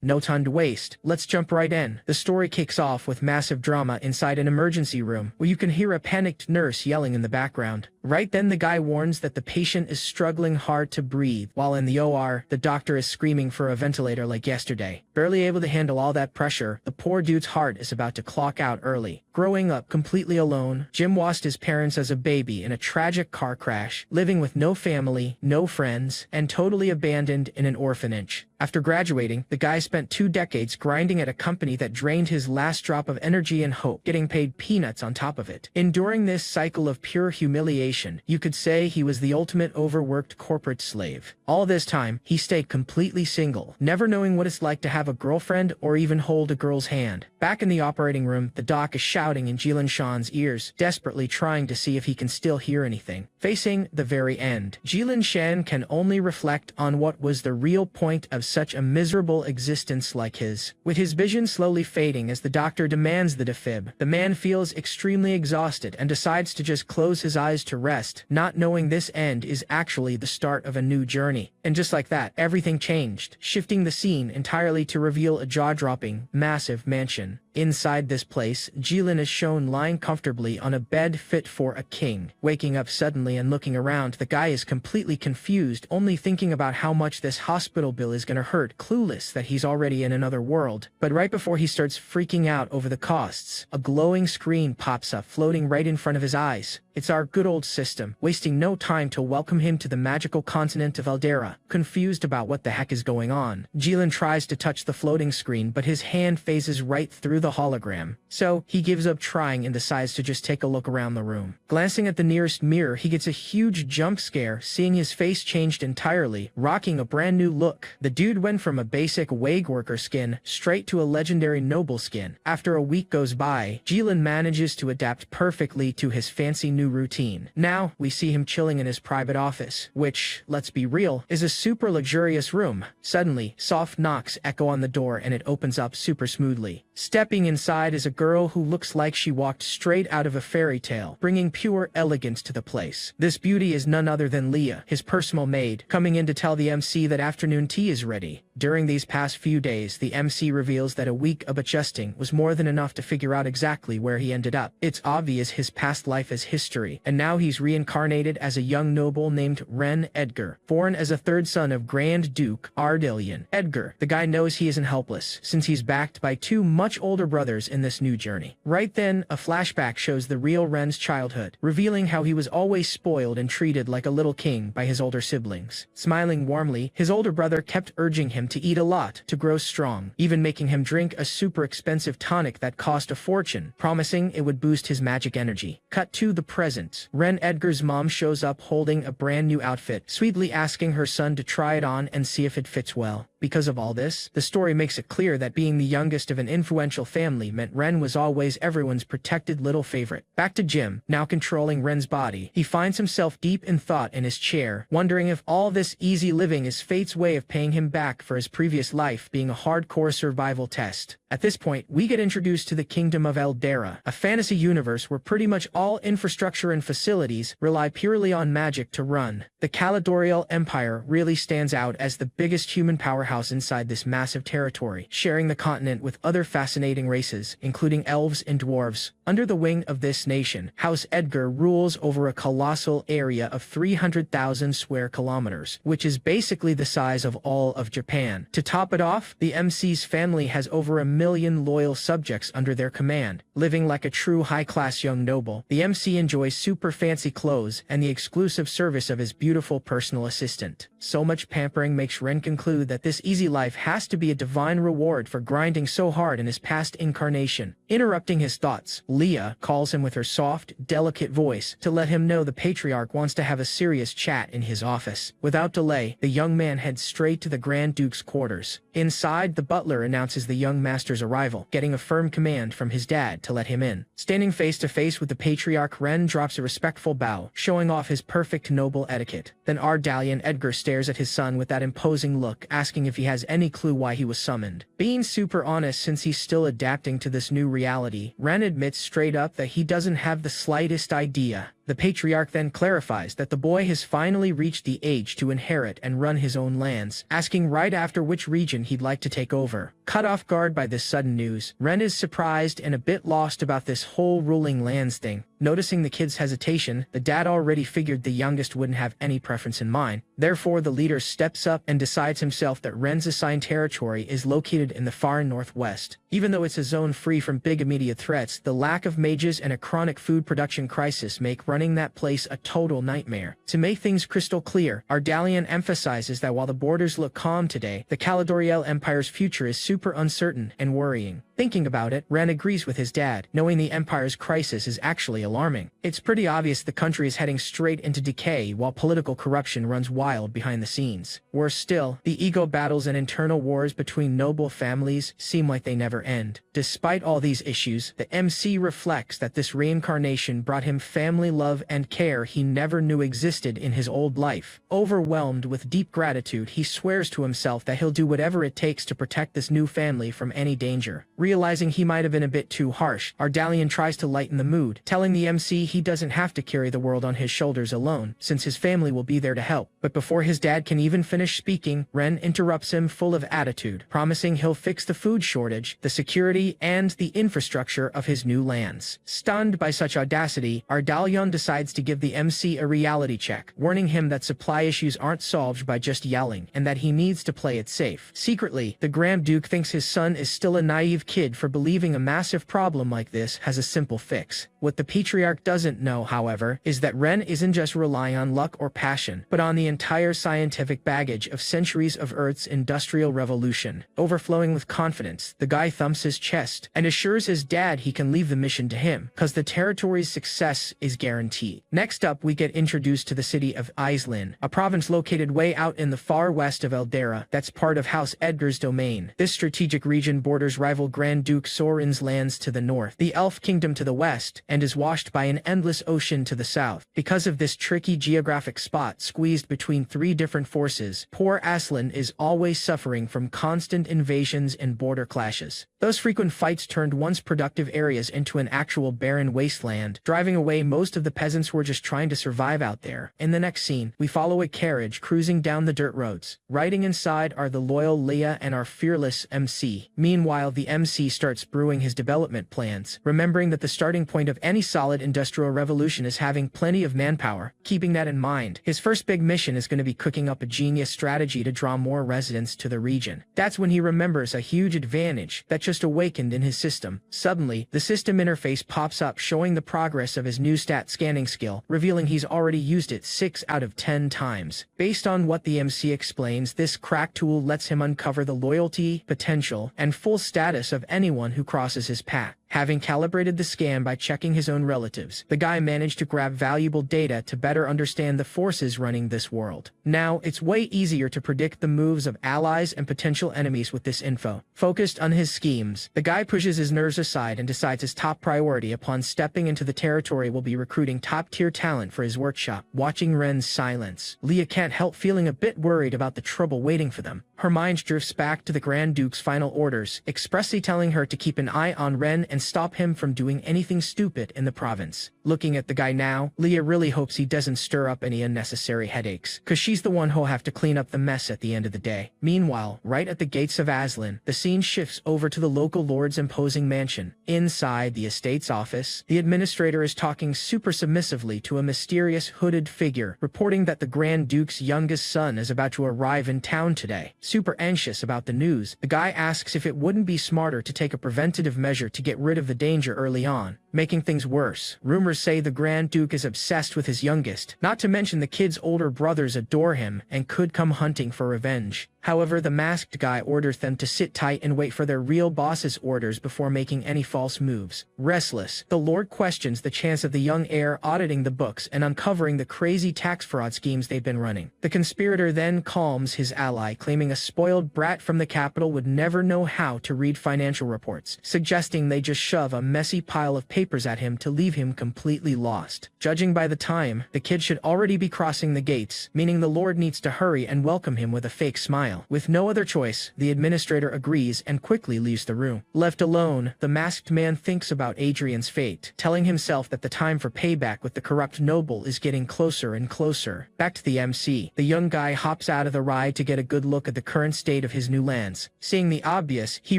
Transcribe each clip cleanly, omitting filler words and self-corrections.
No time to waste, let's jump right in. The story kicks off with massive drama inside an emergency room, where you can hear a panicked nurse yelling in the background. Right then the guy warns that the patient is struggling hard to breathe, while in the OR, the doctor is screaming for a ventilator like yesterday. Barely able to handle all that pressure, the poor dude's heart is about to clock out early. Growing up completely alone, Jim lost his parents as a baby in a tragic car crash, living with no family, no friends, and totally abandoned in an orphanage. After graduating, the guy spent 2 decades grinding at a company that drained his last drop of energy and hope, getting paid peanuts on top of it. Enduring this cycle of pure humiliation, you could say he was the ultimate overworked corporate slave. All this time, he stayed completely single, never knowing what it's like to have a girlfriend or even hold a girl's hand. Back in the operating room, the doc is shouting in Jilin Shan's ears, desperately trying to see if he can still hear anything. Facing the very end, Jilin Shan can only reflect on what was the real point of such a miserable existence like his. With his vision slowly fading as the doctor demands the defib, the man feels extremely exhausted and decides to just close his eyes to rest, not knowing this end is actually the start of a new journey. And just like that, everything changed, shifting the scene entirely to reveal a jaw-dropping, massive mansion. Inside this place, Jilin is shown lying comfortably on a bed fit for a king. Waking up suddenly and looking around, the guy is completely confused, only thinking about how much this hospital bill is gonna hurt, clueless that he's already in another world. But right before he starts freaking out over the costs, a glowing screen pops up, floating right in front of his eyes. It's our good old system, wasting no time to welcome him to the magical continent of Eldera. Confused about what the heck is going on, Jilin tries to touch the floating screen, but his hand phases right through the hologram. So, he gives up trying and decides to just take a look around the room. Glancing at the nearest mirror, he gets a huge jump scare, seeing his face changed entirely, rocking a brand new look. The dude went from a basic wage worker skin straight to a legendary noble skin. After a week goes by, Jilin manages to adapt perfectly to his fancy new routine. Now, we see him chilling in his private office, which, let's be real, is a super luxurious room. Suddenly, soft knocks echo on the door and it opens up super smoothly. Stepping inside is a girl who looks like she walked straight out of a fairy tale, bringing pure elegance to the place. This beauty is none other than Leah, his personal maid, coming in to tell the MC that afternoon tea is ready. During these past few days, the MC reveals that a week of adjusting was more than enough to figure out exactly where he ended up. It's obvious his past life is history, and now he's reincarnated as a young noble named Ren Edgar, born as a third son of Grand Duke Ardillion. Edgar, the guy knows he isn't helpless, since he's backed by 2 much older brothers in this new journey. Right then, a flashback shows the real Ren's childhood, revealing how he was always spoiled and treated like a little king by his older siblings. Smiling warmly, his older brother kept urging him to eat a lot to grow strong, even making him drink a super expensive tonic that cost a fortune, promising it would boost his magic energy. Cut to the present. Ren Edgar's mom shows up holding a brand new outfit, sweetly asking her son to try it on and see if it fits well. Because of all this, the story makes it clear that being the youngest of an influential family meant Ren was always everyone's protected little favorite. Back to Jim, now controlling Ren's body. He finds himself deep in thought in his chair, wondering if all this easy living is fate's way of paying him back for his previous life being a hardcore survival test. At this point, we get introduced to the Kingdom of Eldera, a fantasy universe where pretty much all infrastructure and facilities rely purely on magic to run. The Caledorial Empire really stands out as the biggest human powerhouse inside this massive territory, sharing the continent with other fascinating races, including elves and dwarves. Under the wing of this nation, House Edgar rules over a colossal area of 300,000 square kilometers, which is basically the size of all of Japan. To top it off, the MC's family has over 1 million loyal subjects under their command. Living like a true high-class young noble, the MC enjoys super fancy clothes and the exclusive service of his beautiful personal assistant. So much pampering makes Ren conclude that this easy life has to be a divine reward for grinding so hard in his past incarnation. Interrupting his thoughts, Leah calls him with her soft, delicate voice to let him know the patriarch wants to have a serious chat in his office. Without delay, the young man heads straight to the Grand Duke's quarters. Inside, the butler announces the young master's arrival, getting a firm command from his dad to let him in. Standing face to face with the patriarch, Ren drops a respectful bow, showing off his perfect noble etiquette. Then Ardallion Edgar steps stares at his son with that imposing look, asking if he has any clue why he was summoned. Being super honest since he's still adapting to this new reality, Ren admits straight up that he doesn't have the slightest idea. The patriarch then clarifies that the boy has finally reached the age to inherit and run his own lands, asking right after which region he'd like to take over. Cut off guard by this sudden news, Ren is surprised and a bit lost about this whole ruling lands thing. Noticing the kid's hesitation, the dad already figured the youngest wouldn't have any preference in mind. Therefore, the leader steps up and decides himself that Ren's assigned territory is located in the far northwest. Even though it's a zone free from big immediate threats, the lack of mages and a chronic food production crisis make running that place a total nightmare. To make things crystal clear, Ardalian emphasizes that while the borders look calm today, the Caledoriel Empire's future is super uncertain and worrying. Thinking about it, Ren agrees with his dad, knowing the Empire's crisis is actually alarming. It's pretty obvious the country is heading straight into decay while political corruption runs wild behind the scenes. Worse still, the ego battles and internal wars between noble families seem like they never end. Despite all these issues, the MC reflects that this reincarnation brought him family love and care he never knew existed in his old life. Overwhelmed with deep gratitude, he swears to himself that he'll do whatever it takes to protect this new family from any danger. Realizing he might have been a bit too harsh, Ardalian tries to lighten the mood, telling the MC he doesn't have to carry the world on his shoulders alone, since his family will be there to help. But before his dad can even finish speaking, Ren interrupts him full of attitude, promising he'll fix the food shortage, the security, and the infrastructure of his new lands. Stunned by such audacity, Ardalian decides to give the MC a reality check, warning him that supply issues aren't solved by just yelling, and that he needs to play it safe. Secretly, the Grand Duke thinks his son is still a naive kid for believing a massive problem like this has a simple fix. What the patriarch doesn't know, however, is that Ren isn't just relying on luck or passion, but on the entire scientific baggage of centuries of Earth's industrial revolution. Overflowing with confidence, the guy thumps his chest and assures his dad he can leave the mission to him, cause the territory's success is guaranteed. Next up, we get introduced to the city of Aislinn, a province located way out in the far west of Eldera that's part of House Edgar's domain. This strategic region borders rival Grand Duke Sorin's lands to the north, the Elf Kingdom to the west, and is washed by an endless ocean to the south. Because of this tricky geographic spot squeezed between three different forces, poor Aislinn is always suffering from constant invasions and border clashes. Those frequent fights turned once productive areas into an actual barren wasteland, driving away most of the peasants who were just trying to survive out there. In the next scene, we follow a carriage cruising down the dirt roads. Riding inside are the loyal Leah and our fearless MC. Meanwhile, the MC starts brewing his development plans, remembering that the starting point of any solid industrial revolution is having plenty of manpower. Keeping that in mind, his first big mission is going to be cooking up a genius strategy to draw more residents to the region. That's when he remembers a huge advantage that just awakened in his system. Suddenly, the system interface pops up showing the progress of his new stat scanning skill, revealing he's already used it 6 out of 10 times. Based on what the MC explains, this crack tool lets him uncover the loyalty, potential, and full status of anyone who crosses his path. Having calibrated the scan by checking his own relatives, the guy managed to grab valuable data to better understand the forces running this world. Now, it's way easier to predict the moves of allies and potential enemies with this info. Focused on his schemes, the guy pushes his nerves aside and decides his top priority upon stepping into the territory will be recruiting top-tier talent for his workshop. Watching Ren's silence, Leah can't help feeling a bit worried about the trouble waiting for them. Her mind drifts back to the Grand Duke's final orders, expressly telling her to keep an eye on Ren and stop him from doing anything stupid in the province. Looking at the guy now, Leah really hopes he doesn't stir up any unnecessary headaches, cause she's the one who'll have to clean up the mess at the end of the day. Meanwhile, right at the gates of Aislinn, the scene shifts over to the local lord's imposing mansion. Inside the estate's office, the administrator is talking super submissively to a mysterious hooded figure, reporting that the Grand Duke's youngest son is about to arrive in town today. Super anxious about the news, the guy asks if it wouldn't be smarter to take a preventative measure to get rid of the danger early on. Making things worse, rumors say the Grand Duke is obsessed with his youngest, not to mention the kid's older brothers adore him and could come hunting for revenge. However, the masked guy orders them to sit tight and wait for their real boss's orders before making any false moves. Restless, the Lord questions the chance of the young heir auditing the books and uncovering the crazy tax fraud schemes they've been running. The conspirator then calms his ally, claiming a spoiled brat from the capital would never know how to read financial reports, suggesting they just shove a messy pile of papers at him to leave him completely lost. Judging by the time, the kid should already be crossing the gates, meaning the Lord needs to hurry and welcome him with a fake smile. With no other choice, the administrator agrees and quickly leaves the room. Left alone, the masked man thinks about Adrian's fate, telling himself that the time for payback with the corrupt noble is getting closer and closer. Back to the MC. The young guy hops out of the ride to get a good look at the current state of his new lands. Seeing the obvious, he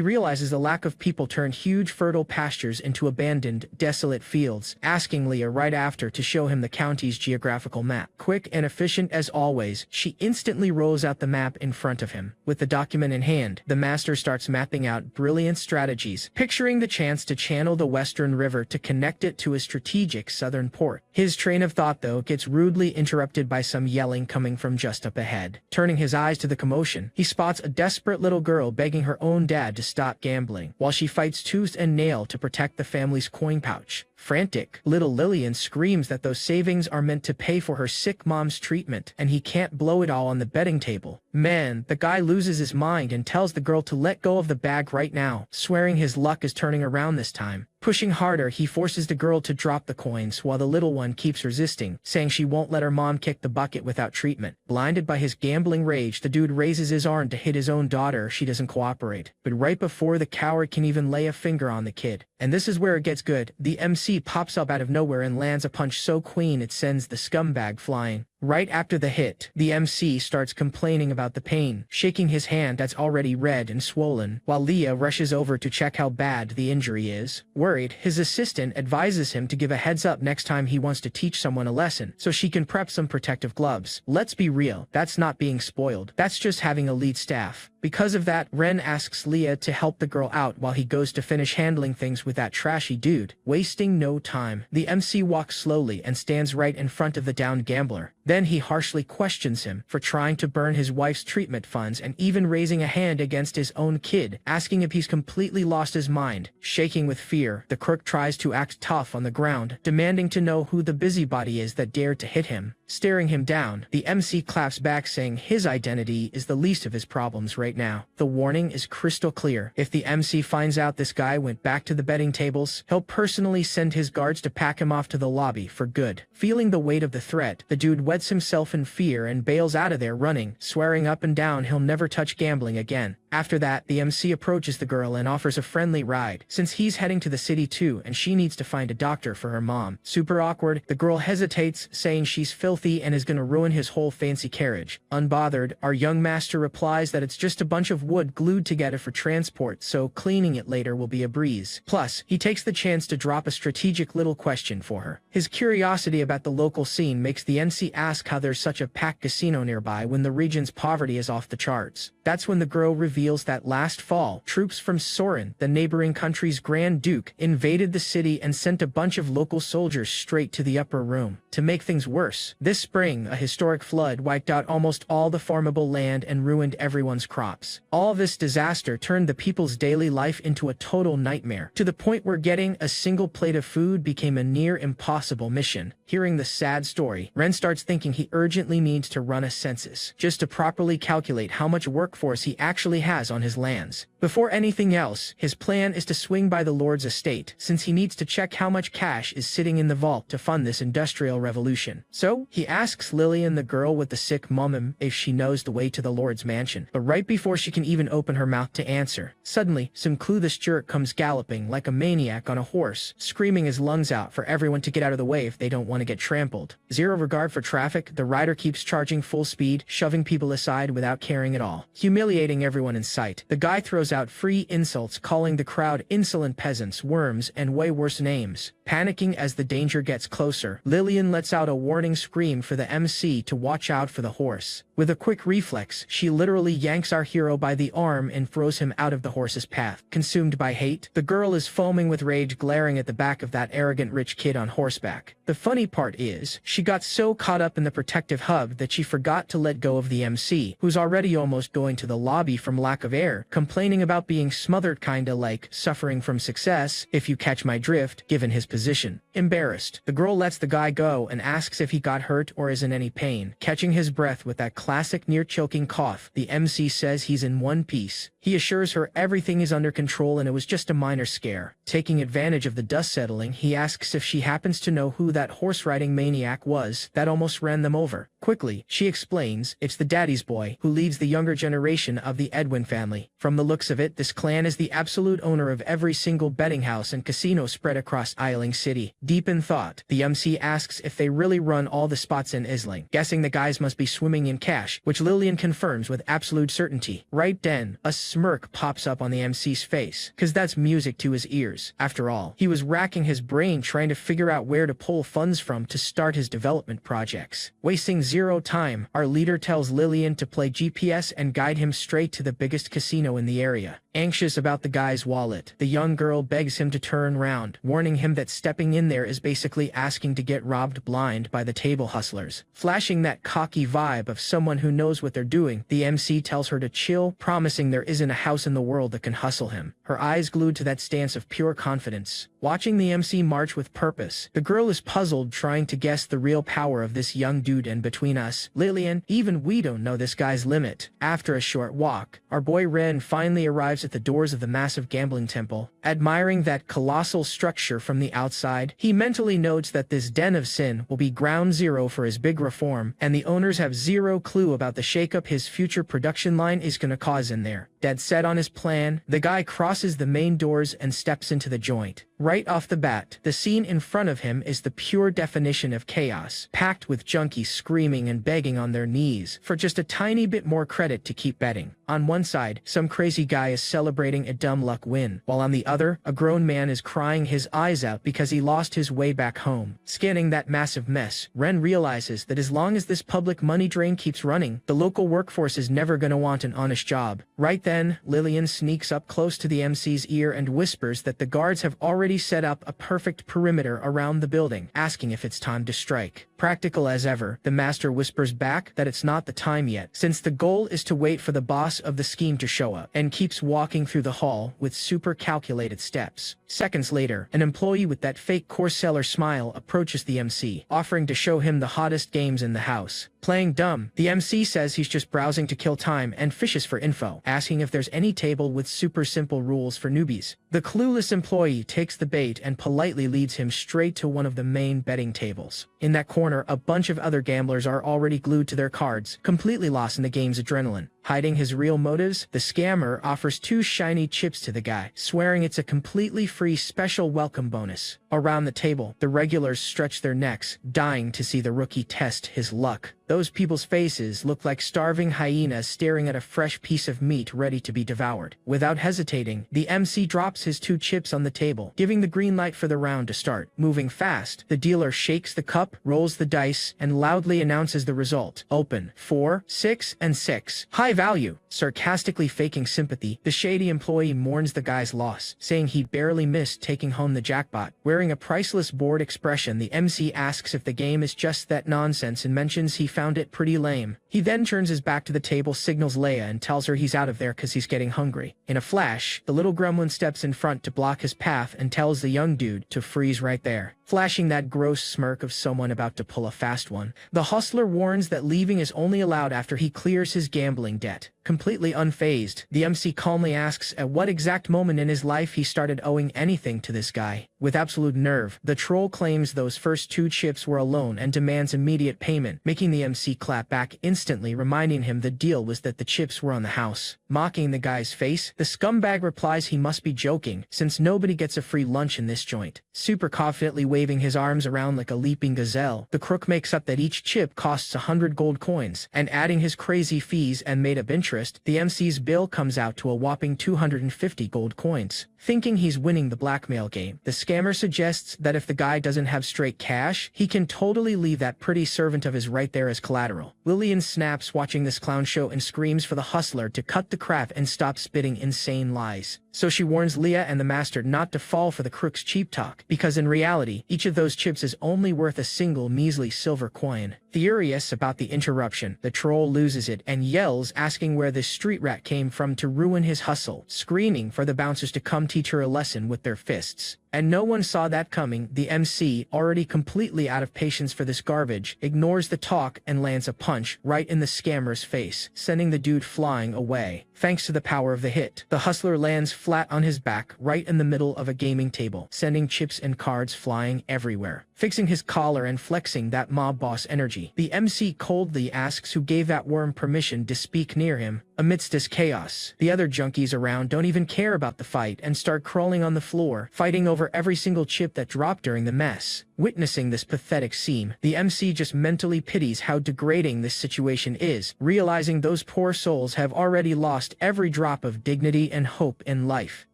realizes the lack of people turned huge fertile pastures into abandoned, desolate fields, asking Leah right after to show him the county's geographical map. Quick and efficient as always, she instantly rolls out the map in front of him. With the document in hand, the master starts mapping out brilliant strategies, picturing the chance to channel the Western River to connect it to a strategic southern port. His train of thought, though, gets rudely interrupted by some yelling coming from just up ahead. Turning his eyes to the commotion, he spots a desperate little girl begging her own dad to stop gambling, while she fights tooth and nail to protect the family's coin pouch. Frantic, little Lillian screams that those savings are meant to pay for her sick mom's treatment, and he can't blow it all on the betting table. Man, the guy loses his mind and tells the girl to let go of the bag right now, swearing his luck is turning around this time. Pushing harder, he forces the girl to drop the coins while the little one keeps resisting, saying she won't let her mom kick the bucket without treatment. Blinded by his gambling rage, the dude raises his arm to hit his own daughter. She doesn't cooperate. But right before the coward can even lay a finger on the kid, and this is where it gets good, the MC pops up out of nowhere and lands a punch so clean it sends the scumbag flying. Right after the hit, the MC starts complaining about the pain, shaking his hand that's already red and swollen, while Leah rushes over to check how bad the injury is. Worried, his assistant advises him to give a heads up next time he wants to teach someone a lesson, so she can prep some protective gloves. Let's be real, that's not being spoiled, that's just having a lead staff. Because of that, Ren asks Leah to help the girl out while he goes to finish handling things with that trashy dude. Wasting no time, the MC walks slowly and stands right in front of the downed gambler. Then he harshly questions him for trying to burn his wife's treatment funds and even raising a hand against his own kid, asking if he's completely lost his mind. Shaking with fear, the crook tries to act tough on the ground, demanding to know who the busybody is that dared to hit him. Staring him down, the MC claps back, saying his identity is the least of his problems right now. The warning is crystal clear. If the MC finds out this guy went back to the betting tables, he'll personally send his guards to pack him off to the lobby for good. Feeling the weight of the threat, the dude wets himself in fear and bails out of there running, swearing up and down he'll never touch gambling again. After that, the MC approaches the girl and offers a friendly ride, since he's heading to the city too and she needs to find a doctor for her mom. Super awkward, the girl hesitates, saying she's filthy and is gonna ruin his whole fancy carriage. Unbothered, our young master replies that it's just a bunch of wood glued together for transport, so cleaning it later will be a breeze. Plus, he takes the chance to drop a strategic little question for her. His curiosity about the local scene makes the NC ask how there's such a packed casino nearby when the region's poverty is off the charts. That's when the girl reveals that last fall, troops from Sorin, the neighboring country's Grand Duke, invaded the city and sent a bunch of local soldiers straight to the upper room. To make things worse, this spring, a historic flood wiped out almost all the farmable land and ruined everyone's crops. All this disaster turned the people's daily life into a total nightmare, to the point where getting a single plate of food became a near impossible mission. Hearing the sad story, Ren starts thinking he urgently needs to run a census, just to properly calculate how much workforce he actually has on his lands. Before anything else, his plan is to swing by the Lord's estate, since he needs to check how much cash is sitting in the vault to fund this industrial revolution. So, he asks Lillian, the girl with the sick mom, if she knows the way to the Lord's mansion. But right before she can even open her mouth to answer, suddenly, some clueless jerk comes galloping like a maniac on a horse, screaming his lungs out for everyone to get out of the way if they don't want to get trampled. Zero regard for traffic, the rider keeps charging full speed, shoving people aside without caring at all, humiliating everyone in sight. The guy throws out free insults, calling the crowd insolent peasants, worms, and way worse names. Panicking as the danger gets closer, Lillian lets out a warning scream for the MC to watch out for the horse. With a quick reflex, she literally yanks our hero by the arm and throws him out of the horse's path. Consumed by hate, the girl is foaming with rage, glaring at the back of that arrogant rich kid on horseback. The funny part is, she got so caught up in the protective hug that she forgot to let go of the MC, who's already almost going to the lobby from lack of air, complaining about being smothered, kinda like suffering from success, if you catch my drift, given his position. Embarrassed, the girl lets the guy go and asks if he got hurt or is in any pain. Catching his breath with that classic near-choking cough, the MC says he's in one piece. He assures her everything is under control and it was just a minor scare. Taking advantage of the dust settling, he asks if she happens to know who that horse-riding maniac was that almost ran them over. Quickly, she explains it's the daddy's boy who leads the younger generation of the Edwin family. From the looks of it, this clan is the absolute owner of every single betting house and casino spread across Isling City. Deep in thought, the MC asks if they really run all the spots in Isling, guessing the guys must be swimming in cash, which Lillian confirms with absolute certainty. Right then, a smirk pops up on the MC's face, cause that's music to his ears. After all, he was racking his brain trying to figure out where to pull funds from to start his development projects. Wasting zero time, our leader tells Lillian to play GPS and guide him straight to the biggest casino in the area. Anxious about the guy's wallet, the young girl begs him to turn round, warning him that stepping in there is basically asking to get robbed blind by the table hustlers. Flashing that cocky vibe of someone who knows what they're doing, the MC tells her to chill, promising there isn't a house in the world that can hustle him. Her eyes glued to that stance of pure confidence. Watching the MC march with purpose, the girl is puzzled, trying to guess the real power of this young dude, and between us, Lillian, even we don't know this guy's limit. After a short walk, our boy Ren finally arrives at the doors of the massive gambling temple. Admiring that colossal structure from the outside, he mentally notes that this den of sin will be ground zero for his big reform, and the owners have zero clue about the shakeup his future production line is gonna cause in there. Dead set on his plan, the guy crosses the main doors and steps into the joint. Right off the bat, the scene in front of him is the pure definition of chaos, packed with junkies screaming and begging on their knees for just a tiny bit more credit to keep betting. On one side, some crazy guy is celebrating a dumb luck win, while on the other, a grown man is crying his eyes out because he lost his way back home. Scanning that massive mess, Ren realizes that as long as this public money drain keeps running, the local workforce is never gonna want an honest job. Right then, Lillian sneaks up close to the MC's ear and whispers that the guards have already set up a perfect perimeter around the building, asking if it's time to strike. Practical as ever, the master whispers back that it's not the time yet, since the goal is to wait for the boss of the scheme to show up, and keeps walking through the hall with super calculated steps. Seconds later, an employee with that fake course seller smile approaches the MC, offering to show him the hottest games in the house. Playing dumb, the MC says he's just browsing to kill time and fishes for info, asking if there's any table with super simple rules for newbies. The clueless employee takes the bait and politely leads him straight to one of the main betting tables. In that corner, a bunch of other gamblers are already glued to their cards, completely lost in the game's adrenaline. Hiding his real motives, the scammer offers 2 shiny chips to the guy, swearing it's a completely free special welcome bonus. Around the table, the regulars stretch their necks, dying to see the rookie test his luck. Those people's faces look like starving hyenas staring at a fresh piece of meat ready to be devoured. Without hesitating, the MC drops his 2 chips on the table, giving the green light for the round to start. Moving fast, the dealer shakes the cup, rolls the dice, and loudly announces the result. Open. 4, 6, and 6. High value. Sarcastically faking sympathy, the shady employee mourns the guy's loss, saying he barely missed taking home the jackpot. Wearing a priceless bored expression, the MC asks if the game is just that nonsense and mentions he found it pretty lame. He then turns his back to the table, signals Leia, and tells her he's out of there cause he's getting hungry. In a flash, the little gremlin steps in front to block his path and tells the young dude to freeze right there. Flashing that gross smirk of someone about to pull a fast one, the hustler warns that leaving is only allowed after he clears his gambling debt. Completely unfazed, the MC calmly asks at what exact moment in his life he started owing anything to this guy. With absolute nerve, the troll claims those first 2 chips were a loan and demands immediate payment, making the MC clap back instantly, reminding him the deal was that the chips were on the house. Mocking the guy's face, the scumbag replies he must be joking, since nobody gets a free lunch in this joint. Super confidently waving his arms around like a leaping gazelle, the crook makes up that each chip costs 100 gold coins, and adding his crazy fees and made-up interest, interest, the MC's bill comes out to a whopping 250 gold coins. Thinking he's winning the blackmail game, the scammer suggests that if the guy doesn't have straight cash, he can totally leave that pretty servant of his right there as collateral. Lillian snaps watching this clown show and screams for the hustler to cut the crap and stop spitting insane lies. So she warns Leah and the master not to fall for the crook's cheap talk, because in reality, each of those chips is only worth a single measly silver coin. Furious about the interruption, the troll loses it and yells, asking where this street rat came from to ruin his hustle, screaming for the bouncers to come teach her a lesson with their fists. And no one saw that coming. The MC, already completely out of patience for this garbage, ignores the talk and lands a punch right in the scammer's face, sending the dude flying away. Thanks to the power of the hit, the hustler lands flat on his back right in the middle of a gaming table, sending chips and cards flying everywhere. Fixing his collar and flexing that mob boss energy, the MC coldly asks who gave that worm permission to speak near him. Amidst this chaos, the other junkies around don't even care about the fight and start crawling on the floor, fighting over every single chip that dropped during the mess. Witnessing this pathetic scene, the MC just mentally pities how degrading this situation is, realizing those poor souls have already lost every drop of dignity and hope in life.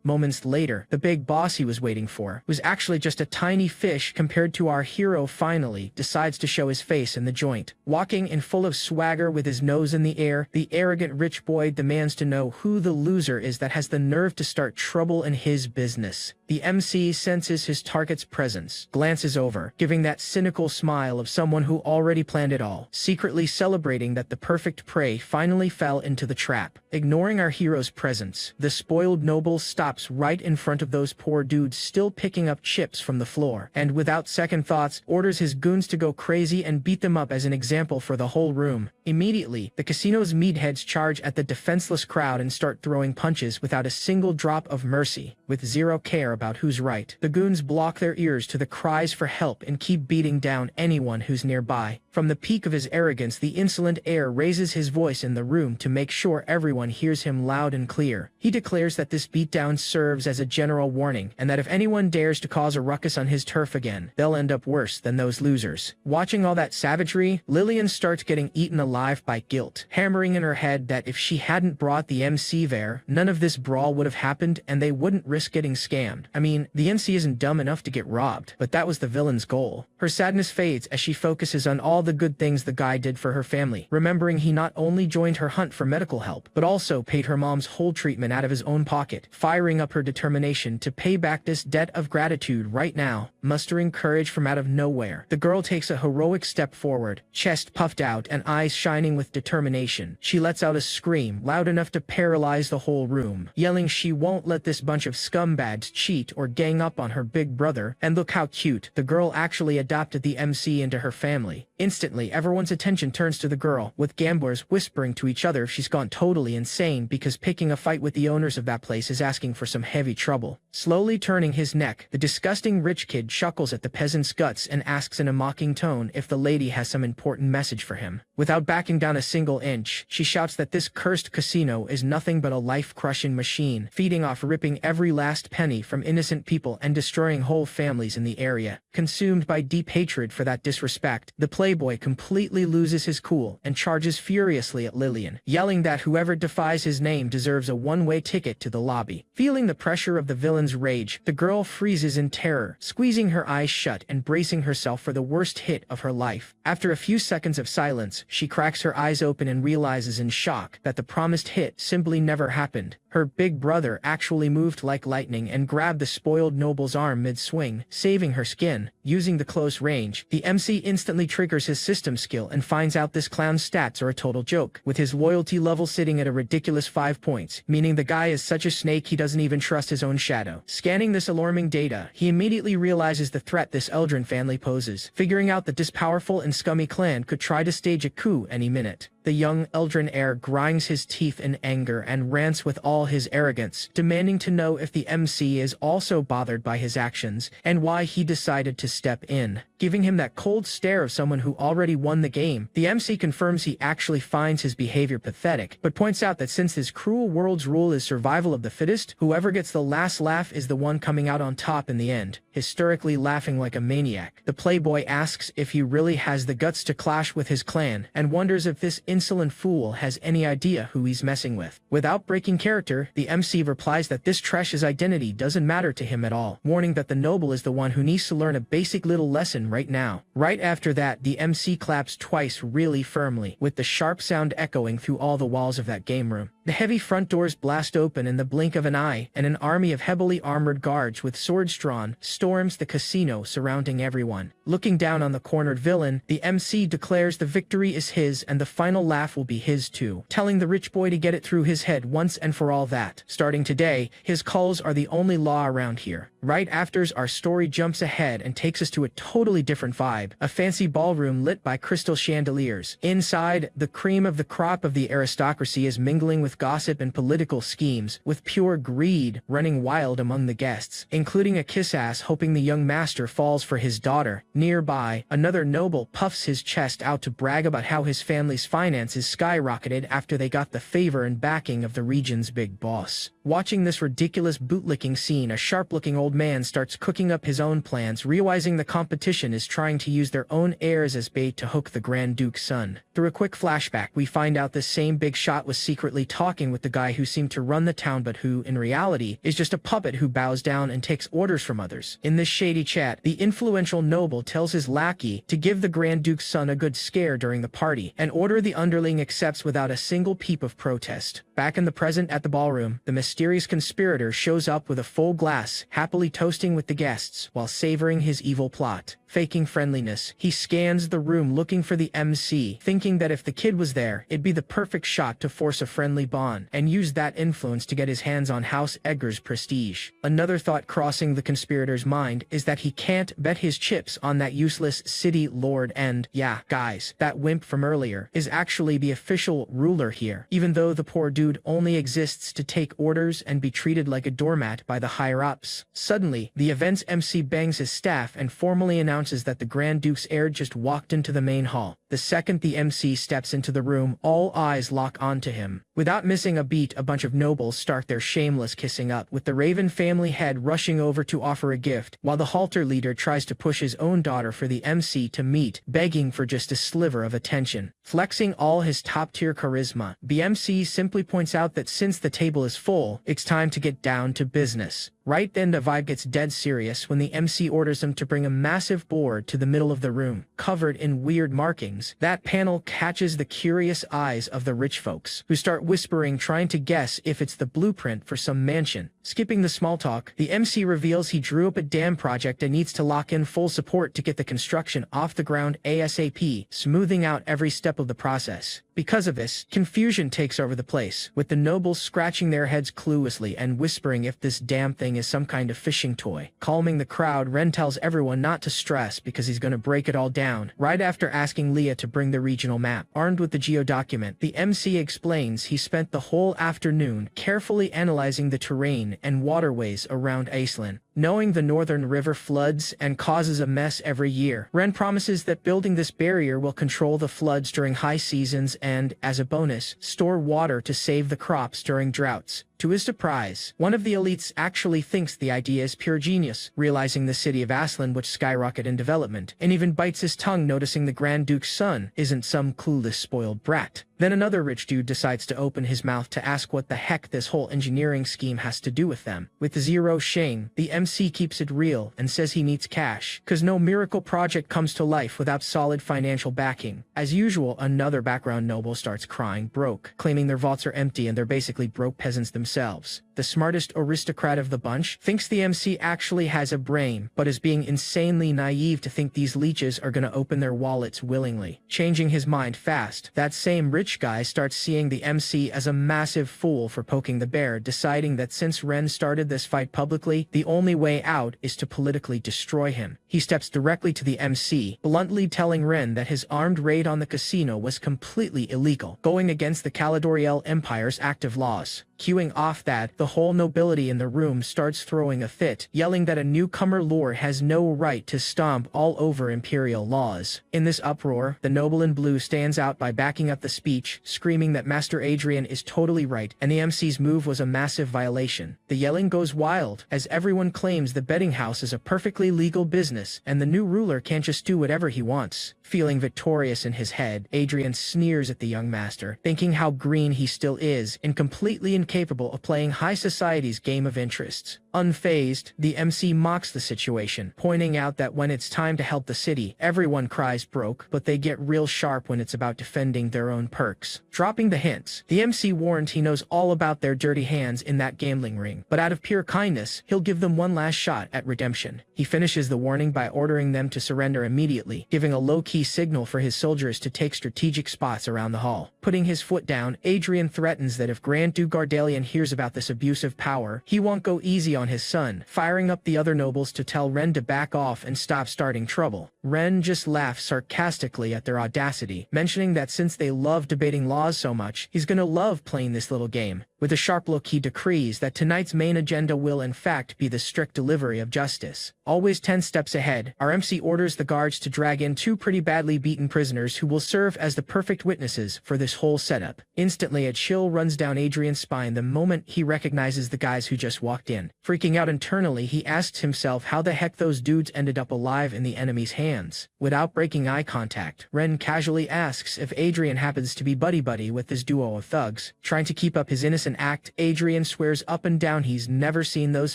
Moments later, the big boss he was waiting for was actually just a tiny fish compared to our hero. Finally decides to show his face in the joint. Walking in full of swagger with his nose in the air, the arrogant rich boy demands to know who the loser is that has the nerve to start trouble in his business. The MC senses his target's presence, glances over, giving that cynical smile of someone who already planned it all, secretly celebrating that the perfect prey finally fell into the trap. Ignoring our hero's presence, the spoiled noble stops right in front of those poor dudes still picking up chips from the floor, and without second thoughts, orders his goons to go crazy and beat them up as an example for the whole room. Immediately, the casino's meatheads charge at the defenseless crowd and start throwing punches without a single drop of mercy, with zero care about who's right. The goons block their ears to the cries for help and keep beating down anyone who's nearby. From the peak of his arrogance, the insolent heir raises his voice in the room to make sure everyone hears him loud and clear. He declares that this beatdown serves as a general warning, and that if anyone dares to cause a ruckus on his turf again, they'll end up worse than those losers. Watching all that savagery, Lillian starts getting eaten alive by guilt, hammering in her head that if she hadn't brought the MC there, none of this brawl would have happened and they wouldn't risk getting scammed. I mean, the MC isn't dumb enough to get robbed, but that was the villain's goal. Her sadness fades as she focuses on all the good things the guy did for her family, remembering he not only joined her hunt for medical help, but also paid her mom's whole treatment out of his own pocket, firing up her determination to pay back this debt of gratitude right now. Mustering courage from out of nowhere, the girl takes a heroic step forward, chest puffed out and eyes shining with determination. She lets out a scream loud enough to paralyze the whole room, yelling she won't let this bunch of scumbags cheat or gang up on her big brother. And look how cute, the girl actually adopted the MC into her family. Instantly, everyone's attention turns to the girl, with gamblers whispering to each other if she's gone totally insane because picking a fight with the owners of that place is asking for some heavy trouble. Slowly turning his neck, the disgusting rich kid chuckles at the peasant's guts and asks in a mocking tone if the lady has some important message for him. Without backing down a single inch, she shouts that this cursed casino is nothing but a life-crushing machine, feeding off ripping every last penny from innocent people and destroying whole families in the area. Consumed by deep hatred for that disrespect, the playboy completely loses his cool and charges furiously at Lillian, yelling that whoever defies his name deserves a one-way ticket to the lobby. Feeling the pressure of the villain's rage, the girl freezes in terror, squeezing her eyes shut and bracing herself for the worst hit of her life. After a few seconds of silence, she cracks her eyes open and realizes in shock that the promised hit simply never happened. Her big brother actually moved like lightning and grabbed the spoiled noble's arm mid-swing, saving her skin. Using the close range, the MC instantly triggers his system skill and finds out this clown's stats are a total joke, with his loyalty level sitting at a ridiculous 5 points, meaning the guy is such a snake he doesn't even trust his own shadow. Scanning this alarming data, he immediately realizes the threat this Eldrin family poses, figuring out that this powerful and scummy clan could try to stage a coup any minute. The young Eldrin heir grinds his teeth in anger and rants with all his arrogance, demanding to know if the MC is also bothered by his actions and why he decided to step in. Giving him that cold stare of someone who already won the game, the MC confirms he actually finds his behavior pathetic, but points out that since his cruel world's rule is survival of the fittest, whoever gets the last laugh is the one coming out on top in the end. hysterically laughing like a maniac. The playboy asks if he really has the guts to clash with his clan, and wonders if this insolent fool has any idea who he's messing with. Without breaking character, the MC replies that this trash's identity doesn't matter to him at all, warning that the noble is the one who needs to learn a basic little lesson right now. Right after that, the MC claps twice really firmly, with the sharp sound echoing through all the walls of that game room. The heavy front doors blast open in the blink of an eye, and an army of heavily armored guards with swords drawn storms the casino, surrounding everyone. Looking down on the cornered villain, the MC declares the victory is his and the final laugh will be his too, telling the rich boy to get it through his head once and for all that, starting today, his calls are the only law around here. Right after, our story jumps ahead and takes us to a totally different vibe, a fancy ballroom lit by crystal chandeliers. Inside, the cream of the crop of the aristocracy is mingling with gossip and political schemes, with pure greed running wild among the guests, including a kiss-ass hoping the young master falls for his daughter. Nearby, another noble puffs his chest out to brag about how his family's finances skyrocketed after they got the favor and backing of the region's big boss. Watching this ridiculous bootlicking scene, a sharp-looking old man starts cooking up his own plans, realizing the competition is trying to use their own heirs as bait to hook the Grand Duke's son. Through a quick flashback, we find out this same big shot was secretly talking with the guy who seemed to run the town but who, in reality, is just a puppet who bows down and takes orders from others. In this shady chat, the influential noble tells his lackey to give the Grand Duke's son a good scare during the party, an order the underling accepts without a single peep of protest. Back in the present at the ballroom, the mysterious conspirator shows up with a full glass, happily toasting with the guests while savoring his evil plot. Faking friendliness, he scans the room looking for the MC, thinking that if the kid was there, it'd be the perfect shot to force a friendly bond, and use that influence to get his hands on House Edgar's prestige. Another thought crossing the conspirator's mind is that he can't bet his chips on that useless city lord and, yeah, guys, that wimp from earlier is actually the official ruler here, even though the poor dude only exists to take orders and be treated like a doormat by the higher-ups. Suddenly, the event's MC bangs his staff and formally announces that the Grand Duke's heir just walked into the main hall. The second the MC steps into the room, all eyes lock onto him. Without missing a beat, a bunch of nobles start their shameless kissing up, with the Raven family head rushing over to offer a gift, while the halter leader tries to push his own daughter for the MC to meet, begging for just a sliver of attention. Flexing all his top-tier charisma, the MC simply points out that since the table is full, it's time to get down to business. Right then, the vibe gets dead serious when the MC orders them to bring a massive board to the middle of the room, covered in weird markings. That panel catches the curious eyes of the rich folks, who start whispering, trying to guess if it's the blueprint for some mansion. Skipping the small talk, the MC reveals he drew up a dam project and needs to lock in full support to get the construction off the ground ASAP, smoothing out every step of the process. Because of this, confusion takes over the place, with the nobles scratching their heads cluelessly and whispering if this damn thing is some kind of fishing toy. Calming the crowd, Ren tells everyone not to stress because he's gonna break it all down. Right after asking Leah to bring the regional map, armed with the geo document, the MC explains he spent the whole afternoon carefully analyzing the terrain and waterways around Iceland. Knowing the northern river floods and causes a mess every year, Ren promises that building this barrier will control the floods during high seasons and, as a bonus, store water to save the crops during droughts. To his surprise, one of the elites actually thinks the idea is pure genius, realizing the city of Aslan would skyrocket in development, and even bites his tongue noticing the Grand Duke's son isn't some clueless spoiled brat. Then another rich dude decides to open his mouth to ask what the heck this whole engineering scheme has to do with them. With zero shame, the MC keeps it real and says he needs cash, cause no miracle project comes to life without solid financial backing. As usual, another background noble starts crying broke, claiming their vaults are empty and they're basically broke peasants themselves. The smartest aristocrat of the bunch thinks the MC actually has a brain, but is being insanely naive to think these leeches are gonna open their wallets willingly. Changing his mind fast, that same rich guy starts seeing the MC as a massive fool for poking the bear, deciding that since Ren started this fight publicly, the only way out is to politically destroy him. He steps directly to the MC, bluntly telling Ren that his armed raid on the casino was completely illegal, going against the Caledoriel Empire's active laws. Cueing off that, the whole nobility in the room starts throwing a fit, yelling that a newcomer lord has no right to stomp all over imperial laws. In this uproar, the noble in blue stands out by backing up the speech, screaming that Master Adrian is totally right and the MC's move was a massive violation. The yelling goes wild, as everyone claims the betting house is a perfectly legal business and the new ruler can't just do whatever he wants. Feeling victorious in his head, Adrian sneers at the young master, thinking how green he still is and completely incapable of playing high society's game of interests. Unfazed, the MC mocks the situation, pointing out that when it's time to help the city, everyone cries broke, but they get real sharp when it's about defending their own perks. Dropping the hints, the MC warns he knows all about their dirty hands in that gambling ring, but out of pure kindness, he'll give them one last shot at redemption. He finishes the warning by ordering them to surrender immediately, giving a low-key signal for his soldiers to take strategic spots around the hall. Putting his foot down, Adrian threatens that if Grand Duke Gardalian hears about this abuse of power, he won't go easy on his son, firing up the other nobles to tell Ren to back off and stop starting trouble. Ren just laughs sarcastically at their audacity, mentioning that since they love debating laws so much, he's gonna love playing this little game. With a sharp look, he decrees that tonight's main agenda will in fact be the strict delivery of justice. Always 10 steps ahead, our MC orders the guards to drag in 2 pretty badly beaten prisoners who will serve as the perfect witnesses for this whole setup. Instantly, a chill runs down Adrian's spine the moment he recognizes the guys who just walked in. Freaking out internally, he asks himself how the heck those dudes ended up alive in the enemy's hands. Without breaking eye contact, Ren casually asks if Adrian happens to be buddy-buddy with this duo of thugs. Trying to keep up his innocent act, Adrian swears up and down he's never seen those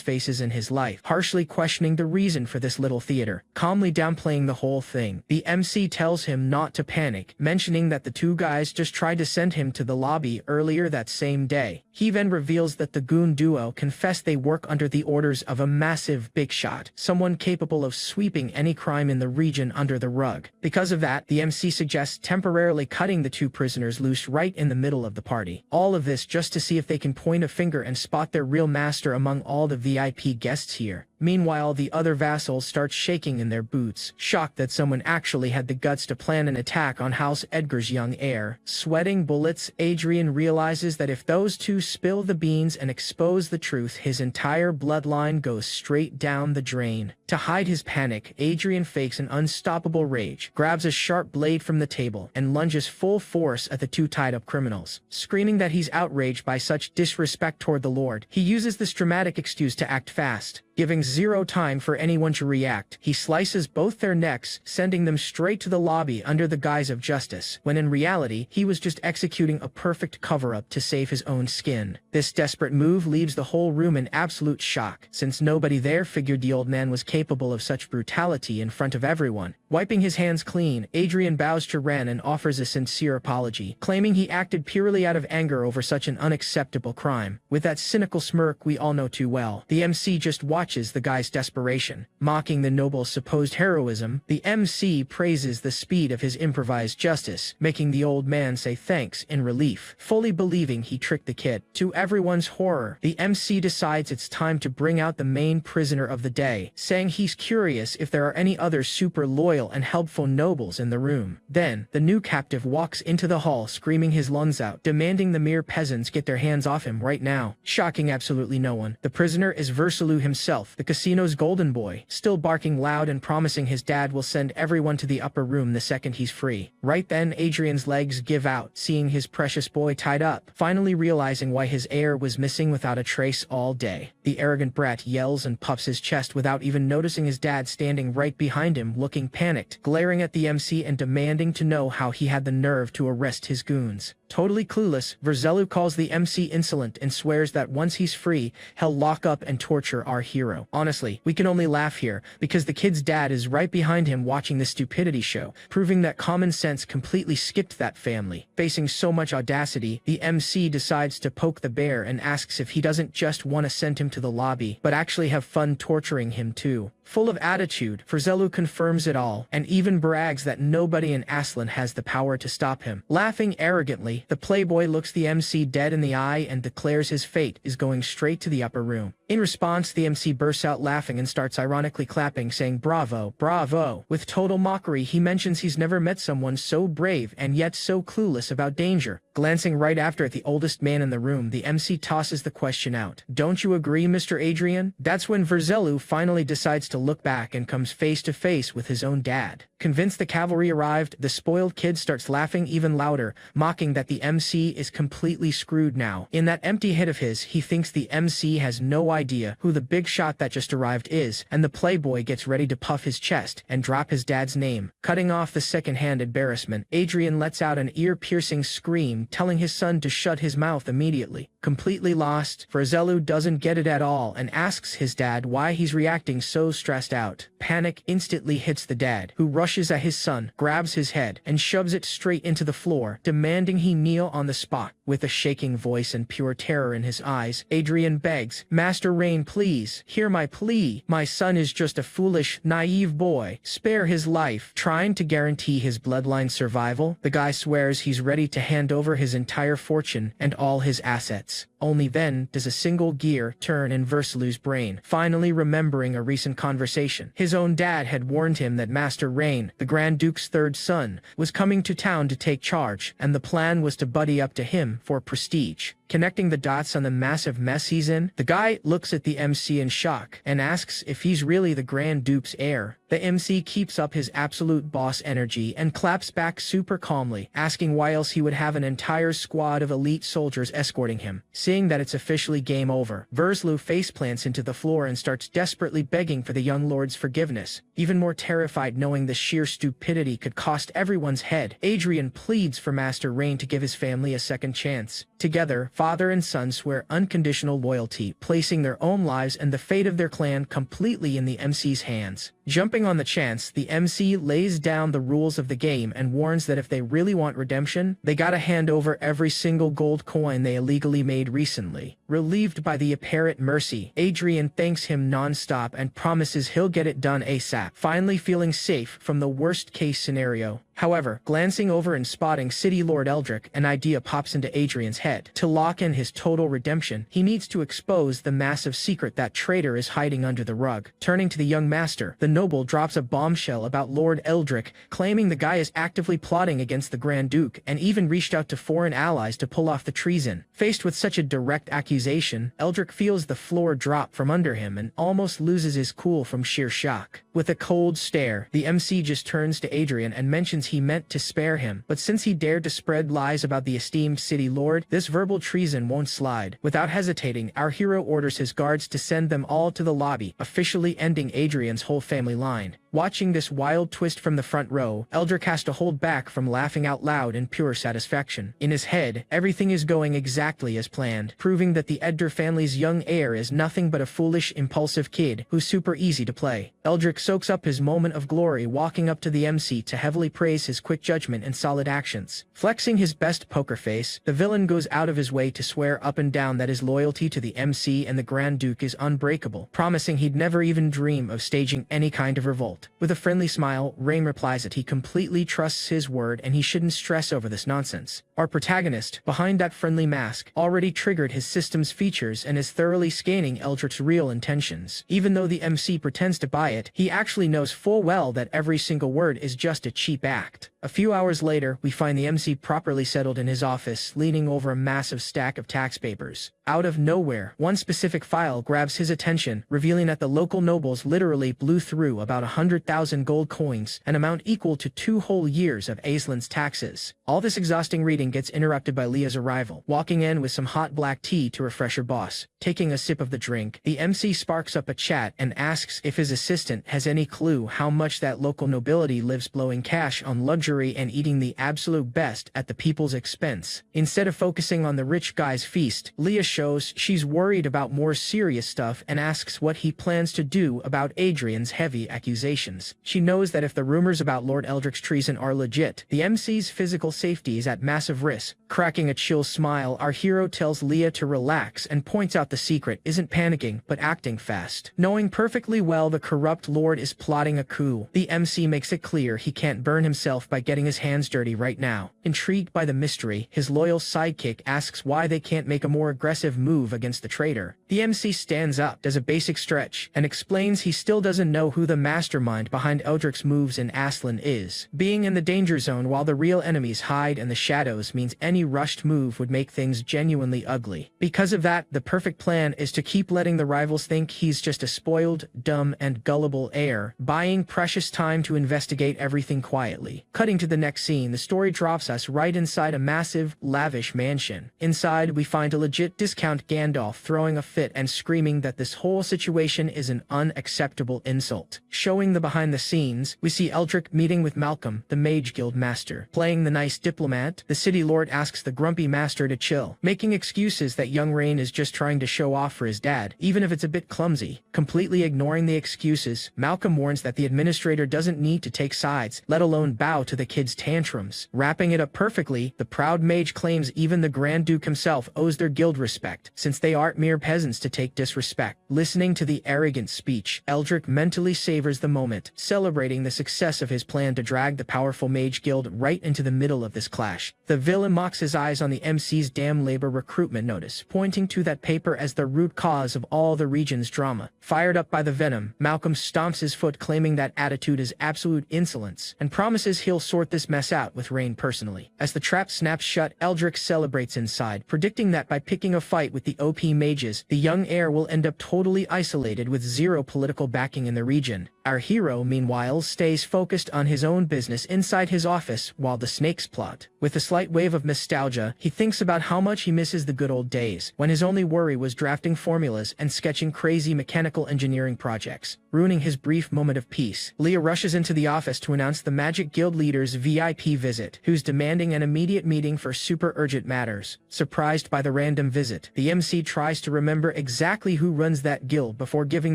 faces in his life, harshly questioning the reason for this little theater. Calmly downplaying the whole thing, the MC tells him not to panic, mentioning that the 2 guys just tried to send him to the lobby earlier that same day. He then reveals that the goon duo confessed they work under the orders of a massive big shot, someone capable of sweeping any crime in the region under the rug. Because of that, the MC suggests temporarily cutting the 2 prisoners loose right in the middle of the party. All of this just to see if they can point a finger and spot their real master among all the VIP guests here. Meanwhile, the other vassals start shaking in their boots, shocked that someone actually had the guts to plan an attack on House Edgar's young heir. Sweating bullets, Adrian realizes that if those 2 spill the beans and expose the truth, his entire bloodline goes straight down the drain. To hide his panic, Adrian fakes an unstoppable rage, grabs a sharp blade from the table, and lunges full force at the 2 tied-up criminals. Screaming that he's outraged by such disrespect toward the Lord, he uses this dramatic excuse to act fast. Giving 0 time for anyone to react, he slices both their necks, sending them straight to the lobby under the guise of justice, when in reality, he was just executing a perfect cover-up to save his own skin. This desperate move leaves the whole room in absolute shock, since nobody there figured the old man was capable of such brutality in front of everyone. Wiping his hands clean, Adrian bows to Ren and offers a sincere apology, claiming he acted purely out of anger over such an unacceptable crime. With that cynical smirk we all know too well, the MC just watches the guy's desperation. Mocking the noble's supposed heroism, the MC praises the speed of his improvised justice, making the old man say thanks in relief, fully believing he tricked the kid. To everyone's horror, the MC decides it's time to bring out the main prisoner of the day, saying he's curious if there are any other super loyal and helpful nobles in the room. Then, the new captive walks into the hall screaming his lungs out, demanding the mere peasants get their hands off him right now. Shocking absolutely no one, the prisoner is Versailles himself, the casino's golden boy, still barking loud and promising his dad will send everyone to the upper room the second he's free. Right then, Adrian's legs give out, seeing his precious boy tied up, finally realizing why his heir was missing without a trace all day. The arrogant brat yells and puffs his chest without even noticing his dad standing right behind him, looking panicked, glaring at the MC and demanding to know how he had the nerve to arrest his goons. Totally clueless, Versailles calls the MC insolent and swears that once he's free, he'll lock up and torture our hero. Honestly, we can only laugh here, because the kid's dad is right behind him watching this stupidity show, proving that common sense completely skipped that family. Facing so much audacity, the MC decides to poke the bear and asks if he doesn't just want to send him to the lobby, but actually have fun torturing him too. Full of attitude, Versailles confirms it all, and even brags that nobody in Aslan has the power to stop him. Laughing arrogantly, the playboy looks the MC dead in the eye and declares his fate is going straight to the upper room. In response, the MC bursts out laughing and starts ironically clapping, saying bravo, bravo. With total mockery, he mentions he's never met someone so brave and yet so clueless about danger. Glancing right after at the oldest man in the room, the MC tosses the question out. "Don't you agree, Mr. Adrian?" That's when Verzelu finally decides to look back and comes face to face with his own dad. Convinced the cavalry arrived, the spoiled kid starts laughing even louder, mocking that the MC is completely screwed now. In that empty head of his, he thinks the MC has no idea who the big shot that just arrived is, and the playboy gets ready to puff his chest and drop his dad's name. Cutting off the second-hand embarrassment, Adrian lets out an ear-piercing scream, telling his son to shut his mouth immediately. Completely lost, Verzelu doesn't get it at all and asks his dad why he's reacting so stressed out. Panic instantly hits the dad, who rushes at his son, grabs his head, and shoves it straight into the floor, demanding he kneel on the spot. With a shaking voice and pure terror in his eyes, Adrian begs, "Master Rain, please, hear my plea. My son is just a foolish, naive boy. Spare his life." Trying to guarantee his bloodline's survival, the guy swears he's ready to hand over his entire fortune and all his assets. Only then does a single gear turn in Verselu's brain, finally remembering a recent conversation. His own dad had warned him that Master Rain, the Grand Duke's third son, was coming to town to take charge, and the plan was to buddy up to him for prestige. Connecting the dots on the massive mess he's in, the guy looks at the MC in shock and asks if he's really the Grand Duke's heir. The MC keeps up his absolute boss energy and claps back super calmly, asking why else he would have an entire squad of elite soldiers escorting him. Seeing that it's officially game over, Verzelu faceplants into the floor and starts desperately begging for the young lord's forgiveness. Even more terrified knowing the sheer stupidity could cost everyone's head, Adrian pleads for Master Rain to give his family a second chance. Together, father and son swear unconditional loyalty, placing their own lives and the fate of their clan completely in the MC's hands. Jumping on the chance, the MC lays down the rules of the game and warns that if they really want redemption, they gotta hand over every single gold coin they illegally made recently. Relieved by the apparent mercy, Adrian thanks him non-stop and promises he'll get it done ASAP, finally feeling safe from the worst-case scenario. However, glancing over and spotting City Lord Eldrick, an idea pops into Adrian's head. To lock in his total redemption, he needs to expose the massive secret that traitor is hiding under the rug. Turning to the young master, the noble drops a bombshell about Lord Eldrick, claiming the guy is actively plotting against the Grand Duke and even reached out to foreign allies to pull off the treason. Faced with such a direct accusation, Eldrick feels the floor drop from under him and almost loses his cool from sheer shock. With a cold stare, the MC just turns to Adrian and mentions he meant to spare him, but since he dared to spread lies about the esteemed city lord, this verbal treason won't slide. Without hesitating, our hero orders his guards to send them all to the lobby, officially ending Adrian's whole family line. Watching this wild twist from the front row, Eldrick has to hold back from laughing out loud in pure satisfaction. In his head, everything is going exactly as planned, proving that the Edgar family's young heir is nothing but a foolish, impulsive kid who's super easy to play. Eldrick soaks up his moment of glory walking up to the MC to heavily praise his quick judgment and solid actions. Flexing his best poker face, the villain goes out of his way to swear up and down that his loyalty to the MC and the Grand Duke is unbreakable, promising he'd never even dream of staging any kind of revolt. With a friendly smile, Rain replies that he completely trusts his word and he shouldn't stress over this nonsense. Our protagonist, behind that friendly mask, already triggered his system's features and is thoroughly scanning Eldrick's real intentions. Even though the MC pretends to buy it, he actually knows full well that every single word is just a cheap act. A few hours later, we find the MC properly settled in his office, leaning over a massive stack of tax papers. Out of nowhere, one specific file grabs his attention, revealing that the local nobles literally blew through about 100,000 gold coins, an amount equal to 2 whole years of Aislin's taxes. All this exhausting reading gets interrupted by Leah's arrival, walking in with some hot black tea to refresh her boss. Taking a sip of the drink, the MC sparks up a chat and asks if his assistant has any clue how much that local nobility lives blowing cash on luxury and eating the absolute best at the people's expense. Instead of focusing on the rich guy's feast, Leah shows she's worried about more serious stuff and asks what he plans to do about Adrian's heavy accusations. She knows that if the rumors about Lord Eldrick's treason are legit, the MC's physical safety is at massive risk. Cracking a chill smile, our hero tells Leah to relax and points out the secret isn't panicking, but acting fast. Knowing perfectly well the corrupt lord is plotting a coup, the MC makes it clear he can't burn himself by getting his hands dirty right now. Intrigued by the mystery, his loyal sidekick asks why they can't make a more aggressive move against the traitor. The MC stands up, does a basic stretch, and explains he still doesn't know who the mastermind mastermind behind Eldric's moves in Aslan is. Being in the danger zone while the real enemies hide in the shadows means any rushed move would make things genuinely ugly. Because of that, the perfect plan is to keep letting the rivals think he's just a spoiled, dumb, and gullible heir, buying precious time to investigate everything quietly. Cutting to the next scene, the story drops us right inside a massive, lavish mansion. Inside, we find a legit discount Gandalf throwing a fit and screaming that this whole situation is an unacceptable insult. Showing the behind the scenes, we see Eldric meeting with Malcolm, the Mage Guild master. Playing the nice diplomat, the city lord asks the grumpy master to chill, making excuses that young Rain is just trying to show off for his dad, even if it's a bit clumsy. Completely ignoring the excuses, Malcolm warns that the administrator doesn't need to take sides, let alone bow to the kid's tantrums. Wrapping it up perfectly, the proud mage claims even the Grand Duke himself owes their guild respect, since they aren't mere peasants to take disrespect. Listening to the arrogant speech, Eldric mentally savors the moment, celebrating the success of his plan to drag the powerful mage guild right into the middle of this clash. The villain mocks his eyes on the MC's damn labor recruitment notice, pointing to that paper as the root cause of all the region's drama. Fired up by the venom, Malcolm stomps his foot, claiming that attitude is absolute insolence, and promises he'll sort this mess out with Rain personally. As the trap snaps shut, Eldric celebrates inside, predicting that by picking a fight with the OP mages, the young heir will end up totally isolated with zero political backing in the region. Our hero, meanwhile, stays focused on his own business inside his office while the snakes plot. With a slight wave of nostalgia, he thinks about how much he misses the good old days, when his only worry was drafting formulas and sketching crazy mechanical engineering projects. Ruining his brief moment of peace, Leah rushes into the office to announce the Magic Guild leader's VIP visit, who's demanding an immediate meeting for super urgent matters. Surprised by the random visit, the MC tries to remember exactly who runs that guild before giving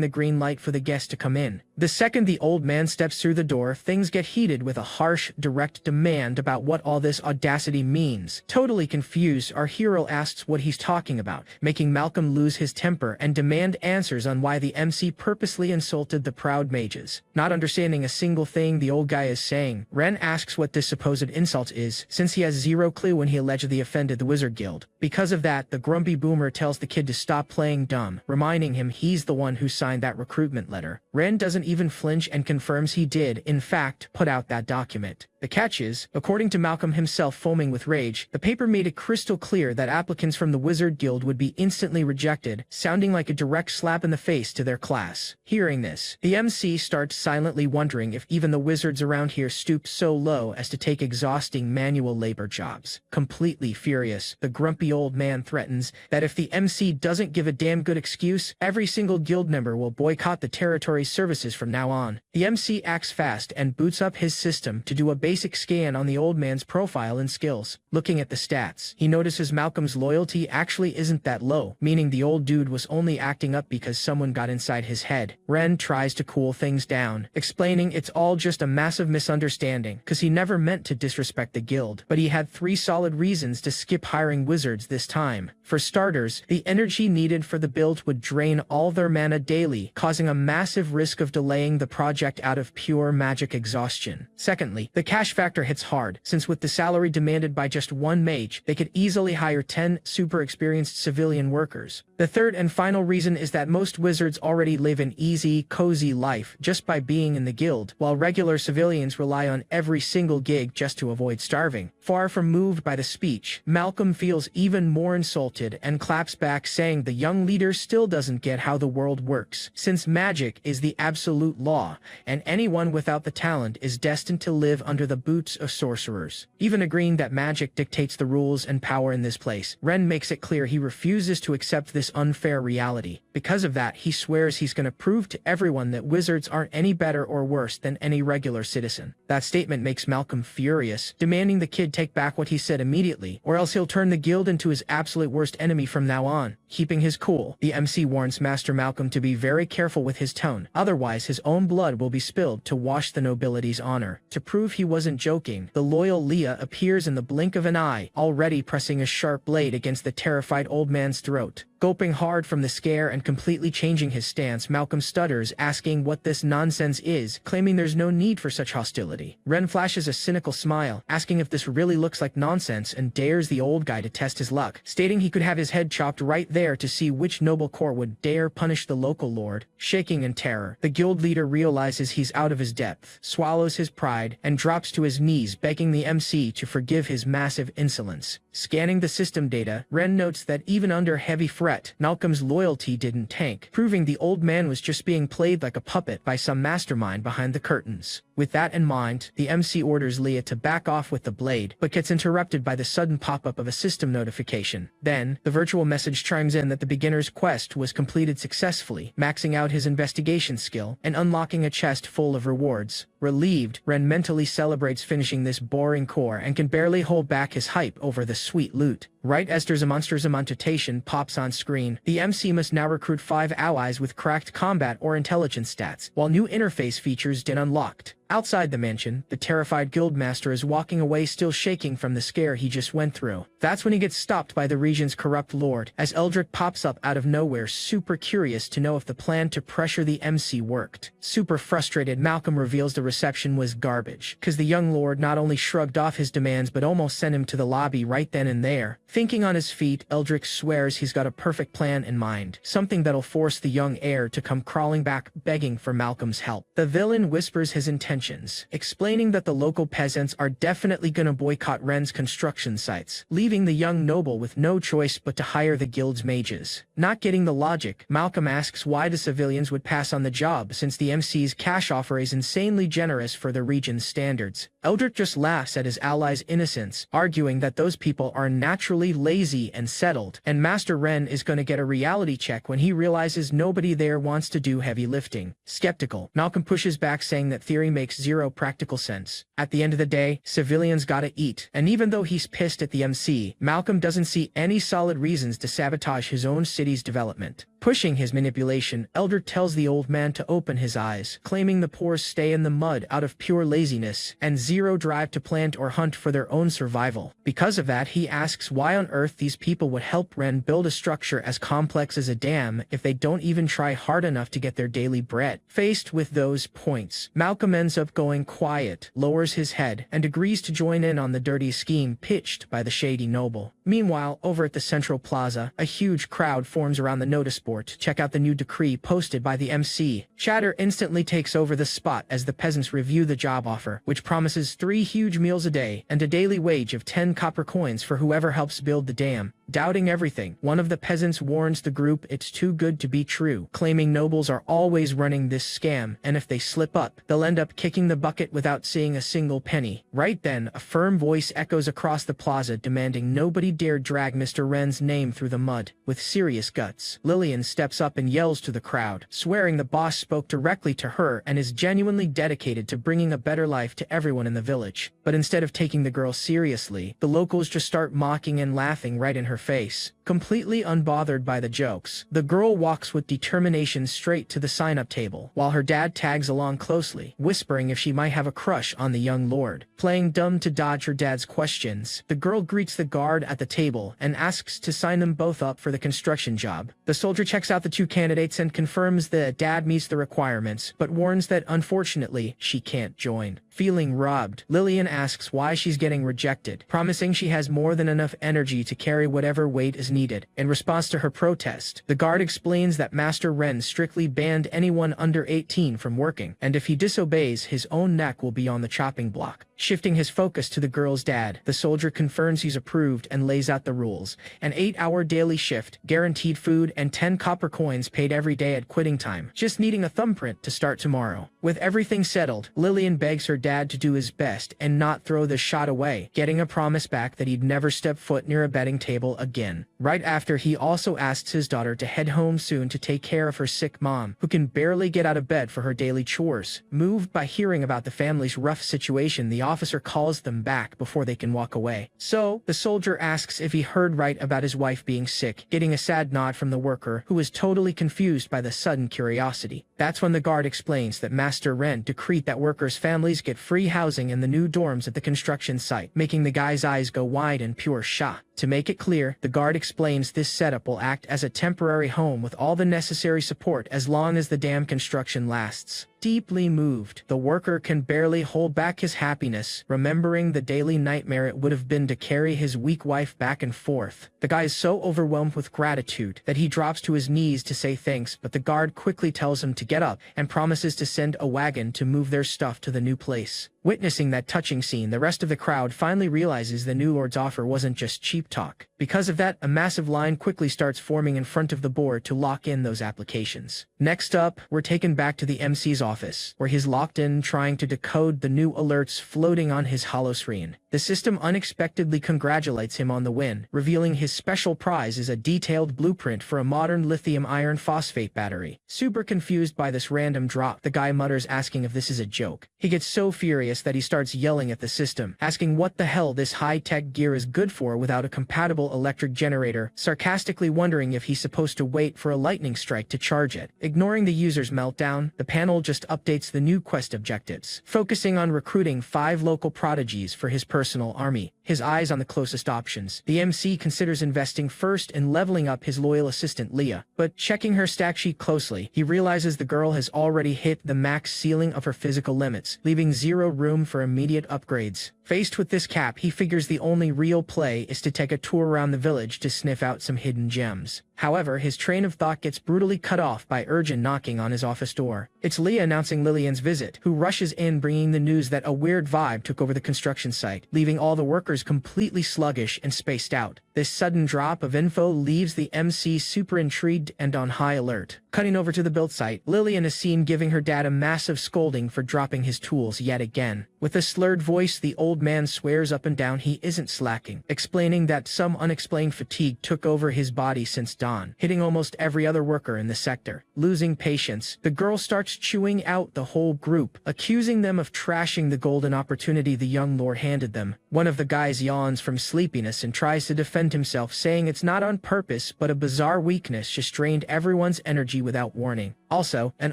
the green light for the guest to come in. The second the old man steps through the door, things get heated with a harsh, direct demand about what all this audacity means. Totally confused, our hero asks what he's talking about, making Malcolm lose his temper and demand answers on why the MC purposely insulted the proud mages. Not understanding a single thing the old guy is saying, Ren asks what this supposed insult is, since he has zero clue when he allegedly offended the Wizard Guild. Because of that, the grumpy boomer tells the kid to stop playing dumb, reminding him he's the one who signed that recruitment letter. Ren doesn't even flinch and confirms he did, in fact, put out that document. The catch is, according to Malcolm himself foaming with rage, the paper made it crystal clear that applicants from the Wizard Guild would be instantly rejected, sounding like a direct slap in the face to their class. Hearing this, the MC starts silently wondering if even the wizards around here stoop so low as to take exhausting manual labor jobs. Completely furious, the grumpy old man threatens that if the MC doesn't give a damn good excuse, every single guild member will boycott the territory's services from now on. The MC acts fast and boots up his system to do a basic scan on the old man's profile and skills. Looking at the stats, he notices Malcolm's loyalty actually isn't that low, meaning the old dude was only acting up because someone got inside his head. Ren tries to cool things down, explaining it's all just a massive misunderstanding, cause he never meant to disrespect the guild, but he had 3 solid reasons to skip hiring wizards this time. For starters, the energy needed for the build would drain all their mana daily, causing a massive risk of delaying the project out of pure magic exhaustion. Secondly, the cash factor hits hard, since with the salary demanded by just 1 mage, they could easily hire 10 super experienced civilian workers. The third and final reason is that most wizards already live an easy, cozy life just by being in the guild, while regular civilians rely on every single gig just to avoid starving. Far from moved by the speech, Malcolm feels even more insulted and claps back, saying the young leader still doesn't get how the world works, since magic is the absolute law, and anyone without the talent is destined to live under the boots of sorcerers. Even agreeing that magic dictates the rules and power in this place, Ren makes it clear he refuses to accept this unfair reality. Because of that, he swears he's gonna prove to everyone that wizards aren't any better or worse than any regular citizen. That statement makes Malcolm furious, demanding the kid take back what he said immediately, or else he'll turn the guild into his absolute worst enemy from now on. Keeping his cool, the MC warns Master Malcolm to be very careful with his tone, otherwise his own blood will be spilled to wash the nobility's honor. To prove he wasn't joking, the loyal Leah appears in the blink of an eye, already pressing a sharp blade against the terrified old man's throat. Gulping hard from the scare and completely changing his stance, Malcolm stutters, asking what this nonsense is, claiming there's no need for such hostility. Ren flashes a cynical smile, asking if this really looks like nonsense, and dares the old guy to test his luck, stating he could have his head chopped right there to see which noble core would dare punish the local lord. Shaking in terror, the guild leader realizes he's out of his depth, swallows his pride, and drops to his knees, begging the MC to forgive his massive insolence. Scanning the system data, Ren notes that even under heavy threat, Malcolm's loyalty didn't tank, proving the old man was just being played like a puppet by some mastermind behind the curtains. With that in mind, the MC orders Leah to back off with the blade, but gets interrupted by the sudden pop-up of a system notification. Then, the virtual message chimes in that the beginner's quest was completed successfully, maxing out his investigation skill and unlocking a chest full of rewards. Relieved, Ren mentally celebrates finishing this boring core and can barely hold back his hype over the sweet loot. Right as there's a monster's notification pops on screen, the MC must now recruit 5 allies with cracked combat or intelligence stats, while new interface features get unlocked. Outside the mansion, the terrified guildmaster is walking away, still shaking from the scare he just went through. That's when he gets stopped by the region's corrupt lord, as Eldrick pops up out of nowhere, super curious to know if the plan to pressure the MC worked. Super frustrated, Malcolm reveals the reception was garbage, cause the young lord not only shrugged off his demands but almost sent him to the lobby right then and there. Thinking on his feet, Eldrick swears he's got a perfect plan in mind, something that'll force the young heir to come crawling back begging for Malcolm's help. The villain whispers his intentions, explaining that the local peasants are definitely gonna boycott Ren's construction sites, leaving the young noble with no choice but to hire the guild's mages. Not getting the logic, Malcolm asks why the civilians would pass on the job since the MC's cash offer is insanely generous for the region's standards. Eldrick just laughs at his allies' innocence, arguing that those people are naturally lazy and settled, and Master Ren is gonna get a reality check when he realizes nobody there wants to do heavy lifting. Skeptical, Malcolm pushes back, saying that theory makes zero practical sense. At the end of the day, civilians gotta eat, and even though he's pissed at the MC, Malcolm doesn't see any solid reasons to sabotage his own city's development. Pushing his manipulation, Eldrick tells the old man to open his eyes, claiming the poor stay in the mud out of pure laziness and zero drive to plant or hunt for their own survival. Because of that, he asks why on earth these people would help Ren build a structure as complex as a dam if they don't even try hard enough to get their daily bread. Faced with those points, Malcolm ends up going quiet, lowers his head, and agrees to join in on the dirty scheme pitched by the shady noble. Meanwhile, over at the Central Plaza, a huge crowd forms around the notice board to check out the new decree posted by the MC. Chatter instantly takes over the spot as the peasants review the job offer, which promises 3 huge meals a day and a daily wage of 10 copper coins for whoever helps build the dam. Doubting everything, one of the peasants warns the group it's too good to be true, claiming nobles are always running this scam, and if they slip up, they'll end up kicking the bucket without seeing a single penny. Right then, a firm voice echoes across the plaza demanding nobody dare drag Mr. Ren's name through the mud. With serious guts, Lillian steps up and yells to the crowd, swearing the boss spoke directly to her and is genuinely dedicated to bringing a better life to everyone in the village. But instead of taking the girl seriously, the locals just start mocking and laughing right in her face. Completely unbothered by the jokes, the girl walks with determination straight to the sign-up table, while her dad tags along closely, whispering if she might have a crush on the young lord. Playing dumb to dodge her dad's questions, the girl greets the guard at the table and asks to sign them both up for the construction job. The soldier checks out the 2 candidates and confirms that dad meets the requirements, but warns that unfortunately she can't join. Feeling robbed, Lillian asks why she's getting rejected, promising she has more than enough energy to carry whatever weight is needed. In response to her protest, the guard explains that Master Ren strictly banned anyone under 18 from working, and if he disobeys, his own neck will be on the chopping block. Shifting his focus to the girl's dad, the soldier confirms he's approved and lays out the rules: an 8-hour daily shift, guaranteed food, and 10 copper coins paid every day at quitting time, just needing a thumbprint to start tomorrow. With everything settled, Lillian begs her dad to do his best and not throw the shot away, getting a promise back that he'd never step foot near a betting table again. Right after, he also asks his daughter to head home soon to take care of her sick mom, who can barely get out of bed for her daily chores. Moved by hearing about the family's rough situation, the officer calls them back before they can walk away. So, the soldier asks if he heard right about his wife being sick, getting a sad nod from the worker, who is totally confused by the sudden curiosity. That's when the guard explains that Master Ren decreed that workers' families get free housing in the new dorms at the construction site, making the guy's eyes go wide in pure shock. To make it clear, the guard explains this setup will act as a temporary home with all the necessary support as long as the dam construction lasts. Deeply moved, the worker can barely hold back his happiness, remembering the daily nightmare it would have been to carry his weak wife back and forth. The guy is so overwhelmed with gratitude that he drops to his knees to say thanks, but the guard quickly tells him to get up and promises to send a wagon to move their stuff to the new place. Witnessing that touching scene, the rest of the crowd finally realizes the new lord's offer wasn't just cheap talk. Because of that, a massive line quickly starts forming in front of the board to lock in those applications. Next up, we're taken back to the MC's office, where he's locked in trying to decode the new alerts floating on his holoscreen. The system unexpectedly congratulates him on the win, revealing his special prize is a detailed blueprint for a modern lithium iron phosphate battery. Super confused by this random drop, the guy mutters, asking if this is a joke. He gets so furious that he starts yelling at the system, asking what the hell this high-tech gear is good for without a compatible electric generator, sarcastically wondering if he's supposed to wait for a lightning strike to charge it. Ignoring the user's meltdown, the panel just updates the new quest objectives, focusing on recruiting 5 local prodigies for his personal army. His eyes on the closest options, the MC considers investing first in leveling up his loyal assistant Leah, but checking her stack sheet closely, he realizes the girl has already hit the max ceiling of her physical limits, leaving zero room for immediate upgrades. Faced with this cap, he figures the only real play is to take a tour around the village to sniff out some hidden gems. However, his train of thought gets brutally cut off by urgent knocking on his office door. It's Leah announcing Lillian's visit, who rushes in bringing the news that a weird vibe took over the construction site, leaving all the workers completely sluggish and spaced out. This sudden drop of info leaves the MC super intrigued and on high alert. Cutting over to the build site, Lillian is seen giving her dad a massive scolding for dropping his tools yet again. With a slurred voice, the old man swears up and down he isn't slacking, explaining that some unexplained fatigue took over his body since dawn, hitting almost every other worker in the sector. Losing patience, the girl starts chewing out the whole group, accusing them of trashing the golden opportunity the young lord handed them. One of the guys yawns from sleepiness and tries to defend himself, saying it's not on purpose but a bizarre weakness just drained everyone's energy without warning. Also, an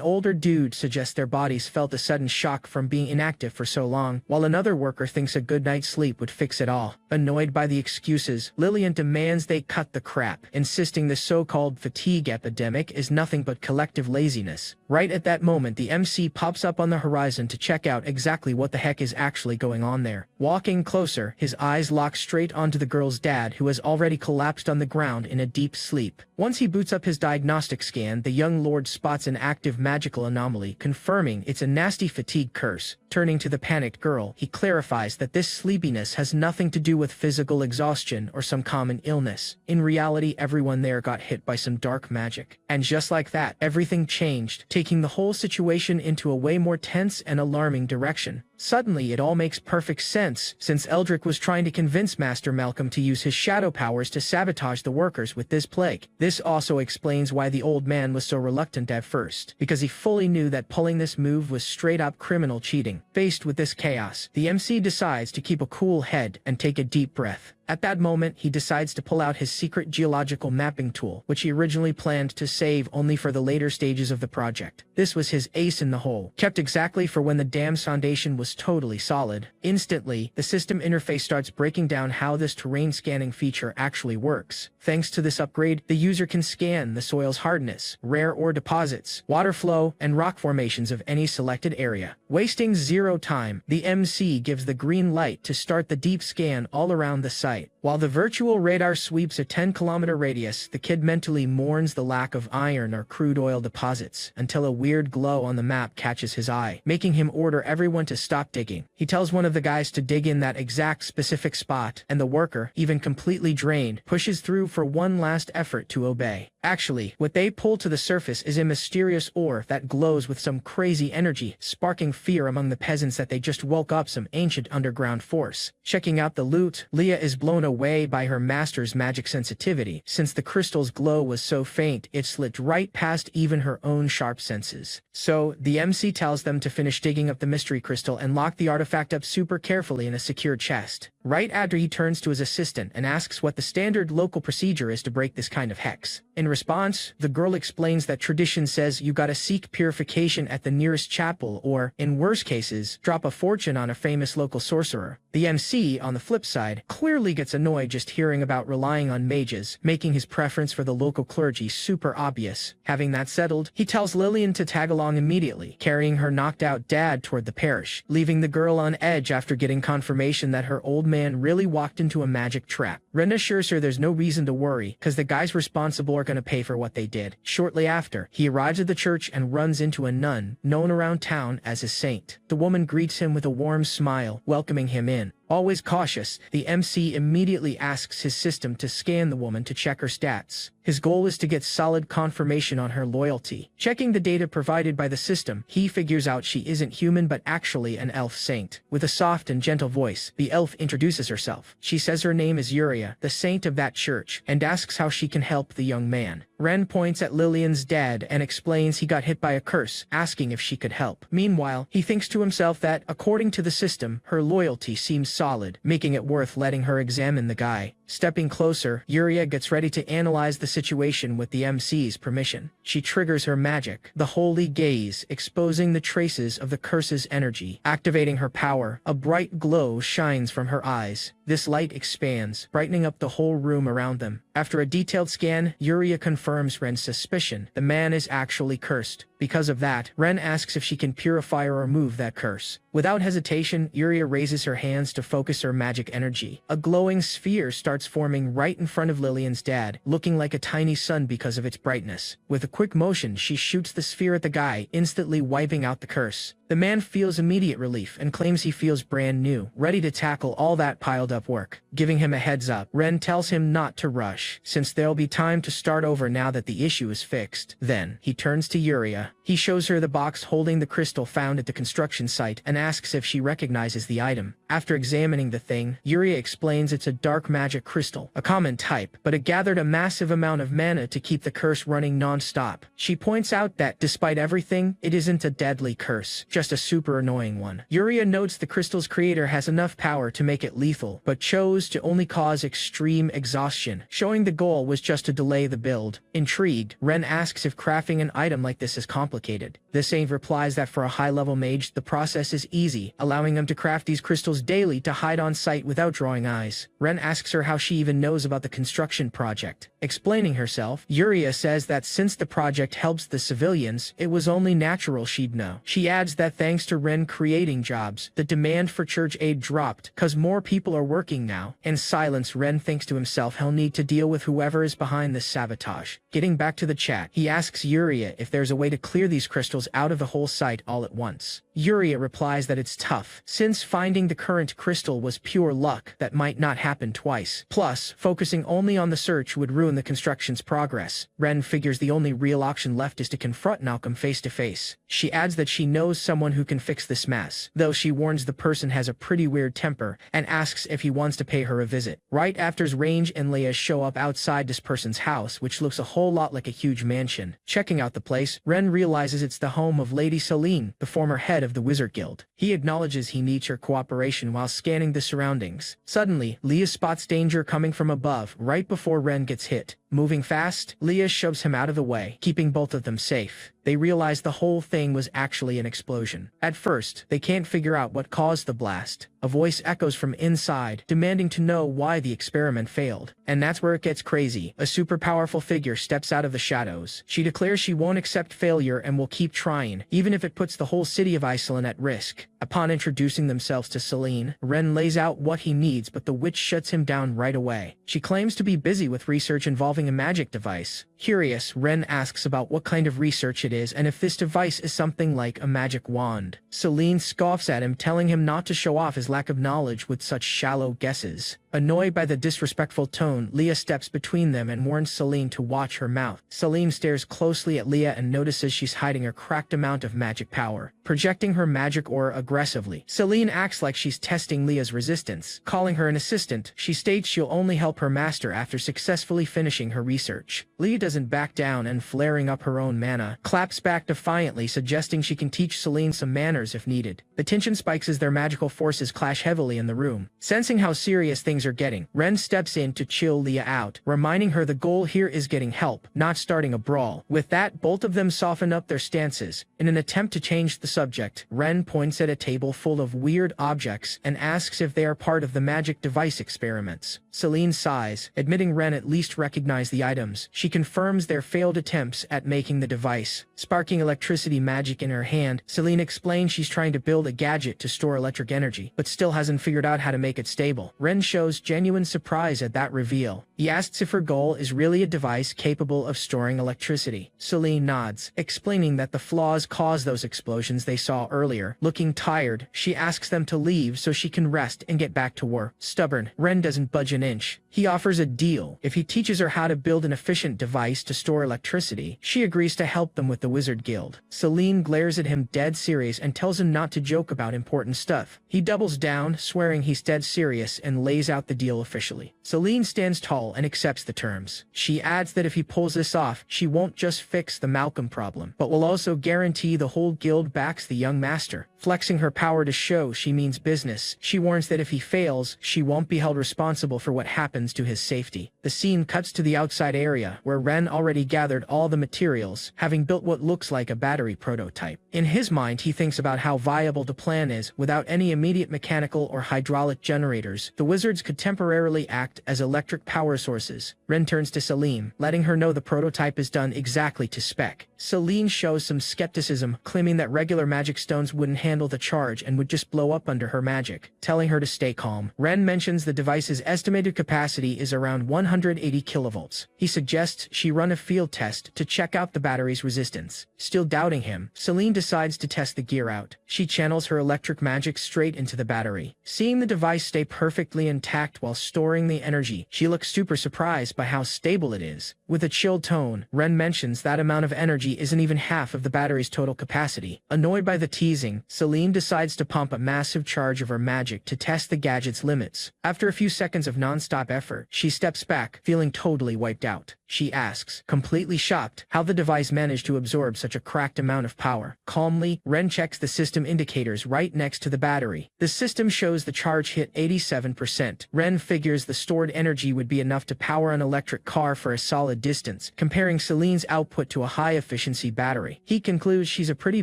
older dude suggests their bodies felt a sudden shock from being inactive for so long, while another worker thinks a good night's sleep would fix it all. Annoyed by the excuses, Lillian demands they cut the crap, insisting the so-called fatigue epidemic is nothing but collective laziness. Right at that moment, the MC pops up on the horizon to check out exactly what the heck is actually going on there. Walking closer, his eyes lock straight onto the girl's dad, who has already collapsed on the ground in a deep sleep. Once he boots up his diagnostic scan, the young lord spots an active magical anomaly, confirming it's a nasty fatigue curse. Turning to the panicked girl, he clarifies that this sleepiness has nothing to do with physical exhaustion or some common illness. In reality, everyone there got hit by some dark magic. And just like that, everything changed, taking the whole situation into a way more tense and alarming direction. Suddenly, it all makes perfect sense, since Eldrick was trying to convince Master Malcolm to use his shadow powers to sabotage the workers with this plague. This also explains why the old man was so reluctant at first, because he fully knew that pulling this move was straight-up criminal cheating. Faced with this chaos, the MC decides to keep a cool head and take a deep breath. At that moment, he decides to pull out his secret geological mapping tool, which he originally planned to save only for the later stages of the project. This was his ace in the hole, kept exactly for when the dam's foundation was totally solid. Instantly, the system interface starts breaking down how this terrain scanning feature actually works. Thanks to this upgrade, the user can scan the soil's hardness, rare ore deposits, water flow, and rock formations of any selected area. Wasting zero time, the MC gives the green light to start the deep scan all around the site. While the virtual radar sweeps a 10-kilometer radius, the kid mentally mourns the lack of iron or crude oil deposits until a weird glow on the map catches his eye, making him order everyone to stop digging. He tells one of the guys to dig in that exact specific spot, and the worker, even completely drained, pushes through for one last effort to obey. Actually, what they pull to the surface is a mysterious ore that glows with some crazy energy, sparking fear among the peasants that they just woke up some ancient underground force. Checking out the loot, Leah is blown away by her master's magic sensitivity. Since the crystal's glow was so faint, it slipped right past even her own sharp senses. So, the MC tells them to finish digging up the mystery crystal and lock the artifact up super carefully in a secure chest. right after he turns to his assistant and asks what the standard local procedure is to break this kind of hex. In response, the girl explains that tradition says you gotta seek purification at the nearest chapel or, in worse cases, drop a fortune on a famous local sorcerer. The MC, on the flip side, clearly gets annoyed just hearing about relying on mages, making his preference for the local clergy super obvious. Having that settled, he tells Lillian to tag along immediately, carrying her knocked-out dad toward the parish, leaving the girl on edge after getting confirmation that her old man really walked into a magic trap. Ren assures her there's no reason to worry, cause the guys responsible are gonna pay for what they did. Shortly after, he arrives at the church and runs into a nun, known around town as a saint. The woman greets him with a warm smile, welcoming him in. Always cautious, the MC immediately asks his system to scan the woman to check her stats. His goal is to get solid confirmation on her loyalty. Checking the data provided by the system, he figures out she isn't human but actually an elf saint. With a soft and gentle voice, the elf introduces herself. She says her name is Yuria, the saint of that church, and asks how she can help the young man. Ren points at Lillian's dad and explains he got hit by a curse, asking if she could help. Meanwhile, he thinks to himself that, according to the system, her loyalty seems solid, making it worth letting her examine the guy. Stepping closer, Yuria gets ready to analyze the situation with the MC's permission. She triggers her magic, the Holy Gaze, exposing the traces of the curse's energy. Activating her power, a bright glow shines from her eyes. This light expands, brightening up the whole room around them. After a detailed scan, Yuria confirms Ren's suspicion. The man is actually cursed. Because of that, Ren asks if she can purify or remove that curse. Without hesitation, Yuria raises her hands to focus her magic energy. A glowing sphere starts forming right in front of Lillian's dad, looking like a tiny sun because of its brightness. With a quick motion, she shoots the sphere at the guy, instantly wiping out the curse. The man feels immediate relief and claims he feels brand new, ready to tackle all that piled up work. Giving him a heads up, Ren tells him not to rush, since there'll be time to start over now that the issue is fixed. Then, he turns to Yuria. He shows her the box holding the crystal found at the construction site and asks if she recognizes the item. After examining the thing, Yuria explains it's a dark magic crystal, a common type, but it gathered a massive amount of mana to keep the curse running non-stop. She points out that, despite everything, it isn't a deadly curse, just a super annoying one. Yuria notes the crystal's creator has enough power to make it lethal, but chose to only cause extreme exhaustion, showing the goal was just to delay the build. Intrigued, Ren asks if crafting an item like this is complicated. The saint replies that for a high-level mage, the process is easy, allowing them to craft these crystals daily to hide on site without drawing eyes. Ren asks her how she even knows about the construction project. Explaining herself, Yuria says that since the project helps the civilians, it was only natural she'd know. She adds that thanks to Ren creating jobs, the demand for church aid dropped, cause more people are working now. In silence, Ren thinks to himself he'll need to deal with whoever is behind this sabotage. Getting back to the chat, he asks Yuria if there's a way to clear these crystals out of the whole site all at once. Yuria replies that it's tough, since finding the current crystal was pure luck that might not happen twice. Plus, focusing only on the search would ruin the construction's progress. Ren figures the only real option left is to confront Malcolm face to face. She adds that she knows someone who can fix this mess, though she warns the person has a pretty weird temper and asks if he wants to pay her a visit. Right after Range and Leia show up outside this person's house, which looks a whole lot like a huge mansion. Checking out the place, Ren realizes it's the home of Lady Celine, the former head of the Wizard Guild. He acknowledges he needs her cooperation while scanning the surroundings. Suddenly, Leia spots danger coming from above right before Ren gets hit. Moving fast, Leia shoves him out of the way, keeping both of them safe. They realize the whole thing was actually an explosion. At first, they can't figure out what caused the blast. A voice echoes from inside, demanding to know why the experiment failed. And that's where it gets crazy. A super powerful figure steps out of the shadows. She declares she won't accept failure and will keep trying, even if it puts the whole city of Iceland at risk. Upon introducing themselves to Celine, Ren lays out what he needs, but the witch shuts him down right away. She claims to be busy with research involving a magic device. Curious, Ren asks about what kind of research it is and if this device is something like a magic wand. Celine scoffs at him, telling him not to show off his lack of knowledge with such shallow guesses. Annoyed by the disrespectful tone, Leia steps between them and warns Celine to watch her mouth. Celine stares closely at Leia and notices she's hiding a cracked amount of magic power. Projecting her magic aura aggressively. Celine acts like she's testing Leah's resistance. Calling her an assistant, she states she'll only help her master after successfully finishing her research. Leah doesn't back down and, flaring up her own mana, claps back defiantly, suggesting she can teach Celine some manners if needed. The tension spikes as their magical forces clash heavily in the room. Sensing how serious things are getting, Ren steps in to chill Leah out, reminding her the goal here is getting help, not starting a brawl. With that, both of them soften up their stances. In an attempt to change the subject, Ren points at a table full of weird objects and asks if they are part of the magic device experiments. Celine sighs, admitting Ren at least recognized the items. She confirms their failed attempts at making the device. Sparking electricity magic in her hand, Celine explains she's trying to build a gadget to store electric energy, but still hasn't figured out how to make it stable. Ren shows genuine surprise at that reveal. He asks if her goal is really a device capable of storing electricity. Celine nods, explaining that the flaws cause those explosions they saw earlier. Looking tired, she asks them to leave so she can rest and get back to work. Stubborn, Ren doesn't budge an inch. He offers a deal. If he teaches her how to build an efficient device to store electricity, she agrees to help them with the Wizard Guild. Celine glares at him dead serious and tells him not to joke about important stuff. He doubles down, swearing he's dead serious, and lays out the deal officially. Celine stands tall and accepts the terms. She adds that if he pulls this off, she won't just fix the Malcolm problem, but will also guarantee the whole guild backs the young master. Flexing her power to show she means business, she warns that if he fails, she won't be held responsible for what happens to his safety. The scene cuts to the outside area, where Ren already gathered all the materials, having built what looks like a battery prototype. In his mind, he thinks about how viable the plan is. Without any immediate mechanical or hydraulic generators, the wizards could temporarily act as electric power sources. Ren turns to Celine, letting her know the prototype is done exactly to spec. Celine shows some skepticism, claiming that regular magic stones wouldn't handle the charge and would just blow up under her magic. Telling her to stay calm, Ren mentions the device's estimated capacity is around 180 kilovolts. He suggests she run a field test to check out the battery's resistance. Still doubting him, Celine decides to test the gear out. She channels her electric magic straight into the battery. Seeing the device stay perfectly intact while storing the energy, she looks super surprised by how stable it is. With a chilled tone, Ren mentions that amount of energy isn't even half of the battery's total capacity. Annoyed by the teasing, Celine decides to pump a massive charge of her magic to test the gadget's limits. After a few seconds of non-stop effort, she steps back, feeling totally wiped out. She asks, completely shocked, how the device managed to absorb such a cracked amount of power. Calmly, Ren checks the system indicators right next to the battery. The system shows the charge hit 87%. Ren figures the stored energy would be enough to power an electric car for a solid distance, comparing Celine's output to a high-efficiency battery. He concludes she's a pretty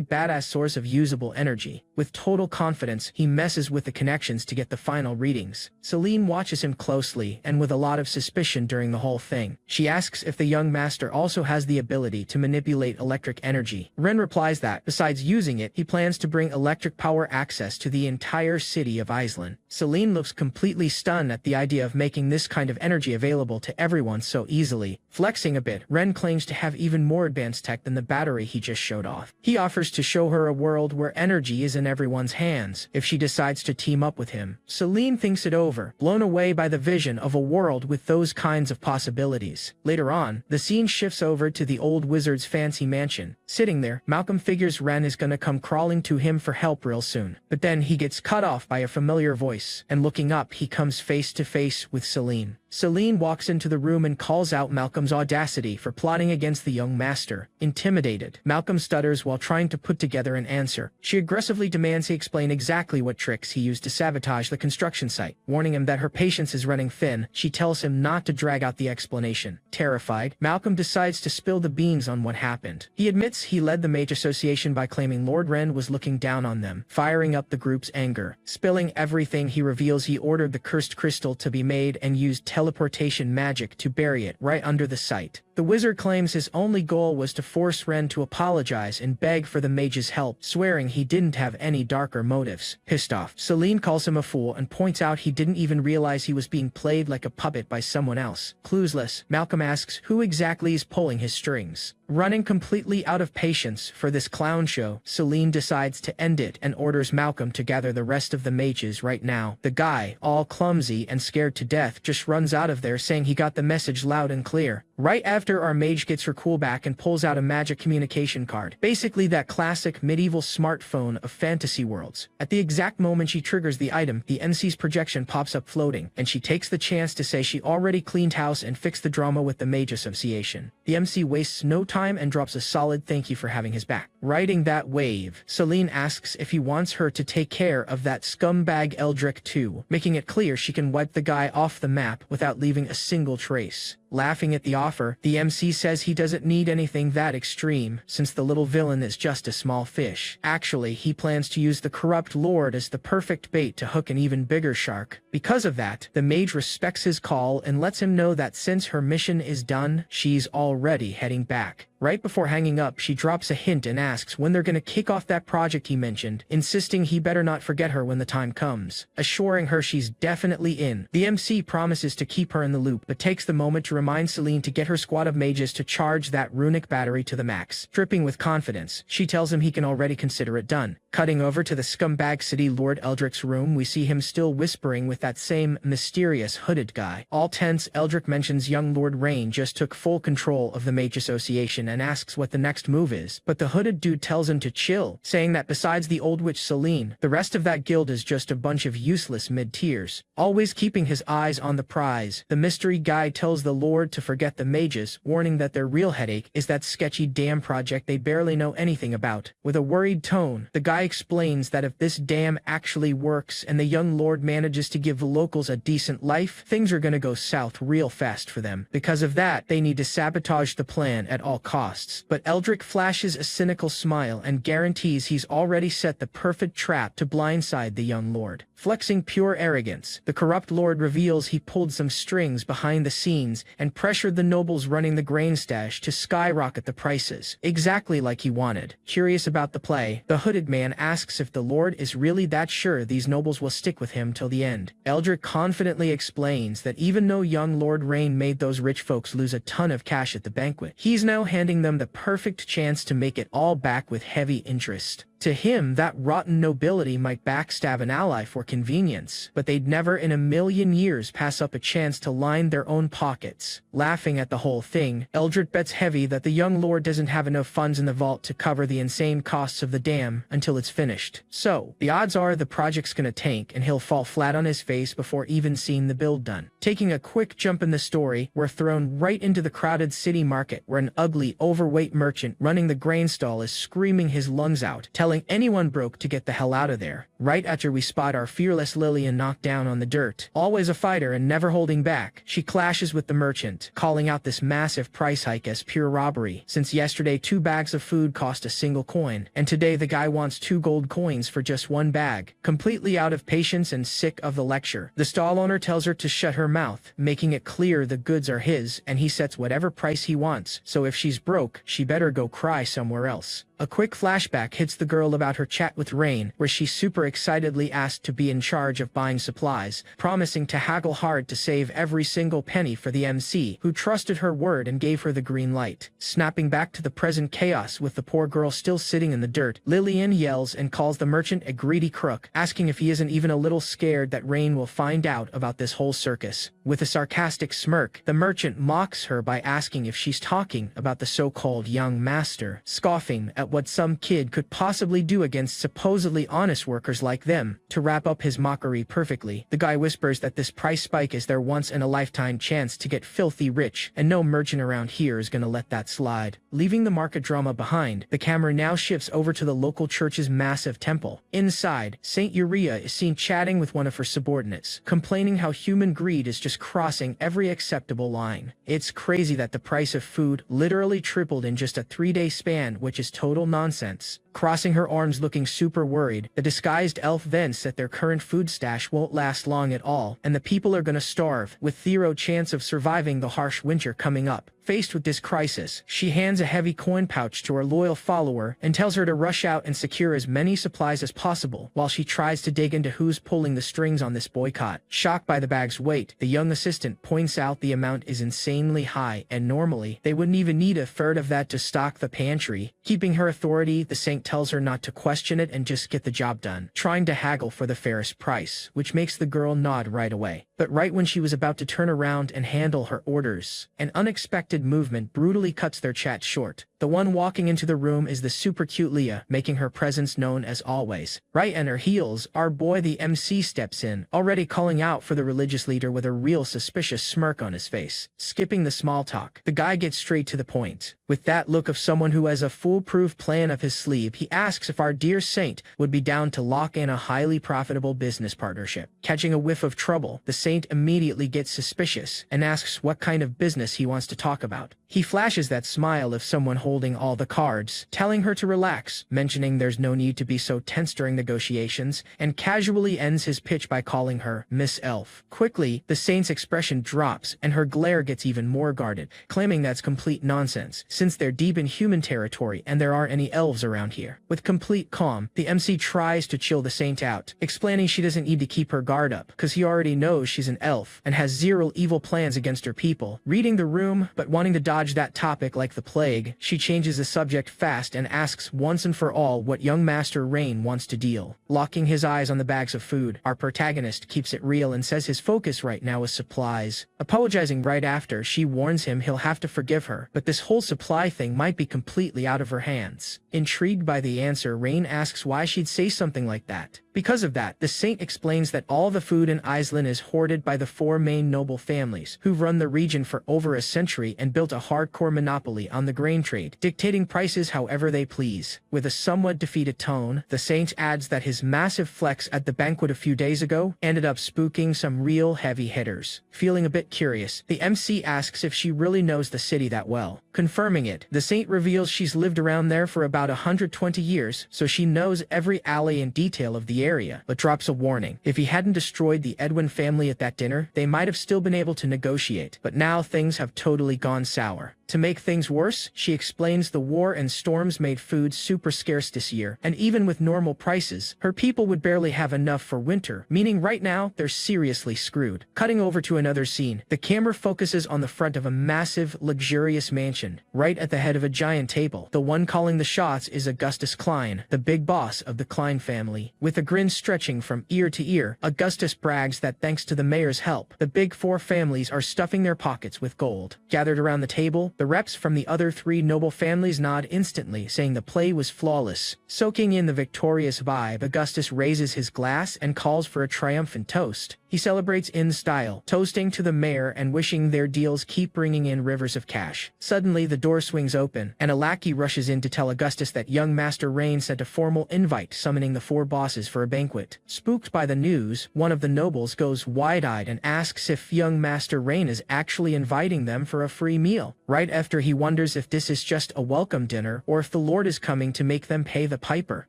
badass source of usable energy. With total confidence, he messes with the connections to get the final readings. Celine watches him closely and with a lot of suspicion during the whole thing. She asks if the young master also has the ability to manipulate electric energy. Ren replies that, besides using it, he plans to bring electric power access to the entire city of Iceland. Celine looks completely stunned at the idea of making this kind of energy available to everyone so easily. Flexing a bit, Ren claims to have even more advanced tech than the battery he just showed off. He offers to show her a world where energy is in everyone's hands if she decides to team up with him. Celine thinks it over, blown away by the vision of a world with those kinds of possibilities. Later on, the scene shifts over to the old wizard's fancy mansion. Sitting there, Malcolm figures Ren is gonna come crawling to him for help real soon. But then he gets cut off by a familiar voice, and looking up he comes face to face with Celine. Celine walks into the room and calls out Malcolm's audacity for plotting against the young master. Intimidated, Malcolm stutters while trying to put together an answer. She aggressively demands he explain exactly what tricks he used to sabotage the construction site. Warning him that her patience is running thin, she tells him not to drag out the explanation. Terrified, Malcolm decides to spill the beans on what happened. He admits he led the Mage Association by claiming Lord Ren was looking down on them, firing up the group's anger. Spilling everything, he reveals he ordered the cursed crystal to be made and used teleportation magic to bury it right under the site. The wizard claims his only goal was to force Ren to apologize and beg for the mage's help, swearing he didn't have any darker motives. Pissed off, Celine calls him a fool and points out he didn't even realize he was being played like a puppet by someone else. Clueless, Malcolm asks who exactly is pulling his strings. Running completely out of patience for this clown show, Celine decides to end it and orders Malcolm to gather the rest of the mages right now. The guy, all clumsy and scared to death, just runs out of there saying he got the message loud and clear. Right after After our mage gets her cool back and pulls out a magic communication card, basically that classic medieval smartphone of fantasy worlds. At the exact moment she triggers the item, the MC's projection pops up floating, and she takes the chance to say she already cleaned house and fixed the drama with the Mage Association. The MC wastes no time and drops a solid thank you for having his back. Riding that wave, Celine asks if he wants her to take care of that scumbag Eldrick too, making it clear she can wipe the guy off the map without leaving a single trace. Laughing at the offer, the MC says he doesn't need anything that extreme, since the little villain is just a small fish. Actually, he plans to use the corrupt lord as the perfect bait to hook an even bigger shark. Because of that, the mage respects his call and lets him know that since her mission is done, she's already heading back. Right before hanging up, she drops a hint and asks when they're gonna kick off that project he mentioned, insisting he better not forget her when the time comes, assuring her she's definitely in. The MC promises to keep her in the loop, but takes the moment to remind Celine to get her squad of mages to charge that runic battery to the max. Dripping with confidence, she tells him he can already consider it done. Cutting over to the scumbag city Lord Eldrick's room, we see him still whispering with that same mysterious hooded guy. All tense, Eldrick mentions young Lord Rain just took full control of the Mage Association and asks what the next move is, but the hooded dude tells him to chill, saying that besides the old witch Celine, the rest of that guild is just a bunch of useless mid-tiers. Always keeping his eyes on the prize, the mystery guy tells the Lord to forget the mages, warning that their real headache is that sketchy dam project they barely know anything about. With a worried tone, the guy explains that if this dam actually works and the young lord manages to give the locals a decent life, things are gonna go south real fast for them. Because of that, they need to sabotage the plan at all costs. But Eldrick flashes a cynical smile and guarantees he's already set the perfect trap to blindside the young lord. Flexing pure arrogance, the corrupt lord reveals he pulled some strings behind the scenes and pressured the nobles running the grain stash to skyrocket the prices, exactly like he wanted. Curious about the play, the hooded man asks if the lord is really that sure these nobles will stick with him till the end. Eldrick confidently explains that even though young Lord Rain made those rich folks lose a ton of cash at the banquet, he's now handing them the perfect chance to make it all back with heavy interest. To him, that rotten nobility might backstab an ally for convenience, but they'd never in a million years pass up a chance to line their own pockets. Laughing at the whole thing, Eldrick bets heavy that the young lord doesn't have enough funds in the vault to cover the insane costs of the dam until it's finished. So, the odds are the project's gonna tank and he'll fall flat on his face before even seeing the build done. Taking a quick jump in the story, we're thrown right into the crowded city market where an ugly, overweight merchant running the grain stall is screaming his lungs out, telling anyone broke to get the hell out of there. Right after we spot our fearless Lillian knocked down on the dirt, always a fighter and never holding back, she clashes with the merchant, calling out this massive price hike as pure robbery, since yesterday 2 bags of food cost a single coin, and today the guy wants 2 gold coins for just 1 bag. Completely out of patience and sick of the lecture, the stall owner tells her to shut her mouth, making it clear the goods are his and he sets whatever price he wants, so if she's broke, she better go cry somewhere else. A quick flashback hits the girl about her chat with Rain, where she super excitedly asked to be in charge of buying supplies, promising to haggle hard to save every single penny for the MC, who trusted her word and gave her the green light. Snapping back to the present chaos with the poor girl still sitting in the dirt, Lillian yells and calls the merchant a greedy crook, asking if he isn't even a little scared that Rain will find out about this whole circus. With a sarcastic smirk, the merchant mocks her by asking if she's talking about the so-called young master, scoffing at what some kid could possibly do against supposedly honest workers like them. To wrap up his mockery perfectly, the guy whispers that this price spike is their once-in-a-lifetime chance to get filthy rich, and no merchant around here is gonna let that slide. Leaving the market drama behind, the camera now shifts over to the local church's massive temple. Inside, Saint Uria is seen chatting with one of her subordinates, complaining how human greed is just crossing every acceptable line. It's crazy that the price of food literally tripled in just a 3-day span, which is total nonsense. Crossing her arms looking super worried, the disguised elf vents that their current food stash won't last long at all, and the people are gonna starve, with zero chance of surviving the harsh winter coming up. Faced with this crisis, she hands a heavy coin pouch to her loyal follower and tells her to rush out and secure as many supplies as possible, while she tries to dig into who's pulling the strings on this boycott. Shocked by the bag's weight, the young assistant points out the amount is insanely high, and normally, they wouldn't even need a third of that to stock the pantry. Keeping her authority, the Saint tells her not to question it and just get the job done, trying to haggle for the fairest price, which makes the girl nod right away. But right when she was about to turn around and handle her orders, an unexpected movement brutally cuts their chat short. The one walking into the room is the super cute Leah, making her presence known as always. Right on her heels, our boy the MC steps in, already calling out for the religious leader with a real suspicious smirk on his face. Skipping the small talk, the guy gets straight to the point. With that look of someone who has a foolproof plan up his sleeve, he asks if our dear saint would be down to lock in a highly profitable business partnership. Catching a whiff of trouble, the saint immediately gets suspicious and asks what kind of business he wants to talk about. He flashes that smile of someone holding all the cards, telling her to relax, mentioning there's no need to be so tense during negotiations, and casually ends his pitch by calling her Miss Elf. Quickly, the saint's expression drops and her glare gets even more guarded, claiming that's complete nonsense, since they're deep in human territory and there aren't any elves around here. With complete calm, the MC tries to chill the saint out, explaining she doesn't need to keep her guard up, because he already knows she's an elf and has zero evil plans against her people. Reading the room, but wanting to dodge that topic like the plague, she changes the subject fast and asks once and for all what young Master Rain wants to deal. Locking his eyes on the bags of food, our protagonist keeps it real and says his focus right now is supplies. Apologizing right after, she warns him he'll have to forgive her, but this whole supply thing might be completely out of her hands. Intrigued by the answer, Rain asks why she'd say something like that. Because of that, the saint explains that all the food in Iceland is hoarded by the 4 main noble families, who've run the region for over a century and built a hardcore monopoly on the grain trade, dictating prices however they please. With a somewhat defeated tone, the saint adds that his massive flex at the banquet a few days ago ended up spooking some real heavy hitters. Feeling a bit curious, the MC asks if she really knows the city that well. Confirming it, the saint reveals she's lived around there for about 120 years, so she knows every alley and detail of the area, but drops a warning. If he hadn't destroyed the Edwin family at that dinner, they might have still been able to negotiate, but now things have totally gone sour. To make things worse, she explains the war and storms made food super scarce this year, and even with normal prices, her people would barely have enough for winter, meaning right now they're seriously screwed. Cutting over to another scene, the camera focuses on the front of a massive, luxurious mansion. Right at the head of a giant table, the one calling the shots is Augustus Klein, the big boss of the Klein family. With a grin stretching from ear to ear, Augustus brags that thanks to the mayor's help, the big 4 families are stuffing their pockets with gold. Gathered around the table, the reps from the other 3 noble families nod instantly, saying the play was flawless. Soaking in the victorious vibe, Augustus raises his glass and calls for a triumphant toast. He celebrates in style, toasting to the mayor and wishing their deals keep bringing in rivers of cash. Suddenly, the door swings open, and a lackey rushes in to tell Augustus that young Master Rain sent a formal invite summoning the 4 bosses for a banquet. Spooked by the news, one of the nobles goes wide-eyed and asks if young Master Rain is actually inviting them for a free meal. Right after, he wonders if this is just a welcome dinner or if the Lord is coming to make them pay the piper.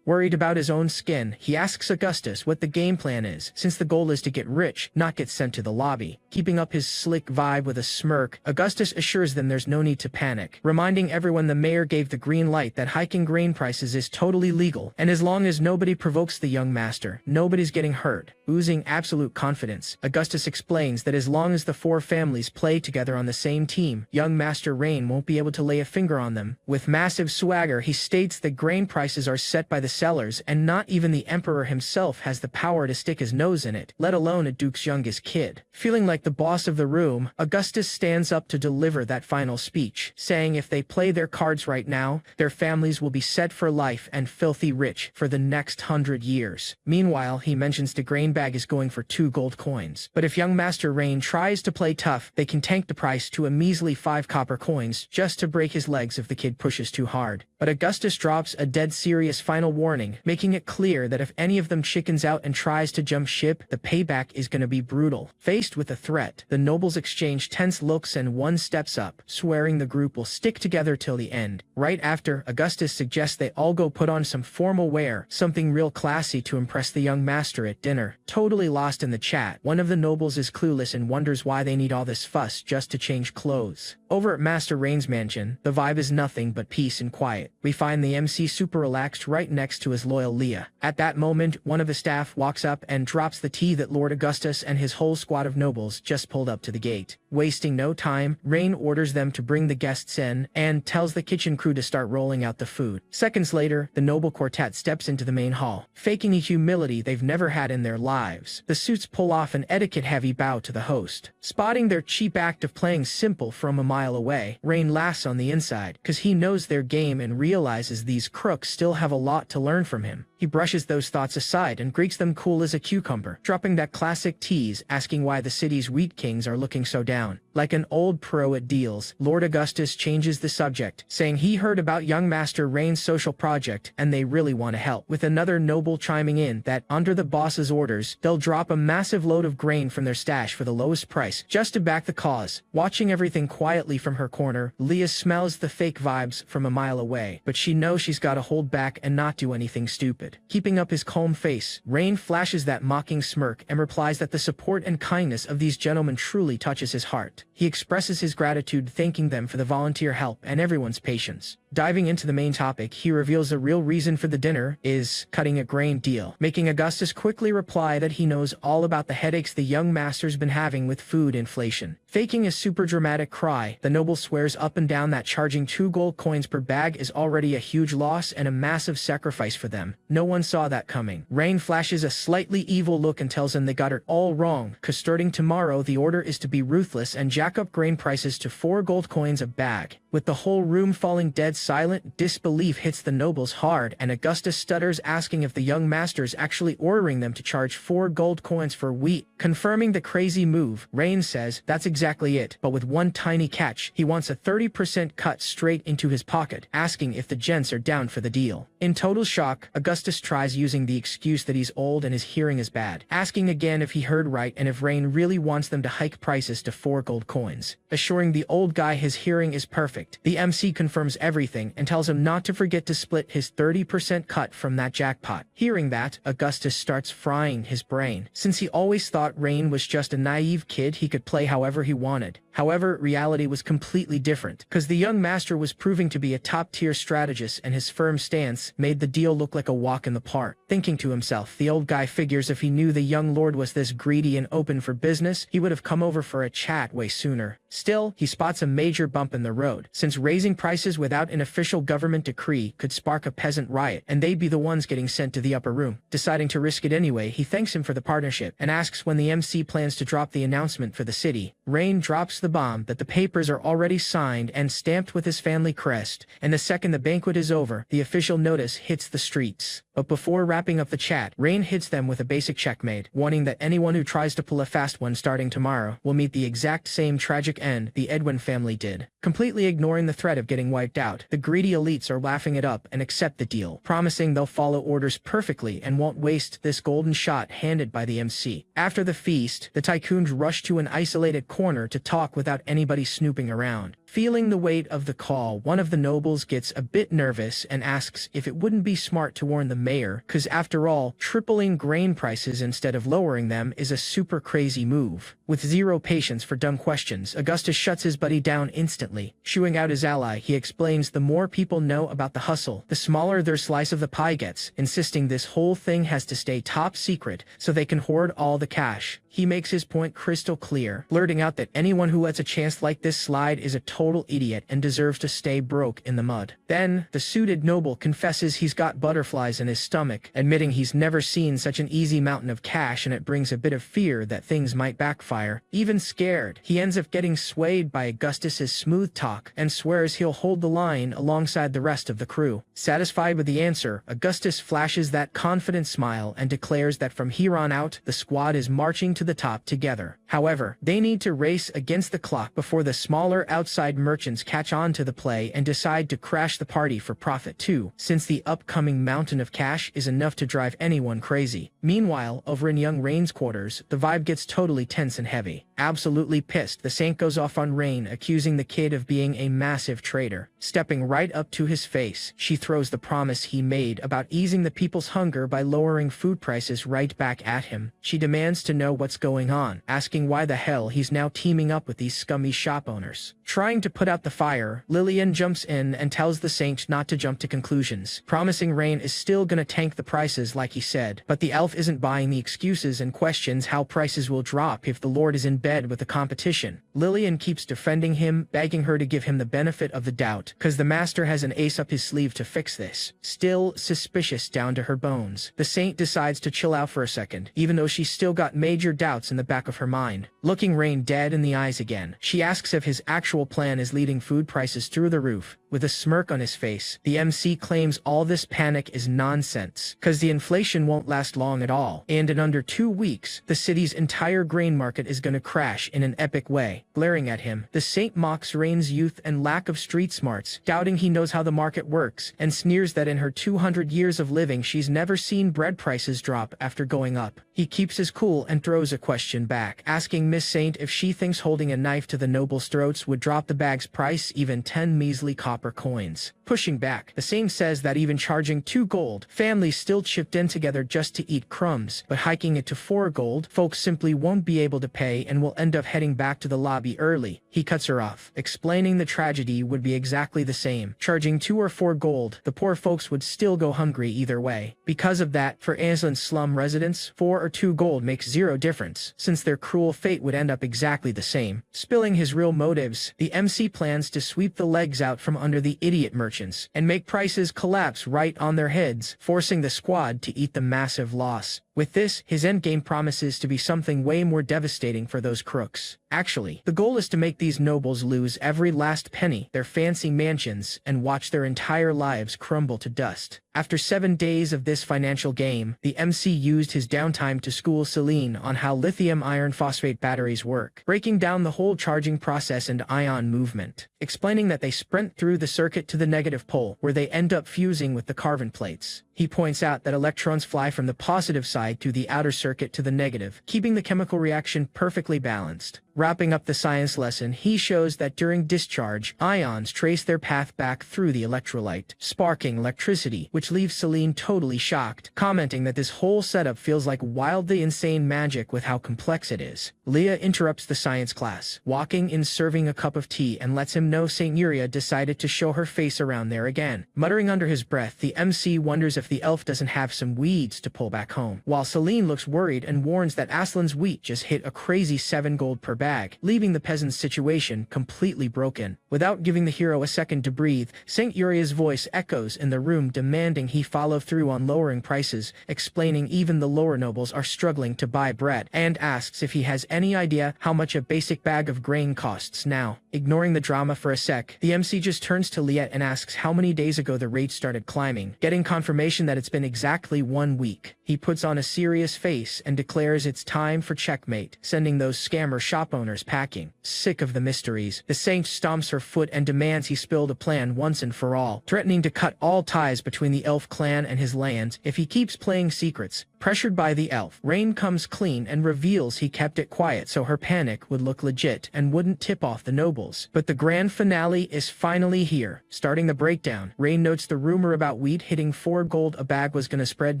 Worried about his own skin, he asks Augustus what the game plan is, since the goal is to get rich, not get sent to the lobby. Keeping up his slick vibe with a smirk, Augustus assures them there's no need to panic, reminding everyone the mayor gave the green light that hiking grain prices is totally legal, and as long as nobody provokes the young master, nobody's getting hurt. Oozing absolute confidence, Augustus explains that as long as the 4 families play together on the same team, young Master Rain won't be able to lay a finger on them. With massive swagger, he states that grain prices are set by the sellers, and not even the emperor himself has the power to stick his nose in it, let alone a duke's youngest kid. Feeling like the boss of the room, Augustus stands up to deliver that final speech, saying if they play their cards right now, their families will be set for life and filthy rich for the next 100 years. Meanwhile, he mentions the grain bag is going for 2 gold coins, but if young Master Rain tries to play tough, they can tank the price to a measly 5 copper coins just to break his legs if the kid pushes too hard. But Augustus drops a dead serious final warning, making it clear that if any of them chickens out and tries to jump ship, the payback is gonna be brutal. Faced with a threat, the nobles exchange tense looks and one steps up, swearing the group will stick together till the end. Right after, Augustus suggests they all go put on some formal wear, something real classy to impress the young master at dinner. Totally lost in the chat, one of the nobles is clueless and wonders why they need all this fuss just to change clothes. Over at Master Rain's mansion, the vibe is nothing but peace and quiet. We find the MC super relaxed right next to his loyal Leah. At that moment, one of the staff walks up and drops the tea that Lord Augustus and his whole squad of nobles just pulled up to the gate. Wasting no time, Rain orders them to bring the guests in and tells the kitchen crew to start rolling out the food. Seconds later, the noble quartet steps into the main hall, faking a humility they've never had in their lives. The suits pull off an etiquette-heavy bow to the host. Spotting their cheap act of playing simple from a mile away, Rain laughs on the inside, cause he knows their game and realizes these crooks still have a lot to learn from him. He brushes those thoughts aside and greets them cool as a cucumber, dropping that classic tease, asking why the city's wheat kings are looking so down. Like an old pro at deals, Lord Augustus changes the subject, saying he heard about young Master Rain's social project and they really want to help, with another noble chiming in that, under the boss's orders, they'll drop a massive load of grain from their stash for the lowest price, just to back the cause. Watching everything quietly from her corner, Leah smells the fake vibes from a mile away, but she knows she's got to hold back and not do anything stupid. Keeping up his calm face, Rain flashes that mocking smirk and replies that the support and kindness of these gentlemen truly touches his heart. He expresses his gratitude, thanking them for the volunteer help and everyone's patience. Diving into the main topic, he reveals the real reason for the dinner is cutting a grain deal, making Augustus quickly reply that he knows all about the headaches the young master's been having with food inflation. Faking a super dramatic cry, the noble swears up and down that charging 2 gold coins per bag is already a huge loss and a massive sacrifice for them. No one saw that coming. Rain flashes a slightly evil look and tells him they got it all wrong, cause starting tomorrow the order is to be ruthless and jack up grain prices to 4 gold coins a bag. With the whole room falling dead silent, disbelief hits the nobles hard, and Augustus stutters, asking if the young master's actually ordering them to charge 4 gold coins for wheat. Confirming the crazy move, Rain says that's exactly it, but with one tiny catch. He wants a 30% cut straight into his pocket, asking if the gents are down for the deal. In total shock, Augustus tries using the excuse that he's old and his hearing is bad, asking again if he heard right and if Rain really wants them to hike prices to 4 gold coins. Assuring the old guy his hearing is perfect, the MC confirms everything and tells him not to forget to split his 30% cut from that jackpot. Hearing that, Augustus starts frying his brain, since he always thought Rain was just a naive kid he could play however he wanted. However, reality was completely different, cause the young master was proving to be a top-tier strategist and his firm stance made the deal look like a walk in the park. Thinking to himself, the old guy figures if he knew the young lord was this greedy and open for business, he would have come over for a chat way sooner. Still, he spots a major bump in the road, since raising prices without an official government decree could spark a peasant riot, and they'd be the ones getting sent to the upper room. Deciding to risk it anyway, he thanks him for the partnership and asks when the MC plans to drop the announcement for the city. Rain drops the bomb that the papers are already signed and stamped with his family crest, and the second the banquet is over, the official notice hits the streets. But before wrapping up the chat, Rain hits them with a basic checkmate, warning that anyone who tries to pull a fast one starting tomorrow will meet the exact same tragic end the Edwin family did. Completely ignoring the threat of getting wiped out, the greedy elites are laughing it up and accept the deal, promising they'll follow orders perfectly and won't waste this golden shot handed by the MC. After the feast, the tycoons rush to an isolated corner to talk without anybody snooping around. Feeling the weight of the call, one of the nobles gets a bit nervous and asks if it wouldn't be smart to warn the mayor, cause after all, tripling grain prices instead of lowering them is a super crazy move. With zero patience for dumb questions, Augustus shuts his buddy down instantly. Shooing out his ally, he explains the more people know about the hustle, the smaller their slice of the pie gets, insisting this whole thing has to stay top secret so they can hoard all the cash. He makes his point crystal clear, blurting out that anyone who lets a chance like this slide is a total idiot and deserves to stay broke in the mud. Then, the suited noble confesses he's got butterflies in his stomach, admitting he's never seen such an easy mountain of cash, and it brings a bit of fear that things might backfire. Even scared, he ends up getting swayed by Augustus's smooth talk and swears he'll hold the line alongside the rest of the crew. Satisfied with the answer, Augustus flashes that confident smile and declares that from here on out, the squad is marching to the top together. However, they need to race against the clock before the smaller outside merchants catch on to the play and decide to crash the party for profit too, since the upcoming mountain of cash is enough to drive anyone crazy. Meanwhile, over in young Rain's quarters, the vibe gets totally tense and heavy. Absolutely pissed, the saint goes off on Rain, accusing the kid of being a massive traitor. Stepping right up to his face, she throws the promise he made about easing the people's hunger by lowering food prices right back at him. She demands to know what's going on, asking why the hell he's now teaming up with these scummy shop owners. Trying to put out the fire, Lillian jumps in and tells the saint not to jump to conclusions, promising Rain is still gonna tank the prices like he said. But the elf isn't buying the excuses and questions how prices will drop if the Lord is in bed with the competition. Lillian keeps defending him, begging her to give him the benefit of the doubt, cause the master has an ace up his sleeve to fix this. Still suspicious down to her bones, the saint decides to chill out for a second, even though she's still got major doubts in the back of her mind. Looking Rain dead in the eyes again, she asks if his actual plan is leading food prices through the roof. With a smirk on his face, the MC claims all this panic is nonsense, cause the inflation won't last long at all, and in under 2 weeks, the city's entire grain market is gonna crash in an epic way. Glaring at him, the saint mocks Rain's youth and lack of street smarts, doubting he knows how the market works, and sneers that in her 200 years of living she's never seen bread prices drop after going up. He keeps his cool and throws a question back, asking Miss Saint if she thinks holding a knife to the noble's throats would drop the bag's price even 10 measly copper coins. Pushing back, the saint says that even charging 2 gold, families still chipped in together just to eat crumbs, but hiking it to 4 gold, folks simply won't be able to pay and will end up heading back to the lobby early. He cuts her off, explaining the tragedy would be exactly the same. Charging 2 or 4 gold, the poor folks would still go hungry either way. Because of that, for Aslan's slum residents, 4 or 2 gold makes 0 difference, since their cruel fate would end up exactly the same. Spilling his real motives, the MC plans to sweep the legs out from under the idiot merchants, and make prices collapse right on their heads, forcing the squad to eat the massive loss. With this, his endgame promises to be something way more devastating for those crooks. Actually, the goal is to make these nobles lose every last penny, their fancy mansions, and watch their entire lives crumble to dust. After 7 days of this financial game, the MC used his downtime to school Celine on how lithium iron phosphate batteries work, breaking down the whole charging process and ion movement, explaining that they sprint through the circuit to the negative pole, where they end up fusing with the carbon plates. He points out that electrons fly from the positive side to the outer circuit to the negative, keeping the chemical reaction perfectly balanced. Wrapping up the science lesson, he shows that during discharge, ions trace their path back through the electrolyte, sparking electricity, which leaves Celine totally shocked, commenting that this whole setup feels like wildly insane magic with how complex it is. Leah interrupts the science class, walking in serving a cup of tea, and lets him know St. Yuria decided to show her face around there again. Muttering under his breath, the MC wonders if the elf doesn't have some weeds to pull back home, while Celine looks worried and warns that Aslan's wheat just hit a crazy 7 gold per bag, leaving the peasant's situation completely broken. Without giving the hero a second to breathe, St. Uria's voice echoes in the room demanding he follow through on lowering prices, explaining even the lower nobles are struggling to buy bread, and asks if he has any idea how much a basic bag of grain costs now. Ignoring the drama for a sec, the MC just turns to Liette and asks how many days ago the rate started climbing, getting confirmation that it's been exactly 1 week. He puts on a serious face and declares it's time for checkmate, sending those scammer shop owners packing. Sick of the mysteries, the saint stomps her foot and demands he spill the plan once and for all, threatening to cut all ties between the elf clan and his lands if he keeps playing secrets. Pressured by the elf, Rain comes clean and reveals he kept it quiet so her panic would look legit and wouldn't tip off the nobles. But the grand finale is finally here. Starting the breakdown, Rain notes the rumor about wheat hitting 4 gold a bag was gonna spread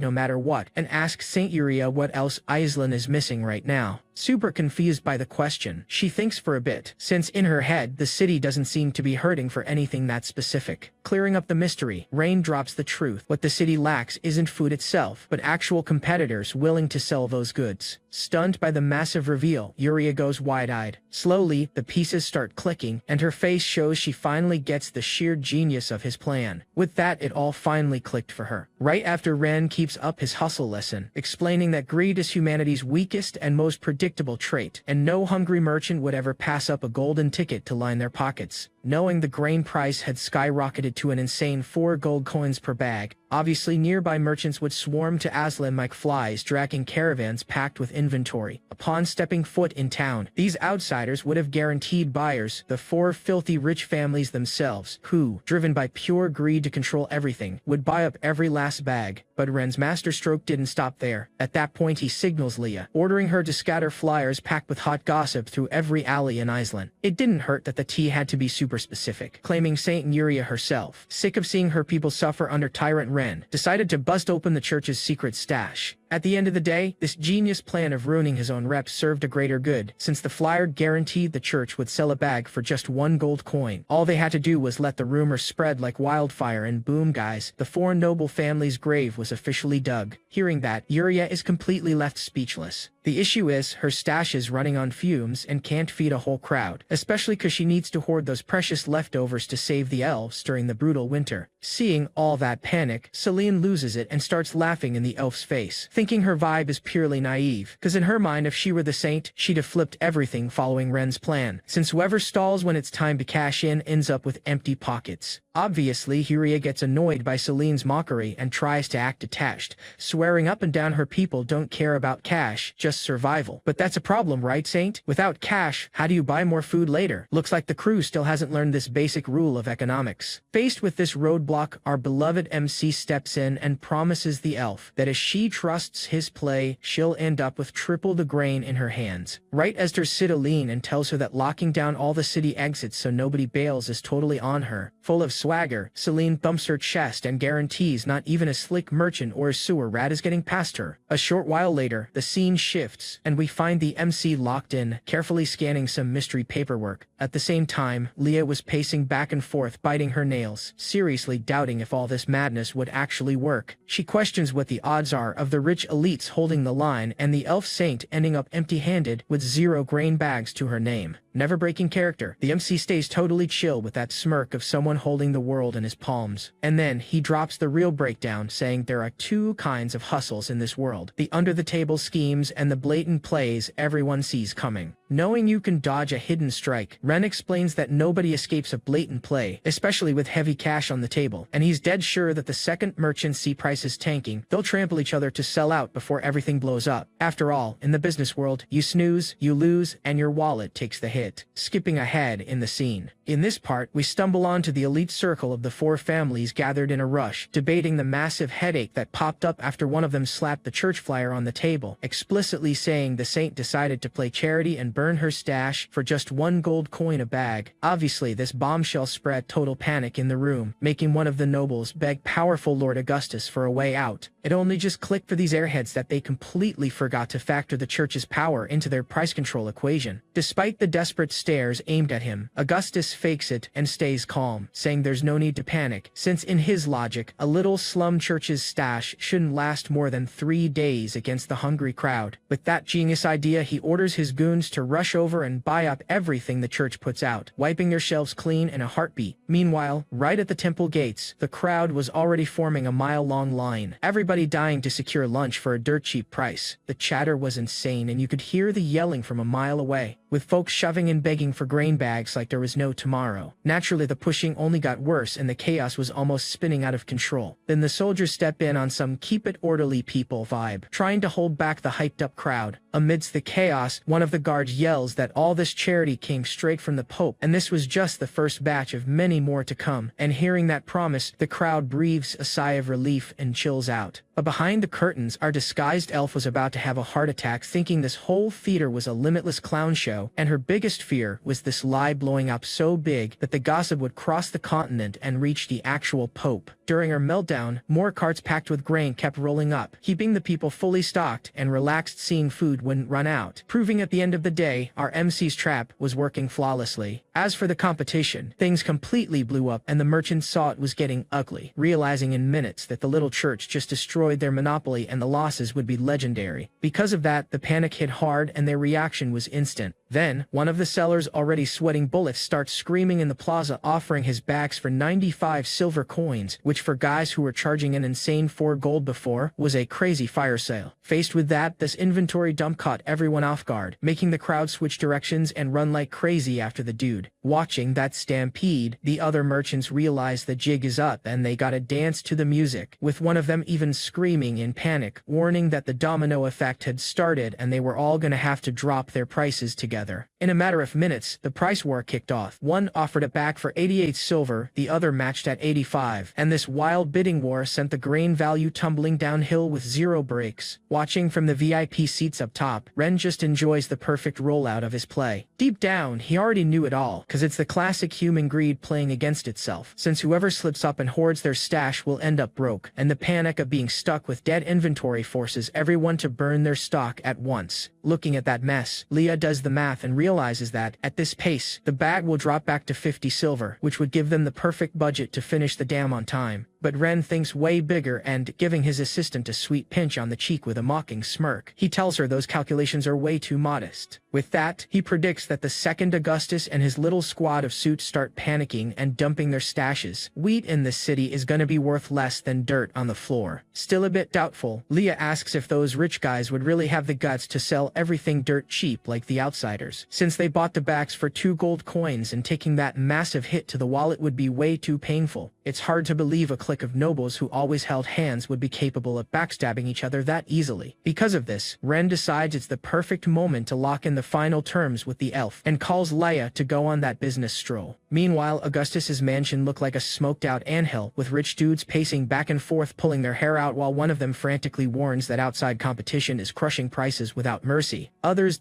no matter what, and asks St. Yuria what else Islan is missing right now. Super confused by the question, she thinks for a bit, since in her head the city doesn't seem to be hurting for anything that specific. Clearing up the mystery, Rain drops the truth. What the city lacks isn't food itself, but actual competitors willing to sell those goods. Stunned by the massive reveal, Yuria goes wide-eyed. Slowly, the pieces start clicking, and her face shows she finally gets the sheer genius of his plan. With that, it all finally clicked for her. Right after Ren keeps up his hustle lesson, explaining that greed is humanity's weakest and most predictable trait, and no hungry merchant would ever pass up a golden ticket to line their pockets. Knowing the grain price had skyrocketed to an insane 4 gold coins per bag, obviously nearby merchants would swarm to Aslan like flies, dragging caravans packed with inventory. Upon stepping foot in town, these outsiders would have guaranteed buyers, the 4 filthy rich families themselves, who, driven by pure greed to control everything, would buy up every last bag. But Ren's masterstroke didn't stop there. At that point he signals Leah, ordering her to scatter flyers packed with hot gossip through every alley in Islan. It didn't hurt that the tea had to be super specific, claiming Saint Yuria herself, sick of seeing her people suffer under tyrant Ren, decided to bust open the church's secret stash. At the end of the day, this genius plan of ruining his own rep served a greater good, since the flyer guaranteed the church would sell a bag for just 1 gold coin. All they had to do was let the rumor spread like wildfire, and boom guys, the 4 noble family's grave was officially dug. Hearing that, Yuria is completely left speechless. The issue is, her stash is running on fumes and can't feed a whole crowd, especially cause she needs to hoard those precious leftovers to save the elves during the brutal winter. Seeing all that panic, Celine loses it and starts laughing in the elf's face, thinking her vibe is purely naive, cause in her mind if she were the saint, she'd have flipped everything following Ren's plan, since whoever stalls when it's time to cash in ends up with empty pockets. Obviously, Yuria gets annoyed by Celine's mockery and tries to act detached, swearing up and down her people don't care about cash, just survival. But that's a problem, right, Saint? Without cash, how do you buy more food later? Looks like the crew still hasn't learned this basic rule of economics. Faced with this roadblock, our beloved MC steps in and promises the elf that if she trusts his play, she'll end up with triple the grain in her hands. Right as there's Celine and tells her that locking down all the city exits so nobody bails is totally on her. Full of swagger, Celine thumps her chest and guarantees not even a slick merchant or a sewer rat is getting past her. A short while later, the scene shifts, and we find the MC locked in, carefully scanning some mystery paperwork. At the same time, Leah was pacing back and forth, biting her nails, seriously doubting if all this madness would actually work. She questions what the odds are of the rich elites holding the line and the elf saint ending up empty-handed with 0 grain bags to her name. Never breaking character, the MC stays totally chill with that smirk of someone holding the world in his palms. And then he drops the real breakdown, saying there are 2 kinds of hustles in this world: the under-the-table schemes and the blatant plays everyone sees coming. Knowing you can dodge a hidden strike, Ren explains that nobody escapes a blatant play, especially with heavy cash on the table, and he's dead sure that the second merchants see prices tanking, they'll trample each other to sell out before everything blows up. After all, in the business world, you snooze, you lose, and your wallet takes the hit. Skipping ahead in the scene. In this part, we stumble onto the elite circle of the 4 families gathered in a rush, debating the massive headache that popped up after one of them slapped the church flyer on the table, explicitly saying the saint decided to play charity and burn her stash for just 1 gold coin a bag. Obviously, this bombshell spread total panic in the room, making one of the nobles beg powerful Lord Augustus for a way out. It only just clicked for these airheads that they completely forgot to factor the church's power into their price control equation. Despite the desperate stares aimed at him, Augustus fakes it and stays calm, saying there's no need to panic, since in his logic, a little slum church's stash shouldn't last more than 3 days against the hungry crowd. With that genius idea, he orders his goons to rush over and buy up everything the church puts out, wiping their shelves clean in a heartbeat. Meanwhile, right at the temple gates, the crowd was already forming a mile-long line, everybody dying to secure lunch for a dirt-cheap price. The chatter was insane, and you could hear the yelling from a mile away, with folks shoving and begging for grain bags like there was no tomorrow. Naturally, the pushing only got worse and the chaos was almost spinning out of control. Then the soldiers step in on some keep-it-orderly people vibe, trying to hold back the hyped-up crowd. Amidst the chaos, one of the guards yells that all this charity came straight from the Pope, and this was just the first batch of many more to come. And hearing that promise, the crowd breathes a sigh of relief and chills out. But behind the curtains, our disguised elf was about to have a heart attack, thinking this whole theater was a limitless clown show, and her biggest fear was this lie blowing up so big that the gossip would cross the continent and reach the actual Pope. During her meltdown, more carts packed with grain kept rolling up, keeping the people fully stocked and relaxed, seeing food wouldn't run out, proving at the end of the day, our MC's trap was working flawlessly. As for the competition, things completely blew up and the merchants saw it was getting ugly, realizing in minutes that the little church just destroyed their monopoly and the losses would be legendary. Because of that, the panic hit hard and their reaction was instant. Then, one of the sellers, already sweating bullets, starts screaming in the plaza, offering his bags for 95 silver coins, which for guys who were charging an insane 4 gold before, was a crazy fire sale. Faced with that, this inventory dump caught everyone off guard, making the crowd switch directions and run like crazy after the dude. Watching that stampede, the other merchants realize the jig is up and they gotta dance to the music, with one of them even screaming in panic, warning that the domino effect had started and they were all gonna have to drop their prices together. In a matter of minutes, the price war kicked off. One offered it back for 88 silver, the other matched at 85, and this wild bidding war sent the grain value tumbling downhill with 0 breaks. Watching from the VIP seats up top, Ren just enjoys the perfect rollout of his play. Deep down, he already knew it all, cause it's the classic human greed playing against itself, since whoever slips up and hoards their stash will end up broke, and the panic of being stuck with dead inventory forces everyone to burn their stock at once. Looking at that mess, Leah does the math and realizes that, at this pace, the bag will drop back to 50 silver, which would give them the perfect budget to finish the dam on time. But Ren thinks way bigger and, giving his assistant a sweet pinch on the cheek with a mocking smirk, he tells her those calculations are way too modest. With that, he predicts that the second Augustus and his little squad of suits start panicking and dumping their stashes, wheat in this city is gonna be worth less than dirt on the floor. Still a bit doubtful, Leah asks if those rich guys would really have the guts to sell everything dirt cheap like the outsiders, since they bought the bags for 2 gold coins and taking that massive hit to the wallet would be way too painful. It's hard to believe a clique of nobles who always held hands would be capable of backstabbing each other that easily. Because of this, Ren decides it's the perfect moment to lock in the final terms with the elf, and calls Leia to go on that business stroll. Meanwhile, Augustus's mansion looked like a smoked-out anthill, with rich dudes pacing back and forth pulling their hair out while one of them frantically warns that outside competition is crushing prices without mercy. Others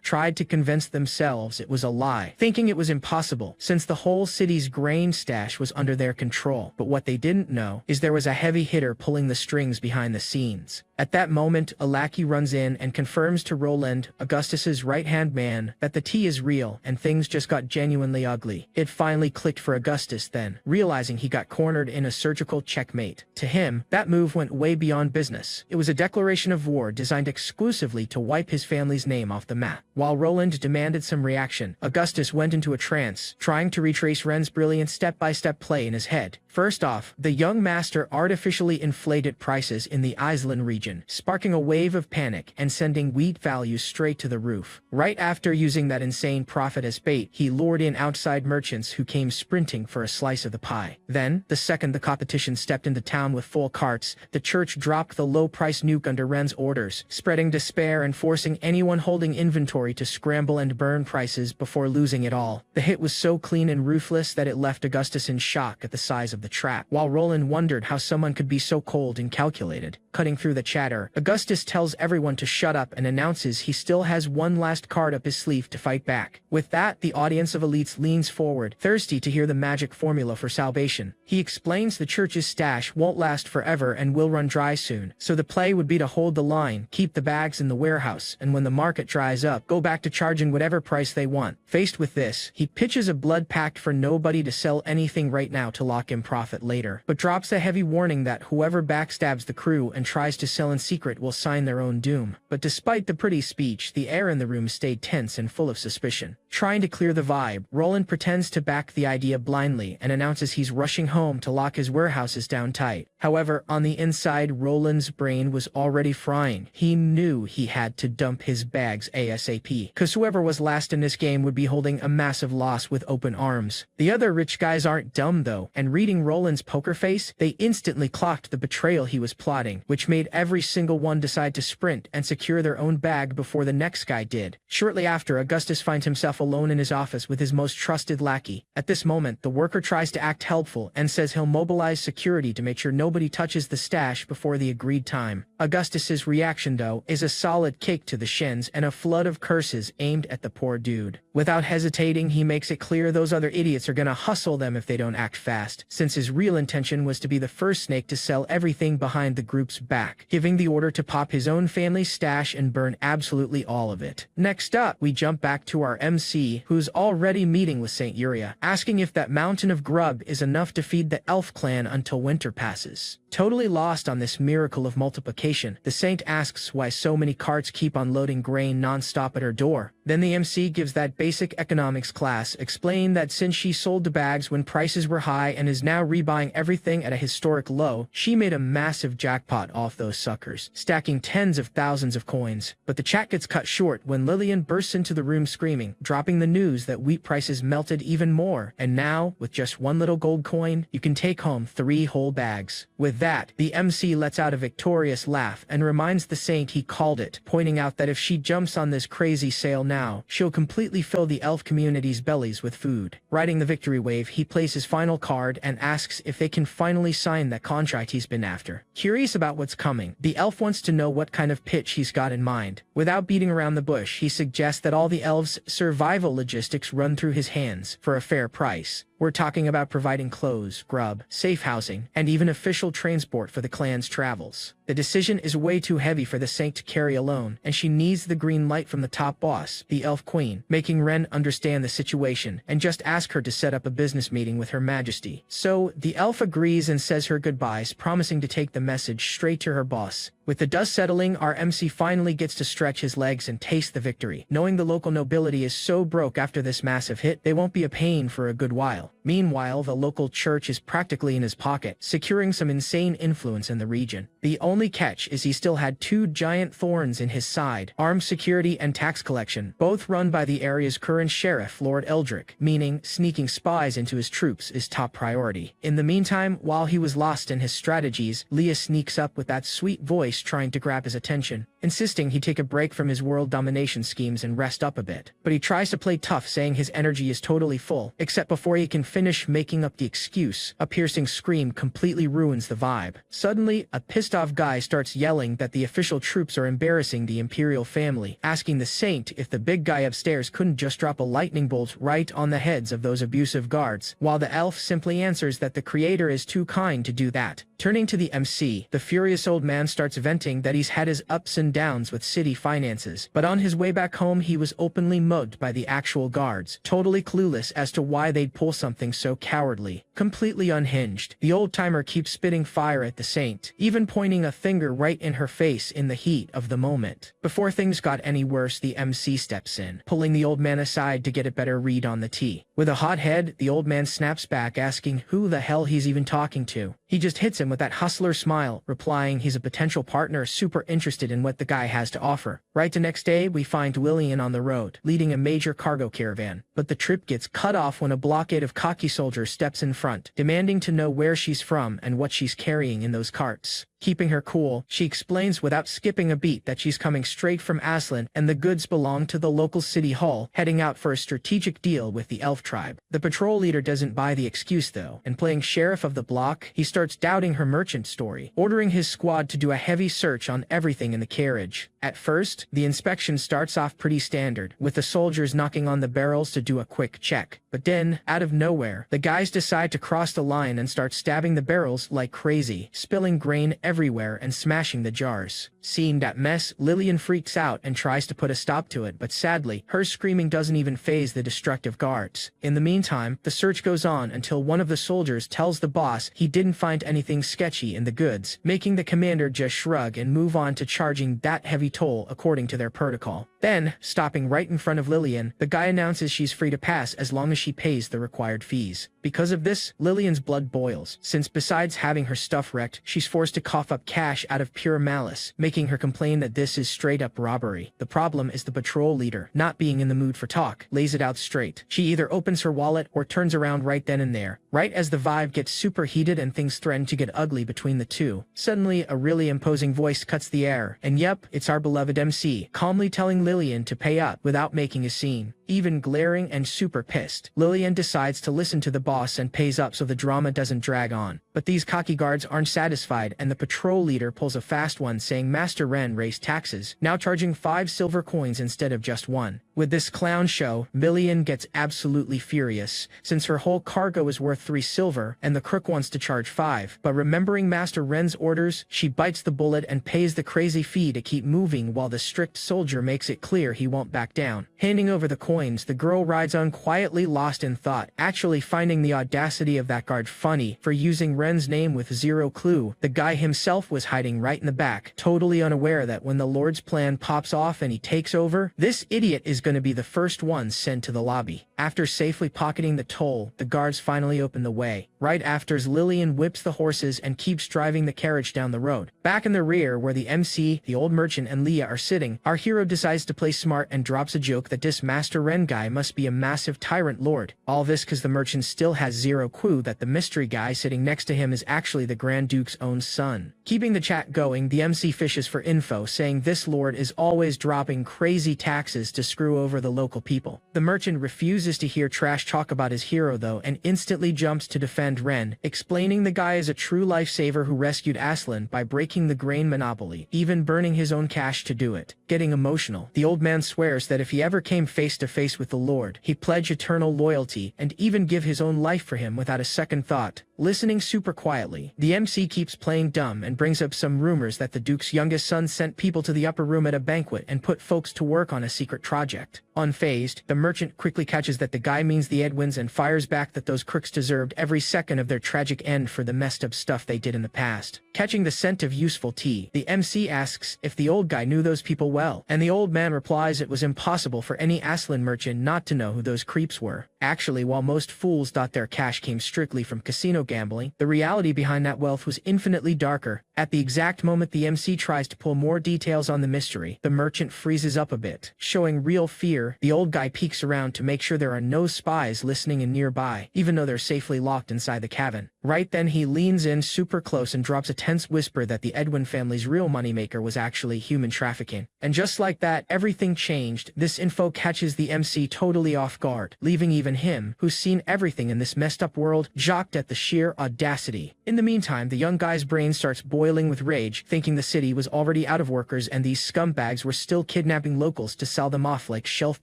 tried to convince themselves it was a lie, thinking it was impossible, since the whole city's grain stash was under their control. But what they didn't know is there was a heavy hitter pulling the strings behind the scenes. At that moment, a lackey runs in and confirms to Roland, Augustus's right-hand man, that the tea is real and things just got genuinely ugly. It finally clicked for Augustus then, realizing he got cornered in a surgical checkmate. To him, that move went way beyond business. It was a declaration of war designed exclusively to wipe his family's name off the map. While Roland demanded some reaction, Augustus went into a trance, trying to retrace Ren's brilliant step-by-step play in his head. First off, the young master artificially inflated prices in the Island region, sparking a wave of panic and sending wheat values straight to the roof. Right after using that insane profit as bait, he lured in outside merchants who came sprinting for a slice of the pie. Then, the second the competition stepped into town with full carts, the church dropped the low-price nuke under Ren's orders, spreading despair and forcing anyone holding inventory to scramble and burn prices before losing it all. The hit was so clean and ruthless that it left Augustus in shock at the size of the trap, while Roland wondered how someone could be so cold and calculated. Cutting through the chatter, Augustus tells everyone to shut up and announces he still has one last card up his sleeve to fight back. With that, the audience of elites leans forward, thirsty to hear the magic formula for salvation. He explains the church's stash won't last forever and will run dry soon, so the play would be to hold the line, keep the bags in the warehouse, and when the market dries up, go back to charging whatever price they want. Faced with this, he pitches a blood pact for nobody to sell anything right now to lock in profit later, but drops a heavy warning that whoever backstabs the crew and tries to sell in secret will sign their own doom. But despite the pretty speech, the air in the room stayed tense and full of suspicion. Trying to clear the vibe, Roland pretends to back the idea blindly and announces he's rushing home to lock his warehouses down tight. However, on the inside, Roland's brain was already frying. He knew he had to dump his bags ASAP, cause whoever was last in this game would be holding a massive loss with open arms. The other rich guys aren't dumb though, and reading Roland's poker face, they instantly clocked the betrayal he was plotting, which made every single one decide to sprint and secure their own bag before the next guy did. Shortly after, Augustus finds himself alone in his office with his most trusted lackey. At this moment, the worker tries to act helpful and says he'll mobilize security to make sure nobody touches the stash before the agreed time. Augustus's reaction, though, is a solid kick to the shins and a flood of curses aimed at the poor dude. Without hesitating, he makes it clear those other idiots are gonna hustle them if they don't act fast, since his real intention was to be the first snake to sell everything behind the group's back, giving the order to pop his own family's stash and burn absolutely all of it. Next up, we jump back to our MC, who's already meeting with Saint Uria, asking if that mountain of grub is enough to feed the elf clan until winter passes. Totally lost on this miracle of multiplication, the saint asks why so many carts keep unloading grain non-stop at her door. Then the MC gives that basic economics class, explaining that since she sold the bags when prices were high and is now rebuying everything at a historic low, she made a massive jackpot off those suckers, stacking tens of thousands of coins. But the chat gets cut short when Lillian bursts into the room screaming, dropping the news that wheat prices melted even more, and now, with just one little gold coin, you can take home 3 whole bags. With that, the MC lets out a victorious laugh and reminds the saint he called it, pointing out that if she jumps on this crazy sale now, she'll completely fill fill the elf community's bellies with food. Riding the victory wave, he plays his final card and asks if they can finally sign that contract he's been after. Curious about what's coming, the elf wants to know what kind of pitch he's got in mind. Without beating around the bush, he suggests that all the elves' survival logistics run through his hands for a fair price. We're talking about providing clothes, grub, safe housing, and even official transport for the clan's travels. The decision is way too heavy for the Saint to carry alone, and she needs the green light from the top boss, the Elf Queen, making Ren understand the situation and just ask her to set up a business meeting with Her Majesty. So, the elf agrees and says her goodbyes, promising to take the message straight to her boss. With the dust settling, our MC finally gets to stretch his legs and taste the victory. Knowing the local nobility is so broke after this massive hit, they won't be a pain for a good while. Meanwhile, the local church is practically in his pocket, securing some insane influence in the region. The only catch is he still had 2 giant thorns in his side: armed security and tax collection, both run by the area's current sheriff, Lord Eldrick, meaning sneaking spies into his troops is top priority. In the meantime, while he was lost in his strategies, Leah sneaks up with that sweet voice trying to grab his attention, insisting he take a break from his world domination schemes and rest up a bit. But he tries to play tough, saying his energy is totally full, except before he can finish making up the excuse, a piercing scream completely ruins the vibe. Suddenly, a pissed-off guy starts yelling that the official troops are embarrassing the imperial family, asking the Saint if the big guy upstairs couldn't just drop a lightning bolt right on the heads of those abusive guards, while the elf simply answers that the creator is too kind to do that. Turning to the MC, the furious old man starts venting that he's had his ups and downs with city finances, but on his way back home he was openly mugged by the actual guards, totally clueless as to why they'd pull something so cowardly. Completely unhinged, the old-timer keeps spitting fire at the Saint, even pointing a finger right in her face in the heat of the moment. Before things got any worse, the MC steps in, pulling the old man aside to get a better read on the tea. With a hot head, the old man snaps back, asking who the hell he's even talking to. He just hits him with that hustler smile, replying he's a potential partner super interested in what the guy has to offer. Right the next day, we find Lillian on the road, leading a major cargo caravan, but the trip gets cut off when a blockade of cocky soldiers steps in front, demanding to know where she's from and what she's carrying in those carts. Keeping her cool, she explains without skipping a beat that she's coming straight from Aslan and the goods belong to the local city hall, heading out for a strategic deal with the elf tribe. The patrol leader doesn't buy the excuse though, and playing sheriff of the block, he starts doubting her merchant story, ordering his squad to do a heavy search on everything in the carriage. At first, the inspection starts off pretty standard, with the soldiers knocking on the barrels to do a quick check. But then, out of nowhere, the guys decide to cross the line and start stabbing the barrels like crazy, spilling grain everywhere and smashing the jars. Seeing that mess, Lillian freaks out and tries to put a stop to it, but sadly, her screaming doesn't even faze the destructive guards. In the meantime, the search goes on until one of the soldiers tells the boss he didn't find anything sketchy in the goods, making the commander just shrug and move on to charging that heavy toll according to their protocol. Then, stopping right in front of Lillian, the guy announces she's free to pass as long as she pays the required fees. Because of this, Lillian's blood boils, since besides having her stuff wrecked, she's forced to cough up cash out of pure malice, making her complain that this is straight-up robbery. The problem is the patrol leader, not being in the mood for talk, lays it out straight. She either opens her wallet or turns around right then and there. Right as the vibe gets super heated and things threaten to get ugly between the two, suddenly a really imposing voice cuts the air, and yep, it's our beloved MC, calmly telling Lillian to pay up without making a scene. Even glaring and super pissed, Lillian decides to listen to the boss and pays up so the drama doesn't drag on. But these cocky guards aren't satisfied, and the patrol leader pulls a fast one, saying Master Ren raised taxes, now charging 5 silver coins instead of just 1. With this clown show, Lillian gets absolutely furious, since her whole cargo is worth 3 silver, and the crook wants to charge 5. But remembering Master Ren's orders, she bites the bullet and pays the crazy fee to keep moving while the strict soldier makes it clear he won't back down. Handing over the coins, the girl rides on quietly, lost in thought, actually finding the audacity of that guard funny for using Ren's name with zero clue. The guy himself was hiding right in the back, totally unaware that when the Lord's plan pops off and he takes over, this idiot is going to be the first one sent to the lobby. After safely pocketing the toll, the guards finally open the way. Right after, Lillian whips the horses and keeps driving the carriage down the road. Back in the rear, where the MC, the old merchant, and Leah are sitting, our hero decides to play smart and drops a joke that this Master Ren guy must be a massive tyrant lord. All this because the merchant still has zero clue that the mystery guy sitting next to him is actually the Grand Duke's own son. Keeping the chat going, the MC fishes for info, saying this lord is always dropping crazy taxes to screw over the local people. The merchant refuses to hear trash talk about his hero though, and instantly jumps to defend Ren, explaining the guy is a true lifesaver who rescued Aslan by breaking the grain monopoly, even burning his own cash to do it. Getting emotional, the old man swears that if he ever came face to face with the lord, he'd pledge eternal loyalty and even give his own life for him without a second thought. Listening super quietly, the MC keeps playing dumb and brings up some rumors that the Duke's youngest son sent people to the upper room at a banquet and put folks to work on a secret project. Unfazed, the merchant quickly catches that the guy means the Edwins and fires back that those crooks deserved every second of their tragic end for the messed up stuff they did in the past. Catching the scent of useful tea, the MC asks if the old guy knew those people well, and the old man replies it was impossible for any Aslan merchant not to know who those creeps were. Actually, while most fools thought their cash came strictly from casino gambling, the reality behind that wealth was infinitely darker. At the exact moment the MC tries to pull more details on the mystery, the merchant freezes up a bit. Showing real fear, the old guy peeks around to make sure there are no spies listening in nearby, even though they're safely locked inside the cabin. Right then he leans in super close and drops a tense whisper that the Edwin family's real moneymaker was actually human trafficking. And just like that, everything changed. This info catches the MC totally off guard, leaving even him, who's seen everything in this messed up world, shocked at the sheer audacity. In the meantime, the young guy's brain starts boiling with rage, thinking the city was already out of workers and these scumbags were still kidnapping locals to sell them off like shelf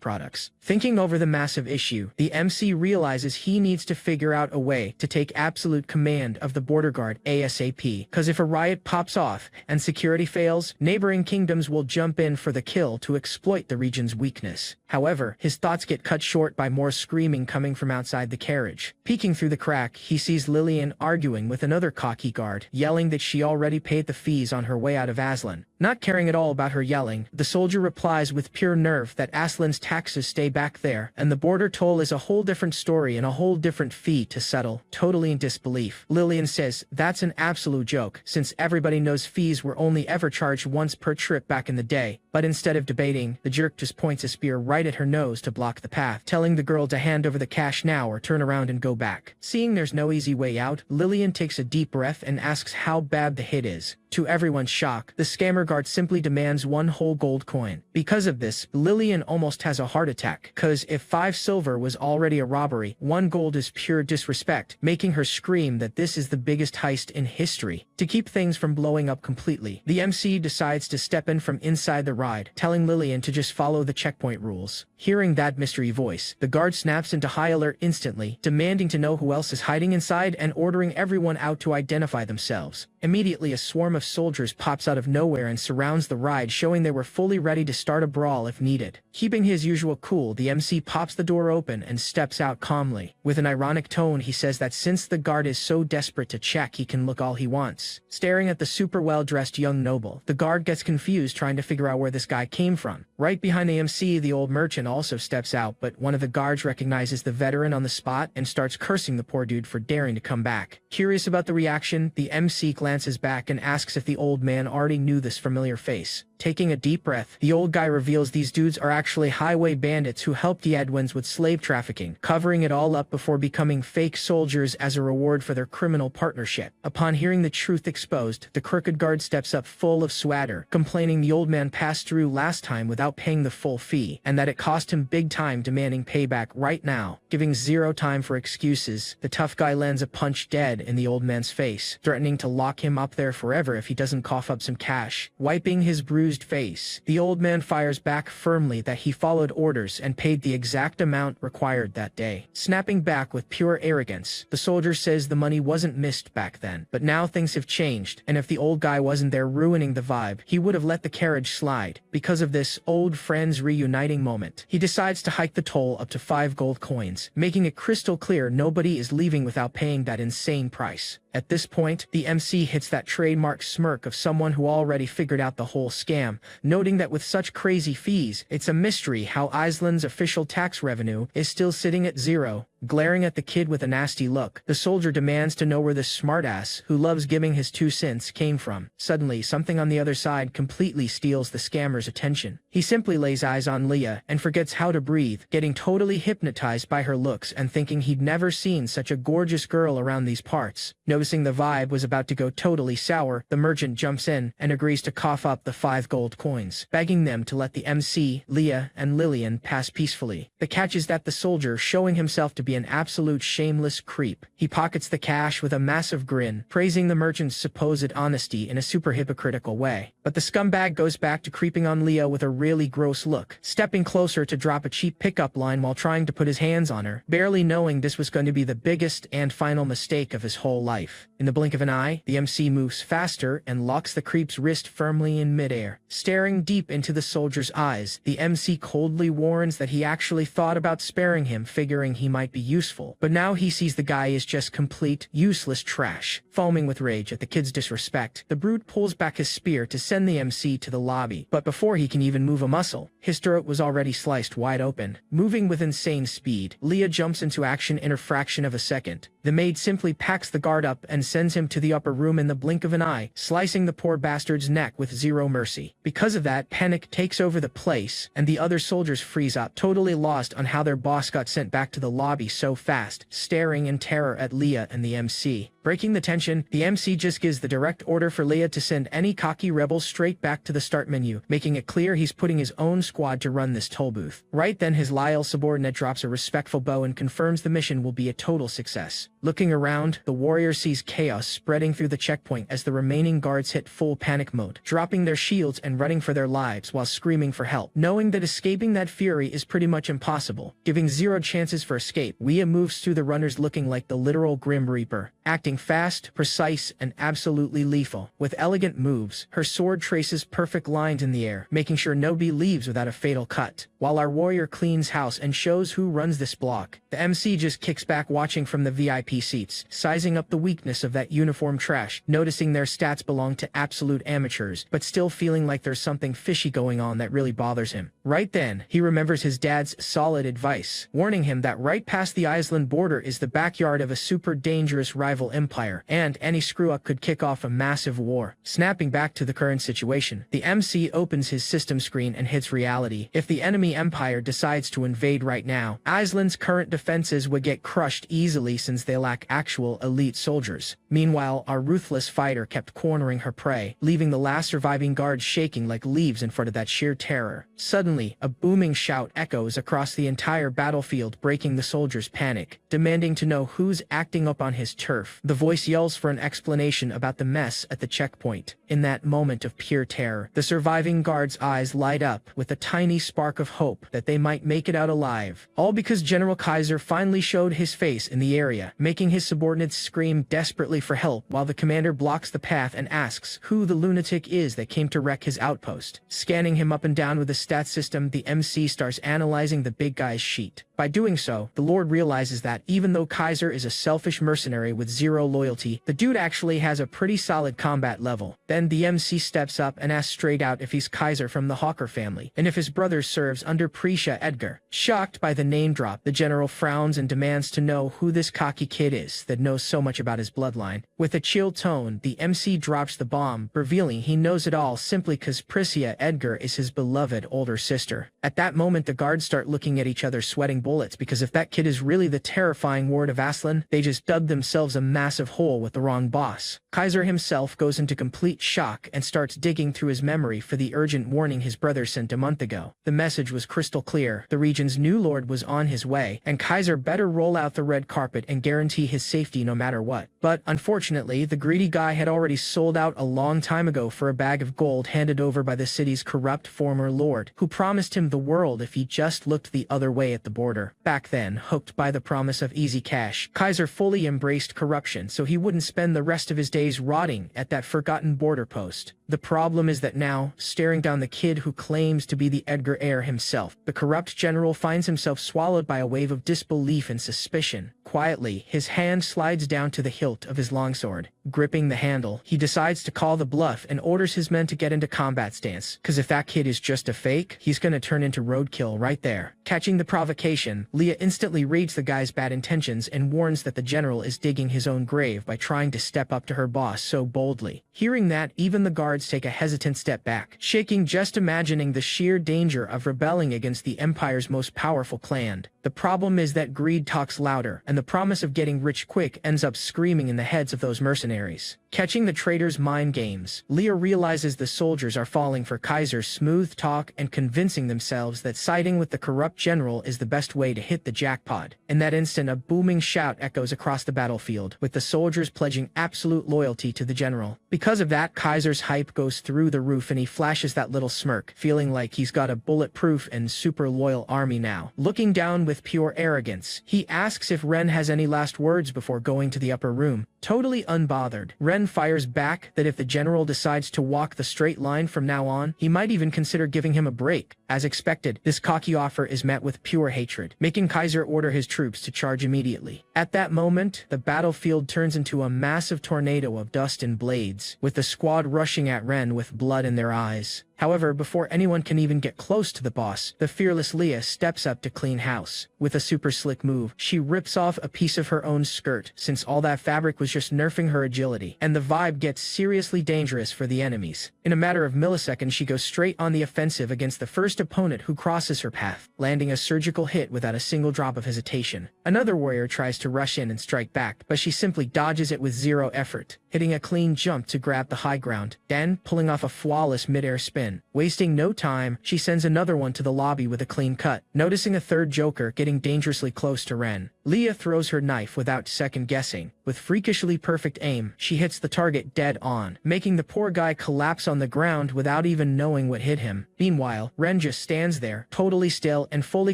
products. Thinking over the massive issue, the MC realizes he needs to figure out a way to take absolute command of the border guard ASAP, cause if a riot pops off and security fails, neighboring kingdoms will jump in for the kill to exploit the region's weakness. However, his thoughts get cut short by more screaming coming from outside the carriage. Peeking through the crack, he sees Lillian arguing with another cocky guard, yelling that she already paid the fees on her way out of Aslan. Not caring at all about her yelling, the soldier replies with pure nerve that Aslan's taxes stay back there, and the border toll is a whole different story and a whole different fee to settle. Totally in disbelief, Lillian says that's an absolute joke, since everybody knows fees were only ever charged once per trip back in the day. But instead of debating, the jerk just points a spear right at her nose to block the path, telling the girl to hand over the cash now or turn around and go back. Seeing there's no easy way out, Lillian takes a deep breath and asks how bad the hit is. To everyone's shock, the scammer guard simply demands one whole gold coin. Because of this, Lillian almost has a heart attack, cause if 5 silver was already a robbery, 1 gold is pure disrespect, making her scream that this is the biggest heist in history. To keep things from blowing up completely, the MC decides to step in from inside the ride, telling Lillian to just follow the checkpoint rules. Hearing that mystery voice, the guard snaps into high alert instantly, demanding to know who else is hiding inside and ordering everyone out to identify themselves. Immediately, a swarm of soldiers pops out of nowhere and surrounds the ride, showing they were fully ready to start a brawl if needed. Keeping his usual cool, the MC pops the door open and steps out calmly. With an ironic tone, he says that since the guard is so desperate to check, he can look all he wants. Staring at the super well-dressed young noble, the guard gets confused trying to figure out where this guy came from. Right behind the MC, the old merchant also steps out, but one of the guards recognizes the veteran on the spot and starts cursing the poor dude for daring to come back. Curious about the reaction, the MC glances back and asks if the old man already knew this familiar face. Taking a deep breath, the old guy reveals these dudes are actually highway bandits who helped the Edwins with slave trafficking, covering it all up before becoming fake soldiers as a reward for their criminal partnership. Upon hearing the truth exposed, the crooked guard steps up full of swagger, complaining the old man passed through last time without paying the full fee, and that it cost him big time, demanding payback right now. Giving zero time for excuses, the tough guy lands a punch dead in the old man's face, threatening to lock him up there forever if he doesn't cough up some cash. Wiping his bruised face, the old man fires back firmly that he followed orders and paid the exact amount required that day. Snapping back with pure arrogance, the soldier says the money wasn't missed back then, but now things have changed, and if the old guy wasn't there ruining the vibe, he would have let the carriage slide. Because of this old friends reuniting moment, he decides to hike the toll up to 5 gold coins, making it crystal clear nobody is leaving without paying that insane price. At this point, the MC hits that trademark smirk of someone who already figured out the whole scam, noting that with such crazy fees, it's a mystery how Iceland's official tax revenue is still sitting at 0. Glaring at the kid with a nasty look, the soldier demands to know where this smartass, who loves giving his 2 cents, came from. Suddenly, something on the other side completely steals the scammer's attention. He simply lays eyes on Leah and forgets how to breathe, getting totally hypnotized by her looks and thinking he'd never seen such a gorgeous girl around these parts. Noticing the vibe was about to go totally sour, the merchant jumps in and agrees to cough up the 5 gold coins, begging them to let the MC, Leah, and Lillian pass peacefully. The catch is that the soldier, showing himself to be an absolute shameless creep, he pockets the cash with a massive grin, praising the merchant's supposed honesty in a super hypocritical way. But the scumbag goes back to creeping on Leah with a really gross look, stepping closer to drop a cheap pickup line while trying to put his hands on her, barely knowing this was going to be the biggest and final mistake of his whole life. In the blink of an eye, the MC moves faster and locks the creep's wrist firmly in midair. Staring deep into the soldier's eyes, the MC coldly warns that he actually thought about sparing him, figuring he might be useful. But now he sees the guy is just complete, useless trash. Foaming with rage at the kid's disrespect, the brute pulls back his spear to send the MC to the lobby. But before he can even move a muscle, his throat was already sliced wide open. Moving with insane speed, Leah jumps into action in a fraction of a second. The maid simply packs the guard up and sends him to the upper room in the blink of an eye, slicing the poor bastard's neck with zero mercy. Because of that, panic takes over the place, and the other soldiers freeze up, totally lost on how their boss got sent back to the lobby so fast, staring in terror at Leah and the MC. Breaking the tension, the MC just gives the direct order for Leah to send any cocky rebels straight back to the start menu, making it clear he's putting his own squad to run this toll booth. Right then, his loyal subordinate drops a respectful bow and confirms the mission will be a total success. Looking around, the warrior sees chaos spreading through the checkpoint as the remaining guards hit full panic mode, dropping their shields and running for their lives while screaming for help, knowing that escaping that fury is pretty much impossible. Giving zero chances for escape, Leah moves through the runners looking like the literal Grim Reaper, acting fast, precise, and absolutely lethal. With elegant moves, her sword traces perfect lines in the air, making sure nobody leaves without a fatal cut. While our warrior cleans house and shows who runs this block, the MC just kicks back watching from the VIP seats, sizing up the weakness of that uniform trash, noticing their stats belong to absolute amateurs, but still feeling like there's something fishy going on that really bothers him. Right then, he remembers his dad's solid advice, warning him that right past the Iceland border is the backyard of a super dangerous rival empire, and any screw-up could kick off a massive war. Snapping back to the current situation, the MC opens his system screen and hits reality. If the enemy empire decides to invade right now, Iceland's current defenses would get crushed easily since they lack actual elite soldiers. Meanwhile, our ruthless fighter kept cornering her prey, leaving the last surviving guards shaking like leaves in front of that sheer terror. Suddenly, a booming shout echoes across the entire battlefield, breaking the soldiers' panic, demanding to know who's acting up on his turf. The voice yells for an explanation about the mess at the checkpoint. In that moment of pure terror, the surviving guards' eyes light up with a tiny spark of hope that they might make it out alive. All because General Kaiser finally showed his face in the area, making his subordinates scream desperately for help while the commander blocks the path and asks who the lunatic is that came to wreck his outpost. Scanning him up and down with the stats system, the MC starts analyzing the big guy's sheet. By doing so, the Lord realizes that even though Kaiser is a selfish mercenary with zero loyalty, the dude actually has a pretty solid combat level. Then the MC steps up and asks straight out if he's Kaiser from the Hawker family, and if his brother serves under Prisha Edgar. Shocked by the name drop, the general frowns and demands to know who this cocky kid is that knows so much about his bloodline. With a chill tone, the MC drops the bomb, revealing he knows it all simply cause Prisha Edgar is his beloved older sister. At that moment, the guards start looking at each other sweating bullets, because if that kid is really the terrifying ward of Aslan, they just dug themselves a massive hole with the wrong boss. Kaiser himself goes into complete shock and starts digging through his memory for the urgent warning his brother sent a month ago. The message was crystal clear. The region's new lord was on his way, and Kaiser better roll out the red carpet and guarantee his safety no matter what. But unfortunately, the greedy guy had already sold out a long time ago for a bag of gold handed over by the city's corrupt former lord, who promised him the world if he just looked the other way at the border. Back then, hooked by the promise of easy cash, Kaiser fully embraced corruption so he wouldn't spend the rest of his days rotting at that forgotten border post. The problem is that now, staring down the kid who claims to be the Edgar heir himself, the corrupt general finds himself swallowed by a wave of disbelief and suspicion. Quietly, his hand slides down to the hilt of his longsword. Gripping the handle, he decides to call the bluff and orders his men to get into combat stance, cause if that kid is just a fake, he's gonna turn into roadkill right there. Catching the provocation, Leah instantly reads the guy's bad intentions and warns that the general is digging his own grave by trying to step up to her boss so boldly. Hearing that, even the guards take a hesitant step back, shaking just imagining the sheer danger of rebelling against the Empire's most powerful clan. The problem is that greed talks louder, and the promise of getting rich quick ends up screaming in the heads of those mercenaries. Catching the traitor's mind games, Leah realizes the soldiers are falling for Kaiser's smooth talk and convincing themselves that siding with the corrupt general is the best way to hit the jackpot. In that instant, a booming shout echoes across the battlefield, with the soldiers pledging absolute loyalty to the general. Because of that, Kaiser's hype goes through the roof and he flashes that little smirk, feeling like he's got a bulletproof and super loyal army now. Looking down with pure arrogance, he asks if Ren has any last words before going to the upper room. Totally unbothered, Ren fires back that if the general decides to walk the straight line from now on, he might even consider giving him a break. As expected, this cocky offer is met with pure hatred, making Kaiser order his troops to charge immediately. At that moment, the battlefield turns into a massive tornado of dust and blades, with the squad rushing at Ren with blood in their eyes. However, before anyone can even get close to the boss, the fearless Leah steps up to clean house. With a super slick move, she rips off a piece of her own skirt, since all that fabric was just nerfing her agility, and the vibe gets seriously dangerous for the enemies. In a matter of milliseconds, she goes straight on the offensive against the first opponent who crosses her path, landing a surgical hit without a single drop of hesitation. Another warrior tries to rush in and strike back, but she simply dodges it with zero effort, hitting a clean jump to grab the high ground, then pulling off a flawless mid-air spin. Wasting no time, she sends another one to the lobby with a clean cut. Noticing a third joker getting dangerously close to Ren, Leah throws her knife without second-guessing. With freakishly perfect aim, she hits the target dead on, making the poor guy collapse on the ground without even knowing what hit him. Meanwhile, Ren just stands there, totally still and fully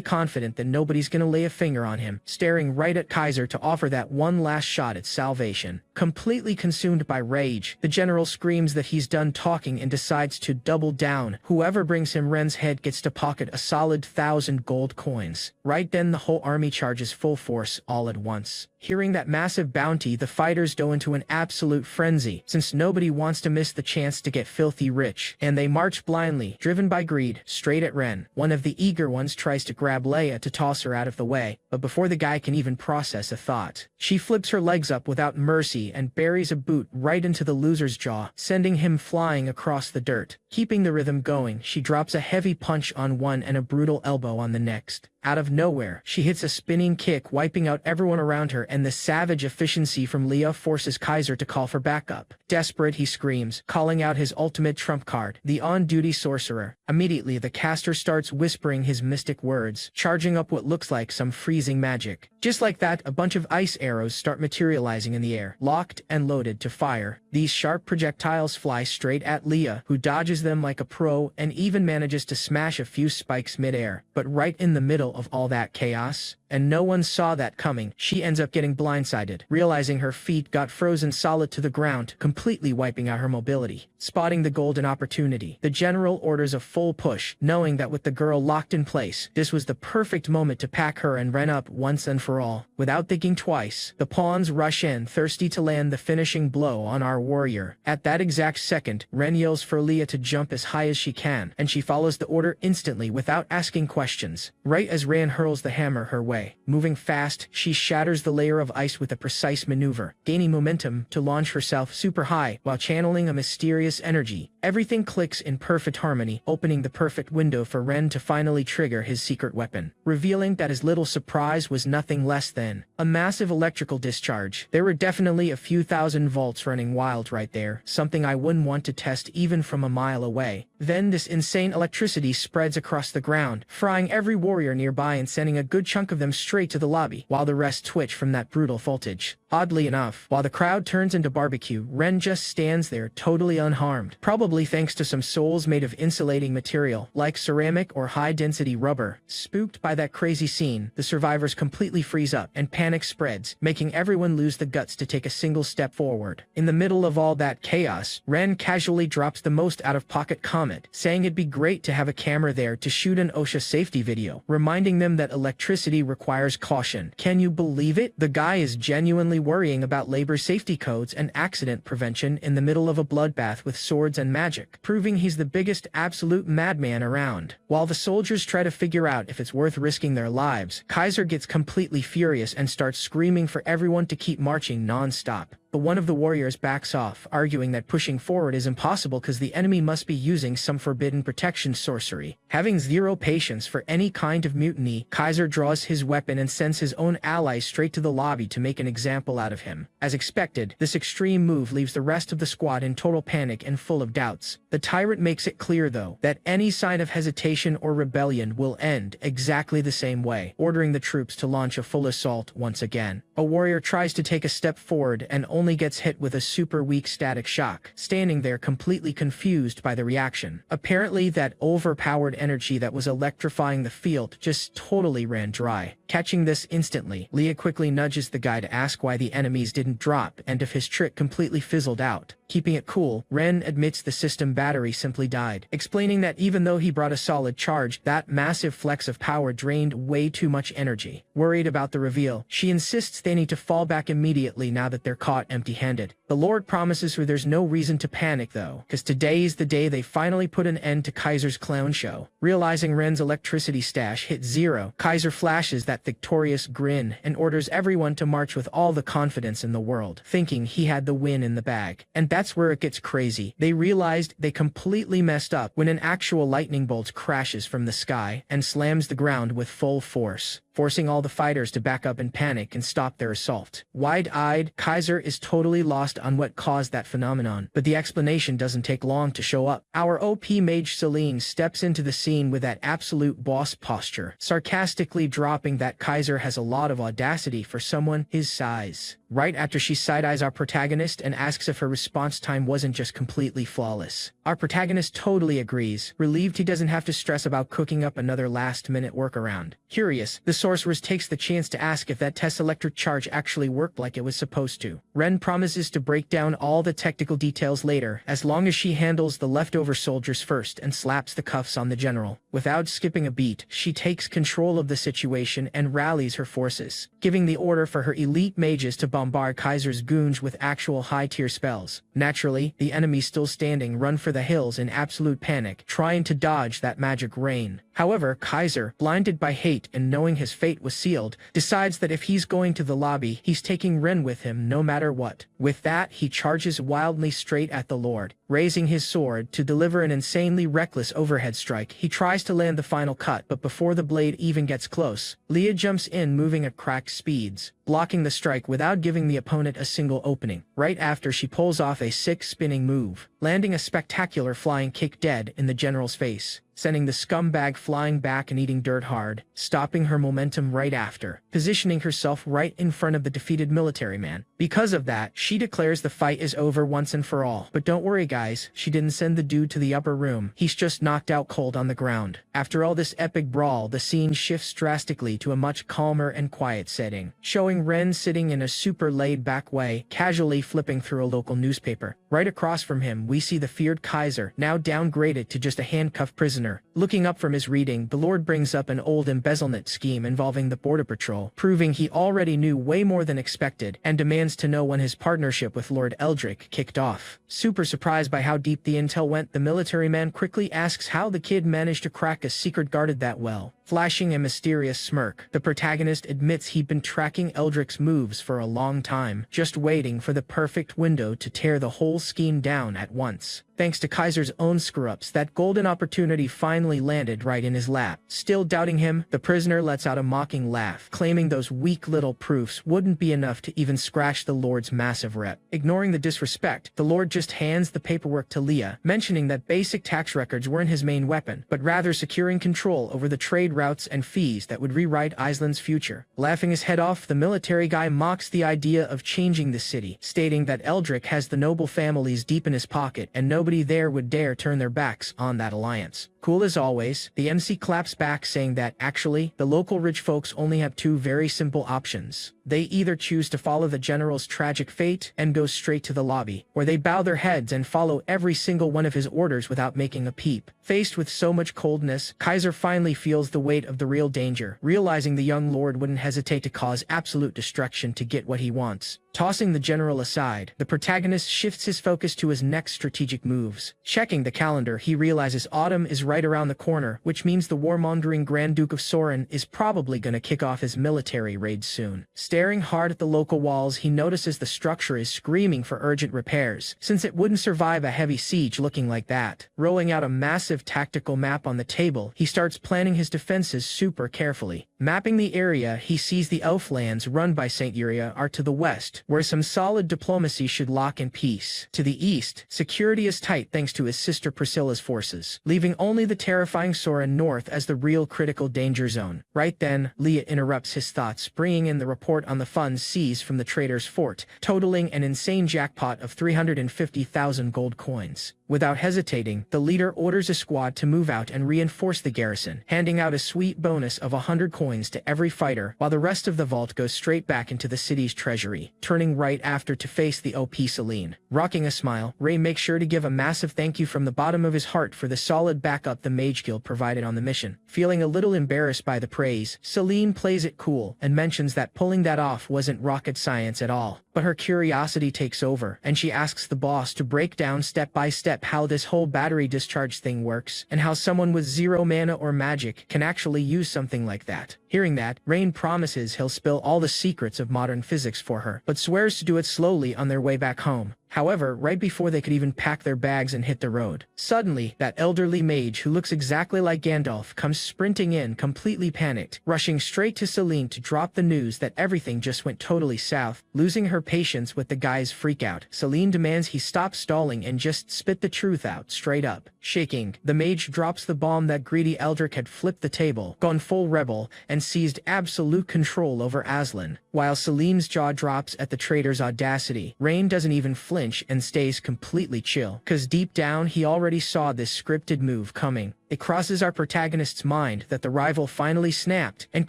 confident that nobody's gonna lay a finger on him, staring right at Kaiser to offer that one last shot at salvation. Completely consumed by rage, the general screams that he's done talking and decides to double down. Whoever brings him Ren's head gets to pocket a solid 1,000 gold coins. Right then, the whole army charges full force all at once. Hearing that massive bounty, the fighters go into an absolute frenzy, since nobody wants to miss the chance to get filthy rich, and they march blindly, driven by greed, straight at Ren. One of the eager ones tries to grab Leia to toss her out of the way, but before the guy can even process a thought, she flips her legs up without mercy and buries a boot right into the loser's jaw, sending him flying across the dirt. Keeping the rhythm going, she drops a heavy punch on one and a brutal elbow on the next. Out of nowhere, she hits a spinning kick, wiping out everyone around her, and the savage efficiency from Leah forces Kaiser to call for backup. Desperate, he screams, calling out his ultimate trump card, the on-duty sorcerer. Immediately, the caster starts whispering his mystic words, charging up what looks like some freezing magic. Just like that, a bunch of ice arrows start materializing in the air, locked and loaded to fire. These sharp projectiles fly straight at Leah, who dodges them like a pro and even manages to smash a few spikes mid-air. But right in the middle of all that chaos, and no one saw that coming, she ends up getting blindsided, realizing her feet got frozen solid to the ground, completely wiping out her mobility. Spotting the golden opportunity, the general orders a full push, knowing that with the girl locked in place, this was the perfect moment to pack her and Ren up once and for all. Without thinking twice, the pawns rush in, thirsty to land the finishing blow on our warrior. At that exact second, Ren yells for Leah to jump as high as she can, and she follows the order instantly without asking questions. Right as Ren hurls the hammer her way, moving fast, she shatters the layer of ice with a precise maneuver, gaining momentum to launch herself super high while channeling a mysterious energy. Everything clicks in perfect harmony, opening the perfect window for Ren to finally trigger his secret weapon, revealing that his little surprise was nothing less than a massive electrical discharge. There were definitely a few thousand volts running wild right there, something I wouldn't want to test even from a mile away. Then this insane electricity spreads across the ground, frying every warrior nearby and sending a good chunk of them straight to the lobby, while the rest twitch from that brutal voltage. Oddly enough, while the crowd turns into barbecue, Ren just stands there totally unharmed, probably thanks to some soles made of insulating material, like ceramic or high-density rubber. Spooked by that crazy scene, the survivors completely freeze up, and panic spreads, making everyone lose the guts to take a single step forward. In the middle of all that chaos, Ren casually drops the most out-of-pocket comment, saying it'd be great to have a camera there to shoot an OSHA safety video, reminding them that electricity requires caution. Can you believe it? The guy is genuinely worrying about labor safety codes and accident prevention in the middle of a bloodbath with swords and magic, proving he's the biggest absolute madman around. While the soldiers try to figure out if it's worth risking their lives, Kaiser gets completely furious and starts screaming for everyone to keep marching non-stop. But one of the warriors backs off, arguing that pushing forward is impossible because the enemy must be using some forbidden protection sorcery. Having zero patience for any kind of mutiny, Kaiser draws his weapon and sends his own allies straight to the lobby to make an example out of him. As expected, this extreme move leaves the rest of the squad in total panic and full of doubts. The tyrant makes it clear, though, that any sign of hesitation or rebellion will end exactly the same way, ordering the troops to launch a full assault once again. A warrior tries to take a step forward and only gets hit with a super weak static shock, standing there completely confused by the reaction. Apparently, that overpowered energy that was electrifying the field just totally ran dry. Catching this instantly, Leah quickly nudges the guy to ask why the enemies didn't drop and if his trick completely fizzled out. Keeping it cool, Ren admits the system battery simply died, explaining that even though he brought a solid charge, that massive flex of power drained way too much energy. Worried about the reveal, she insists they need to fall back immediately now that they're caught empty-handed. The Lord promises her there's no reason to panic though, because today is the day they finally put an end to Kaiser's clown show. Realizing Ren's electricity stash hit zero, Kaiser flashes that victorious grin and orders everyone to march with all the confidence in the world, thinking he had the win in the bag. And that's where it gets crazy. They realized they completely messed up when an actual lightning bolt crashes from the sky and slams the ground with full force, forcing all the fighters to back up in panic and stop their assault. Wide-eyed, Kaiser is totally lost on what caused that phenomenon, but the explanation doesn't take long to show up. Our OP mage Celine steps into the scene with that absolute boss posture, sarcastically dropping that Kaiser has a lot of audacity for someone his size. Right after she side-eyes our protagonist and asks if her response time wasn't just completely flawless. Our protagonist totally agrees, relieved he doesn't have to stress about cooking up another last-minute workaround. Curious, the sorceress takes the chance to ask if that test electric charge actually worked like it was supposed to. Ren promises to break down all the technical details later, as long as she handles the leftover soldiers first and slaps the cuffs on the general. Without skipping a beat, she takes control of the situation and rallies her forces, giving the order for her elite mages to bombard Kaiser's goons with actual high-tier spells. Naturally, the enemies still standing run for the hills in absolute panic, trying to dodge that magic rain. However, Kaiser, blinded by hate and knowing his fate was sealed, decides that if he's going to the lobby, he's taking Ren with him no matter what. With that, he charges wildly straight at the Lord, raising his sword to deliver an insanely reckless overhead strike. He tries to land the final cut, but before the blade even gets close, Leah jumps in, moving at cracked speeds, blocking the strike without giving the opponent a single opening. Right after, she pulls off a sick spinning move, landing a spectacular flying kick dead in the general's face, sending the scumbag flying back and eating dirt hard, stopping her momentum right after, positioning herself right in front of the defeated military man. Because of that, she declares the fight is over once and for all. But don't worry guys, she didn't send the dude to the upper room, he's just knocked out cold on the ground. After all this epic brawl, the scene shifts drastically to a much calmer and quiet setting, showing Ren sitting in a super laid-back way, casually flipping through a local newspaper. Right across from him, we see the feared Kaiser, now downgraded to just a handcuffed prisoner. Looking up from his reading, the Lord brings up an old embezzlement scheme involving the Border Patrol, proving he already knew way more than expected, and demands to know when his partnership with Lord Eldrick kicked off. Super surprised by how deep the intel went, the military man quickly asks how the kid managed to crack a secret guarded that well. Flashing a mysterious smirk, the protagonist admits he'd been tracking Eldrick's moves for a long time, just waiting for the perfect window to tear the whole scheme down at once. Thanks to Kaiser's own screw-ups, that golden opportunity finally landed right in his lap. Still doubting him, the prisoner lets out a mocking laugh, claiming those weak little proofs wouldn't be enough to even scratch the Lord's massive rep. Ignoring the disrespect, the Lord just hands the paperwork to Leah, mentioning that basic tax records weren't his main weapon, but rather securing control over the trade routes and fees that would rewrite Iceland's future. Laughing his head off, the military guy mocks the idea of changing the city, stating that Eldrick has the noble families deep in his pocket and nobody there would dare turn their backs on that alliance. Cool as always, the MC claps back saying that, actually, the local rich folks only have two very simple options. They either choose to follow the general's tragic fate and go straight to the lobby, or they bow their heads and follow every single one of his orders without making a peep. Faced with so much coldness, Kaiser finally feels the weight of the real danger, realizing the young lord wouldn't hesitate to cause absolute destruction to get what he wants. Tossing the general aside, the protagonist shifts his focus to his next strategic moves. Checking the calendar, he realizes autumn is right around the corner, which means the warmongering Grand Duke of Sorin is probably gonna kick off his military raid soon. Staring hard at the local walls, he notices the structure is screaming for urgent repairs, since it wouldn't survive a heavy siege looking like that. Rolling out a massive tactical map on the table, he starts planning his defenses super carefully. Mapping the area, he sees the elf lands run by Saint Uria are to the west, where some solid diplomacy should lock in peace. To the east, security is tight thanks to his sister Priscilla's forces, leaving only the terrifying Sorin north as the real critical danger zone. Right then, Leah interrupts his thoughts, bringing in the report on the funds seized from the trader's fort, totaling an insane jackpot of 350,000 gold coins. Without hesitating, the leader orders a squad to move out and reinforce the garrison, handing out a sweet bonus of 100 coins to every fighter, while the rest of the vault goes straight back into the city's treasury, turning right after to face the OP Celine. Rocking a smile, Ray makes sure to give a massive thank you from the bottom of his heart for the solid backup the Mage Guild provided on the mission. Feeling a little embarrassed by the praise, Celine plays it cool and mentions that pulling that off wasn't rocket science at all. But her curiosity takes over, and she asks the boss to break down step by step how this whole battery discharge thing works, and how someone with zero mana or magic can actually use something like that. Hearing that, Rain promises he'll spill all the secrets of modern physics for her, but swears to do it slowly on their way back home. However, right before they could even pack their bags and hit the road, suddenly, that elderly mage who looks exactly like Gandalf comes sprinting in, completely panicked, rushing straight to Celine to drop the news that everything just went totally south. Losing her patience with the guy's freakout, Celine demands he stop stalling and just spit the truth out straight up. Shaking, the mage drops the bomb that greedy Eldrick had flipped the table, gone full rebel, and seized absolute control over Aslan. While Celine's jaw drops at the traitor's audacity, Rain doesn't even flinch and stays completely chill, cause deep down he already saw this scripted move coming. It crosses our protagonist's mind that the rival finally snapped and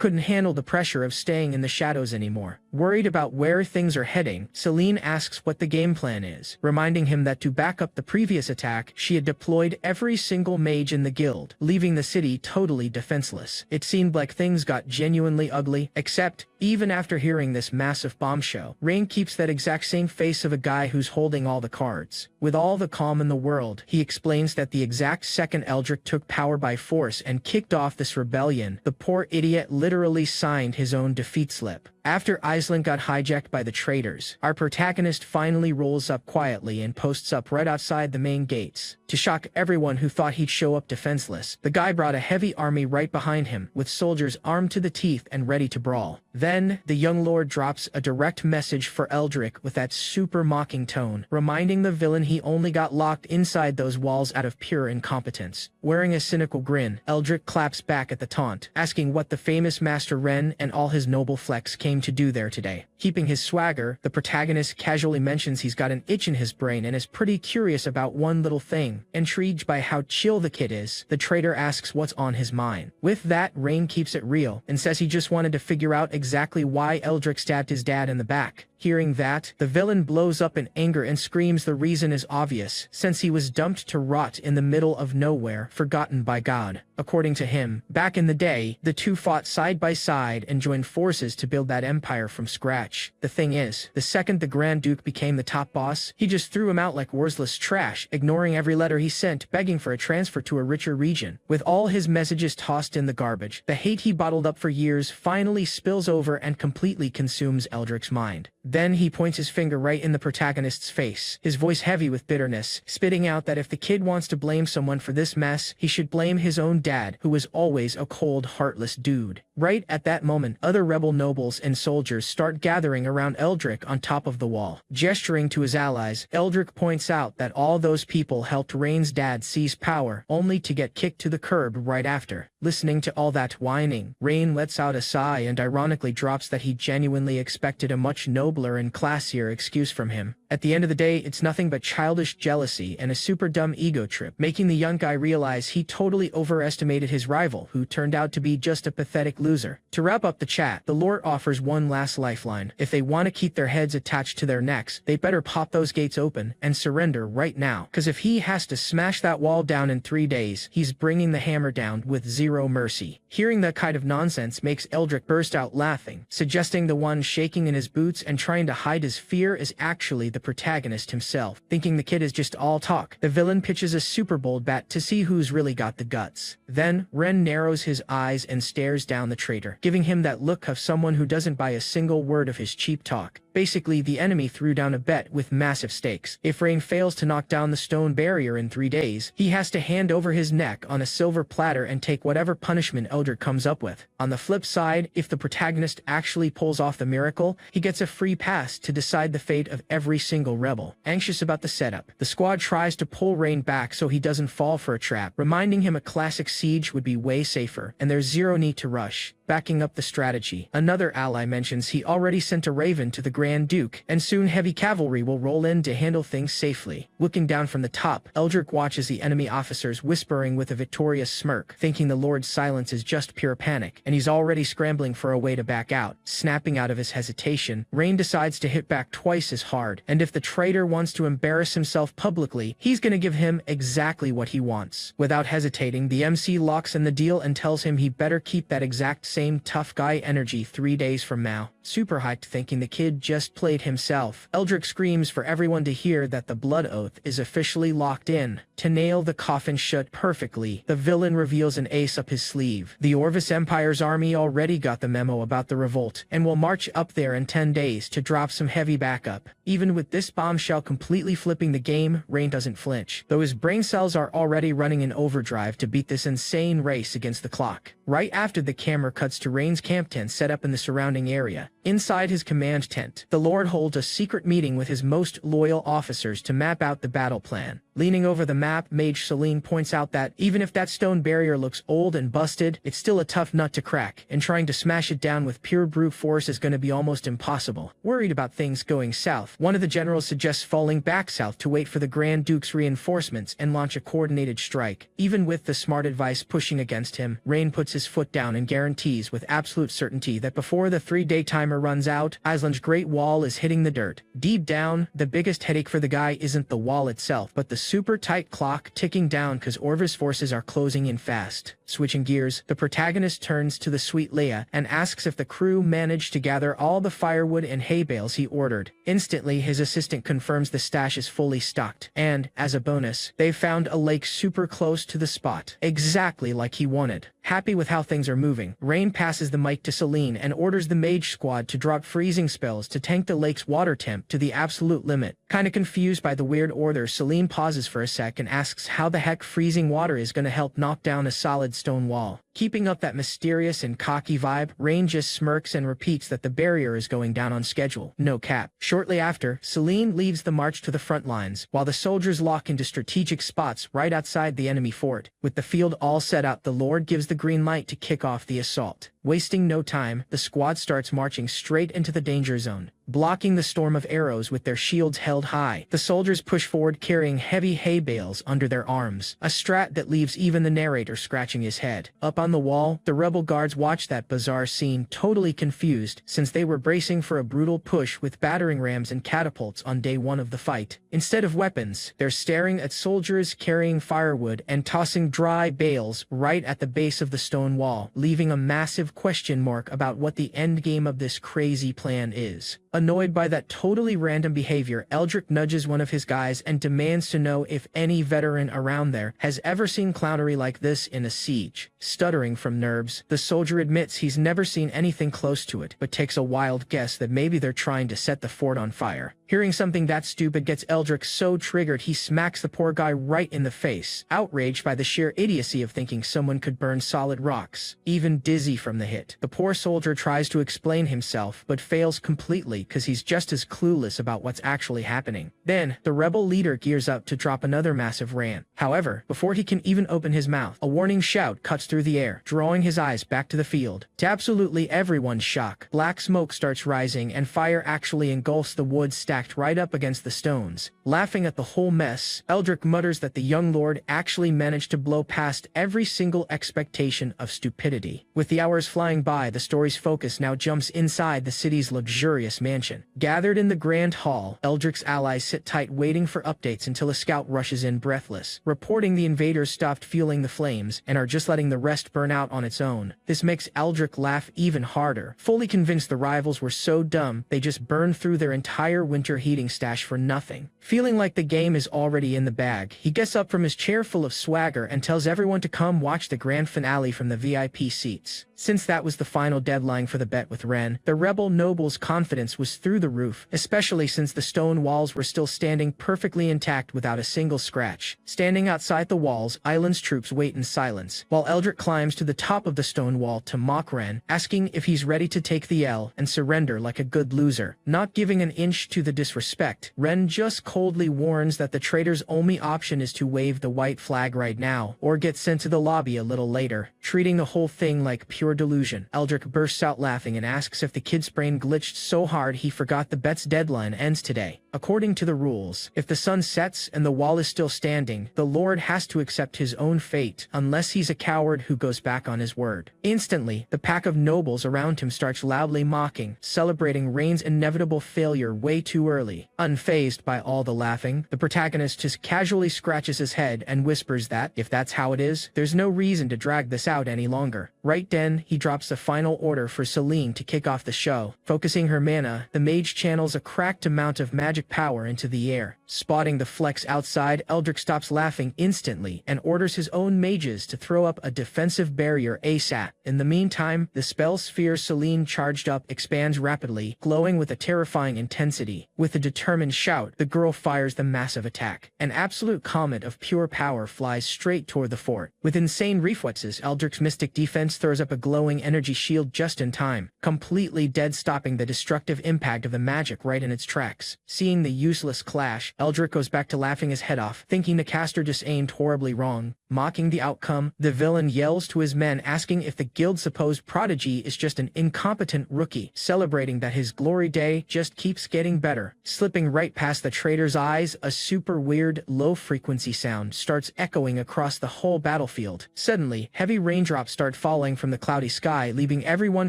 couldn't handle the pressure of staying in the shadows anymore. Worried about where things are heading, Celine asks what the game plan is, reminding him that to back up the previous attack, she had deployed every single mage in the guild, leaving the city totally defenseless. It seemed like things got genuinely ugly, except, even after hearing this massive bombshell, Rain keeps that exact same face of a guy who's holding all the cards. With all the calm in the world, he explains that the exact second Eldrick took power by force and kicked off this rebellion, the poor idiot literally signed his own defeat slip. After Iceland got hijacked by the traitors, our protagonist finally rolls up quietly and posts up right outside the main gates. To shock everyone who thought he'd show up defenseless, the guy brought a heavy army right behind him, with soldiers armed to the teeth and ready to brawl. Then, the young lord drops a direct message for Eldrick with that super mocking tone, reminding the villain he only got locked inside those walls out of pure incompetence. Wearing a cynical grin, Eldrick claps back at the taunt, asking what the famous Master Ren and all his noble flex came to do there today. Keeping his swagger, the protagonist casually mentions he's got an itch in his brain and is pretty curious about one little thing. Intrigued by how chill the kid is, the traitor asks what's on his mind. With that, Rain keeps it real and says he just wanted to figure out exactly why Eldrick stabbed his dad in the back. Hearing that, the villain blows up in anger and screams the reason is obvious, since he was dumped to rot in the middle of nowhere, forgotten by God. According to him, back in the day, the two fought side by side and joined forces to build that empire from scratch. The thing is, the second the Grand Duke became the top boss, he just threw him out like worthless trash, ignoring every letter he sent, begging for a transfer to a richer region. With all his messages tossed in the garbage, the hate he bottled up for years finally spills over and completely consumes Eldrick's mind. Then he points his finger right in the protagonist's face, his voice heavy with bitterness, spitting out that if the kid wants to blame someone for this mess, he should blame his own dad, who was always a cold, heartless dude. Right at that moment, other rebel nobles and soldiers start gathering around Eldrick on top of the wall. Gesturing to his allies, Eldrick points out that all those people helped Rain's dad seize power, only to get kicked to the curb right after. Listening to all that whining, Rain lets out a sigh and ironically drops that he genuinely expected a much nobler and classier excuse from him. At the end of the day, it's nothing but childish jealousy and a super dumb ego trip, making the young guy realize he totally overestimated his rival, who turned out to be just a pathetic loser. To wrap up the chat, the Lord offers one last lifeline. If they want to keep their heads attached to their necks, they better pop those gates open and surrender right now. Cause if he has to smash that wall down in 3 days, he's bringing the hammer down with zero mercy. Hearing that kind of nonsense makes Eldrick burst out laughing, suggesting the one shaking in his boots and trying to hide his fear is actually the protagonist himself. Thinking the kid is just all talk, the villain pitches a super bold bet to see who's really got the guts. Then, Ren narrows his eyes and stares down the traitor, giving him that look of someone who doesn't buy a single word of his cheap talk. Basically, the enemy threw down a bet with massive stakes. If Rain fails to knock down the stone barrier in 3 days, he has to hand over his neck on a silver platter and take whatever punishment Eldrick comes up with. On the flip side, if the protagonist actually pulls off the miracle, he gets a free pass to decide the fate of every single rebel. Anxious about the setup, the squad tries to pull Rain back so he doesn't fall for a trap, reminding him a classic siege would be way safer, and there's zero need to rush. Backing up the strategy, another ally mentions he already sent a raven to the Grand Duke, and soon heavy cavalry will roll in to handle things safely. Looking down from the top, Eldrick watches the enemy officers whispering with a victorious smirk, thinking the Lord's silence is just pure panic, and he's already scrambling for a way to back out. Snapping out of his hesitation, Rain decides to hit back twice as hard, and if the traitor wants to embarrass himself publicly, he's gonna give him exactly what he wants. Without hesitating, the MC locks in the deal and tells him he better keep that exact same tough guy energy 3 days from now. Super hyped, thinking the kid just played himself, Eldrick screams for everyone to hear that the blood oath is officially locked in. To nail the coffin shut perfectly, the villain reveals an ace up his sleeve. The Orvis Empire's army already got the memo about the revolt, and will march up there in 10 days to drop some heavy backup. Even with this bombshell completely flipping the game, Rain doesn't flinch, though his brain cells are already running in overdrive to beat this insane race against the clock. Right after the camera cuts to Rain's camp tent set up in the surrounding area. Inside his command tent, the Lord holds a secret meeting with his most loyal officers to map out the battle plan. Leaning over the map, Mage Celine points out that even if that stone barrier looks old and busted, it's still a tough nut to crack, and trying to smash it down with pure brute force is going to be almost impossible. Worried about things going south, one of the generals suggests falling back south to wait for the Grand Duke's reinforcements and launch a coordinated strike. Even with the smart advice pushing against him, Rain puts his foot down and guarantees with absolute certainty that before the 3-day timer runs out, Island's Great Wall is hitting the dirt. Deep down, the biggest headache for the guy isn't the wall itself, but the super tight clock ticking down cause Orvis forces are closing in fast. Switching gears, the protagonist turns to the sweet Leia and asks if the crew managed to gather all the firewood and hay bales he ordered. Instantly, his assistant confirms the stash is fully stocked, and, as a bonus, they've found a lake super close to the spot, exactly like he wanted. Happy with how things are moving, Rain passes the mic to Celine and orders the mage squad to drop freezing spells to tank the lake's water temp to the absolute limit. Kinda confused by the weird order, Celine pauses for a sec and asks how the heck freezing water is gonna help knock down a solid stone wall. Keeping up that mysterious and cocky vibe, Rain just smirks and repeats that the barrier is going down on schedule. No cap. Shortly after, Celine leads the march to the front lines, while the soldiers lock into strategic spots right outside the enemy fort. With the field all set up, the Lord gives the green light to kick off the assault. Wasting no time, the squad starts marching straight into the danger zone, blocking the storm of arrows with their shields held high. The soldiers push forward carrying heavy hay bales under their arms, a strat that leaves even the narrator scratching his head. Up on the wall, the rebel guards watch that bizarre scene totally confused, since they were bracing for a brutal push with battering rams and catapults on day one of the fight. Instead of weapons, they're staring at soldiers carrying firewood and tossing dry bales right at the base of the stone wall, leaving a massive question mark about what the endgame of this crazy plan is. Annoyed by that totally random behavior, Eldrick nudges one of his guys and demands to know if any veteran around there has ever seen clownery like this in a siege. Stuttering from nerves, the soldier admits he's never seen anything close to it, but takes a wild guess that maybe they're trying to set the fort on fire. Hearing something that stupid gets Eldrick so triggered he smacks the poor guy right in the face, outraged by the sheer idiocy of thinking someone could burn solid rocks. Even dizzy from the hit, the poor soldier tries to explain himself but fails completely because he's just as clueless about what's actually happening. Then, the rebel leader gears up to drop another massive rant. However, before he can even open his mouth, a warning shout cuts through the air, drawing his eyes back to the field. To absolutely everyone's shock, black smoke starts rising and fire actually engulfs the wood stacked right up against the stones. Laughing at the whole mess, Eldrick mutters that the young lord actually managed to blow past every single expectation of stupidity. With the hours flying by, the story's focus now jumps inside the city's luxurious mansion. Gathered in the grand hall, Eldrick's allies sit tight waiting for updates until a scout rushes in breathless, reporting the invaders stopped fueling the flames and are just letting the rest burn out on its own. This makes Eldrick laugh even harder, fully convinced the rivals were so dumb they just burned through their entire winter heating stash for nothing. Feeling like the game is already in the bag, he gets up from his chair full of swagger and tells everyone to come watch the grand finale from the VIP seats. Since that was the final deadline for the bet with Ren, the rebel noble's confidence was through the roof, especially since the stone walls were still standing perfectly intact without a single scratch. Standing outside the walls, Island's troops wait in silence, while Eldrick climbs to the top of the stone wall to mock Ren, asking if he's ready to take the L and surrender like a good loser. Not giving an inch to the disrespect, Ren just coldly warns that the traitor's only option is to wave the white flag right now, or get sent to the lobby a little later. Treating the whole thing like pure delusion, Eldrick bursts out laughing and asks if the kid's brain glitched so hard he forgot the bet's deadline ends today. According to the rules, if the sun sets and the wall is still standing, the Lord has to accept his own fate, unless he's a coward who goes back on his word. Instantly, the pack of nobles around him starts loudly mocking, celebrating Rain's inevitable failure way too early. Unfazed by all the laughing, the protagonist just casually scratches his head and whispers that, if that's how it is, there's no reason to drag this out any longer. Right then, he drops the final order for Celine to kick off the show. Focusing her mana, the mage channels a cracked amount of magic power into the air. Spotting the flex outside, Eldrick stops laughing instantly and orders his own mages to throw up a defensive barrier ASAP. In the meantime, the spell sphere Celine charged up expands rapidly, glowing with a terrifying intensity. With a determined shout, the girl fires the massive attack. An absolute comet of pure power flies straight toward the fort. With insane reflexes, Eldrick's mystic defense throws up a glowing energy shield just in time, completely dead stopping the destructive impact of the magic right in its tracks. Seeing the useless clash, Eldrick goes back to laughing his head off, thinking the caster just aimed horribly wrong. Mocking the outcome, the villain yells to his men asking if the guild's supposed prodigy is just an incompetent rookie, celebrating that his glory day just keeps getting better. Slipping right past the traitor's eyes, a super weird, low-frequency sound starts echoing across the whole battlefield. Suddenly, heavy raindrops start falling from the cloudy sky, leaving everyone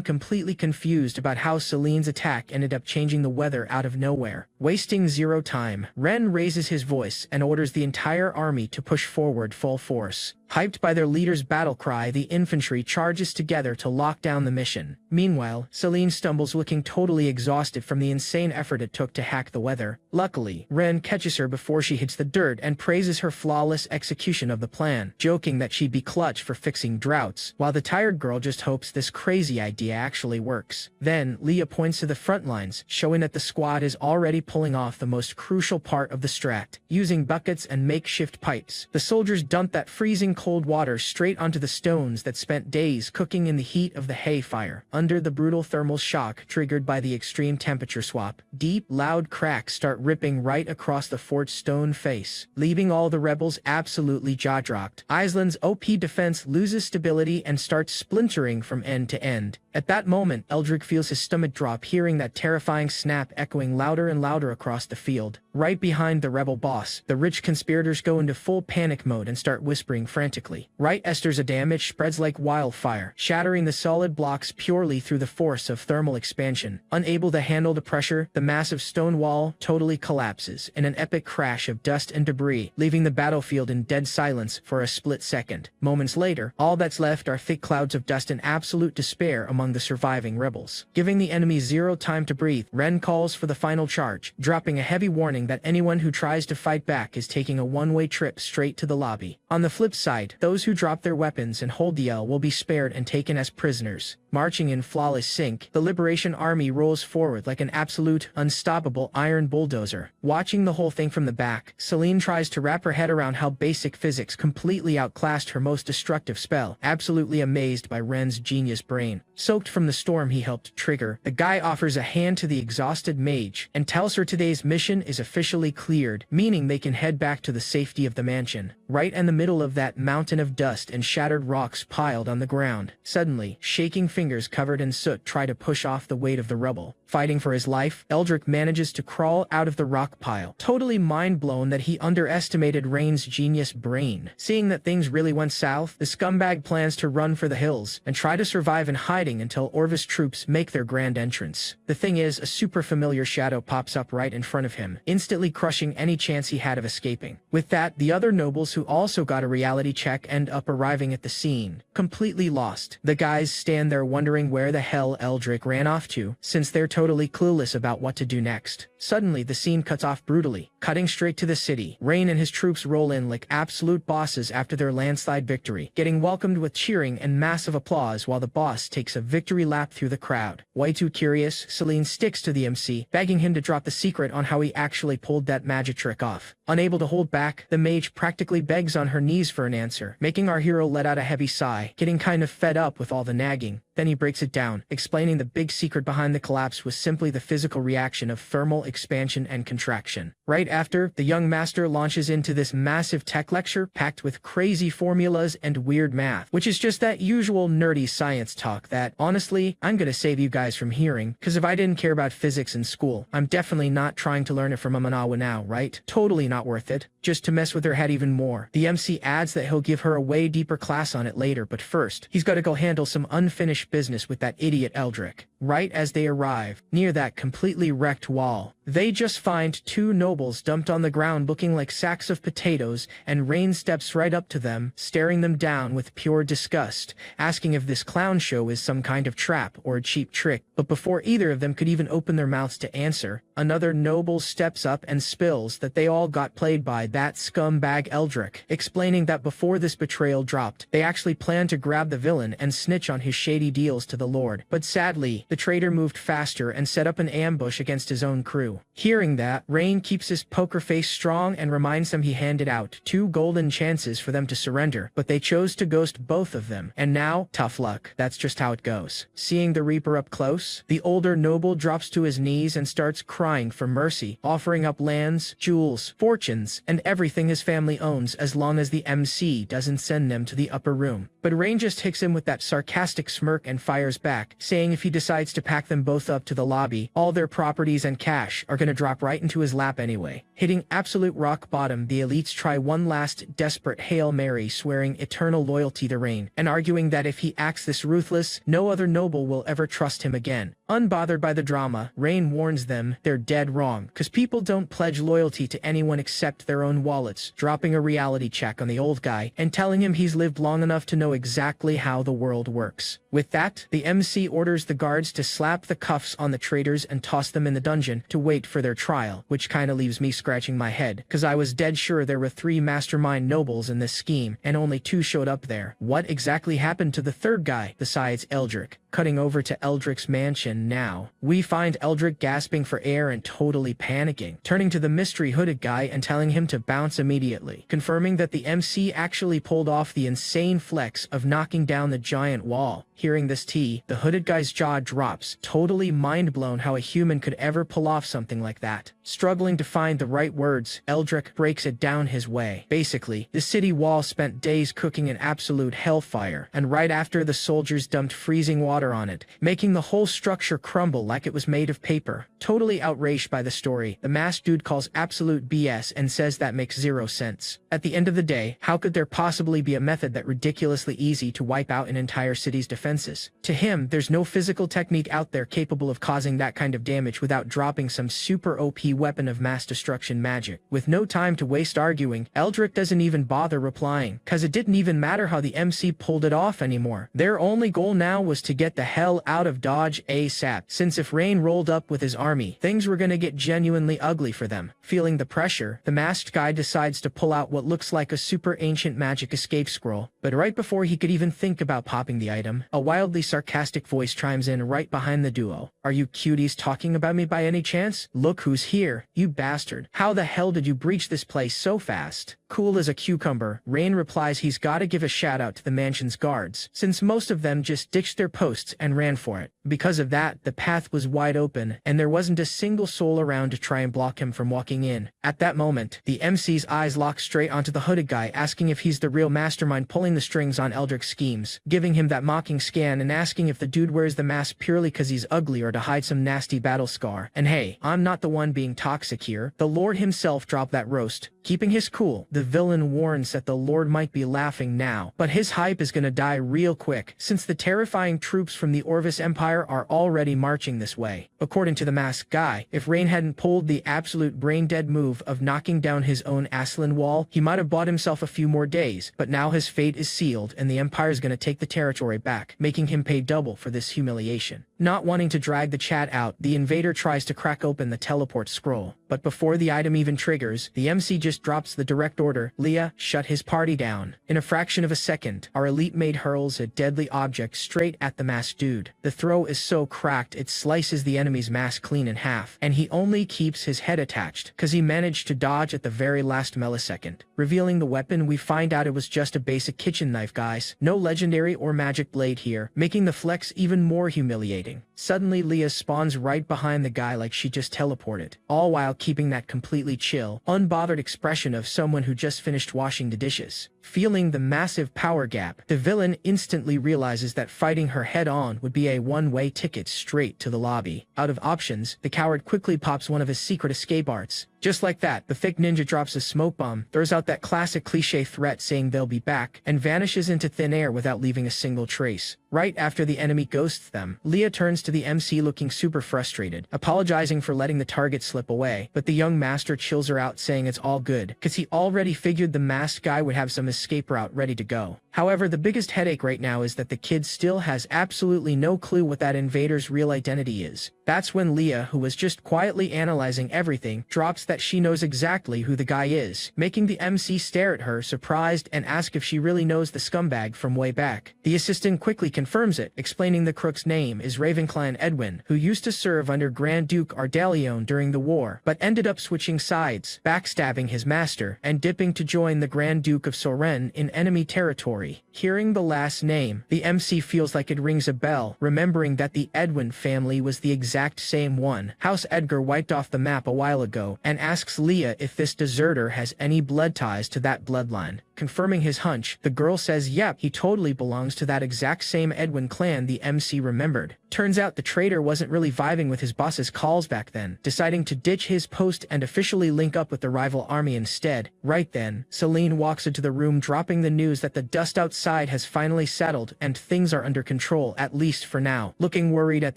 completely confused about how Celine's attack ended up changing the weather out of nowhere. Wasting zero time, Ren raises his voice and orders the entire army to push forward full force. Hyped by their leader's battle cry, the infantry charges together to lock down the mission. Meanwhile, Celine stumbles looking totally exhausted from the insane effort it took to hack the weather. Luckily, Ren catches her before she hits the dirt and praises her flawless execution of the plan, joking that she'd be clutch for fixing droughts, while the tired girl just hopes this crazy idea actually works. Then, Leah points to the front lines, showing that the squad is already pulling off the most crucial part of the strat. Using buckets and makeshift pipes, the soldiers dump that freezing cold water straight onto the stones that spent days cooking in the heat of the hay fire. Under the brutal thermal shock triggered by the extreme temperature swap, deep, loud cracks start ripping right across the fort's stone face, leaving all the rebels absolutely jaw-dropped. Island's OP defense loses stability and starts splintering from end to end. At that moment, Eldrick feels his stomach drop, hearing that terrifying snap echoing louder and louder across the field. Right behind the rebel boss, the rich conspirators go into full panic mode and start whispering frantically. Right Esther's damage spreads like wildfire, shattering the solid blocks purely through the force of thermal expansion. Unable to handle the pressure, the massive stone wall totally collapses in an epic crash of dust and debris, leaving the battlefield in dead silence for a split second. Moments later, all that's left are thick clouds of dust and absolute despair among the surviving rebels. Giving the enemy zero time to breathe, Ren calls for the final charge, dropping a heavy warning that anyone who tries to fight back is taking a one-way trip straight to the lobby. On the flip side, side, those who drop their weapons and hold the L will be spared and taken as prisoners. Marching in flawless sync, the Liberation Army rolls forward like an absolute, unstoppable iron bulldozer. Watching the whole thing from the back, Celine tries to wrap her head around how basic physics completely outclassed her most destructive spell, absolutely amazed by Ren's genius brain. Soaked from the storm he helped trigger, the guy offers a hand to the exhausted mage and tells her today's mission is officially cleared, meaning they can head back to the safety of the mansion. Right in the middle of that mountain of dust and shattered rocks piled on the ground, suddenly, shaking fingers covered in soot try to push off the weight of the rubble. Fighting for his life, Eldrick manages to crawl out of the rock pile, totally mind-blown that he underestimated Rain's genius brain. Seeing that things really went south, the scumbag plans to run for the hills and try to survive in hiding until Orvis troops make their grand entrance. The thing is, a super familiar shadow pops up right in front of him, instantly crushing any chance he had of escaping. With that, the other nobles who also got a reality check end up arriving at the scene, completely lost. The guys stand there wondering where the hell Eldrick ran off to, since they're totally clueless about what to do next. Suddenly, the scene cuts off brutally, cutting straight to the city. Rain and his troops roll in like absolute bosses after their landslide victory, getting welcomed with cheering and massive applause while the boss takes a victory lap through the crowd. Way too curious, Celine sticks to the MC, begging him to drop the secret on how he actually pulled that magic trick off. Unable to hold back, the mage practically begs on her knees for an answer, making our hero let out a heavy sigh, getting kind of fed up with all the nagging. Then he breaks it down, explaining the big secret behind the collapse was simply the physical reaction of thermal expansion and contraction. Right after, the young master launches into this massive tech lecture packed with crazy formulas and weird math, which is just that usual nerdy science talk that, honestly, I'm gonna save you guys from hearing, cause if I didn't care about physics in school, I'm definitely not trying to learn it from a Manhwa now, right? Totally not worth it. Just to mess with her head even more, the MC adds that he'll give her a way deeper class on it later, but first, he's gotta go handle some unfinished business with that idiot Eldrick. Right as they arrive, near that completely wrecked wall, they just find two nobles dumped on the ground looking like sacks of potatoes, and Rain steps right up to them, staring them down with pure disgust, asking if this clown show is some kind of trap or a cheap trick. But before either of them could even open their mouths to answer, another noble steps up and spills that they all got played by that scumbag Eldrick, explaining that before this betrayal dropped, they actually planned to grab the villain and snitch on his shady deals to the Lord. But sadly, the traitor moved faster and set up an ambush against his own crew. Hearing that, Rain keeps his poker face strong and reminds them he handed out 2 golden chances for them to surrender, but they chose to ghost both of them. And now, tough luck. That's just how it goes. Seeing the Reaper up close, the older noble drops to his knees and starts crying for mercy, offering up lands, jewels, fortunes, and everything his family owns as long as the MC doesn't send them to the upper room. But Rain just hits him with that sarcastic smirk and fires back, saying if he decides to pack them both up to the lobby, all their properties and cash are gonna drop right into his lap anyway. Hitting absolute rock bottom, the elites try one last desperate Hail Mary, swearing eternal loyalty to Rain, and arguing that if he acts this ruthless, no other noble will ever trust him again. Unbothered by the drama, Rain warns them they're dead wrong, cause people don't pledge loyalty to anyone except their own wallets, dropping a reality check on the old guy and telling him he's lived long enough to know exactly how the world works. With that, the MC orders the guards to slap the cuffs on the traitors and toss them in the dungeon to wait for their trial, which kinda leaves me scratching my head, cause I was dead sure there were 3 mastermind nobles in this scheme and only 2 showed up there. What exactly happened to the third guy besides Eldrick? Cutting over to Eldrick's mansion now, we find Eldrick gasping for air and totally panicking, turning to the mystery hooded guy and telling him to bounce immediately, confirming that the MC actually pulled off the insane flex of knocking down the giant wall. Hearing this tea, the hooded guy's jaw drops, totally mind-blown how a human could ever pull off something like that. Struggling to find the right words, Eldrick breaks it down his way. Basically, the city wall spent days cooking an absolute hellfire, and right after the soldiers dumped freezing water on it, making the whole structure crumble like it was made of paper. Totally outraged by the story, the masked dude calls absolute BS and says that makes 0 sense. At the end of the day, how could there possibly be a method that ridiculously easy to wipe out an entire city's defenses? To him, there's no physical technique out there capable of causing that kind of damage without dropping some super OP weapon of mass destruction. distraction magic. With no time to waste arguing, Eldrick doesn't even bother replying, cause it didn't even matter how the MC pulled it off anymore. Their only goal now was to get the hell out of Dodge ASAP, since if Rain rolled up with his army, things were gonna get genuinely ugly for them. Feeling the pressure, the masked guy decides to pull out what looks like a super ancient magic escape scroll, but right before he could even think about popping the item, a wildly sarcastic voice chimes in right behind the duo. "Are you cuties talking about me by any chance? Look who's here, you bastard. How the hell did you breach this place so fast?" Cool as a cucumber, Rain replies he's gotta give a shout out to the mansion's guards, since most of them just ditched their posts and ran for it. Because of that, the path was wide open, and there wasn't a single soul around to try and block him from walking in. At that moment, the MC's eyes lock straight onto the hooded guy, asking if he's the real mastermind pulling the strings on Eldrick's schemes, giving him that mocking scan and asking if the dude wears the mask purely cause he's ugly or to hide some nasty battle scar. And hey, I'm not the one being toxic here. The Lord himself dropped that roast. Keeping his cool, the villain warns that the Lord might be laughing now, but his hype is gonna die real quick, since the terrifying troops from the Orvis Empire are already marching this way. According to the masked guy, if Rain hadn't pulled the absolute brain-dead move of knocking down his own Aslan wall, he might have bought himself a few more days, but now his fate is sealed and the Empire's gonna take the territory back, making him pay double for this humiliation. Not wanting to drag the chat out, the invader tries to crack open the teleport scroll, but before the item even triggers, the MC just drops the direct order, "Leah, shut his party down." In a fraction of a second, our elite maid hurls a deadly object straight at the masked dude. The throw is so cracked it slices the enemy's mask clean in half, and he only keeps his head attached, cause he managed to dodge at the very last millisecond. Revealing the weapon, we find out it was just a basic kitchen knife, guys. No legendary or magic blade here, making the flex even more humiliating. Suddenly, Leah spawns right behind the guy like she just teleported, all while keeping that completely chill, unbothered expression of someone who just finished washing the dishes. Feeling the massive power gap, the villain instantly realizes that fighting her head-on would be a one-way ticket straight to the lobby. Out of options, the coward quickly pops one of his secret escape arts. Just like that, the thick ninja drops a smoke bomb, throws out that classic cliché threat saying they'll be back, and vanishes into thin air without leaving a single trace. Right after the enemy ghosts them, Leah turns to the MC looking super frustrated, apologizing for letting the target slip away, but the young master chills her out saying it's all good, cause he already figured the masked guy would have some escape route ready to go. However, the biggest headache right now is that the kid still has absolutely no clue what that invader's real identity is. That's when Leah, who was just quietly analyzing everything, drops that she knows exactly who the guy is, making the MC stare at her surprised and ask if she really knows the scumbag from way back. The assistant quickly confirms it, explaining the crook's name is Ravenclan Edwin, who used to serve under Grand Duke Ardalion during the war, but ended up switching sides, backstabbing his master, and dipping to join the Grand Duke of Soren in enemy territory. Hearing the last name, the MC feels like it rings a bell, remembering that the Edwin family was the exact same one House Edgar wiped off the map a while ago, and asks Leah if this deserter has any blood ties to that bloodline. Confirming his hunch, the girl says yep, he totally belongs to that exact same Edwin clan the MC remembered. Turns out the traitor wasn't really vibing with his boss's calls back then, deciding to ditch his post and officially link up with the rival army instead. Right then, Celine walks into the room dropping the news that the dust outside has finally settled and things are under control, at least for now. Looking worried at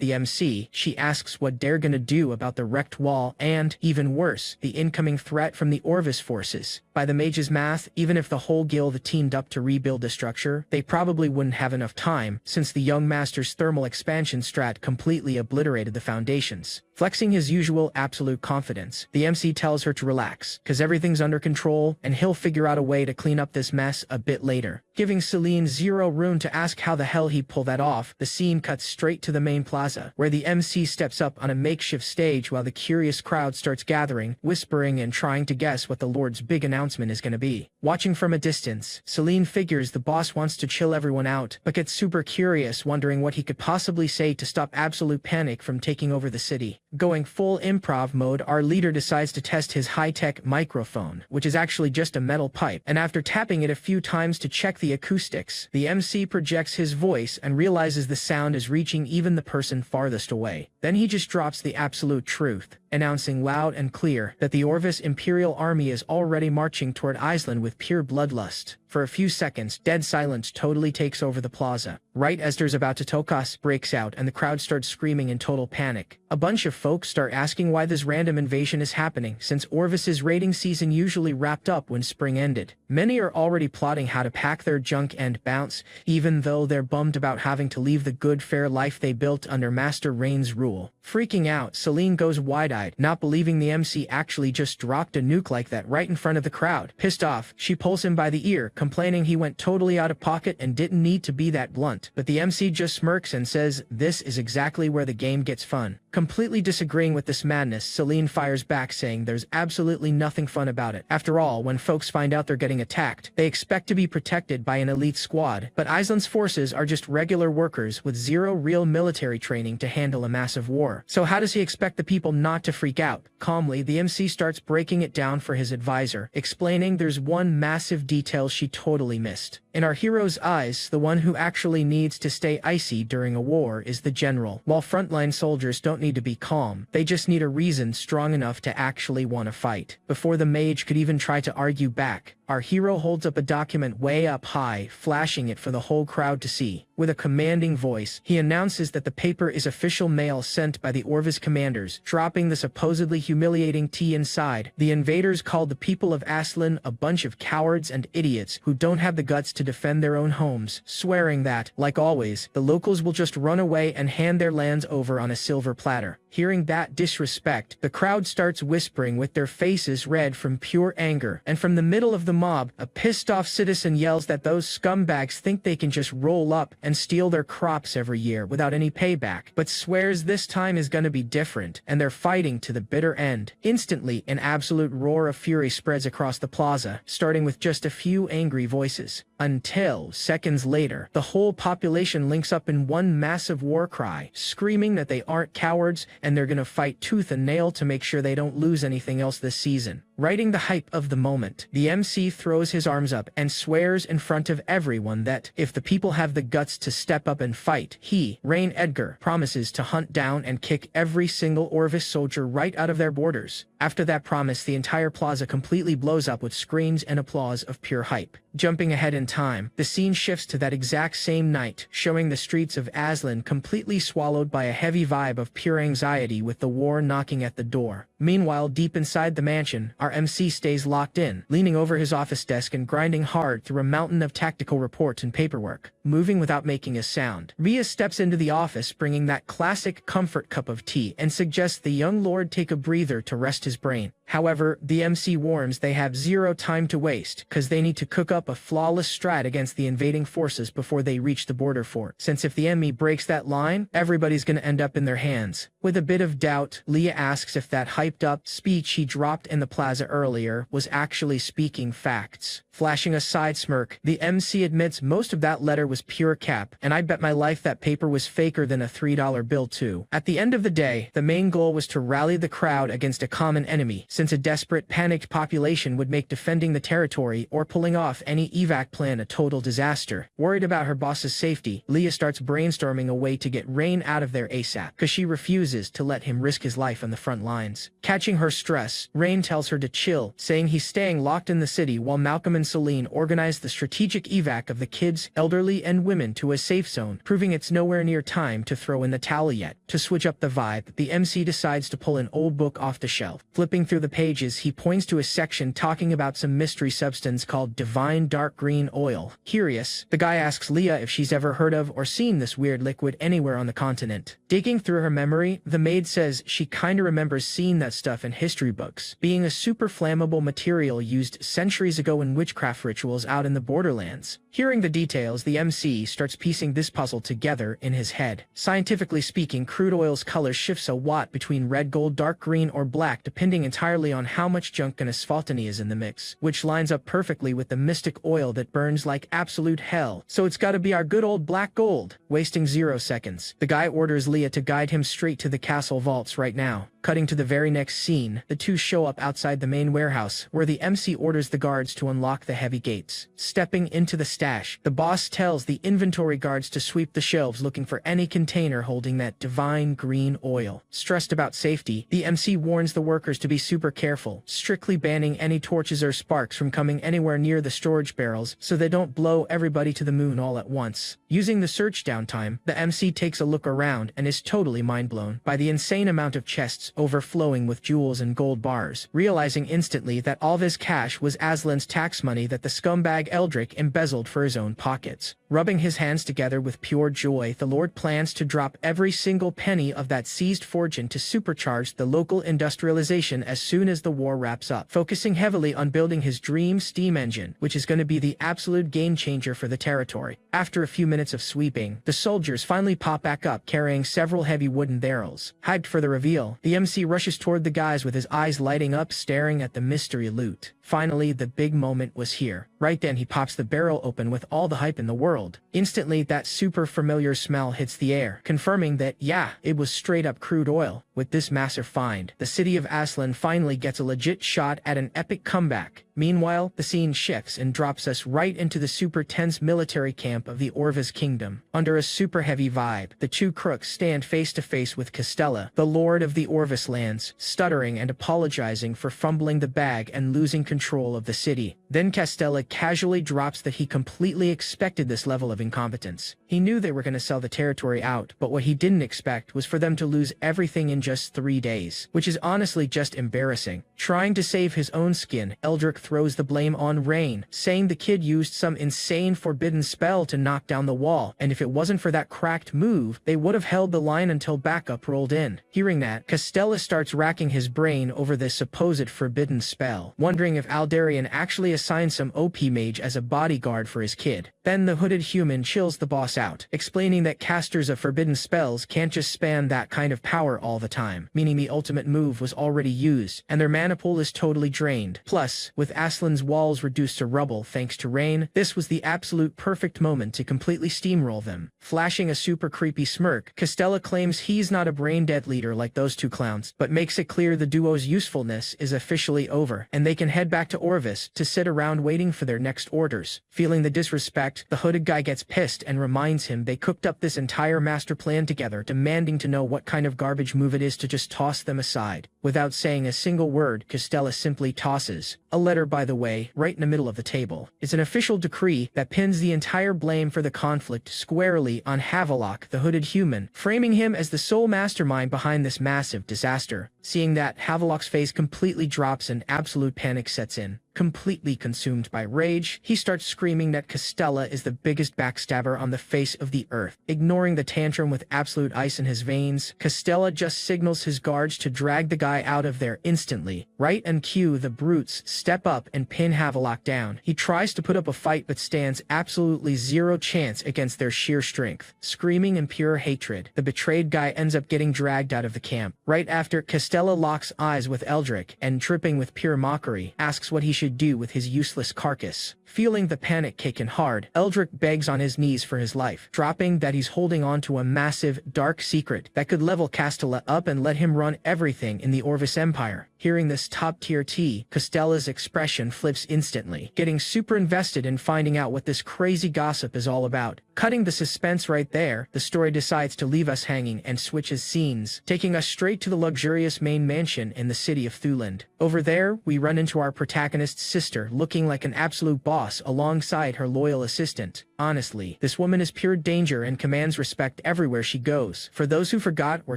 the MC, she asks what they're gonna do about the wrecked wall and, even worse, the incoming threat from the Orvis forces. By the mage's math, even if the whole guild teamed up to rebuild the structure, they probably wouldn't have enough time, since the young master's thermal expansion strat completely obliterated the foundations. Flexing his usual absolute confidence, the MC tells her to relax, cause everything's under control and he'll figure out a way to clean up this mess a bit later. Giving Celine zero room to ask how the hell he pulled that off, the scene cuts straight to the main plaza, where the MC steps up on a makeshift stage while the curious crowd starts gathering, whispering and trying to guess what the Lord's big announcement is gonna be. Watching from a distance, Celine figures the boss wants to chill everyone out, but gets super curious, wondering what he could possibly say to stop absolute panic from taking over the city. Going full improv mode, our leader decides to test his high-tech microphone, which is actually just a metal pipe, and after tapping it a few times to check the acoustics, the MC projects his voice and realizes the sound is reaching even the person farthest away. Then he just drops the absolute truth. announcing loud and clear that the Orvis Imperial Army is already marching toward Iceland with pure bloodlust. For a few seconds, dead silence totally takes over the plaza. Right as there's about to Tokas breaks out and the crowd starts screaming in total panic. A bunch of folks start asking why this random invasion is happening, since Orvis's raiding season usually wrapped up when spring ended. Many are already plotting how to pack their junk and bounce, even though they're bummed about having to leave the good fair life they built under Master Rain's rule. Freaking out, Celine goes wide-eyed, not believing the MC actually just dropped a nuke like that right in front of the crowd. Pissed off, she pulls him by the ear, complaining he went totally out of pocket and didn't need to be that blunt. But the MC just smirks and says, "This is exactly where the game gets fun." Completely disagreeing with this madness, Celine fires back saying there's absolutely nothing fun about it. After all, when folks find out they're getting attacked, they expect to be protected by an elite squad, but Iceland's forces are just regular workers with zero real military training to handle a massive war. So how does he expect the people not to freak out? Calmly, the MC starts breaking it down for his advisor, explaining there's one massive detail she totally missed. In our hero's eyes, the one who actually needs to stay icy during a war is the general. While frontline soldiers don't need to be calm, they just need a reason strong enough to actually want to fight. Before the mage could even try to argue back, our hero holds up a document way up high, flashing it for the whole crowd to see. With a commanding voice, he announces that the paper is official mail sent by the Orvis commanders, dropping the supposedly humiliating tea inside. The invaders called the people of Aslan a bunch of cowards and idiots who don't have the guts to defend their own homes, swearing that, like always, the locals will just run away and hand their lands over on a silver platter. Hearing that disrespect, the crowd starts whispering with their faces red from pure anger, and from the middle of the mob, a pissed-off citizen yells that those scumbags think they can just roll up and steal their crops every year without any payback, but swears this time is gonna be different, and they're fighting to the bitter end. Instantly, an absolute roar of fury spreads across the plaza, starting with just a few angry voices. Until, seconds later, the whole population links up in one massive war cry, screaming that they aren't cowards and they're gonna fight tooth and nail to make sure they don't lose anything else this season. Riding the hype of the moment, the MC throws his arms up and swears in front of everyone that, if the people have the guts to step up and fight, he, Rain Edgar, promises to hunt down and kick every single Orvis soldier right out of their borders. After that promise, the entire plaza completely blows up with screams and applause of pure hype. Jumping ahead in time, the scene shifts to that exact same night, showing the streets of Aslan completely swallowed by a heavy vibe of pure anxiety with the war knocking at the door. Meanwhile, deep inside the mansion, our MC stays locked in, leaning over his office desk and grinding hard through a mountain of tactical reports and paperwork, moving without making a sound. Rhea steps into the office bringing that classic comfort cup of tea and suggests the young lord take a breather to rest his brain. However, the MC warns they have zero time to waste, cause they need to cook up a flawless strat against the invading forces before they reach the border fort, since if the enemy breaks that line, everybody's gonna end up in their hands. With a bit of doubt, Leah asks if that hyped-up speech he dropped in the plaza earlier was actually speaking facts. Flashing a side smirk, the MC admits most of that letter was pure cap, and I bet my life that paper was faker than a $3 bill too. At the end of the day, the main goal was to rally the crowd against a common enemy, since a desperate, panicked population would make defending the territory or pulling off any evac plan a total disaster. Worried about her boss's safety, Leah starts brainstorming a way to get Rain out of there ASAP, cause she refuses to let him risk his life on the front lines. Catching her stress, Rain tells her to chill, saying he's staying locked in the city while Malcolm and Celine organize the strategic evac of the kids, elderly, and women to a safe zone, proving it's nowhere near time to throw in the towel yet. To switch up the vibe, the MC decides to pull an old book off the shelf. Flipping through the pages, he points to a section talking about some mystery substance called divine dark green oil. Curious, the guy asks Leah if she's ever heard of or seen this weird liquid anywhere on the continent. Digging through her memory, the maid says she kinda remembers seeing that stuff in history books, being a super flammable material used centuries ago in witchcraft rituals out in the borderlands. Hearing the details, the MC starts piecing this puzzle together in his head. Scientifically speaking, crude oil's color shifts a watt between red, gold, dark green, or black depending entirely on how much junk and asphaltene is in the mix, which lines up perfectly with the mystic oil that burns like absolute hell. So it's gotta be our good old black gold. Wasting 0 seconds, the guy orders Leah to guide him straight to the castle vaults right now. Cutting to the very next scene, the two show up outside the main warehouse, where the MC orders the guards to unlock the heavy gates. Stepping into the stash, the boss tells the inventory guards to sweep the shelves looking for any container holding that divine green oil. Stressed about safety, the MC warns the workers to be super careful, strictly banning any torches or sparks from coming anywhere near the storage barrels so they don't blow everybody to the moon all at once. Using the search downtime, the MC takes a look around and is totally mind-blown by the insane amount of chests overflowing with jewels and gold bars, realizing instantly that all this cash was Aslan's tax money that the scumbag Eldrick embezzled for his own pockets. Rubbing his hands together with pure joy, the Lord plans to drop every single penny of that seized fortune to supercharge the local industrialization as soon as the war wraps up, focusing heavily on building his dream steam engine, which is going to be the absolute game changer for the territory. After a few minutes of sweeping, the soldiers finally pop back up carrying several heavy wooden barrels. Hyped for the reveal, the MC rushes toward the guys with his eyes lighting up staring at the mystery loot. Finally, the big moment was here. Right then he pops the barrel open with all the hype in the world. Instantly, that super familiar smell hits the air, confirming that, yeah, it was straight up crude oil. With this massive find, the city of Aslan finally gets a legit shot at an epic comeback. Meanwhile, the scene shifts and drops us right into the super tense military camp of the Orvis Kingdom. Under a super heavy vibe, the two crooks stand face to face with Castella, the lord of the Orvis lands, stuttering and apologizing for fumbling the bag and losing control of the city. Then Castella casually drops that he completely expected this level of incompetence. He knew they were going to sell the territory out, but what he didn't expect was for them to lose everything in just 3 days, which is honestly just embarrassing. Trying to save his own skin, Eldrick throws the blame on Rain, saying the kid used some insane forbidden spell to knock down the wall, and if it wasn't for that cracked move, they would have held the line until backup rolled in. Hearing that, Castella starts racking his brain over this supposed forbidden spell, wondering if Aldarian actually assigned some OP mage as a bodyguard for his kid. Then the hooded human chills the boss out, explaining that casters of forbidden spells can't just spam that kind of power all the time, meaning the ultimate move was already used, and their mana pool is totally drained. Plus, with Aslan's walls reduced to rubble thanks to Rain, this was the absolute perfect moment to completely steamroll them. Flashing a super creepy smirk, Castella claims he's not a brain-dead leader like those two clowns, but makes it clear the duo's usefulness is officially over, and they can head back to Orvis to sit around waiting for their next orders. Feeling the disrespect, the hooded guy gets pissed and reminds him they cooked up this entire master plan together, demanding to know what kind of garbage move it is to just toss them aside. Without saying a single word, Castella simply tosses a letter, by the way, right in the middle of the table. It's an official decree that pins the entire blame for the conflict squarely on Havelock, the hooded human, framing him as the sole mastermind behind this massive disaster. Seeing that, Havelock's face completely drops and absolute panic sets in. Completely consumed by rage, he starts screaming that Castella is the biggest backstabber on the face of the earth. Ignoring the tantrum with absolute ice in his veins, Castella just signals his guards to drag the guy out of there instantly. Right on cue, the brutes step up and pin Havelock down. He tries to put up a fight but stands absolutely zero chance against their sheer strength. Screaming in pure hatred, the betrayed guy ends up getting dragged out of the camp. Right after, Castella locks eyes with Eldrick and, tripping with pure mockery, asks what he should do with his useless carcass. Feeling the panic kick in hard, Eldrick begs on his knees for his life, dropping that he's holding on to a massive, dark secret that could level Castella up and let him run everything in the Orvis Empire. Hearing this top-tier tea, Castella's expression flips instantly, getting super invested in finding out what this crazy gossip is all about. Cutting the suspense right there, the story decides to leave us hanging and switches scenes, taking us straight to the luxurious main mansion in the city of Thuland. Over there, we run into our protagonist's sister looking like an absolute boss alongside her loyal assistant. Honestly, this woman is pure danger and commands respect everywhere she goes. For those who forgot, we're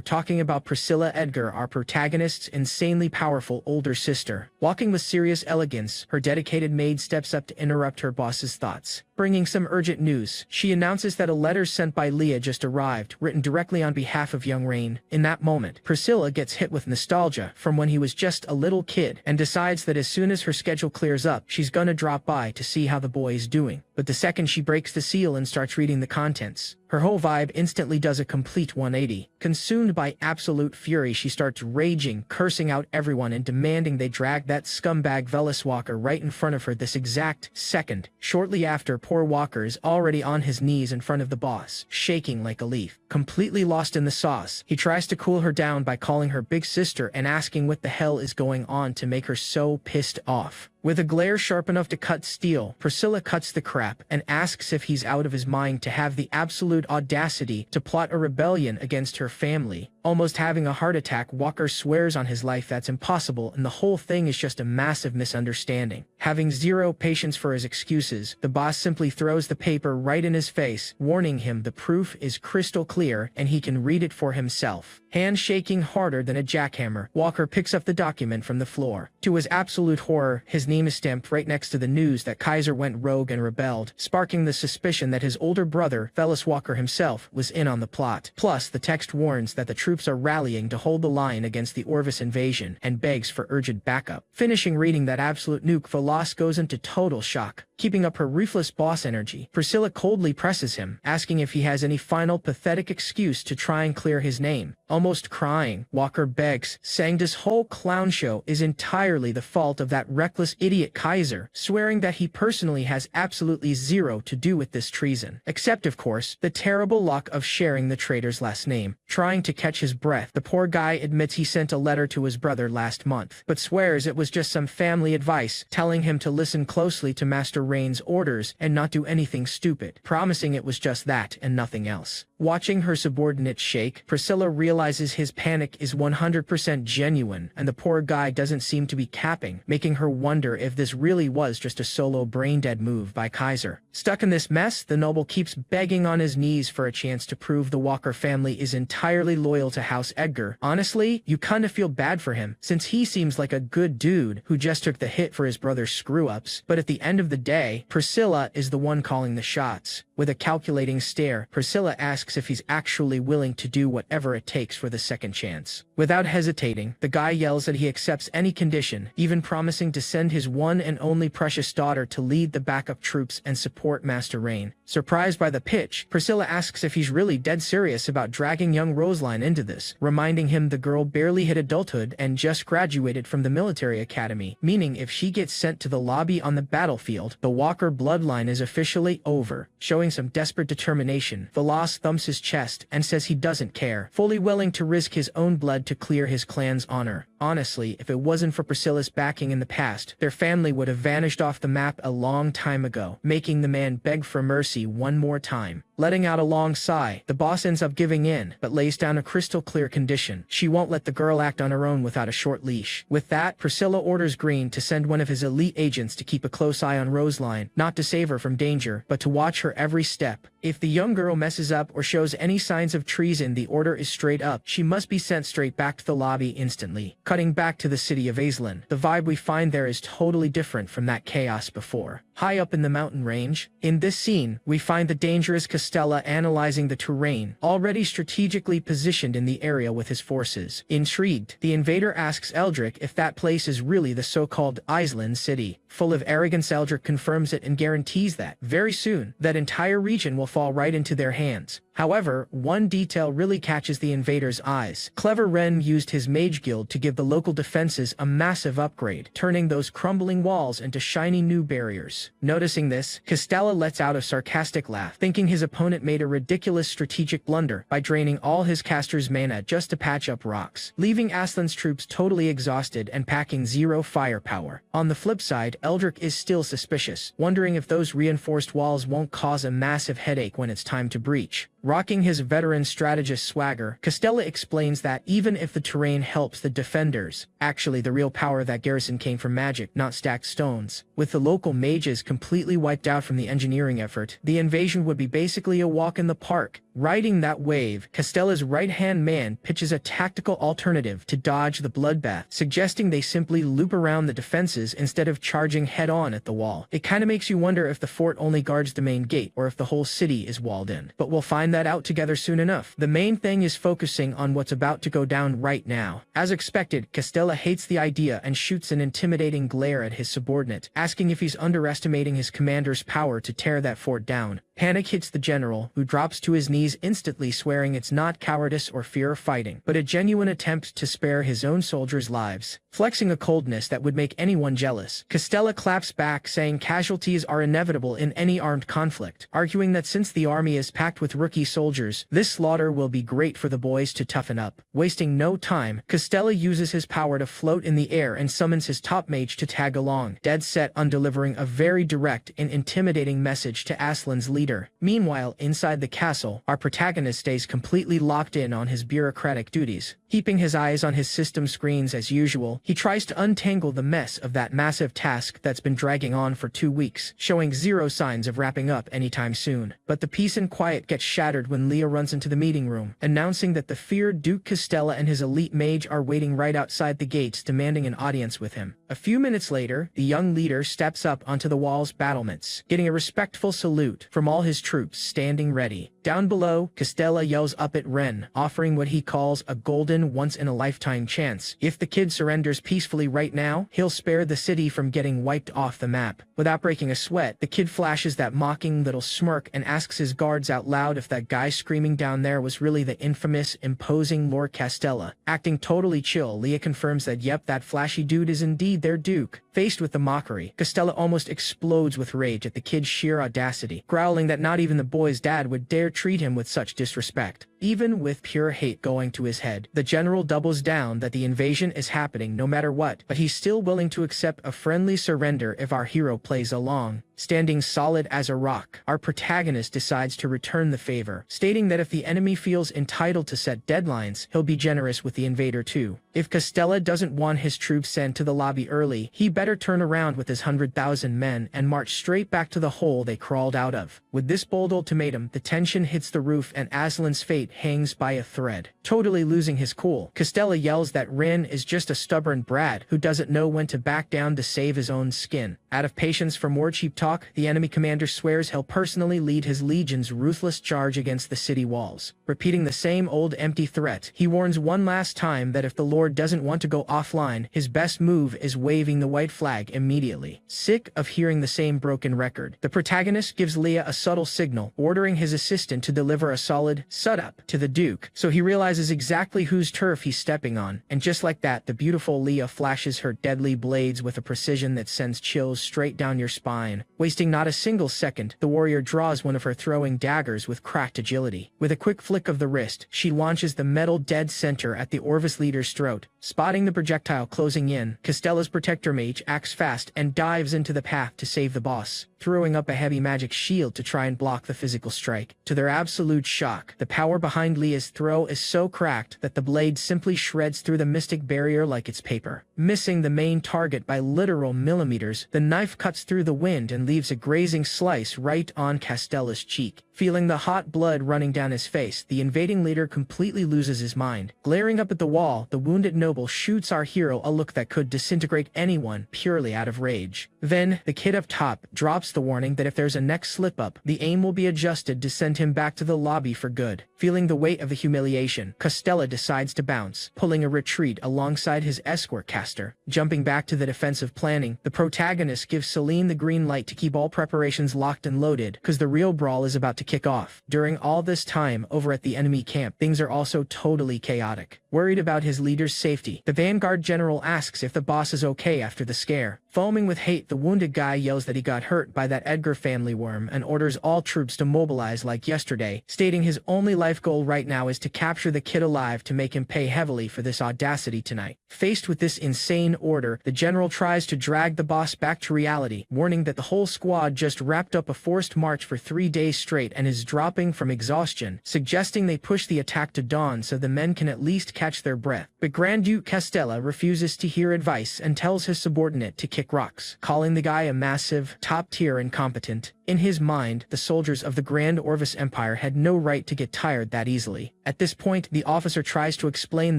talking about Priscilla Edgar, our protagonist's insanely powerful older sister. Walking with serious elegance, her dedicated maid steps up to interrupt her boss's thoughts. Bringing some urgent news, she announces that a letter sent by Leah just arrived, written directly on behalf of young Rain. In that moment, Priscilla gets hit with nostalgia from when he was just a little kid and decides that as soon as her schedule clears up, she's gonna drop by to see how the boy is doing. But the second she breaks the seal and starts reading the contents, Her whole vibe instantly does a complete 180. Consumed by absolute fury, she starts raging, cursing out everyone and demanding they drag that scumbag Velis Walker right in front of her this exact second. Shortly after, poor Walker is already on his knees in front of the boss, shaking like a leaf. Completely lost in the sauce, he tries to cool her down by calling her big sister and asking what the hell is going on to make her so pissed off. With a glare sharp enough to cut steel, Priscilla cuts the crap and asks if he's out of his mind to have the absolute audacity to plot a rebellion against her family. Almost having a heart attack, Walker swears on his life that's impossible and the whole thing is just a massive misunderstanding. Having zero patience for his excuses, the boss simply throws the paper right in his face, warning him the proof is crystal clear and he can read it for himself. Hand shaking harder than a jackhammer, Walker picks up the document from the floor. To his absolute horror, his name is stamped right next to the news that Kaiser went rogue and rebelled, sparking the suspicion that his older brother, Velis Walker himself, was in on the plot. Plus, the text warns that the troops are rallying to hold the line against the Orvis invasion and begs for urgent backup. Finishing reading that absolute nuke, Velas goes into total shock. Keeping up her ruthless boss energy, Priscilla coldly presses him, asking if he has any final pathetic excuse to try and clear his name. Almost crying, Walker begs, saying this whole clown show is entirely the fault of that reckless idiot Kaiser, swearing that he personally has absolutely zero to do with this treason. Except, of course, the terrible luck of sharing the traitor's last name. Trying to catch his breath, the poor guy admits he sent a letter to his brother last month, but swears it was just some family advice, telling him to listen closely to Master Rain's orders and not do anything stupid, promising it was just that and nothing else. Watching her subordinate shake, Priscilla realizes his panic is 100% genuine, and the poor guy doesn't seem to be capping, making her wonder if this really was just a solo brain-dead move by Kaiser. Stuck in this mess, the noble keeps begging on his knees for a chance to prove the Walker family is entirely loyal to House Edgar. Honestly, you kinda feel bad for him, since he seems like a good dude who just took the hit for his brother's screw-ups, but at the end of the day, Priscilla is the one calling the shots. With a calculating stare, Priscilla asks if he's actually willing to do whatever it takes for the second chance. Without hesitating, the guy yells that he accepts any condition, even promising to send his one and only precious daughter to lead the backup troops and support Master Rain. Surprised by the pitch, Priscilla asks if he's really dead serious about dragging young Roseline into this, reminding him the girl barely hit adulthood and just graduated from the military academy, meaning if she gets sent to the lobby on the battlefield, the Walker bloodline is officially over. Showing some desperate determination, Velas thumps his chest and says he doesn't care, fully willing to risk his own blood to clear his clan's honor. Honestly, if it wasn't for Priscilla's backing in the past, their family would have vanished off the map a long time ago, making the man beg for mercy one more time. Letting out a long sigh, the boss ends up giving in, but lays down a crystal clear condition. She won't let the girl act on her own without a short leash. With that, Priscilla orders Green to send one of his elite agents to keep a close eye on Roseline, not to save her from danger, but to watch her every step. If the young girl messes up or shows any signs of treason, the order is straight up. She must be sent straight back to the lobby instantly. Cutting back to the city of Aislinn, the vibe we find there is totally different from that chaos before. High up in the mountain range, in this scene, we find the dangerous Castella analyzing the terrain, already strategically positioned in the area with his forces. Intrigued, the invader asks Eldrick if that place is really the so-called Aislinn city. Full of arrogance, Eldrick confirms it and guarantees that, very soon, that entire region will fall right into their hands. However, one detail really catches the invaders' eyes. Clever Ren used his mage guild to give the local defenses a massive upgrade, turning those crumbling walls into shiny new barriers. Noticing this, Castella lets out a sarcastic laugh, thinking his opponent made a ridiculous strategic blunder by draining all his caster's mana just to patch up rocks, leaving Aslan's troops totally exhausted and packing zero firepower. On the flip side, Eldrick is still suspicious, wondering if those reinforced walls won't cause a massive headache when it's time to breach. Rocking his veteran strategist swagger, Castella explains that even if the terrain helps the defenders, actually the real power of that garrison came from magic, not stacked stones. With the local mages completely wiped out from the engineering effort, the invasion would be basically a walk in the park. Riding that wave, Castella's right-hand man pitches a tactical alternative to dodge the bloodbath, suggesting they simply loop around the defenses instead of charging head-on at the wall. It kinda makes you wonder if the fort only guards the main gate or if the whole city is walled in. But we'll find that out together soon enough. The main thing is focusing on what's about to go down right now. As expected, Castella hates the idea and shoots an intimidating glare at his subordinate, asking if he's underestimating his commander's power to tear that fort down. Panic hits the general, who drops to his knees knees instantly, swearing it's not cowardice or fear of fighting, but a genuine attempt to spare his own soldiers' lives. Flexing a coldness that would make anyone jealous, Castella claps back, saying casualties are inevitable in any armed conflict, arguing that since the army is packed with rookie soldiers, this slaughter will be great for the boys to toughen up. Wasting no time, Castella uses his power to float in the air and summons his top mage to tag along, dead set on delivering a very direct and intimidating message to Aslan's leader. Meanwhile, inside the castle, our protagonist stays completely locked in on his bureaucratic duties. Keeping his eyes on his system screens as usual, he tries to untangle the mess of that massive task that's been dragging on for 2 weeks, showing zero signs of wrapping up anytime soon. But the peace and quiet gets shattered when Leah runs into the meeting room, announcing that the feared Duke Castella and his elite mage are waiting right outside the gates, demanding an audience with him. A few minutes later, the young leader steps up onto the wall's battlements, getting a respectful salute from all his troops standing ready. Down below, Castella yells up at Ren, offering what he calls a golden once-in-a-lifetime chance. If the kid surrenders peacefully right now, he'll spare the city from getting wiped off the map. Without breaking a sweat, the kid flashes that mocking little smirk and asks his guards out loud if that guy screaming down there was really the infamous, imposing Lord Castella. Acting totally chill, Leah confirms that yep, that flashy dude is indeed their duke. Faced with the mockery, Castella almost explodes with rage at the kid's sheer audacity, growling that not even the boy's dad would dare treat him with such disrespect. Even with pure hate going to his head, the general doubles down that the invasion is happening no matter what, but he's still willing to accept a friendly surrender if our hero plays along. Standing solid as a rock, our protagonist decides to return the favor, stating that if the enemy feels entitled to set deadlines, he'll be generous with the invader too. If Castella doesn't want his troops sent to the lobby early, he better turn around with his 100,000 men and march straight back to the hole they crawled out of. With this bold ultimatum, the tension hits the roof and Aslan's fate hangs by a thread. Totally losing his cool, Castella yells that Rin is just a stubborn brat who doesn't know when to back down to save his own skin. Out of patience for more cheap talk, the enemy commander swears he'll personally lead his legion's ruthless charge against the city walls. Repeating the same old empty threat, he warns one last time that if the Lord doesn't want to go offline, his best move is waving the white flag immediately. Sick of hearing the same broken record, the protagonist gives Leah a subtle signal, ordering his assistant to deliver a solid "sut up" to the Duke, so he realizes exactly whose turf he's stepping on. And just like that, the beautiful Leah flashes her deadly blades with a precision that sends chills straight down your spine. Wasting not a single second, the warrior draws one of her throwing daggers with cracked agility. With a quick flick of the wrist, she launches the metal dead center at the Orvis leader's throat. Spotting the projectile closing in, Castella's protector mage acts fast and dives into the path to save the boss, throwing up a heavy magic shield to try and block the physical strike. To their absolute shock, the power behind Leah's throw is so cracked that the blade simply shreds through the mystic barrier like it's paper. Missing the main target by literal millimeters, the knife cuts through the wind and leaves a grazing slice right on Castella's cheek. Feeling the hot blood running down his face, the invading leader completely loses his mind. Glaring up at the wall, the wounded noble shoots our hero a look that could disintegrate anyone purely out of rage. Then, the kid up top drops the warning that if there's a next slip-up, the aim will be adjusted to send him back to the lobby for good. Feeling the weight of the humiliation, Castella decides to bounce, pulling a retreat alongside his escort caster. Jumping back to the defensive planning, the protagonist gives Celine the green light to keep all preparations locked and loaded, cause the real brawl is about to kick off. During all this time, over at the enemy camp, things are also totally chaotic. Worried about his leader's safety, the Vanguard general asks if the boss is okay after the scare. Foaming with hate, the wounded guy yells that he got hurt by that Edgar family worm and orders all troops to mobilize like yesterday, stating his only life goal right now is to capture the kid alive to make him pay heavily for this audacity tonight. Faced with this insane order, the general tries to drag the boss back to reality, warning that the whole squad just wrapped up a forced march for 3 days straight and is dropping from exhaustion, suggesting they push the attack to dawn so the men can at least catch their breath. But Grand Duke Castella refuses to hear advice and tells his subordinate to kick rocks, calling the guy a massive, top-tier incompetent. In his mind, the soldiers of the Grand Orvis Empire had no right to get tired that easily. At this point, the officer tries to explain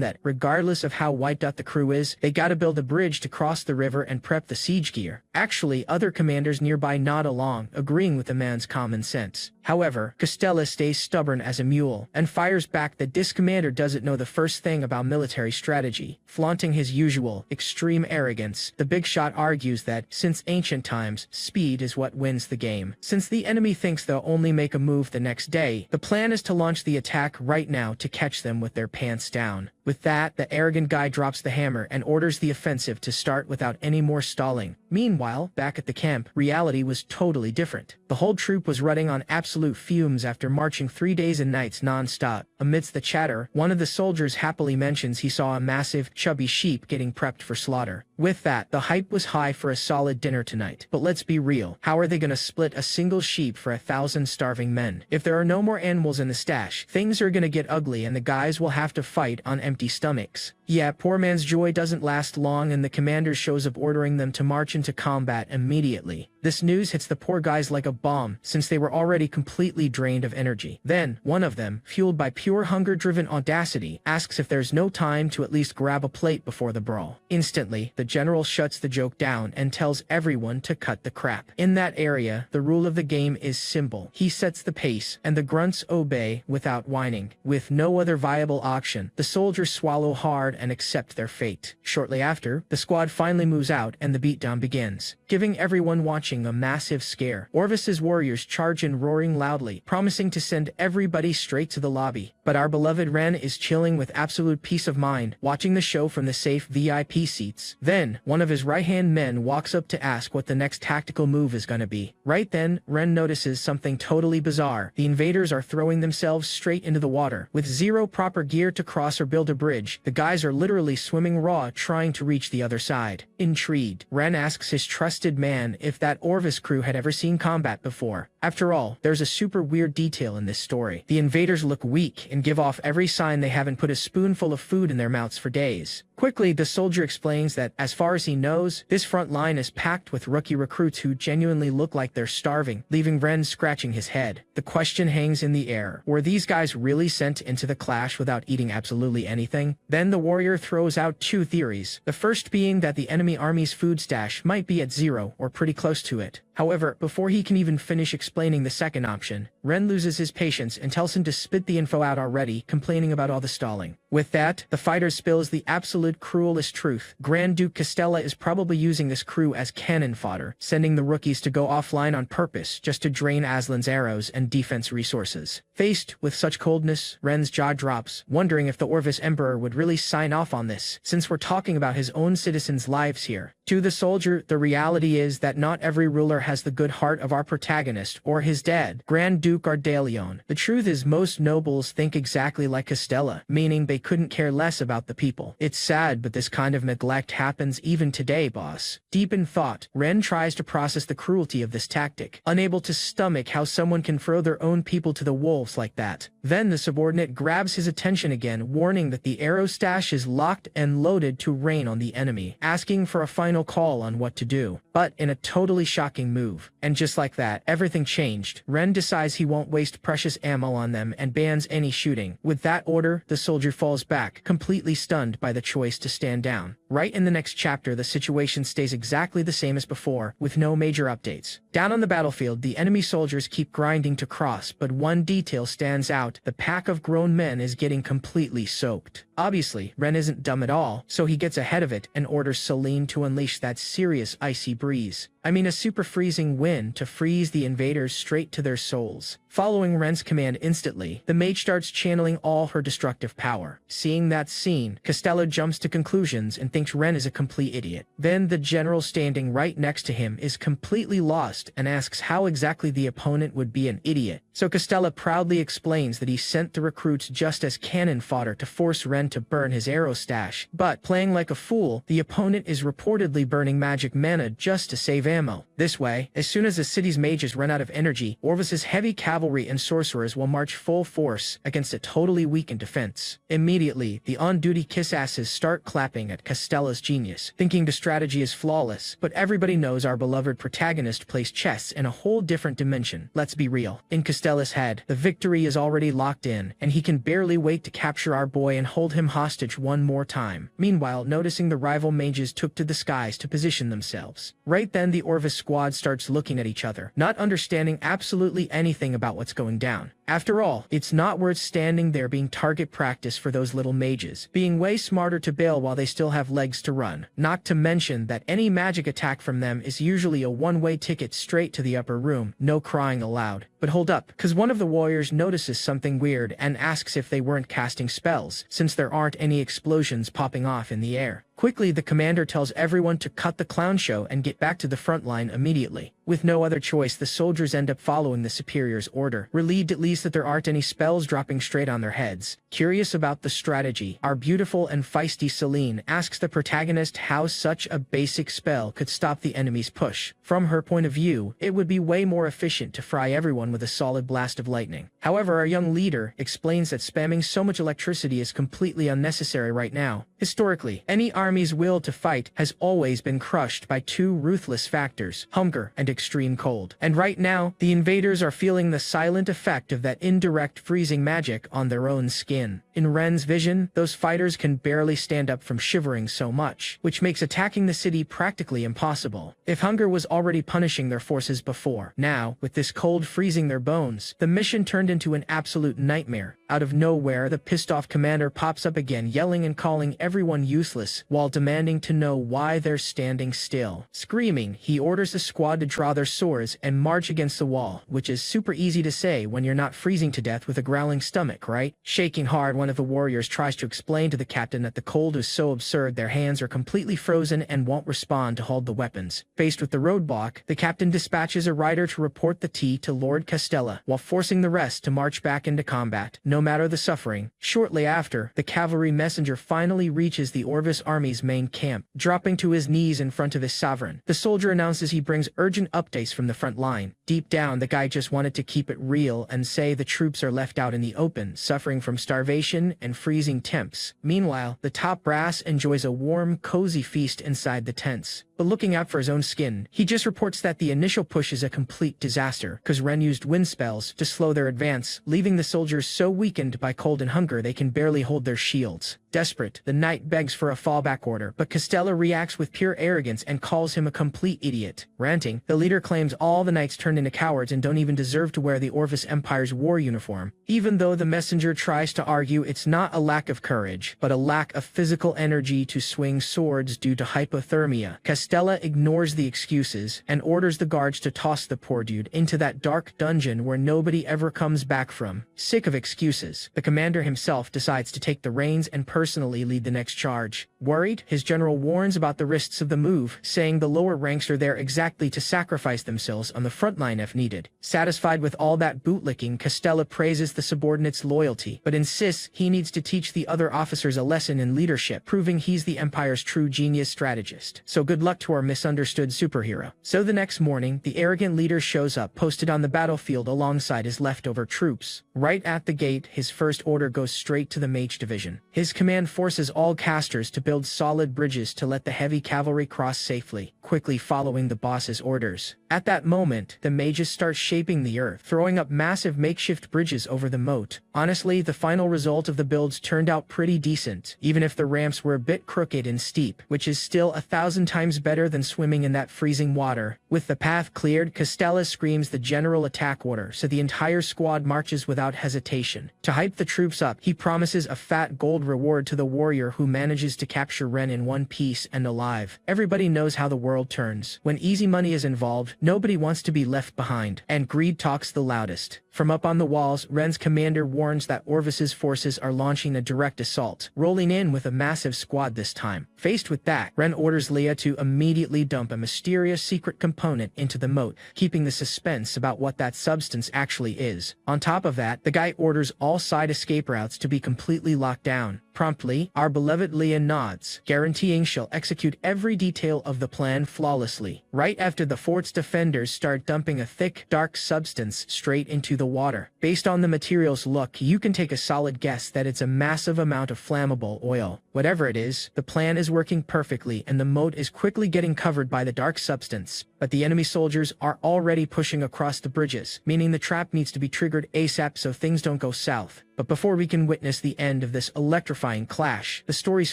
that, regardless of how wiped out the crew is, they gotta build a bridge to cross the river and prep the siege gear. Actually, other commanders nearby nod along, agreeing with the man's common sense. However, Castella stays stubborn as a mule, and fires back that this commander doesn't know the first thing about military strategy. Flaunting his usual, extreme arrogance, the big shot argues that, since ancient times, speed is what wins the game. them. Since the enemy thinks they'll only make a move the next day, the plan is to launch the attack right now to catch them with their pants down. With that, the arrogant guy drops the hammer and orders the offensive to start without any more stalling. Meanwhile, back at the camp, reality was totally different. The whole troop was running on absolute fumes after marching 3 days and nights non-stop. Amidst the chatter, one of the soldiers happily mentions he saw a massive, chubby sheep getting prepped for slaughter. With that, the hype was high for a solid dinner tonight. But let's be real, how are they gonna split a single sheep for 1,000 starving men? If there are no more animals in the stash, things are gonna get ugly and the guys will have to fight on empty stomachs. Yeah, poor man's joy doesn't last long and the commander shows up ordering them to march into combat immediately. This news hits the poor guys like a bomb, since they were already completely drained of energy. Then, one of them, fueled by pure hunger-driven audacity, asks if there's no time to at least grab a plate before the brawl. Instantly, the general shuts the joke down and tells everyone to cut the crap. In that area, the rule of the game is simple. He sets the pace, and the grunts obey without whining. With no other viable option, the soldiers swallow hard and accept their fate. Shortly after, the squad finally moves out and the beatdown begins, giving everyone watching a massive scare. Orvis's warriors charge in roaring loudly, promising to send everybody straight to the lobby. But our beloved Ren is chilling with absolute peace of mind, watching the show from the safe VIP seats. Then, one of his right-hand men walks up to ask what the next tactical move is gonna be. Right then, Ren notices something totally bizarre. The invaders are throwing themselves straight into the water. With zero proper gear to cross or build a bridge, the guys are literally swimming raw trying to reach the other side. Intrigued, Ren asks his trusted man if that Orvis crew had ever seen combat before. After all, there's a super weird detail in this story. The invaders look weak and give off every sign they haven't put a spoonful of food in their mouths for days. Quickly, the soldier explains that, as far as he knows, this front line is packed with rookie recruits who genuinely look like they're starving, leaving Ren scratching his head. The question hangs in the air. Were these guys really sent into the clash without eating absolutely anything? Then the warrior throws out two theories, the first being that the enemy army's food stash might be at zero or pretty close to it. However, before he can even finish explaining the second option, Ren loses his patience and tells him to spit the info out already, complaining about all the stalling. With that, the fighter spills the absolute cruelest truth. Grand Duke Castella is probably using this crew as cannon fodder, sending the rookies to go offline on purpose just to drain Aslan's arrows and defense resources. Faced with such coldness, Ren's jaw drops, wondering if the Orvis Emperor would really sign off on this, since we're talking about his own citizens' lives here. To the soldier, the reality is that not every ruler has the good heart of our protagonist or his dad, Grand Duke Ardaleon. The truth is most nobles think exactly like Castella, meaning they couldn't care less about the people. It's sad, but this kind of neglect happens even today, boss. Deep in thought, Ren tries to process the cruelty of this tactic, unable to stomach how someone can throw their own people to the wolves like that. Then the subordinate grabs his attention again, warning that the arrow stash is locked and loaded to rain on the enemy, asking for a final call on what to do. But in a totally shocking move. And just like that, everything changed. Ren decides he won't waste precious ammo on them and bans any shooting. With that order, the soldier falls back, completely stunned by the choice to stand down. Right in the next chapter, the situation stays exactly the same as before, with no major updates. Down on the battlefield, the enemy soldiers keep grinding to cross, but one detail stands out. The pack of grown men is getting completely soaked. Obviously, Ren isn't dumb at all, so he gets ahead of it and orders Celine to unleash that serious icy breeze. I mean a super freezing wind to freeze the invaders straight to their souls. Following Ren's command instantly, the mage starts channeling all her destructive power. Seeing that scene, Castella jumps to conclusions and thinks Ren is a complete idiot. Then the general standing right next to him is completely lost and asks how exactly the opponent would be an idiot. So Castella proudly explains that he sent the recruits just as cannon fodder to force Ren to burn his arrow stash. But, playing like a fool, the opponent is reportedly burning magic mana just to save ammo. This way, as soon as the city's mages run out of energy, Orvis's heavy cavalry and sorcerers will march full force against a totally weakened defense. Immediately, the on-duty kiss-asses start clapping at Castella's genius, thinking the strategy is flawless, but everybody knows our beloved protagonist plays chess in a whole different dimension. Let's be real. In Castella's head, the victory is already locked in, and he can barely wait to capture our boy and hold him hostage one more time. Meanwhile, noticing the rival mages took to the skies to position themselves. Right then, the Orvis squad starts looking at each other, not understanding absolutely anything about what's going down. After all, it's not worth standing there being target practice for those little mages, being way smarter to bail while they still have legs to run. Not to mention that any magic attack from them is usually a one-way ticket straight to the upper room, no crying allowed. But hold up, cause one of the warriors notices something weird and asks if they weren't casting spells, since there aren't any explosions popping off in the air. Quickly, the commander tells everyone to cut the clown show and get back to the front line immediately. With no other choice, the soldiers end up following the superior's order, relieved at least that there aren't any spells dropping straight on their heads. Curious about the strategy, our beautiful and feisty Celine asks the protagonist how such a basic spell could stop the enemy's push. From her point of view, it would be way more efficient to fry everyone with a solid blast of lightning. However, our young leader explains that spamming so much electricity is completely unnecessary right now. Historically, any army's will to fight has always been crushed by two ruthless factors: hunger and extreme cold. And right now, the invaders are feeling the silent effect of that indirect freezing magic on their own skin. In Ren's vision, those fighters can barely stand up from shivering so much, which makes attacking the city practically impossible. If hunger was already punishing their forces before, now, with this cold freezing their bones, the mission turned into an absolute nightmare. Out of nowhere, the pissed-off commander pops up again, yelling and calling everyone useless, while demanding to know why they're standing still. Screaming, he orders the squad to draw their swords and march against the wall, which is super easy to say when you're not freezing to death with a growling stomach, right? Shaking hard, one of the warriors tries to explain to the captain that the cold is so absurd their hands are completely frozen and won't respond to hold the weapons. Faced with the roadblock, the captain dispatches a rider to report the tea to Lord Castella, while forcing the rest to march back into combat, no matter the suffering. Shortly after, the cavalry messenger finally reaches the Orvis army's main camp, dropping to his knees in front of his sovereign. The soldier announces he brings urgent updates from the front line. Deep down, the guy just wanted to keep it real and say the troops are left out in the open, suffering from starvation and freezing temps. Meanwhile, the top brass enjoys a warm, cozy feast inside the tents. But looking out for his own skin, he just reports that the initial push is a complete disaster, cause Ren used wind spells to slow their advance, leaving the soldiers so weakened by cold and hunger they can barely hold their shields. Desperate, the knight begs for a fallback order, but Castella reacts with pure arrogance and calls him a complete idiot. Ranting, the leader claims all the knights turned into cowards and don't even deserve to wear the Orvis Empire's war uniform, even though the messenger tries to argue it's not a lack of courage, but a lack of physical energy to swing swords due to hypothermia. Castella ignores the excuses and orders the guards to toss the poor dude into that dark dungeon where nobody ever comes back from. Sick of excuses, the commander himself decides to take the reins and personally lead the next charge. Worried, his general warns about the risks of the move, saying the lower ranks are there exactly to sacrifice themselves on the front line if needed. Satisfied with all that bootlicking, Castella praises the subordinates' loyalty, but insists he needs to teach the other officers a lesson in leadership, proving he's the Empire's true genius strategist. So good luck to our misunderstood superhero. So the next morning, the arrogant leader shows up, posted on the battlefield alongside his leftover troops. Right at the gate, his first order goes straight to the mage division. His command forces all casters to build solid bridges to let the heavy cavalry cross safely, quickly following the boss's orders. At that moment, the mages start shaping the earth, throwing up massive makeshift bridges over the moat. Honestly, the final result of the builds turned out pretty decent, even if the ramps were a bit crooked and steep, which is still 1,000 times better than swimming in that freezing water. With the path cleared, Castella screams the general attack order, so the entire squad marches without hesitation. To hype the troops up, he promises a fat gold reward to the warrior who manages to capture Ren in one piece and alive. Everybody knows how the world turns. When easy money is involved, nobody wants to be left behind, and greed talks the loudest. From up on the walls, Ren's commander warns that Orvis's forces are launching a direct assault, rolling in with a massive squad this time. Faced with that, Ren orders Leah to immediately dump a mysterious secret component into the moat, keeping the suspense about what that substance actually is. On top of that, the guy orders all side escape routes to be completely locked down. Promptly, our beloved Leah nods, guaranteeing she'll execute every detail of the plan flawlessly. Right after the fort's defenders start dumping a thick, dark substance straight into the water. Based on the material's look, you can take a solid guess that it's a massive amount of flammable oil. Whatever it is, the plan is working perfectly and the moat is quickly getting covered by the dark substance. But the enemy soldiers are already pushing across the bridges, meaning the trap needs to be triggered ASAP so things don't go south. But before we can witness the end of this electrifying terrifying clash, the story's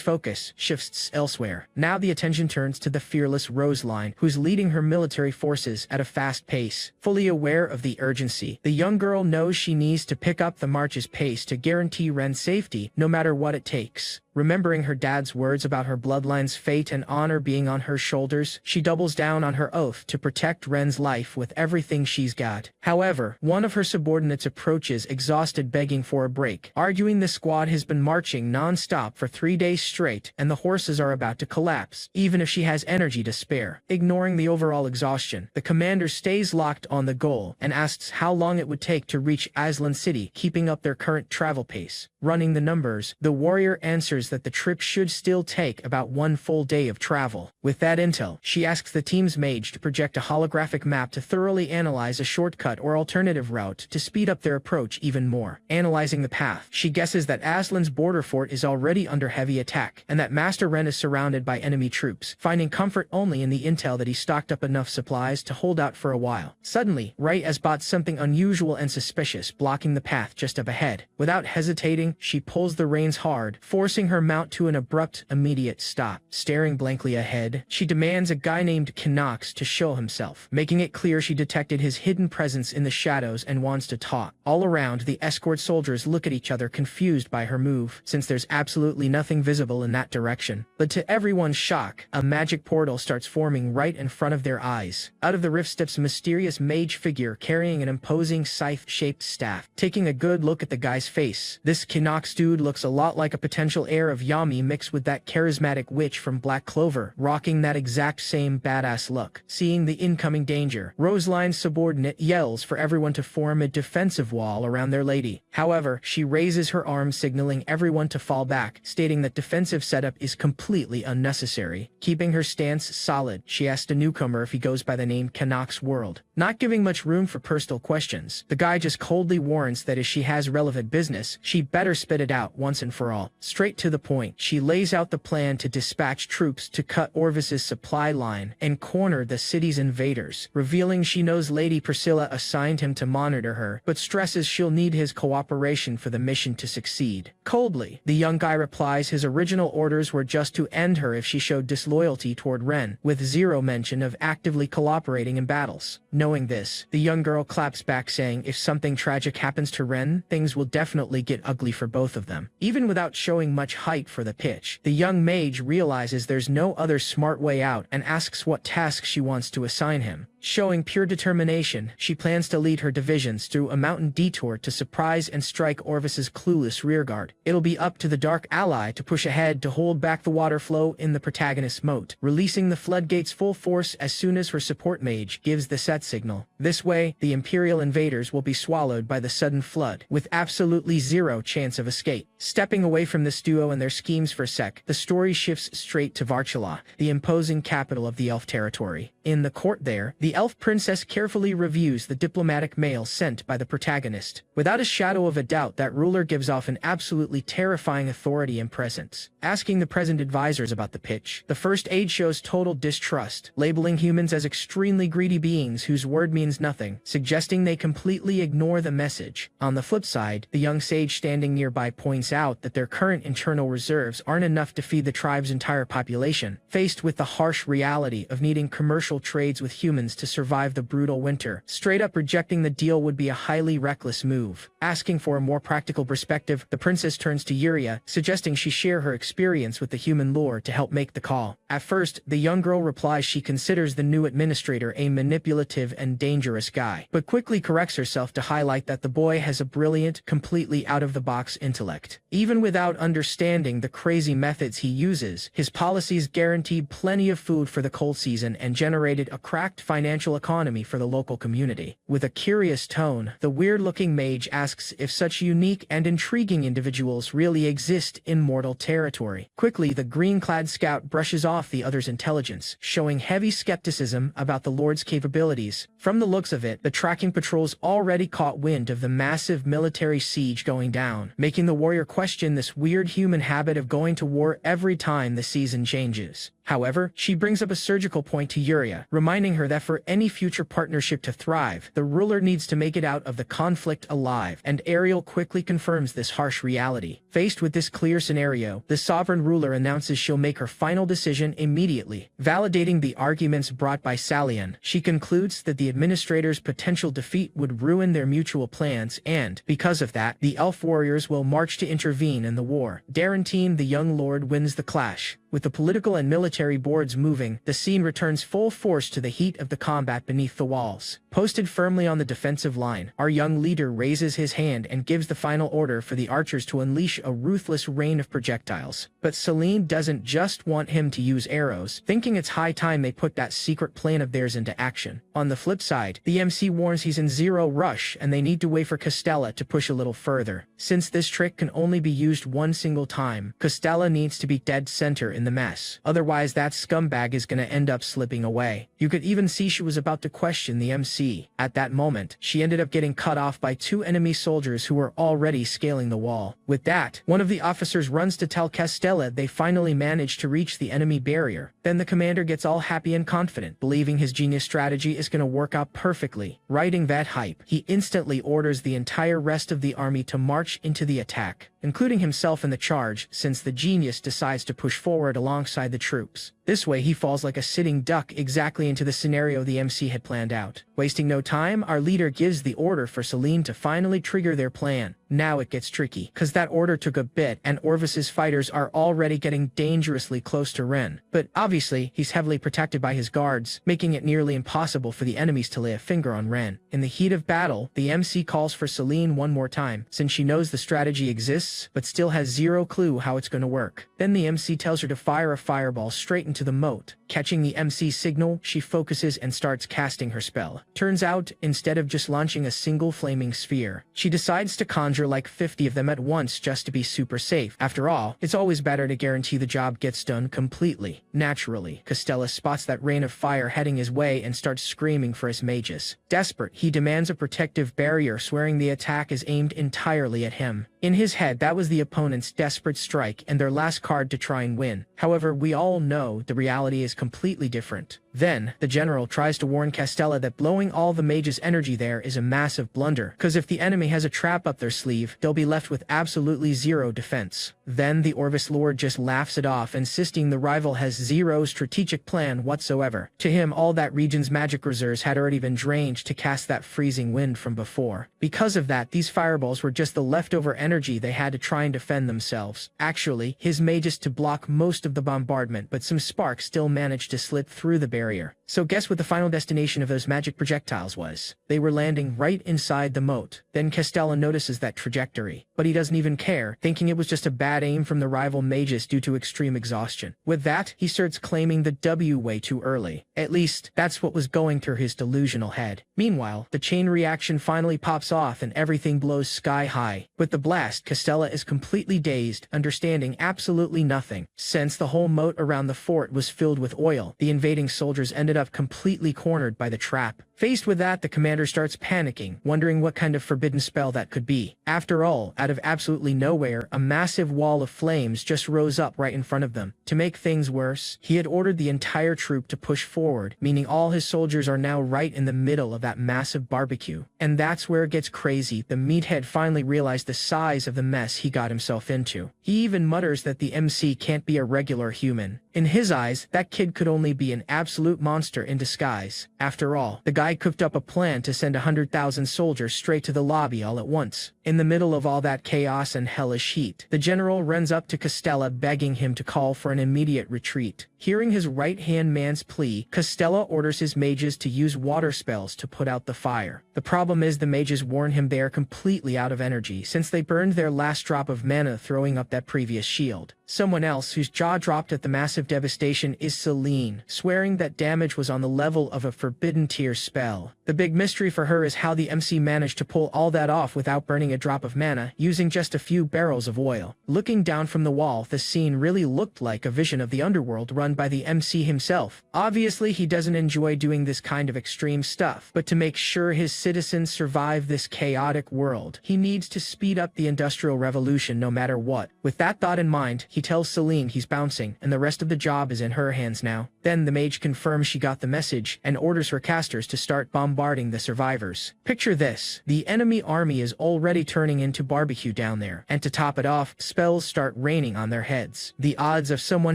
focus shifts elsewhere. Now the attention turns to the fearless Roseline, who's leading her military forces at a fast pace. Fully aware of the urgency, the young girl knows she needs to pick up the march's pace to guarantee Ren's safety, no matter what it takes. Remembering her dad's words about her bloodline's fate and honor being on her shoulders, she doubles down on her oath to protect Ren's life with everything she's got. However, one of her subordinates approaches exhausted, begging for a break, arguing the squad has been marching non-stop for 3 days straight and the horses are about to collapse, even if she has energy to spare. Ignoring the overall exhaustion, the commander stays locked on the goal and asks how long it would take to reach Aslan City, keeping up their current travel pace. Running the numbers, the warrior answers that the trip should still take about 1 full day of travel. With that intel, she asks the team's mage to project a holographic map to thoroughly analyze a shortcut or alternative route to speed up their approach even more. Analyzing the path, she guesses that Aslan's border fort is already under heavy attack, and that Master Ren is surrounded by enemy troops, finding comfort only in the intel that he stocked up enough supplies to hold out for a while. Suddenly, Ray spots something unusual and suspicious blocking the path just up ahead. Without hesitating, she pulls the reins hard, forcing her mount to an abrupt, immediate stop. Staring blankly ahead, she demands a guy named Knox to show himself, making it clear she detected his hidden presence in the shadows and wants to talk. All around, the escort soldiers look at each other, confused by her move, since there's absolutely nothing visible in that direction. But to everyone's shock, a magic portal starts forming right in front of their eyes. Out of the rift steps a mysterious mage figure carrying an imposing scythe-shaped staff. Taking a good look at the guy's face, this Knox dude looks a lot like a potential heir of Yami mixed with that charismatic witch from Black Clover, rocking that exact same badass look. Seeing the incoming danger, Roseline's subordinate yells for everyone to form a defensive wall around their lady. However, she raises her arm signaling everyone to fall back, stating that defensive setup is completely unnecessary. Keeping her stance solid, she asks a newcomer if he goes by the name Knox World. Not giving much room for personal questions, the guy just coldly warns that if she has relevant business, she better spit it out once and for all. Straight to the point, she lays out the plan to dispatch troops to cut Orvis's supply line and corner the city's invaders, revealing she knows Lady Priscilla assigned him to monitor her, but stresses she'll need his cooperation for the mission to succeed. Coldly, the young guy replies his original orders were just to end her if she showed disloyalty toward Ren, with zero mention of actively cooperating in battles. Knowing this, the young girl claps back, saying if something tragic happens to Ren, things will definitely get ugly for both of them. Even without showing much height for the pitch, the young mage realizes there's no other smart way out and asks what task she wants to assign him. Showing pure determination, she plans to lead her divisions through a mountain detour to surprise and strike Orvis's clueless rearguard. It'll be up to the Dark Ally to push ahead to hold back the water flow in the protagonist's moat, releasing the floodgates full force as soon as her support mage gives the set signal. This way, the Imperial invaders will be swallowed by the sudden flood, with absolutely zero chance of escape. Stepping away from this duo and their schemes for a sec, the story shifts straight to Varchala, the imposing capital of the elf territory. In the court there, the elf princess carefully reviews the diplomatic mail sent by the protagonist. Without a shadow of a doubt, that ruler gives off an absolutely terrifying authority and presence. Asking the present advisors about the pitch, the first aide shows total distrust, labeling humans as extremely greedy beings whose word means nothing, suggesting they completely ignore the message. On the flip side, the young sage standing nearby points out that their current internal reserves aren't enough to feed the tribe's entire population. Faced with the harsh reality of needing commercial trades with humans to survive the brutal winter, straight up rejecting the deal would be a highly reckless move. Asking for a more practical perspective, the princess turns to Yuria, suggesting she share her experience with the human lore to help make the call. At first, the young girl replies she considers the new administrator a manipulative and dangerous guy, but quickly corrects herself to highlight that the boy has a brilliant, completely out-of-the-box intellect. Even without understanding the crazy methods he uses, his policies guaranteed plenty of food for the cold season and generated a cracked financial economy for the local community. With a curious tone, the weird-looking mage asks if such unique and intriguing individuals really exist in mortal territory. Quickly, the green-clad scout brushes off the other's intelligence, showing heavy skepticism about the Lord's capabilities. From the looks of it, the tracking patrols already caught wind of the massive military siege going down, making the warrior question this weird human habit of going to war every time the season changes. However, she brings up a surgical point to Yuria, reminding her that for any future partnership to thrive, the ruler needs to make it out of the conflict alive, and Ariel quickly confirms this harsh reality. Faced with this clear scenario, the sovereign ruler announces she'll make her final decision immediately. Validating the arguments brought by Salian, she concludes that the administrator's potential defeat would ruin their mutual plans and, because of that, the elf warriors will march to intervene in the war. Darantine, the young lord, wins the clash. With the political and military boards moving, the scene returns full force to the heat of the combat beneath the walls. Posted firmly on the defensive line, our young leader raises his hand and gives the final order for the archers to unleash a ruthless rain of projectiles. But Celine doesn't just want him to use arrows, thinking it's high time they put that secret plan of theirs into action. On the flip side, the MC warns he's in zero rush and they need to wait for Costella to push a little further. Since this trick can only be used one single time, Costella needs to be dead center in the mess. Otherwise, that scumbag is gonna end up slipping away. You could even see she was about to question the MC. At that moment, she ended up getting cut off by two enemy soldiers who were already scaling the wall. With that, one of the officers runs to tell Costella they finally managed to reach the enemy barrier. Then the commander gets all happy and confident, believing his genius strategy is gonna work out perfectly. Riding that hype, he instantly orders the entire rest of the army to march into the attack, including himself in the charge, since the genius decides to push forward alongside the troops. This way he falls like a sitting duck exactly into the scenario the MC had planned out. Wasting no time, our leader gives the order for Celine to finally trigger their plan. Now it gets tricky, cause that order took a bit and Orvis's fighters are already getting dangerously close to Ren. But obviously, he's heavily protected by his guards, making it nearly impossible for the enemies to lay a finger on Ren. In the heat of battle, the MC calls for Celine one more time, since she knows the strategy exists, but still has zero clue how it's gonna work. Then the MC tells her to fire a fireball straight into the moat. Catching the MC's signal, she focuses and starts casting her spell. Turns out, instead of just launching a single flaming sphere, she decides to conjure like 50 of them at once just to be super safe. After all, it's always better to guarantee the job gets done completely. Naturally, Costella spots that rain of fire heading his way and starts screaming for his mages. Desperate, he demands a protective barrier, swearing the attack is aimed entirely at him. In his head, that was the opponent's desperate strike and their last card to try and win. However, we all know the reality is completely different. Then, the general tries to warn Costella that blowing all the mage's energy there is a massive blunder, cause if the enemy has a trap up their sleeve, they'll be left with absolutely zero defense. Then the Orvis Lord just laughs it off, insisting the rival has zero strategic plan whatsoever. To him, all that region's magic reserves had already been drained to cast that freezing wind from before. Because of that, these fireballs were just the leftover energy they had to try and defend themselves. Actually, his mages to block most of the bombardment, but some sparks still managed to slip through the barrier. So guess what the final destination of those magic projectiles was? They were landing right inside the moat. Then Costella notices that trajectory, but he doesn't even care, thinking it was just a bad aim from the rival mages due to extreme exhaustion. With that, he starts claiming the W way too early. At least, that's what was going through his delusional head. Meanwhile, the chain reaction finally pops off and everything blows sky high. With the blast, Costella is completely dazed, understanding absolutely nothing. Since the whole moat around the fort was filled with oil, the invading soldiers ended up completely cornered by the trap. Faced with that, the commander starts panicking, wondering what kind of forbidden spell that could be. After all, out of absolutely nowhere, a massive wall of flames just rose up right in front of them. To make things worse, he had ordered the entire troop to push forward, meaning all his soldiers are now right in the middle of that massive barbecue. And that's where it gets crazy. The meathead finally realized the size of the mess he got himself into. He even mutters that the MC can't be a regular human. In his eyes, that kid could only be an absolute monster in disguise. After all, the guy cooked up a plan to send 100,000 soldiers straight to the lobby all at once. In the middle of all that chaos and hellish heat, the general runs up to Costella begging him to call for an immediate retreat. Hearing his right-hand man's plea, Costella orders his mages to use water spells to put out the fire. The problem is the mages warn him they are completely out of energy since they burned their last drop of mana throwing up that previous shield. Someone else whose jaw dropped at the massive devastation is Celine, swearing that damage was on the level of a forbidden tier spell. The big mystery for her is how the MC managed to pull all that off without burning a drop of mana, using just a few barrels of oil. Looking down from the wall, the scene really looked like a vision of the underworld run by the MC himself. Obviously, he doesn't enjoy doing this kind of extreme stuff, but to make sure his citizens survive this chaotic world, he needs to speed up the Industrial Revolution no matter what. With that thought in mind, he He tells Celine he's bouncing, and the rest of the job is in her hands now. Then the mage confirms she got the message and orders her casters to start bombarding the survivors. Picture this: the enemy army is already turning into barbecue down there, and to top it off, spells start raining on their heads. The odds of someone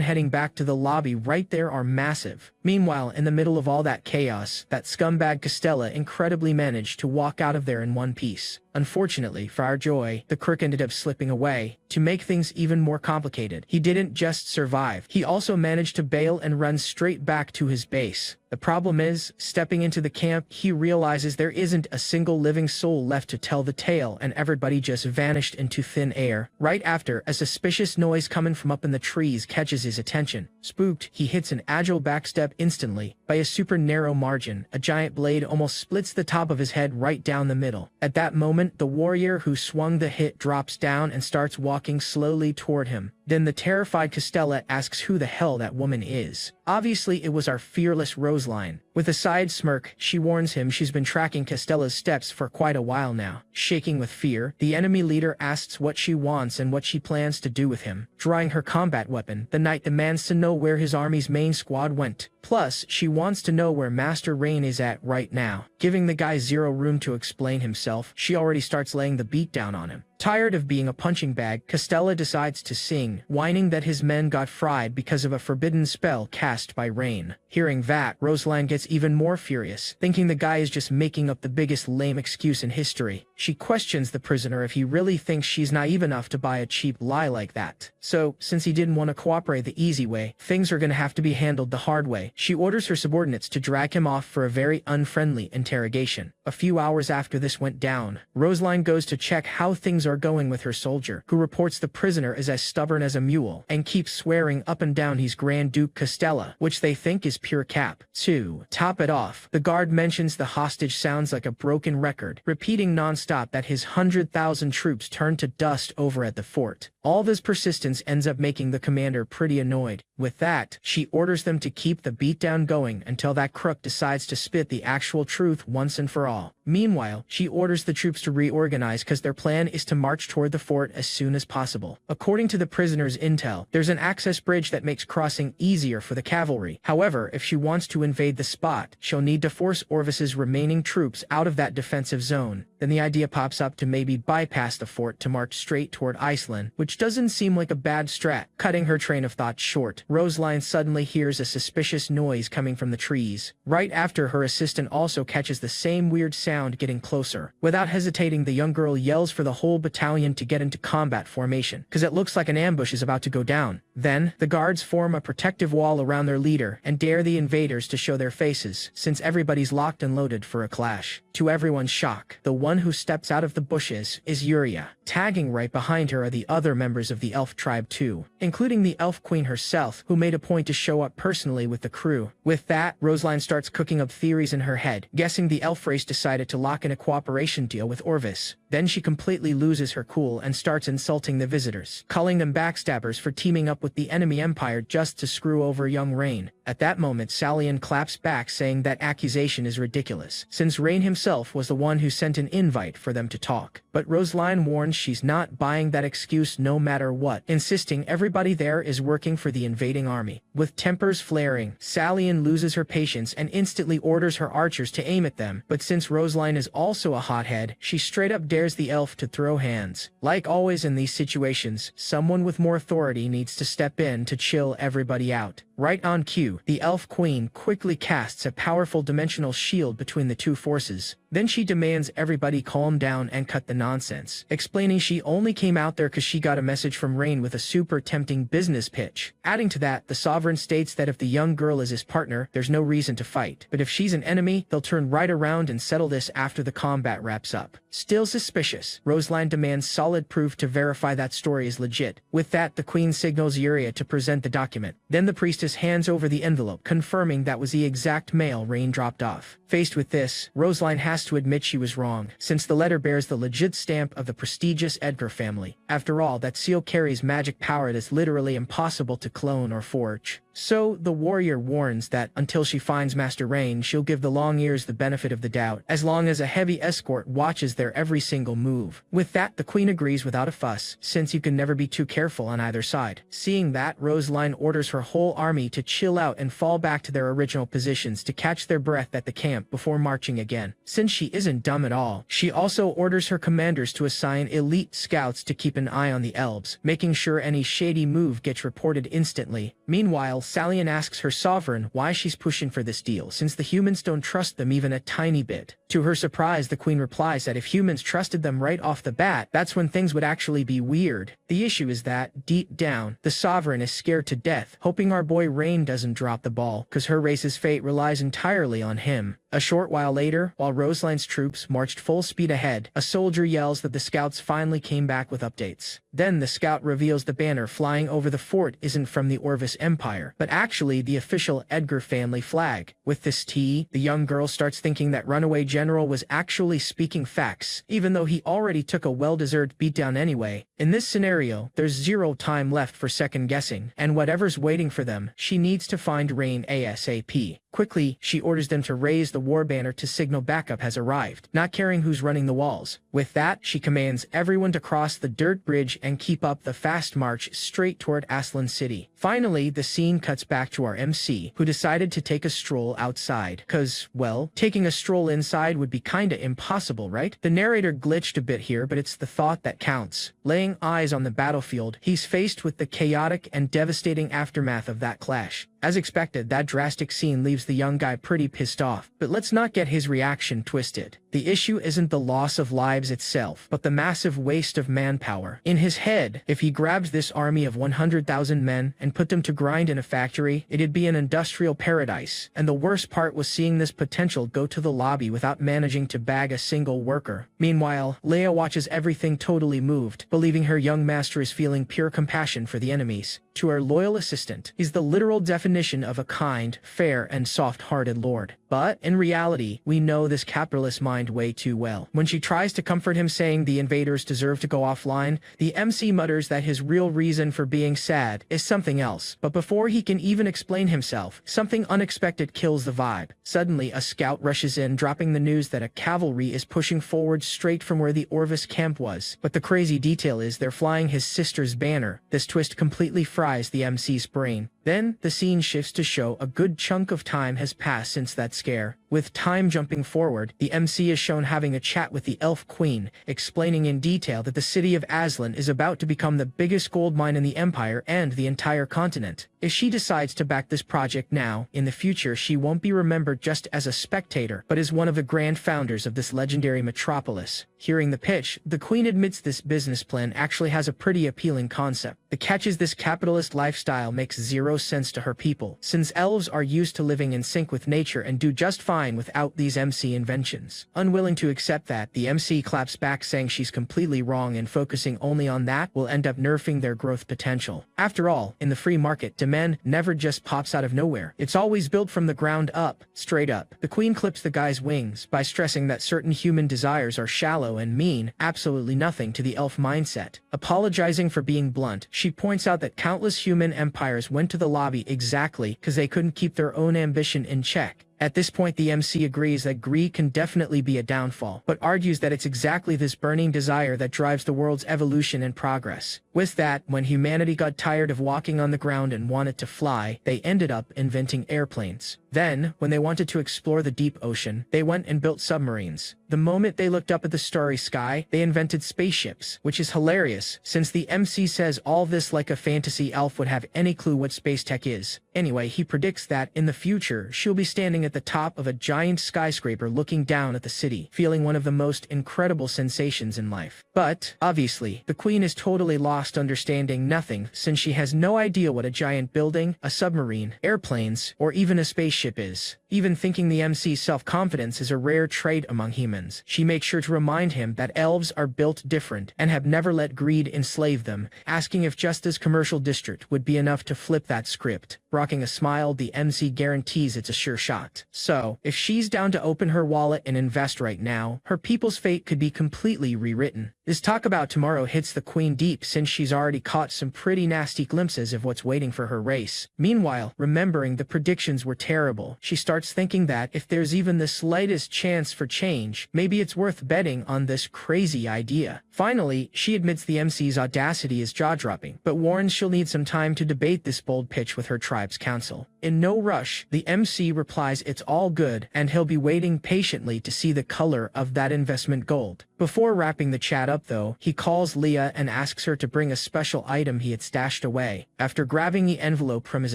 heading back to the lobby right there are massive. Meanwhile, in the middle of all that chaos, that scumbag Castella incredibly managed to walk out of there in one piece. Unfortunately, for our joy, the crook ended up slipping away. To make things even more complicated, he didn't just survive, he also managed to bail and run straight back to his base. The problem is, stepping into the camp, he realizes there isn't a single living soul left to tell the tale, and everybody just vanished into thin air. Right after, a suspicious noise coming from up in the trees catches his attention. Spooked, he hits an agile backstep instantly. By a super narrow margin, a giant blade almost splits the top of his head right down the middle. At that moment, the warrior who swung the hit drops down and starts walking slowly toward him. Then the terrified Castella asks who the hell that woman is. Obviously, it was our fearless Roseline. With a side smirk, she warns him she's been tracking Castella's steps for quite a while now. Shaking with fear, the enemy leader asks what she wants and what she plans to do with him. Drawing her combat weapon, the knight demands to know where his army's main squad went. Plus, she wants to know where Master Rain is at right now. Giving the guy zero room to explain himself, she already starts laying the beat down on him. Tired of being a punching bag, Castella decides to sing, whining that his men got fried because of a forbidden spell cast by Rain. Hearing that, Roseline gets even more furious, thinking the guy is just making up the biggest lame excuse in history. She questions the prisoner if he really thinks she's naive enough to buy a cheap lie like that. So, since he didn't want to cooperate the easy way, things are gonna have to be handled the hard way. She orders her subordinates to drag him off for a very unfriendly interrogation. A few hours after this went down, Roseline goes to check how things are going with her soldier, who reports the prisoner is as stubborn as a mule and keeps swearing up and down he's Grand Duke Castella, which they think is pure cap. To top it off, the guard mentions the hostage sounds like a broken record, repeating non-stop that his 100,000 troops turned to dust over at the fort. All this persistence ends up making the commander pretty annoyed. With that, she orders them to keep the beatdown going until that crook decides to spit the actual truth once and for all. Meanwhile, she orders the troops to reorganize because their plan is to march toward the fort as soon as possible. According to the prisoner's intel, there's an access bridge that makes crossing easier for the cavalry. However, if she wants to invade the spot, she'll need to force Orvis's remaining troops out of that defensive zone. Then the idea pops up to maybe bypass the fort to march straight toward Iceland, which doesn't seem like a bad strat. Cutting her train of thought short, Roseline suddenly hears a suspicious noise coming from the trees. Right after, her assistant also catches the same weird sound getting closer. Without hesitating, the young girl yells for the whole battalion to get into combat formation, because it looks like an ambush is about to go down. Then, the guards form a protective wall around their leader and dare the invaders to show their faces, since everybody's locked and loaded for a clash. To everyone's shock, the one who steps out of the bushes is Yuria. Tagging right behind her are the other members of the elf tribe too, including the elf queen herself, who made a point to show up personally with the crew. With that, Roseline starts cooking up theories in her head, guessing the elf race decided to lock in a cooperation deal with Orvis. Then she completely loses her cool and starts insulting the visitors, calling them backstabbers for teaming up with the enemy empire just to screw over young Rain. At that moment, Salian claps back, saying that accusation is ridiculous, since Rain himself was the one who sent an invite for them to talk. But Roseline warns she's not buying that excuse no matter what, insisting everybody there is working for the invading army. With tempers flaring, Salian loses her patience and instantly orders her archers to aim at them, but since Roseline is also a hothead, she straight up dares the elf to throw hands. Like always in these situations, someone with more authority needs to step in to chill everybody out. Right on cue, the elf queen quickly casts a powerful dimensional shield between the two forces. Then she demands everybody calm down and cut the nonsense, explaining she only came out there because she got a message from Rain with a super tempting business pitch. Adding to that, the sovereign states that if the young girl is his partner, there's no reason to fight, but if she's an enemy, they'll turn right around and settle this after the combat wraps up. Still suspicious, Roseline demands solid proof to verify that story is legit. With that, the queen signals Yuria to present the document. Then the priestess hands over the envelope, confirming that was the exact mail Rain dropped off. Faced with this, Roseline has to admit she was wrong, since the letter bears the legit stamp of the prestigious Edgar family. After all, that seal carries magic power that's literally impossible to clone or forge. So, the warrior warns that until she finds Master Rain, she'll give the long ears the benefit of the doubt, as long as a heavy escort watches their every single move. With that, the queen agrees without a fuss, since you can never be too careful on either side. Seeing that, Rosaline orders her whole army to chill out and fall back to their original positions to catch their breath at the camp before marching again. Since she isn't dumb at all, she also orders her commanders to assign elite scouts to keep an eye on the elves, making sure any shady move gets reported instantly. Meanwhile, Salian asks her sovereign why she's pushing for this deal, since the humans don't trust them even a tiny bit. To her surprise, the queen replies that if humans trusted them right off the bat, that's when things would actually be weird. The issue is that, deep down, the sovereign is scared to death, hoping our boy Rain doesn't drop the ball, cause her race's fate relies entirely on him. A short while later, while Rosaline's troops marched full speed ahead, a soldier yells that the scouts finally came back with updates. Then the scout reveals the banner flying over the fort isn't from the Orvis Empire, but actually the official Edgar family flag. With this tea, the young girl starts thinking that runaway general was actually speaking facts, even though he already took a well-deserved beatdown anyway. In this scenario, there's zero time left for second guessing, and whatever's waiting for them, she needs to find Rain ASAP. Quickly, she orders them to raise the war banner to signal backup has arrived, not caring who's running the walls. With that, she commands everyone to cross the dirt bridge and keep up the fast march straight toward Aslan City. Finally, the scene cuts back to our MC, who decided to take a stroll outside. Cause, well, taking a stroll inside would be kinda impossible, right? The narrator glitched a bit here, but it's the thought that counts. Laying eyes on the battlefield, he's faced with the chaotic and devastating aftermath of that clash. As expected, that drastic scene leaves the young guy pretty pissed off, but let's not get his reaction twisted. The issue isn't the loss of lives itself, but the massive waste of manpower. In his head, if he grabbed this army of 100,000 men and put them to grind in a factory, it'd be an industrial paradise, and the worst part was seeing this potential go to the lobby without managing to bag a single worker. Meanwhile, Leia watches everything totally moved, believing her young master is feeling pure compassion for the enemies. To her loyal assistant, he's the literal definition of a kind, fair, and soft-hearted lord. But, in reality, we know this capitalist mind way too well. When she tries to comfort him saying the invaders deserve to go offline, the MC mutters that his real reason for being sad is something else. But before he can even explain himself, something unexpected kills the vibe. Suddenly, a scout rushes in, dropping the news that a cavalry is pushing forward straight from where the Orvis camp was. But the crazy detail is they're flying his sister's banner. This twist completely fries the MC's brain. Then, the scene shifts to show a good chunk of time has passed since that scare. With time jumping forward, the MC is shown having a chat with the Elf Queen, explaining in detail that the city of Aslan is about to become the biggest gold mine in the Empire and the entire continent. If she decides to back this project now, in the future she won't be remembered just as a spectator, but as one of the grand founders of this legendary metropolis. Hearing the pitch, the Queen admits this business plan actually has a pretty appealing concept. The catch is this capitalist lifestyle makes zero sense to her people, since elves are used to living in sync with nature and do just fine without these MC inventions. Unwilling to accept that, the MC claps back saying she's completely wrong and focusing only on that will end up nerfing their growth potential. After all, in the free market, demand never just pops out of nowhere. It's always built from the ground up, straight up. The Queen clips the guy's wings by stressing that certain human desires are shallow and mean absolutely nothing to the elf mindset. Apologizing for being blunt, she points out that countless human empires went to the lobby exactly because they couldn't keep their own ambition in check. At this point, the MC agrees that greed can definitely be a downfall, but argues that it's exactly this burning desire that drives the world's evolution and progress. With that, when humanity got tired of walking on the ground and wanted to fly, they ended up inventing airplanes. Then, when they wanted to explore the deep ocean, they went and built submarines. The moment they looked up at the starry sky, they invented spaceships, which is hilarious, since the MC says all this like a fantasy elf would have any clue what space tech is. Anyway, he predicts that, in the future, she'll be standing at the top of a giant skyscraper looking down at the city, feeling one of the most incredible sensations in life. But, obviously, the Queen is totally lost understanding nothing, since she has no idea what a giant building, a submarine, airplanes, or even a spaceship is. Even thinking the MC's self-confidence is a rare trait among humans, she makes sure to remind him that elves are built different and have never let greed enslave them, asking if just this commercial district would be enough to flip that script. rocking a smile. The MC guarantees it's a sure shot. So, if she's down to open her wallet and invest right now, her people's fate could be completely rewritten. This talk about tomorrow hits the queen deep since she's already caught some pretty nasty glimpses of what's waiting for her race. Meanwhile, remembering the predictions were terrible, she starts thinking that if there's even the slightest chance for change, maybe it's worth betting on this crazy idea. Finally, she admits the MC's audacity is jaw-dropping, but warns she'll need some time to debate this bold pitch with her tribe's council. In no rush, the MC replies it's all good and he'll be waiting patiently to see the color of that investment gold. Before wrapping the chat up though, he calls Leah and asks her to bring a special item he had stashed away. After grabbing the envelope from his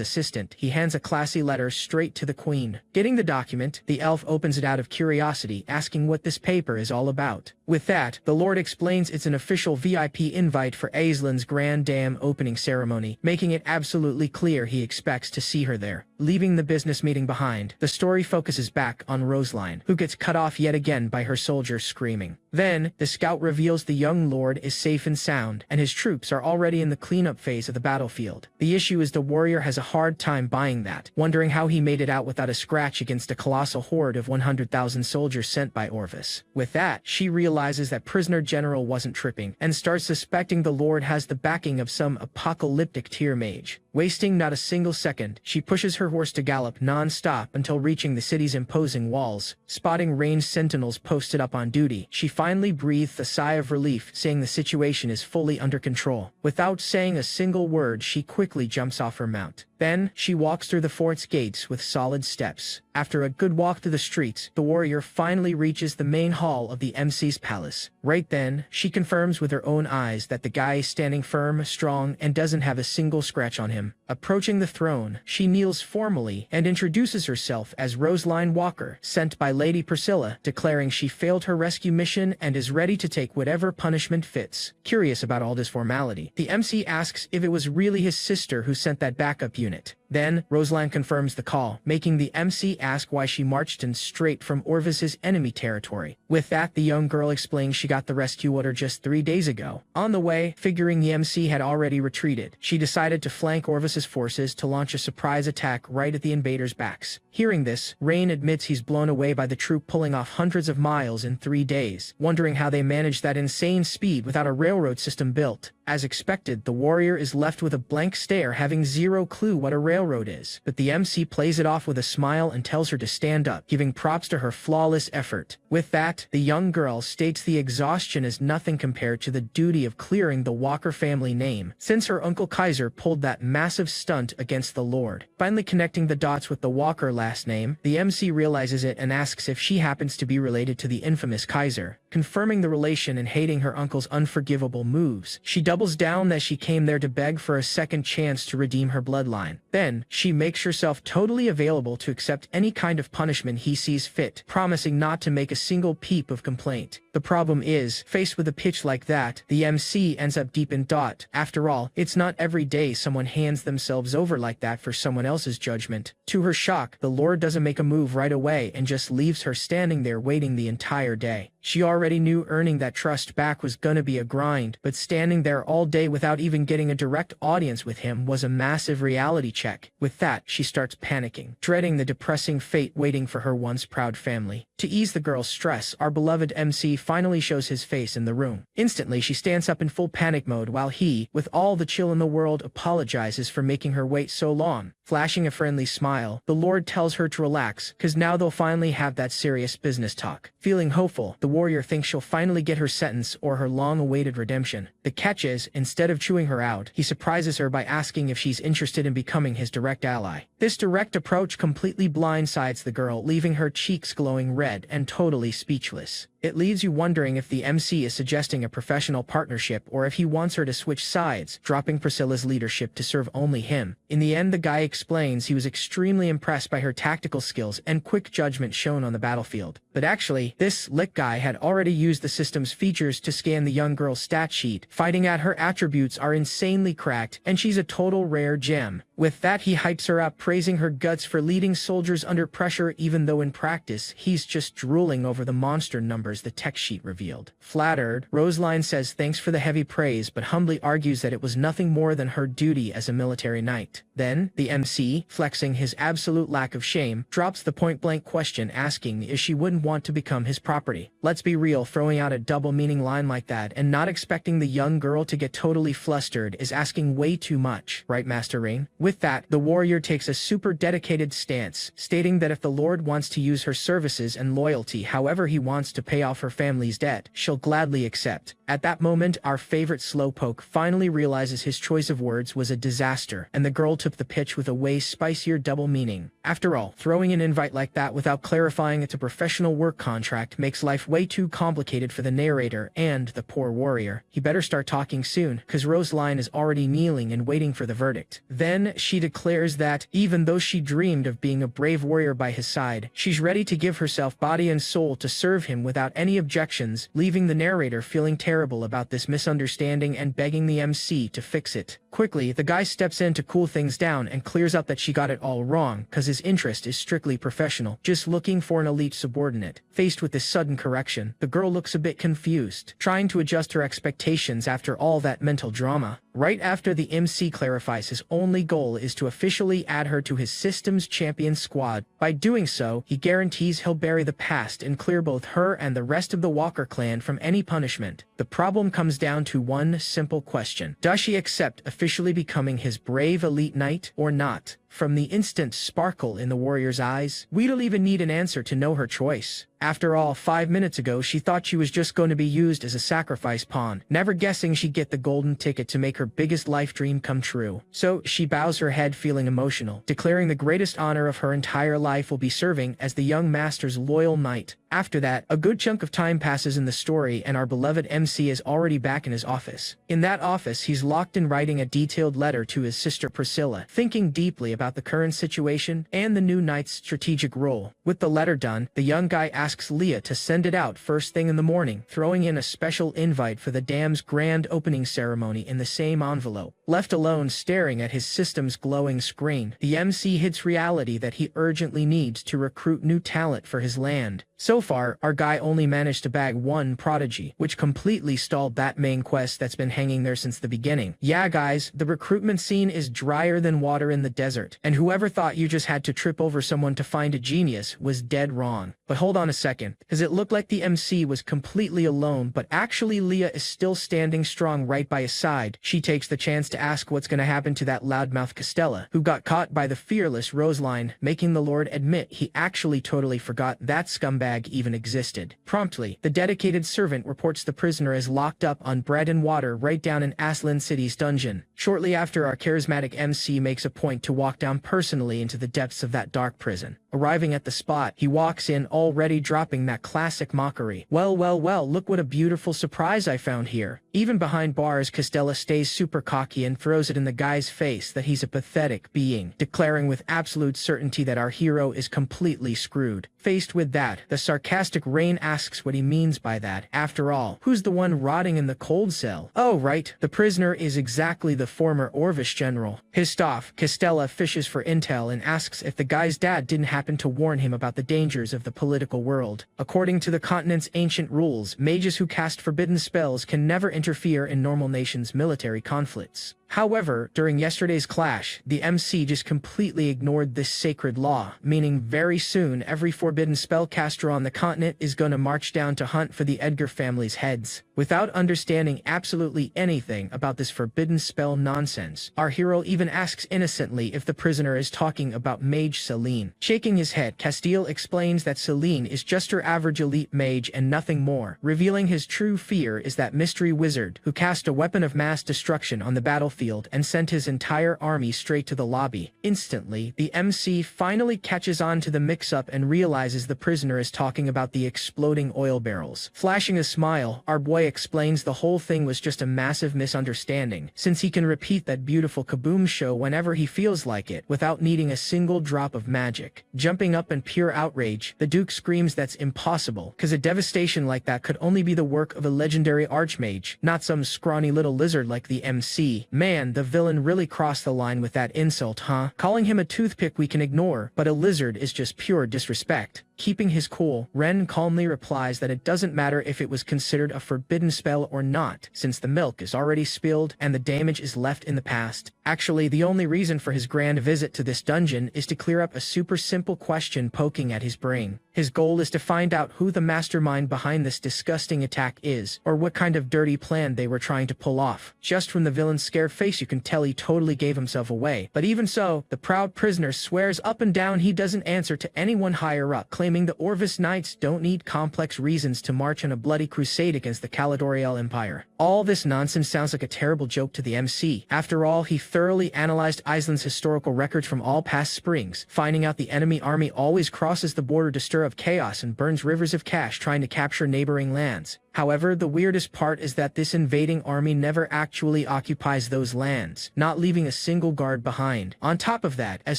assistant, he hands a classy letter straight to the queen. Getting the document, the elf opens it out of curiosity, asking what this paper is all about. With that, the Lord explains it's an official VIP invite for Aislin's Grand Dam opening ceremony, making it absolutely clear he expects to see her there. Leaving the business meeting behind, the story focuses back on Roseline, who gets cut off yet again by her soldiers screaming. Then, the scout reveals the young lord is safe and sound, and his troops are already in the cleanup phase of the battlefield. The issue is the warrior has a hard time buying that, wondering how he made it out without a scratch against a colossal horde of 100,000 soldiers sent by Orvis. With that, she realizes that prisoner general wasn't tripping, and starts suspecting the lord has the backing of some apocalyptic tier mage. Wasting not a single second, she pushes her horse to gallop non-stop until reaching the city's imposing walls. Spotting ranged sentinels posted up on duty, she finally breathed a sigh of relief, saying the situation is fully under control. Without saying a single word, she quickly jumps off her mount. Then, she walks through the fort's gates with solid steps. After a good walk through the streets, the warrior finally reaches the main hall of the MC's palace. Right then, she confirms with her own eyes that the guy is standing firm, strong, and doesn't have a single scratch on him. Approaching the throne, she kneels formally and introduces herself as Roseline Walker, sent by Lady Priscilla, declaring she failed her rescue mission and is ready to take whatever punishment fits. Curious about all this formality, the MC asks if it was really his sister who sent that backup unit. Then, Roseline confirms the call, making the MC ask why she marched in straight from Orvis's enemy territory. With that, the young girl explains she got the rescue order just 3 days ago. On the way, figuring the MC had already retreated, she decided to flank Orvis's forces to launch a surprise attack right at the invaders' backs. Hearing this, Rain admits he's blown away by the troop pulling off hundreds of miles in 3 days, wondering how they managed that insane speed without a railroad system built. As expected, the warrior is left with a blank stare, having zero clue what a railroad is, but the MC plays it off with a smile and tells her to stand up, giving props to her flawless effort. With that, the young girl states the exhaustion is nothing compared to the duty of clearing the Walker family name, since her Uncle Kaiser pulled that massive stunt against the Lord. Finally connecting the dots with the Walker last name, the MC realizes it and asks if she happens to be related to the infamous Kaiser. Confirming the relation and hating her uncle's unforgivable moves, she doubles down that she came there to beg for a second chance to redeem her bloodline. Then, she makes herself totally available to accept any kind of punishment he sees fit, promising not to make a single peep of complaint. The problem is, faced with a pitch like that, the MC ends up deep in thought. After all, it's not every day someone hands themselves over like that for someone else's judgment. To her shock, the Lord doesn't make a move right away and just leaves her standing there waiting the entire day. She already knew earning that trust back was gonna be a grind, but standing there all day without even getting a direct audience with him was a massive reality check. With that, she starts panicking, dreading the depressing fate waiting for her once proud family. To ease the girl's stress, our beloved MC finally shows his face in the room. Instantly, she stands up in full panic mode while he, with all the chill in the world, apologizes for making her wait so long. Flashing a friendly smile, the Lord tells her to relax, cause now they'll finally have that serious business talk. Feeling hopeful, the warrior thinks she'll finally get her sentence or her long-awaited redemption. The catch is, instead of chewing her out, he surprises her by asking if she's interested in becoming his direct ally. This direct approach completely blindsides the girl, leaving her cheeks glowing red and totally speechless. It leaves you wondering if the MC is suggesting a professional partnership or if he wants her to switch sides, dropping Priscilla's leadership to serve only him. In the end, the guy explains he was extremely impressed by her tactical skills and quick judgment shown on the battlefield. But actually, this lick guy had already used the system's features to scan the young girl's stat sheet, finding out her attributes are insanely cracked and she's a total rare gem. With that, he hypes her up, praising her guts for leading soldiers under pressure, even though in practice, he's just drooling over the monster numbers the tech sheet revealed. Flattered, Roseline says thanks for the heavy praise but humbly argues that it was nothing more than her duty as a military knight. Then, the MC, flexing his absolute lack of shame, drops the point-blank question asking if she wouldn't want to become his property. Let's be real, throwing out a double-meaning line like that and not expecting the young girl to get totally flustered is asking way too much, right, Master Rain? With that, the warrior takes a super dedicated stance, stating that if the Lord wants to use her services and loyalty however he wants to pay off her family's debt, she'll gladly accept. At that moment, our favorite slowpoke finally realizes his choice of words was a disaster, and the girl took the pitch with a way spicier double meaning. After all, throwing an invite like that without clarifying it's a professional work contract makes life way too complicated for the narrator and the poor warrior. He better start talking soon, cause Roseline is already kneeling and waiting for the verdict. Then, she declares that, even though she dreamed of being a brave warrior by his side, she's ready to give herself body and soul to serve him without any objections, leaving the narrator feeling terrible about this misunderstanding and begging the MC to fix it. Quickly, the guy steps in to cool things down and clears up that she got it all wrong, cause his interest is strictly professional, just looking for an elite subordinate. Faced with this sudden correction, the girl looks a bit confused, trying to adjust her expectations after all that mental drama. Right after the MC clarifies his only goal is to officially add her to his system's champion squad. By doing so, he guarantees he'll bury the past and clear both her and the rest of the Walker clan from any punishment. The problem comes down to one simple question. Does she accept officially becoming his brave elite knight or not? From the instant sparkle in the warrior's eyes, we don't even need an answer to know her choice. After all, 5 minutes ago she thought she was just going to be used as a sacrifice pawn, never guessing she'd get the golden ticket to make her biggest life dream come true. So, she bows her head feeling emotional, declaring the greatest honor of her entire life will be serving as the young master's loyal knight. After that, a good chunk of time passes in the story and our beloved MC is already back in his office. In that office, he's locked in writing a detailed letter to his sister Priscilla, thinking deeply about the current situation and the new knight's strategic role. With the letter done, the young guy asks Leah to send it out first thing in the morning, throwing in a special invite for the dam's grand opening ceremony in the same envelope. Left alone staring at his system's glowing screen, the MC hits reality that he urgently needs to recruit new talent for his land. So far, our guy only managed to bag one prodigy, which completely stalled that main quest that's been hanging there since the beginning. Yeah guys, the recruitment scene is drier than water in the desert, and whoever thought you just had to trip over someone to find a genius was dead wrong. But hold on a second, cause it looked like the MC was completely alone, but actually Leah is still standing strong right by his side. She takes the chance to ask what's gonna happen to that loudmouth Costella, who got caught by the fearless Roseline, making the Lord admit he actually totally forgot that scumbag even existed. Promptly, the dedicated servant reports the prisoner is locked up on bread and water right down in Aslan City's dungeon. Shortly after, our charismatic MC makes a point to walk down personally into the depths of that dark prison. Arriving at the spot, he walks in already dropping that classic mockery. Well, look what a beautiful surprise I found here. Even behind bars, Costella stays super cocky and throws it in the guy's face that he's a pathetic being, declaring with absolute certainty that our hero is completely screwed. Faced with that, the sarcastic Rain asks what he means by that. After all, who's the one rotting in the cold cell? Oh right, the prisoner is exactly the former Orvish general. Pissed off, Costella fishes for intel and asks if the guy's dad didn't happen to warn him about the dangers of the political world. According to the continent's ancient rules, mages who cast forbidden spells can never interfere in normal nations' military conflicts. However, during yesterday's clash, the MC just completely ignored this sacred law, meaning very soon every forbidden spellcaster on the continent is gonna march down to hunt for the Edgar family's heads. Without understanding absolutely anything about this forbidden spell nonsense, our hero even asks innocently if the prisoner is talking about Mage Celine. Shaking his head, Castile explains that Celine is just her average elite mage and nothing more, revealing his true fear is that mystery wizard who cast a weapon of mass destruction on the battlefield and sent his entire army straight to the lobby. Instantly, the MC finally catches on to the mix-up and realizes the prisoner is talking about the exploding oil barrels. Flashing a smile, our boy explains the whole thing was just a massive misunderstanding, since he can repeat that beautiful kaboom show whenever he feels like it, without needing a single drop of magic. Jumping up in pure outrage, the Duke screams that's impossible, cause a devastation like that could only be the work of a legendary archmage, not some scrawny little lizard like the MC. Man, the villain really crossed the line with that insult, huh? Calling him a toothpick we can ignore, but a lizard is just pure disrespect. Keeping his cool, Ren calmly replies that it doesn't matter if it was considered a forbidden spell or not, since the milk is already spilled and the damage is left in the past. Actually, the only reason for his grand visit to this dungeon is to clear up a super simple question poking at his brain. His goal is to find out who the mastermind behind this disgusting attack is, or what kind of dirty plan they were trying to pull off. Just from the villain's scared face you can tell he totally gave himself away. But even so, the proud prisoner swears up and down he doesn't answer to anyone higher up, claiming the Orvis Knights don't need complex reasons to march on a bloody crusade against the Caledoriel Empire. All this nonsense sounds like a terrible joke to the MC. After all, he thoroughly analyzed Iceland's historical records from all past springs, finding out the enemy army always crosses the border to stir up chaos and burns rivers of cash trying to capture neighboring lands. However, the weirdest part is that this invading army never actually occupies those lands, not leaving a single guard behind. On top of that, as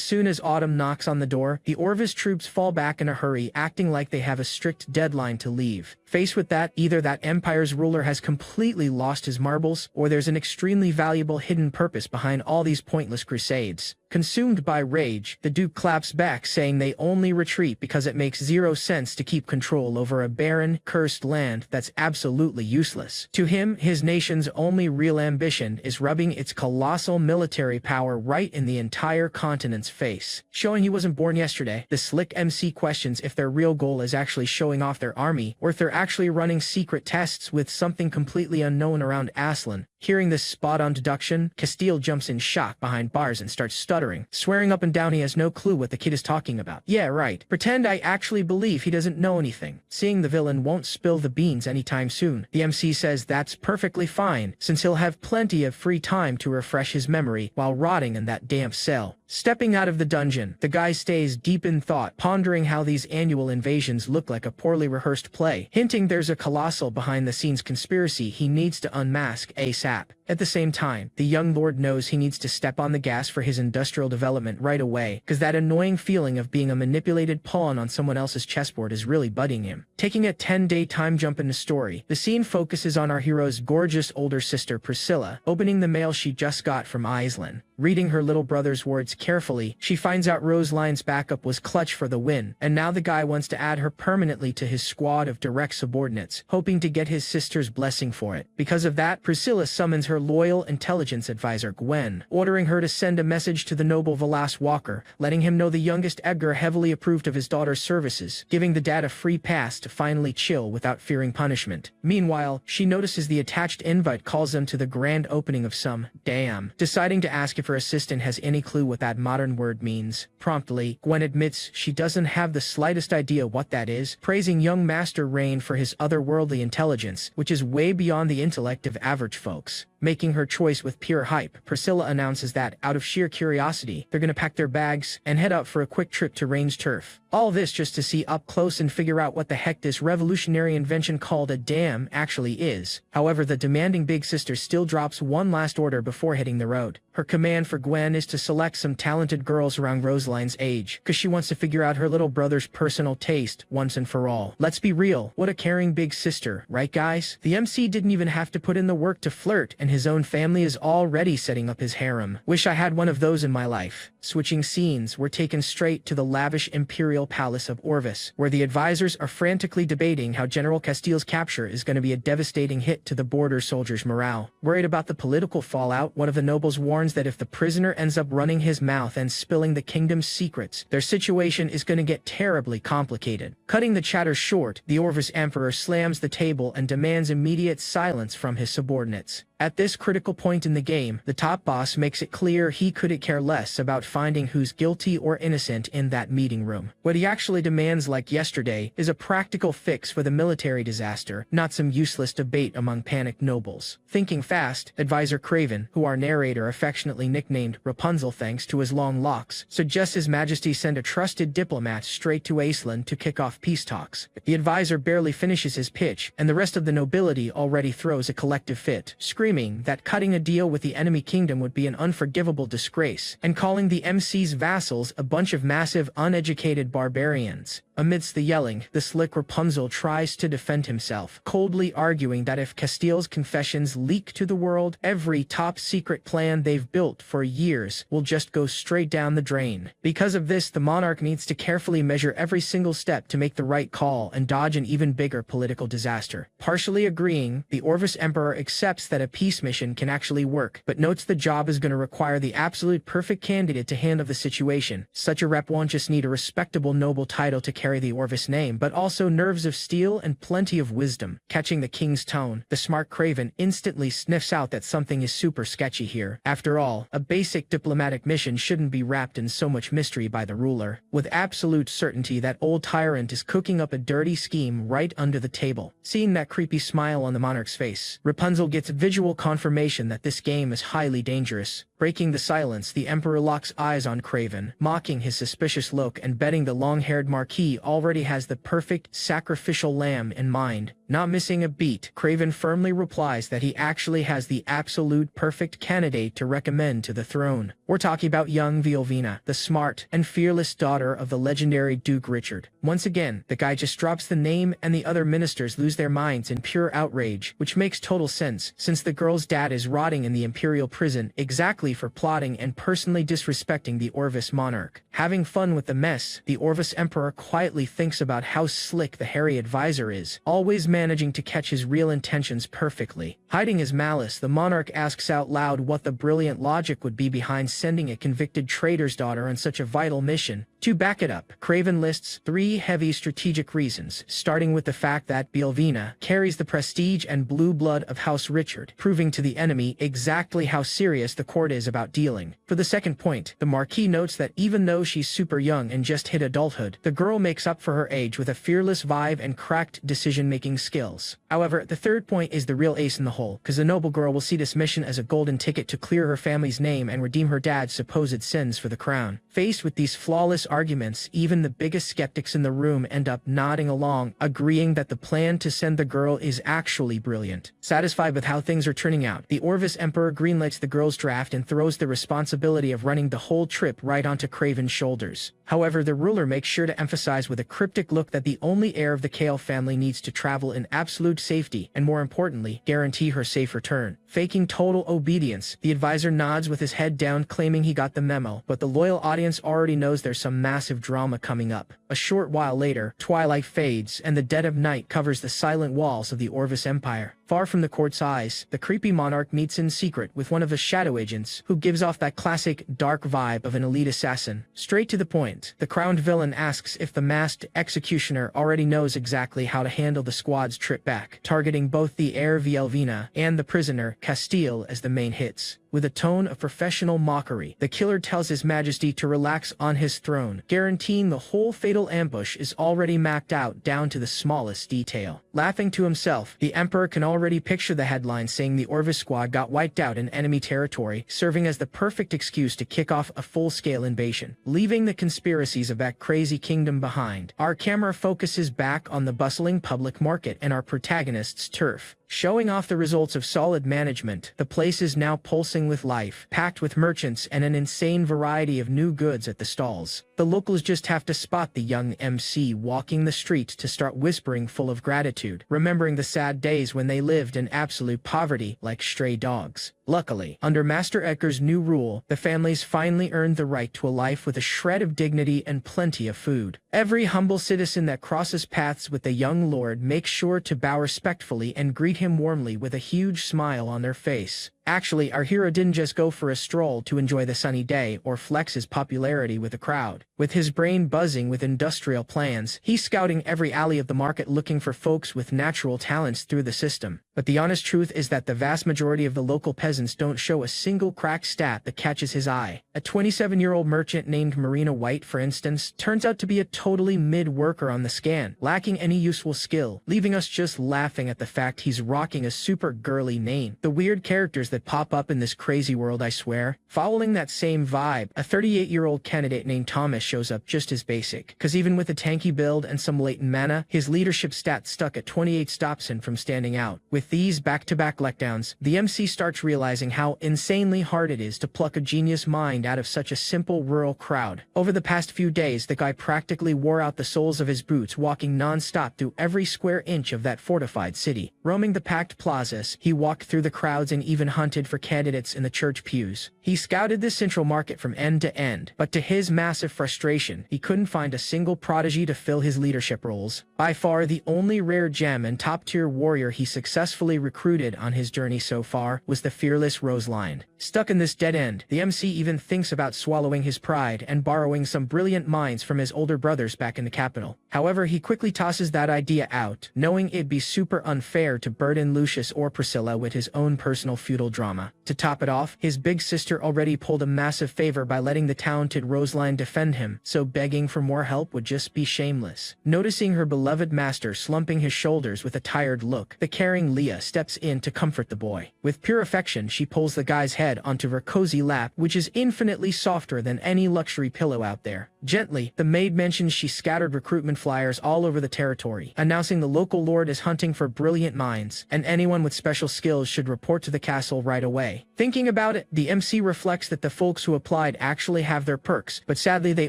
soon as autumn knocks on the door, the Orvis troops fall back in a hurry, acting like they have a strict deadline to leave. Faced with that, either that empire's ruler has completely lost his marbles, or there's an extremely valuable hidden purpose behind all these pointless crusades. Consumed by rage, the Duke claps back, saying they only retreat because it makes zero sense to keep control over a barren, cursed land that's absolutely useless. To him, his nation's only real ambition is rubbing its colossal military power right in the entire continent's face. Showing he wasn't born yesterday, the slick MC questions if their real goal is actually showing off their army, or if they're actually running secret tests with something completely unknown around Aslan. Hearing this spot-on deduction, Castile jumps in shock behind bars and starts stuttering, swearing up and down he has no clue what the kid is talking about. Yeah, right. Pretend I actually believe he doesn't know anything. Seeing the villain won't spill the beans anytime soon, the MC says that's perfectly fine, since he'll have plenty of free time to refresh his memory while rotting in that damp cell. Stepping out of the dungeon, the guy stays deep in thought, pondering how these annual invasions look like a poorly rehearsed play, hinting there's a colossal behind-the-scenes conspiracy he needs to unmask ASAP. At the same time, the young lord knows he needs to step on the gas for his industrial development right away, cause that annoying feeling of being a manipulated pawn on someone else's chessboard is really bugging him. Taking a 10-day time jump in the story, the scene focuses on our hero's gorgeous older sister Priscilla, opening the mail she just got from Iceland. Reading her little brother's words carefully, she finds out Rosaline's backup was clutch for the win, and now the guy wants to add her permanently to his squad of direct subordinates, hoping to get his sister's blessing for it. Because of that, Priscilla summons her loyal intelligence advisor Gwen, ordering her to send a message to the noble Velas Walker, letting him know the youngest Edgar heavily approved of his daughter's services, giving the dad a free pass to finally chill without fearing punishment. Meanwhile, she notices the attached invite calls them to the grand opening of some dam. Deciding to ask if her assistant has any clue what that modern word means. Promptly, Gwen admits she doesn't have the slightest idea what that is, praising young Master Rain for his otherworldly intelligence, which is way beyond the intellect of average folks. Making her choice with pure hype, Priscilla announces that, out of sheer curiosity, they're gonna pack their bags and head out for a quick trip to Rain's turf. All this just to see up close and figure out what the heck this revolutionary invention called a dam actually is. However, the demanding big sister still drops one last order before hitting the road. Her command for Gwen is to select some talented girls around Rosaline's age, cause she wants to figure out her little brother's personal taste once and for all. Let's be real, what a caring big sister, right guys? The MC didn't even have to put in the work to flirt, and his own family is already setting up his harem. Wish I had one of those in my life. Switching scenes, we're taken straight to the lavish imperial palace of Orvis, where the advisors are frantically debating how General Castile's capture is going to be a devastating hit to the border soldiers' morale. Worried about the political fallout, one of the nobles warns that if the prisoner ends up running his mouth and spilling the kingdom's secrets, their situation is going to get terribly complicated. Cutting the chatter short, the Orvis emperor slams the table and demands immediate silence from his subordinates. At this critical point in the game, the top boss makes it clear he couldn't care less about finding who's guilty or innocent in that meeting room. What he actually demands, like yesterday, is a practical fix for the military disaster, not some useless debate among panicked nobles. Thinking fast, Advisor Craven, who our narrator affectionately nicknamed Rapunzel thanks to his long locks, suggests His Majesty send a trusted diplomat straight to Iceland to kick off peace talks. The advisor barely finishes his pitch, and the rest of the nobility already throws a collective fit, screaming screaming that cutting a deal with the enemy kingdom would be an unforgivable disgrace, and calling the MC's vassals a bunch of massive, uneducated barbarians. Amidst the yelling, the slick Rapunzel tries to defend himself, coldly arguing that if Castile's confessions leak to the world, every top-secret plan they've built for years will just go straight down the drain. Because of this, the monarch needs to carefully measure every single step to make the right call and dodge an even bigger political disaster. Partially agreeing, the Orvis Emperor accepts that a peace mission can actually work, but notes the job is going to require the absolute perfect candidate to handle the situation. Such a rep won't just need a respectable noble title to carry the Orvis name, but also nerves of steel and plenty of wisdom. Catching the king's tone, the smart Craven instantly sniffs out that something is super sketchy here. After all, a basic diplomatic mission shouldn't be wrapped in so much mystery by the ruler. With absolute certainty, that old tyrant is cooking up a dirty scheme right under the table. Seeing that creepy smile on the monarch's face, Rapunzel gets visual confirmation that this game is highly dangerous. Breaking the silence, the Emperor locks eyes on Craven, mocking his suspicious look and betting the long-haired Marquis already has the perfect sacrificial lamb in mind. Not missing a beat, Craven firmly replies that he actually has the absolute perfect candidate to recommend to the throne. We're talking about young Violvina, the smart and fearless daughter of the legendary Duke Richard. Once again, the guy just drops the name and the other ministers lose their minds in pure outrage, which makes total sense, since the girl's dad is rotting in the imperial prison exactly for plotting and personally disrespecting the Orvis monarch. Having fun with the mess, the Orvis Emperor quietly thinks about how slick the hairy advisor is, always managing to catch his real intentions perfectly. Hiding his malice, the monarch asks out loud what the brilliant logic would be behind sending a convicted traitor's daughter on such a vital mission. To back it up, Craven lists 3 heavy strategic reasons, starting with the fact that Violvina carries the prestige and blue blood of House Richard, proving to the enemy exactly how serious the court is about dealing. For the second point, the Marquis notes that even though she's super young and just hit adulthood, the girl makes up for her age with a fearless vibe and cracked decision-making skills. However, the third point is the real ace in the hole, because the noble girl will see this mission as a golden ticket to clear her family's name and redeem her dad's supposed sins for the crown. Faced with these flawless arguments, even the biggest skeptics in the room end up nodding along, agreeing that the plan to send the girl is actually brilliant. Satisfied with how things are turning out, the Orvis Emperor greenlights the girl's draft and throws the responsibility of running the whole trip right onto Craven's shoulders. However, the ruler makes sure to emphasize with a cryptic look that the only heir of the Kale family needs to travel in absolute safety and, more importantly, guarantee her safe return. Faking total obedience, the advisor nods with his head down, claiming he got the memo, but the loyal audience already knows there's some massive drama coming up. A short while later, twilight fades and the dead of night covers the silent walls of the Orvis Empire. Far from the court's eyes, the creepy monarch meets in secret with one of the shadow agents, who gives off that classic dark vibe of an elite assassin. Straight to the point, the crowned villain asks if the masked executioner already knows exactly how to handle the squad's trip back, targeting both the heir Violvina and the prisoner Castile as the main hits. With a tone of professional mockery, the killer tells His Majesty to relax on his throne, guaranteeing the whole fatal ambush is already mapped out down to the smallest detail. Laughing to himself, the Emperor can already picture the headline saying the Orvis squad got wiped out in enemy territory, serving as the perfect excuse to kick off a full-scale invasion. Leaving the conspiracies of that crazy kingdom behind, our camera focuses back on the bustling public market and our protagonist's turf. Showing off the results of solid management, the place is now pulsing with life, packed with merchants and an insane variety of new goods at the stalls. The locals just have to spot the young MC walking the streets to start whispering full of gratitude, remembering the sad days when they lived in absolute poverty like stray dogs. Luckily, under Master Edgar's new rule, the families finally earned the right to a life with a shred of dignity and plenty of food. Every humble citizen that crosses paths with the young lord makes sure to bow respectfully and greet him warmly with a huge smile on their face. Actually, our hero didn't just go for a stroll to enjoy the sunny day or flex his popularity with the crowd. With his brain buzzing with industrial plans, he's scouting every alley of the market looking for folks with natural talents through the system. But the honest truth is that the vast majority of the local peasants don't show a single cracked stat that catches his eye. A 27-year-old merchant named Marina White, for instance, turns out to be a totally mid-worker on the scan, lacking any useful skill, leaving us just laughing at the fact he's rocking a super girly name. The weird characters that that pop up in this crazy world, I swear. Following that same vibe, a 38-year-old candidate named Thomas shows up just as basic, cause even with a tanky build and some latent mana, his leadership stat stuck at 28 stops him from standing out. With these back-to-back letdowns, the MC starts realizing how insanely hard it is to pluck a genius mind out of such a simple rural crowd. Over the past few days, the guy practically wore out the soles of his boots walking non-stop through every square inch of that fortified city. Roaming the packed plazas, he walked through the crowds and even hunted for candidates in the church pews. He scouted the central market from end to end, but to his massive frustration, he couldn't find a single prodigy to fill his leadership roles. By far, the only rare gem and top-tier warrior he successfully recruited on his journey so far was the fearless Rosalind. Stuck in this dead end, the MC even thinks about swallowing his pride and borrowing some brilliant minds from his older brothers back in the capital. However, he quickly tosses that idea out, knowing it'd be super unfair to burden Lucius or Priscilla with his own personal feudal drama. To top it off, his big sister already pulled a massive favor by letting the talented Rosalind defend him, so begging for more help would just be shameless. Noticing her beloved master slumping his shoulders with a tired look, the caring Leah steps in to comfort the boy. With pure affection, she pulls the guy's head onto her cozy lap, which is infinitely softer than any luxury pillow out there. Gently, the maid mentions she scattered recruitment flyers all over the territory, announcing the local lord is hunting for brilliant minds, and anyone with special skills should report to the castle right away. Thinking about it, the MC reflects that the folks who applied actually have their perks, but sadly they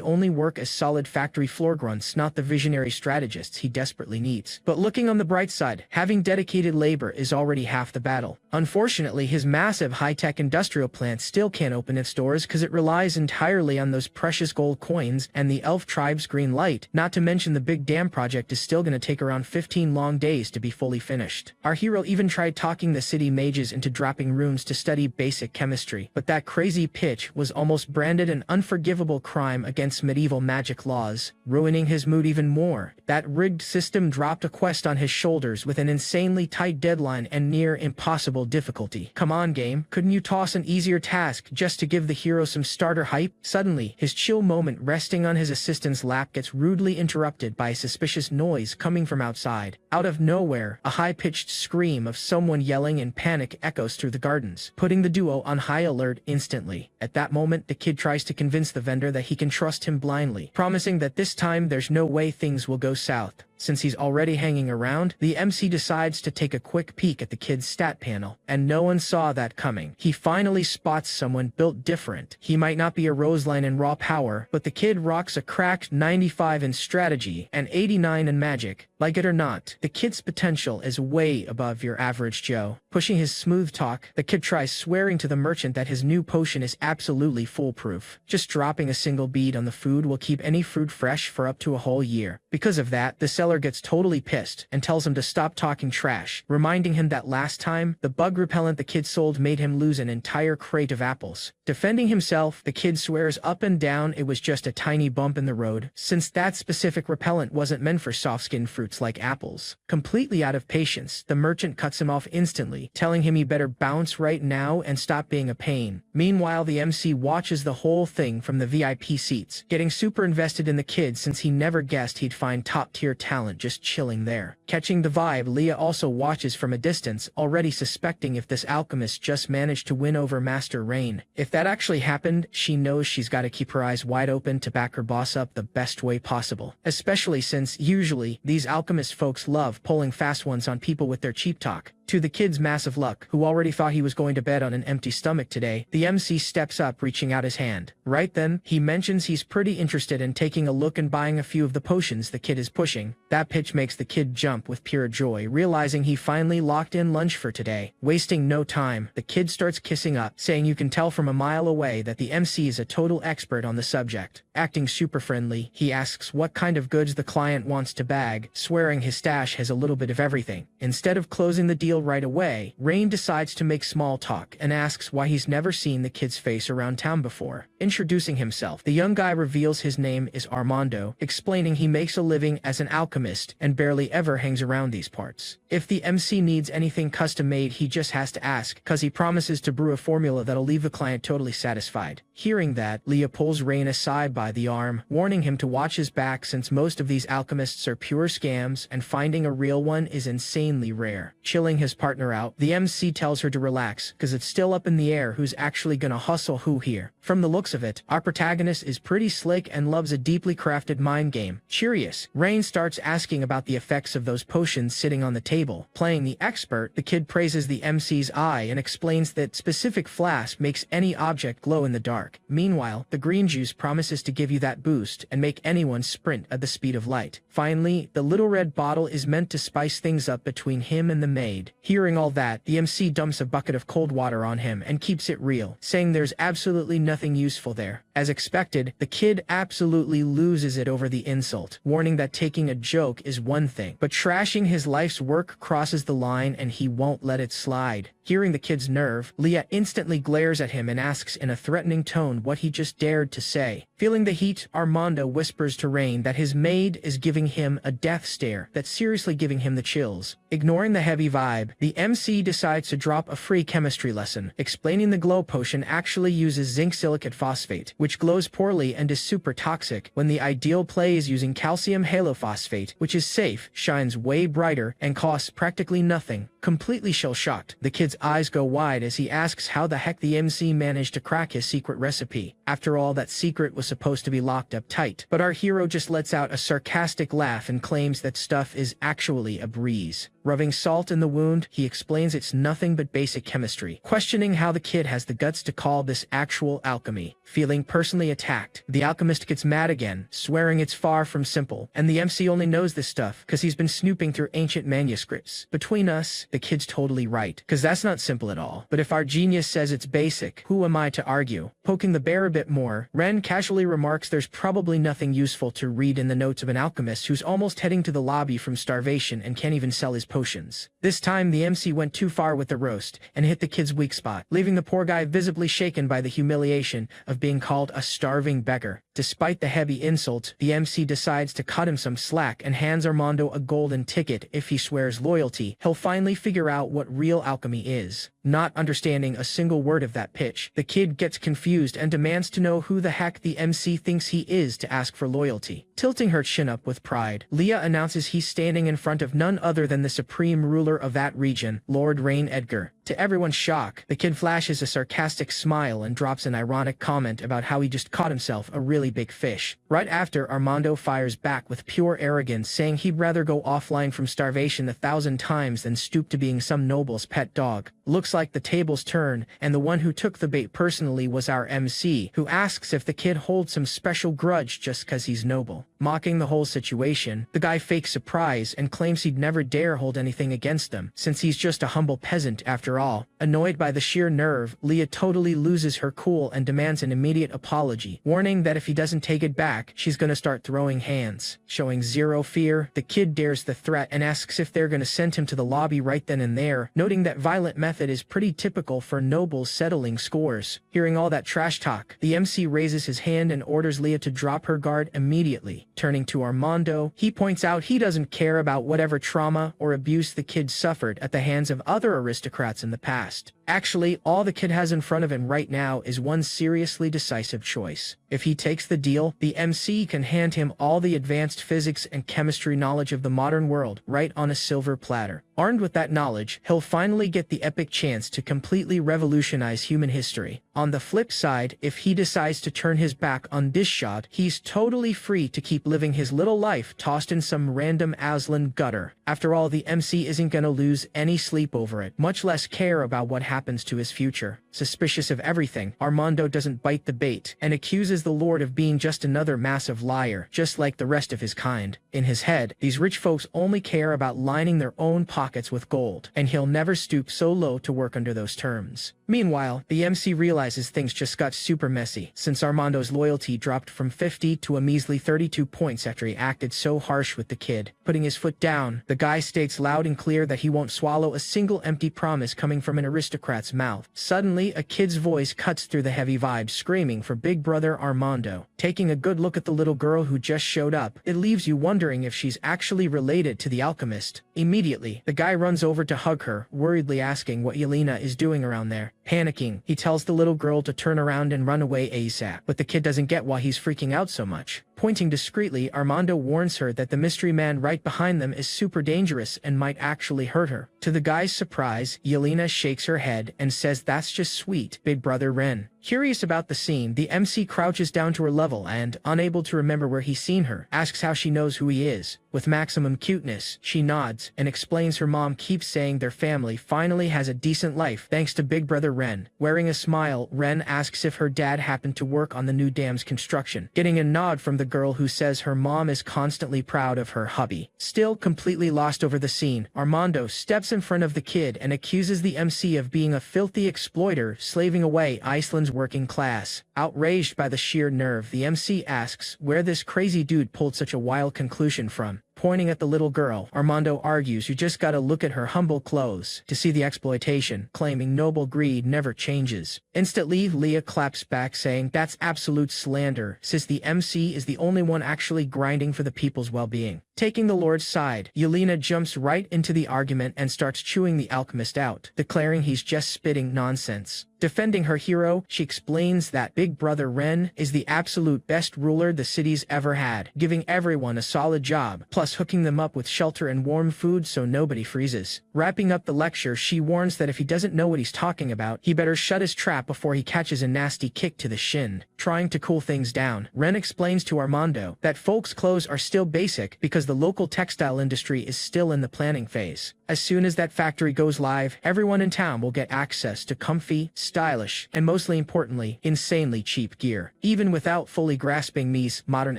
only work as solid factory floor grunts, not the visionary strategists he desperately needs. But looking on the bright side, having dedicated labor is already half the battle. Unfortunately, his massive high-tech industrial plant still can't open its doors because it relies entirely on those precious gold coins and the elf tribe's green light, not to mention the big dam project is still going to take around 15 long days to be fully finished. Our hero even tried talking the city mages into dropping rooms to study basic chemistry, but that crazy pitch was almost branded an unforgivable crime against medieval magic laws, ruining his mood even more. That rigged system dropped a quest on his shoulders with an insanely tight deadline and near impossible difficulty. Come on, game, couldn't you toss an easier task just to give the hero some starter hype? Suddenly, his chill moment resting on his assistant's lap gets rudely interrupted by a suspicious noise coming from outside. Out of nowhere, a high-pitched scream of someone yelling in panic echoes through the gardens, putting the duo on high alert instantly. At that moment, the kid tries to convince the vendor that he can trust him blindly, promising that this time there's no way things will go south. Since he's already hanging around, the MC decides to take a quick peek at the kid's stat panel, and no one saw that coming. He finally spots someone built different. He might not be a Roseline in raw power, but the kid rocks a cracked 95 in strategy and 89 in magic. Like it or not, the kid's potential is way above your average Joe. Pushing his smooth talk, the kid tries swearing to the merchant that his new potion is absolutely foolproof. Just dropping a single bead on the food will keep any fruit fresh for up to a whole year. Because of that, the seller gets totally pissed and tells him to stop talking trash, reminding him that last time, the bug repellent the kid sold made him lose an entire crate of apples. Defending himself, the kid swears up and down it was just a tiny bump in the road, since that specific repellent wasn't meant for soft-skinned fruits like apples. Completely out of patience, the merchant cuts him off instantly, telling him he better bounce right now and stop being a pain. Meanwhile, the MC watches the whole thing from the VIP seats, getting super invested in the kid since he never guessed he'd find top-tier talent just chilling there. Catching the vibe, Leah also watches from a distance, already suspecting if this alchemist just managed to win over Master Rain. If that actually happened, she knows she's got to keep her eyes wide open to back her boss up the best way possible. Especially since, usually, these alchemist folks love pulling fast ones on people with their cheap talk. To the kid's massive luck, who already thought he was going to bed on an empty stomach today, the MC steps up, reaching out his hand. Right then, he mentions he's pretty interested in taking a look and buying a few of the potions the kid is pushing. That pitch makes the kid jump with pure joy, realizing he finally locked in lunch for today. Wasting no time, the kid starts kissing up, saying you can tell from a mile away that the MC is a total expert on the subject. Acting super friendly, he asks what kind of goods the client wants to bag, swearing his stash has a little bit of everything. Instead of closing the deal right away, Rain decides to make small talk and asks why he's never seen the kid's face around town before. Introducing himself, the young guy reveals his name is Armando, explaining he makes a living as an alchemist alchemist and barely ever hangs around these parts. If the MC needs anything custom-made, he just has to ask, cause he promises to brew a formula that'll leave the client totally satisfied. Hearing that, Leah pulls Rain aside by the arm, warning him to watch his back since most of these alchemists are pure scams and finding a real one is insanely rare. Chilling his partner out, the MC tells her to relax, cause it's still up in the air who's actually gonna hustle who here. From the looks of it, our protagonist is pretty slick and loves a deeply crafted mind game. Curious, Rain starts asking about the effects of those potions sitting on the table. Playing the expert, the kid praises the MC's eye and explains that specific flask makes any object glow in the dark. Meanwhile, the green juice promises to give you that boost and make anyone sprint at the speed of light. Finally, the little red bottle is meant to spice things up between him and the maid. Hearing all that, the MC dumps a bucket of cold water on him and keeps it real, saying there's absolutely nothing useful there. As expected, the kid absolutely loses it over the insult, warning that taking a joke is one thing, but trashing his life's work crosses the line and he won't let it slide. Hearing the kid's nerve, Leah instantly glares at him and asks in a threatening tone what he just dared to say. Feeling the heat, Armando whispers to Rain that his maid is giving him a death stare that's seriously giving him the chills. Ignoring the heavy vibe, the MC decides to drop a free chemistry lesson, explaining the glow potion actually uses zinc silicate phosphate, which glows poorly and is super toxic, when the ideal play is using calcium halophosphate, which is safe, shines way brighter, and costs practically nothing. Completely shell-shocked, the kid's eyes go wide as he asks how the heck the MC managed to crack his secret recipe. After all, that secret was supposed to be locked up tight. But our hero just lets out a sarcastic laugh and claims that stuff is actually a breeze. Rubbing salt in the wound, he explains it's nothing but basic chemistry, questioning how the kid has the guts to call this actual alchemy. Feeling personally attacked, the alchemist gets mad again, swearing it's far from simple, and the MC only knows this stuff because he's been snooping through ancient manuscripts. Between us, the kid's totally right, because that's not simple at all. But if our genius says it's basic, who am I to argue? Poking the bear a bit more, Ren casually remarks there's probably nothing useful to read in the notes of an alchemist who's almost heading to the lobby from starvation and can't even sell his potions. This time, the MC went too far with the roast and hit the kid's weak spot, leaving the poor guy visibly shaken by the humiliation of being called a starving beggar. Despite the heavy insult, the MC decides to cut him some slack and hands Armando a golden ticket if he swears loyalty. He'll finally figure out what real alchemy is. Not understanding a single word of that pitch, the kid gets confused and demands to know who the heck the MC thinks he is to ask for loyalty. Tilting her chin up with pride, Leah announces he's standing in front of none other than the supreme ruler of that region, Lord Rain Edgar. To everyone's shock, the kid flashes a sarcastic smile and drops an ironic comment about how he just caught himself a really big fish. Right after, Armando fires back with pure arrogance, saying he'd rather go offline from starvation 1,000 times than stoop to being some noble's pet dog. Looks like the tables turn, and the one who took the bait personally was our MC, who asks if the kid holds some special grudge just cause he's noble. Mocking the whole situation, the guy fakes surprise and claims he'd never dare hold anything against them, since he's just a humble peasant after all. Annoyed by the sheer nerve, Leah totally loses her cool and demands an immediate apology, warning that if he doesn't take it back, she's gonna start throwing hands. Showing zero fear, the kid dares the threat and asks if they're gonna send him to the lobby right then and there, noting that violent method is pretty typical for nobles settling scores. Hearing all that trash talk, the MC raises his hand and orders Leah to drop her guard immediately. Turning to Armando, he points out he doesn't care about whatever trauma or abuse the kid suffered at the hands of other aristocrats in the past. Actually, all the kid has in front of him right now is one seriously decisive choice. If he takes the deal, the MC can hand him all the advanced physics and chemistry knowledge of the modern world right on a silver platter. Armed with that knowledge, he'll finally get the epic chance to completely revolutionize human history. On the flip side, if he decides to turn his back on this shot, he's totally free to keep living his little life tossed in some random Aslan gutter. After all, the MC isn't gonna lose any sleep over it, much less care about what happens to his future. Suspicious of everything, Armando doesn't bite the bait and accuses the Lord of being just another massive liar, just like the rest of his kind. In his head, these rich folks only care about lining their own pockets with gold, and he'll never stoop so low to work under those terms. Meanwhile, the MC realizes things just got super messy, since Armando's loyalty dropped from 50 to a measly 32 points after he acted so harsh with the kid. Putting his foot down, the guy states loud and clear that he won't swallow a single empty promise coming from an aristocrat's mouth. Suddenly, Suddenly, a kid's voice cuts through the heavy vibes screaming for Big Brother Armando. Taking a good look at the little girl who just showed up, it leaves you wondering if she's actually related to the alchemist. Immediately, the guy runs over to hug her, worriedly asking what Yelena is doing around there. Panicking, he tells the little girl to turn around and run away ASAP, but the kid doesn't get why he's freaking out so much. Pointing discreetly, Armando warns her that the mystery man right behind them is super dangerous and might actually hurt her. To the guy's surprise, Yelena shakes her head and says that's just sweet, Big Brother Ren. Curious about the scene, the MC crouches down to her level and, unable to remember where he's seen her, asks how she knows who he is. With maximum cuteness, she nods and explains her mom keeps saying their family finally has a decent life thanks to Big Brother Ren. Wearing a smile, Ren asks if her dad happened to work on the new dam's construction, getting a nod from the girl who says her mom is constantly proud of her hubby. Still completely lost over the scene, Armando steps in front of the kid and accuses the MC of being a filthy exploiter slaving away Iceland's working class. Outraged by the sheer nerve, the MC asks where this crazy dude pulled such a wild conclusion from. Pointing at the little girl, Armando argues you just gotta look at her humble clothes to see the exploitation, claiming noble greed never changes. Instantly, Leah claps back saying that's absolute slander, since the MC is the only one actually grinding for the people's well-being. Taking the Lord's side, Yelena jumps right into the argument and starts chewing the alchemist out, declaring he's just spitting nonsense. Defending her hero, she explains that Big Brother Ren is the absolute best ruler the city's ever had, giving everyone a solid job, plus hooking them up with shelter and warm food so nobody freezes. Wrapping up the lecture, she warns that if he doesn't know what he's talking about, he better shut his trap before he catches a nasty kick to the shin. Trying to cool things down, Ren explains to Armando that folks' clothes are still basic because the local textile industry is still in the planning phase. As soon as that factory goes live, everyone in town will get access to comfy, stylish, and mostly importantly, insanely cheap gear. Even without fully grasping these modern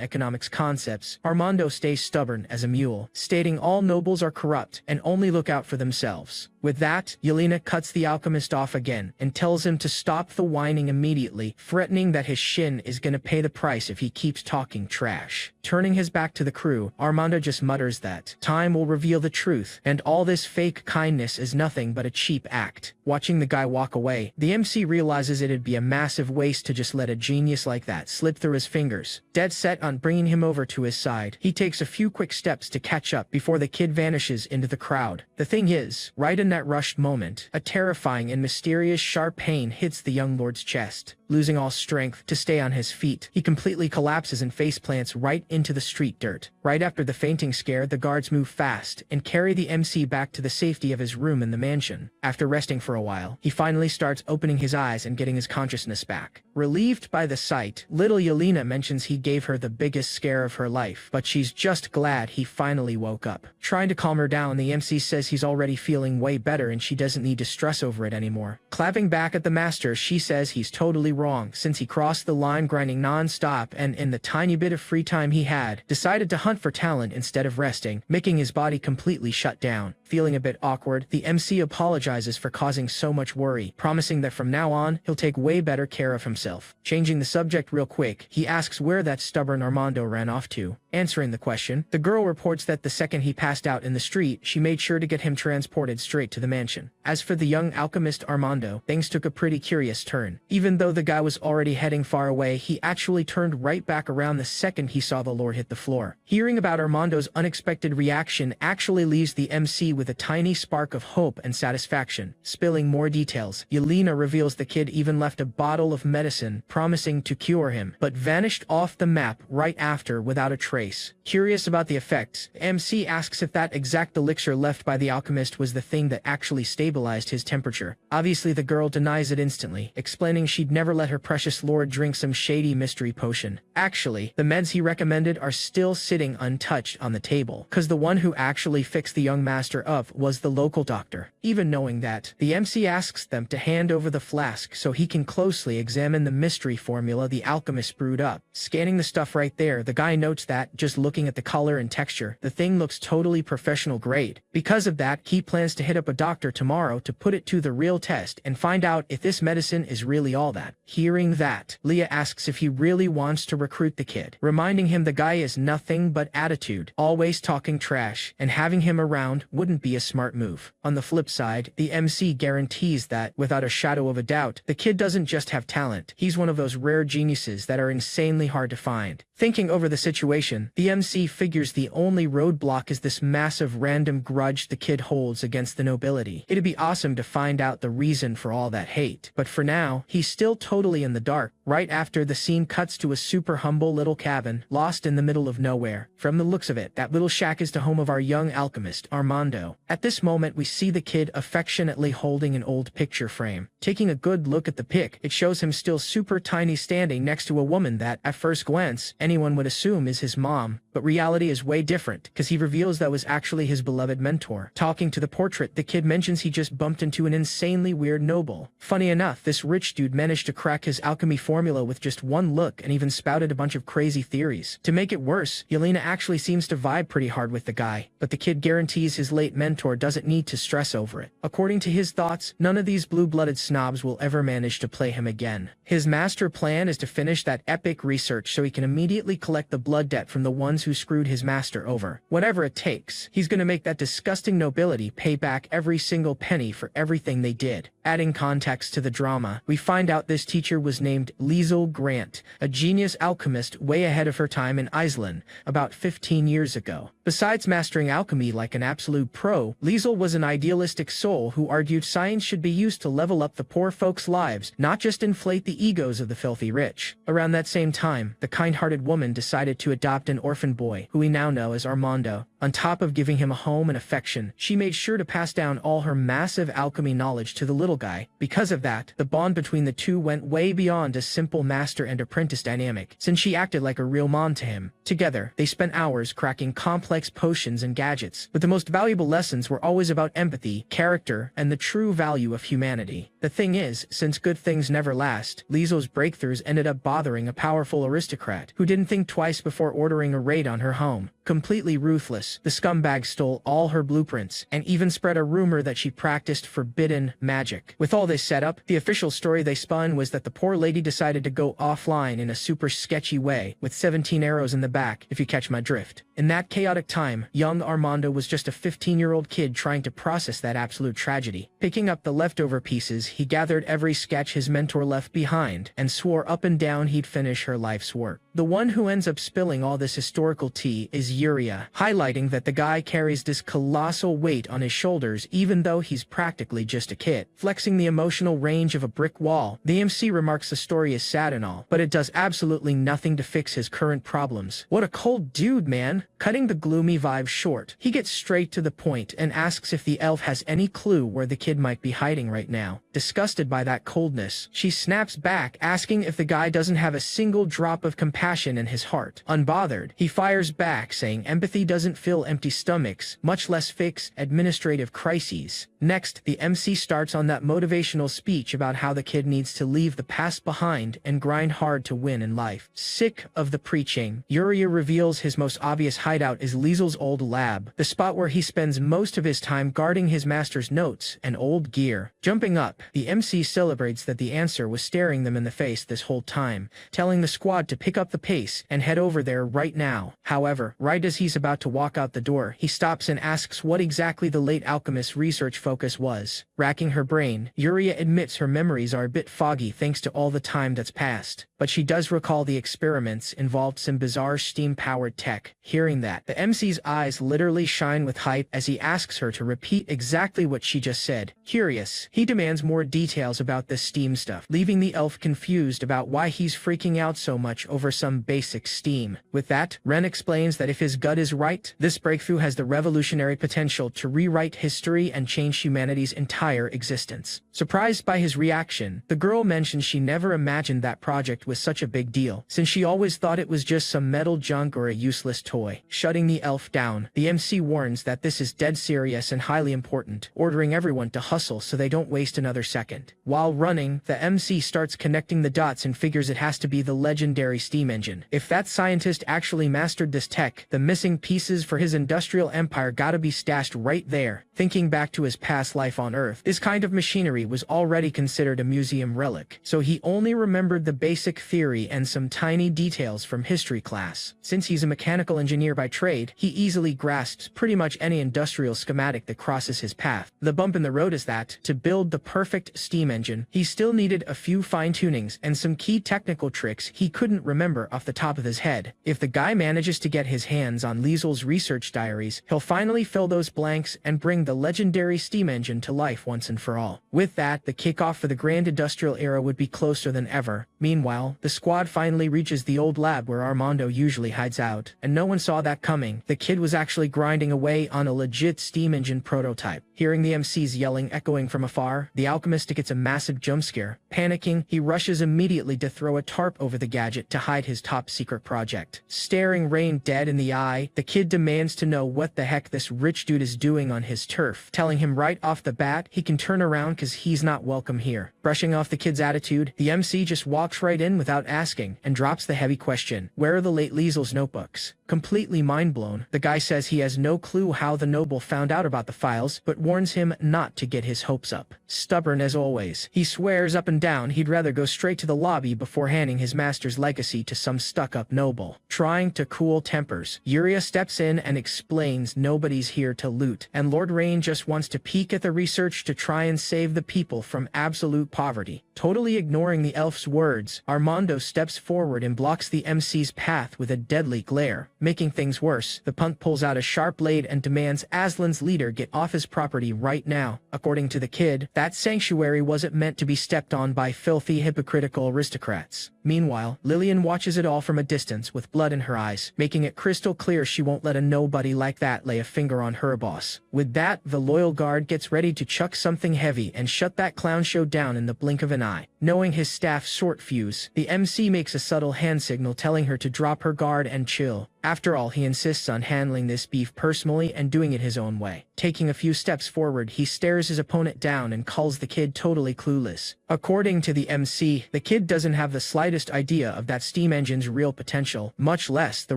economics concepts, Armando stays stubborn as a mule, stating all nobles are corrupt and only look out for themselves. With that, Yelena cuts the alchemist off again and tells him to stop the whining immediately, threatening that his shin is gonna pay the price if he keeps talking trash. Turning his back to the crew, Armando just mutters that time will reveal the truth, and all this fake kindness is nothing but a cheap act. Watching the guy walk away, the MC realizes it'd be a massive waste to just let a genius like that slip through his fingers. Dead set on bringing him over to his side, he takes a few quick steps to catch up before the kid vanishes into the crowd. The thing is, right in that rushed moment, a terrifying and mysterious sharp pain hits the young lord's chest. Losing all strength to stay on his feet, he completely collapses and faceplants right into the street dirt. Right after the fainting scare, the guards move fast and carry the MC back to the safety of his room in the mansion. After resting for a while, he finally starts opening his eyes and getting his consciousness back. Relieved by the sight, little Yelena mentions he gave her the biggest scare of her life, but she's just glad he finally woke up. Trying to calm her down, the MC says he's already feeling way better and she doesn't need to stress over it anymore. Clapping back at the master, she says he's totally wrong since he crossed the line grinding non-stop and in the tiny bit of free time he had, decided to hunt for talent instead of resting, making his body completely shut down. Feeling a bit awkward, the MC apologizes for causing so much worry, promising that from now on, he'll take way better care of himself. Changing the subject real quick, he asks where that stubborn Armando ran off to. Answering the question, the girl reports that the second he passed out in the street, she made sure to get him transported straight to the mansion. As for the young alchemist Armando, things took a pretty curious turn. Even though the guy was already heading far away, he actually turned right back around the second he saw the Lord hit the floor. Hearing about Armando's unexpected reaction actually leaves the MC with a tiny spark of hope and satisfaction. Spilling more details, Yelena reveals the kid even left a bottle of medicine, promising to cure him, but vanished off the map right after without a trace. Curious about the effects, MC asks if that exact elixir left by the alchemist was the thing that actually stabilized his temperature. Obviously the girl denies it instantly, explaining she'd never let her precious lord drink some shady mystery potion. Actually, the meds he recommended are still sitting untouched on the table, cause the one who actually fixed the young master up was the local doctor. Even knowing that, the MC asks them to hand over the flask so he can closely examine the mystery formula the alchemist brewed up. Scanning the stuff right there, the guy notes that, just looking at the color and texture, the thing looks totally professional grade. Because of that, he plans to hit up a doctor tomorrow to put it to the real test and find out if this medicine is really all that. Hearing that, Leah asks if he really wants to recruit the kid, reminding him the guy is nothing but attitude, always talking trash, and having him around wouldn't wouldn't be a smart move. On the flip side, the MC guarantees that, without a shadow of a doubt, the kid doesn't just have talent, he's one of those rare geniuses that are insanely hard to find. Thinking over the situation, the MC figures the only roadblock is this massive random grudge the kid holds against the nobility. It'd be awesome to find out the reason for all that hate, but for now, he's still totally in the dark. Right after, the scene cuts to a super humble little cabin, lost in the middle of nowhere. From the looks of it, that little shack is the home of our young alchemist, Armando. At this moment, we see the kid affectionately holding an old picture frame. Taking a good look at the pic, it shows him still super tiny standing next to a woman that, at first glance, anyone would assume is his mom, but reality is way different, because he reveals that was actually his beloved mentor. Talking to the portrait, the kid mentions he just bumped into an insanely weird noble. Funny enough, this rich dude managed to crack his alchemy formula with just one look and even spouted a bunch of crazy theories. To make it worse, Yelena actually seems to vibe pretty hard with the guy, but the kid guarantees his late mentor doesn't need to stress over it. According to his thoughts, none of these blue-blooded snobs will ever manage to play him again. His master plan is to finish that epic research so he can immediately collect the blood debt from the ones who screwed his master over. Whatever it takes, he's gonna make that disgusting nobility pay back every single penny for everything they did. Adding context to the drama, we find out this teacher was named Liesl Grant, a genius alchemist way ahead of her time in Iceland, about 15 years ago. Besides mastering alchemy like an absolute pro, Liesl was an idealistic soul who argued science should be used to level up the poor folks' lives, not just inflate the egos of the filthy rich. Around that same time, the kind-hearted woman decided to adopt an orphan boy, who we now know as Armando. On top of giving him a home and affection, she made sure to pass down all her massive alchemy knowledge to the little guy. Because of that, the bond between the two went way beyond a simple master and apprentice dynamic, since she acted like a real mom to him. Together, they spent hours cracking complex potions and gadgets, but the most valuable lessons were always about empathy, character, and the true value of humanity. The thing is, since good things never last, Liesl's breakthroughs ended up bothering a powerful aristocrat who didn't think twice before ordering a raid on her home. Completely ruthless, the scumbag stole all her blueprints, and even spread a rumor that she practiced forbidden magic. With all this set up, the official story they spun was that the poor lady decided to go offline in a super sketchy way, with 17 arrows in the back, if you catch my drift. In that chaotic time, young Armando was just a 15-year-old kid trying to process that absolute tragedy. Picking up the leftover pieces, he gathered every sketch his mentor left behind, and swore up and down he'd finish her life's work. The one who ends up spilling all this historical tea is Yuria, highlighting that the guy carries this colossal weight on his shoulders even though he's practically just a kid. Flexing the emotional range of a brick wall, the MC remarks the story is sad and all, but it does absolutely nothing to fix his current problems. What a cold dude, man! Cutting the gloomy vibe short, he gets straight to the point and asks if the elf has any clue where the kid might be hiding right now. Disgusted by that coldness, she snaps back, asking if the guy doesn't have a single drop of compassion in his heart. Unbothered, he fires back, saying empathy doesn't fill empty stomachs, much less fix administrative crises. Next, the MC starts on that motivational speech about how the kid needs to leave the past behind and grind hard to win in life. Sick of the preaching, Yuria reveals his most obvious hideout is Liesl's old lab, the spot where he spends most of his time guarding his master's notes and old gear. Jumping up, the MC celebrates that the answer was staring them in the face this whole time, telling the squad to pick up the pace and head over there right now. However, right as he's about to walk out the door, he stops and asks what exactly the late alchemist's research focus was. Racking her brain, Yuria admits her memories are a bit foggy thanks to all the time that's passed, but she does recall the experiments involved some bizarre steam-powered tech. Hearing that, the MC's eyes literally shine with hype as he asks her to repeat exactly what she just said. Curious, he demands more details about this steam stuff, leaving the elf confused about why he's freaking out so much over some basic steam. With that, Ren explains that if his gut is right, this breakthrough has the revolutionary potential to rewrite history and change humanity's entire existence. Surprised by his reaction, the girl mentions she never imagined that project was such a big deal, since she always thought it was just some metal junk or a useless toy. Shutting the elf down, the MC warns that this is dead serious and highly important, ordering everyone to hustle so they don't waste another second. While running, the MC starts connecting the dots and figures it has to be the legendary steam steam engine. If that scientist actually mastered this tech, the missing pieces for his industrial empire gotta be stashed right there. Thinking back to his past life on Earth, this kind of machinery was already considered a museum relic, so he only remembered the basic theory and some tiny details from history class. Since he's a mechanical engineer by trade, he easily grasps pretty much any industrial schematic that crosses his path. The bump in the road is that, to build the perfect steam engine, he still needed a few fine-tunings and some key technical tricks he couldn't remember off the top of his head. If the guy manages to get his hands on Liesel's research diaries, he'll finally fill those blanks and bring the legendary steam engine to life once and for all. With that, the kickoff for the grand industrial era would be closer than ever. Meanwhile, the squad finally reaches the old lab where Armando usually hides out, and no one saw that coming. The kid was actually grinding away on a legit steam engine prototype. Hearing the MC's yelling echoing from afar, the alchemist gets a massive jump scare. Panicking, he rushes immediately to throw a tarp over the gadget to hide his top-secret project. Staring Rain dead in the eye, the kid demands to know what the heck this rich dude is doing on his turf, telling him right off the bat he can turn around cause he's not welcome here. Brushing off the kid's attitude, the MC just walks right in without asking and drops the heavy question, "Where are the late Liesel's notebooks?" Completely mind-blown, the guy says he has no clue how the noble found out about the files, but warns him not to get his hopes up. Stubborn as always, he swears up and down he'd rather go straight to the lobby before handing his master's legacy to some stuck-up noble. Trying to cool tempers, Yuria steps in and explains nobody's here to loot, and Lord Rain just wants to peek at the research to try and save the people from absolute poverty. Totally ignoring the elf's words, Armando steps forward and blocks the MC's path with a deadly glare. Making things worse, the punk pulls out a sharp blade and demands Aslan's leader get off his property right now. According to the kid, that sanctuary wasn't meant to be stepped on by filthy, hypocritical aristocrats. Meanwhile, Lillian watches it all from a distance with blood in her eyes, making it crystal clear she won't let a nobody like that lay a finger on her boss. With that, the loyal guard gets ready to chuck something heavy and shut that clown show down in the blink of an eye. Knowing his staff's short fuse, the MC makes a subtle hand signal telling her to drop her guard and chill. After all, he insists on handling this beef personally and doing it his own way. Taking a few steps forward, he stares his opponent down and calls the kid totally clueless. According to the MC, the kid doesn't have the slightest idea of that steam engine's real potential, much less the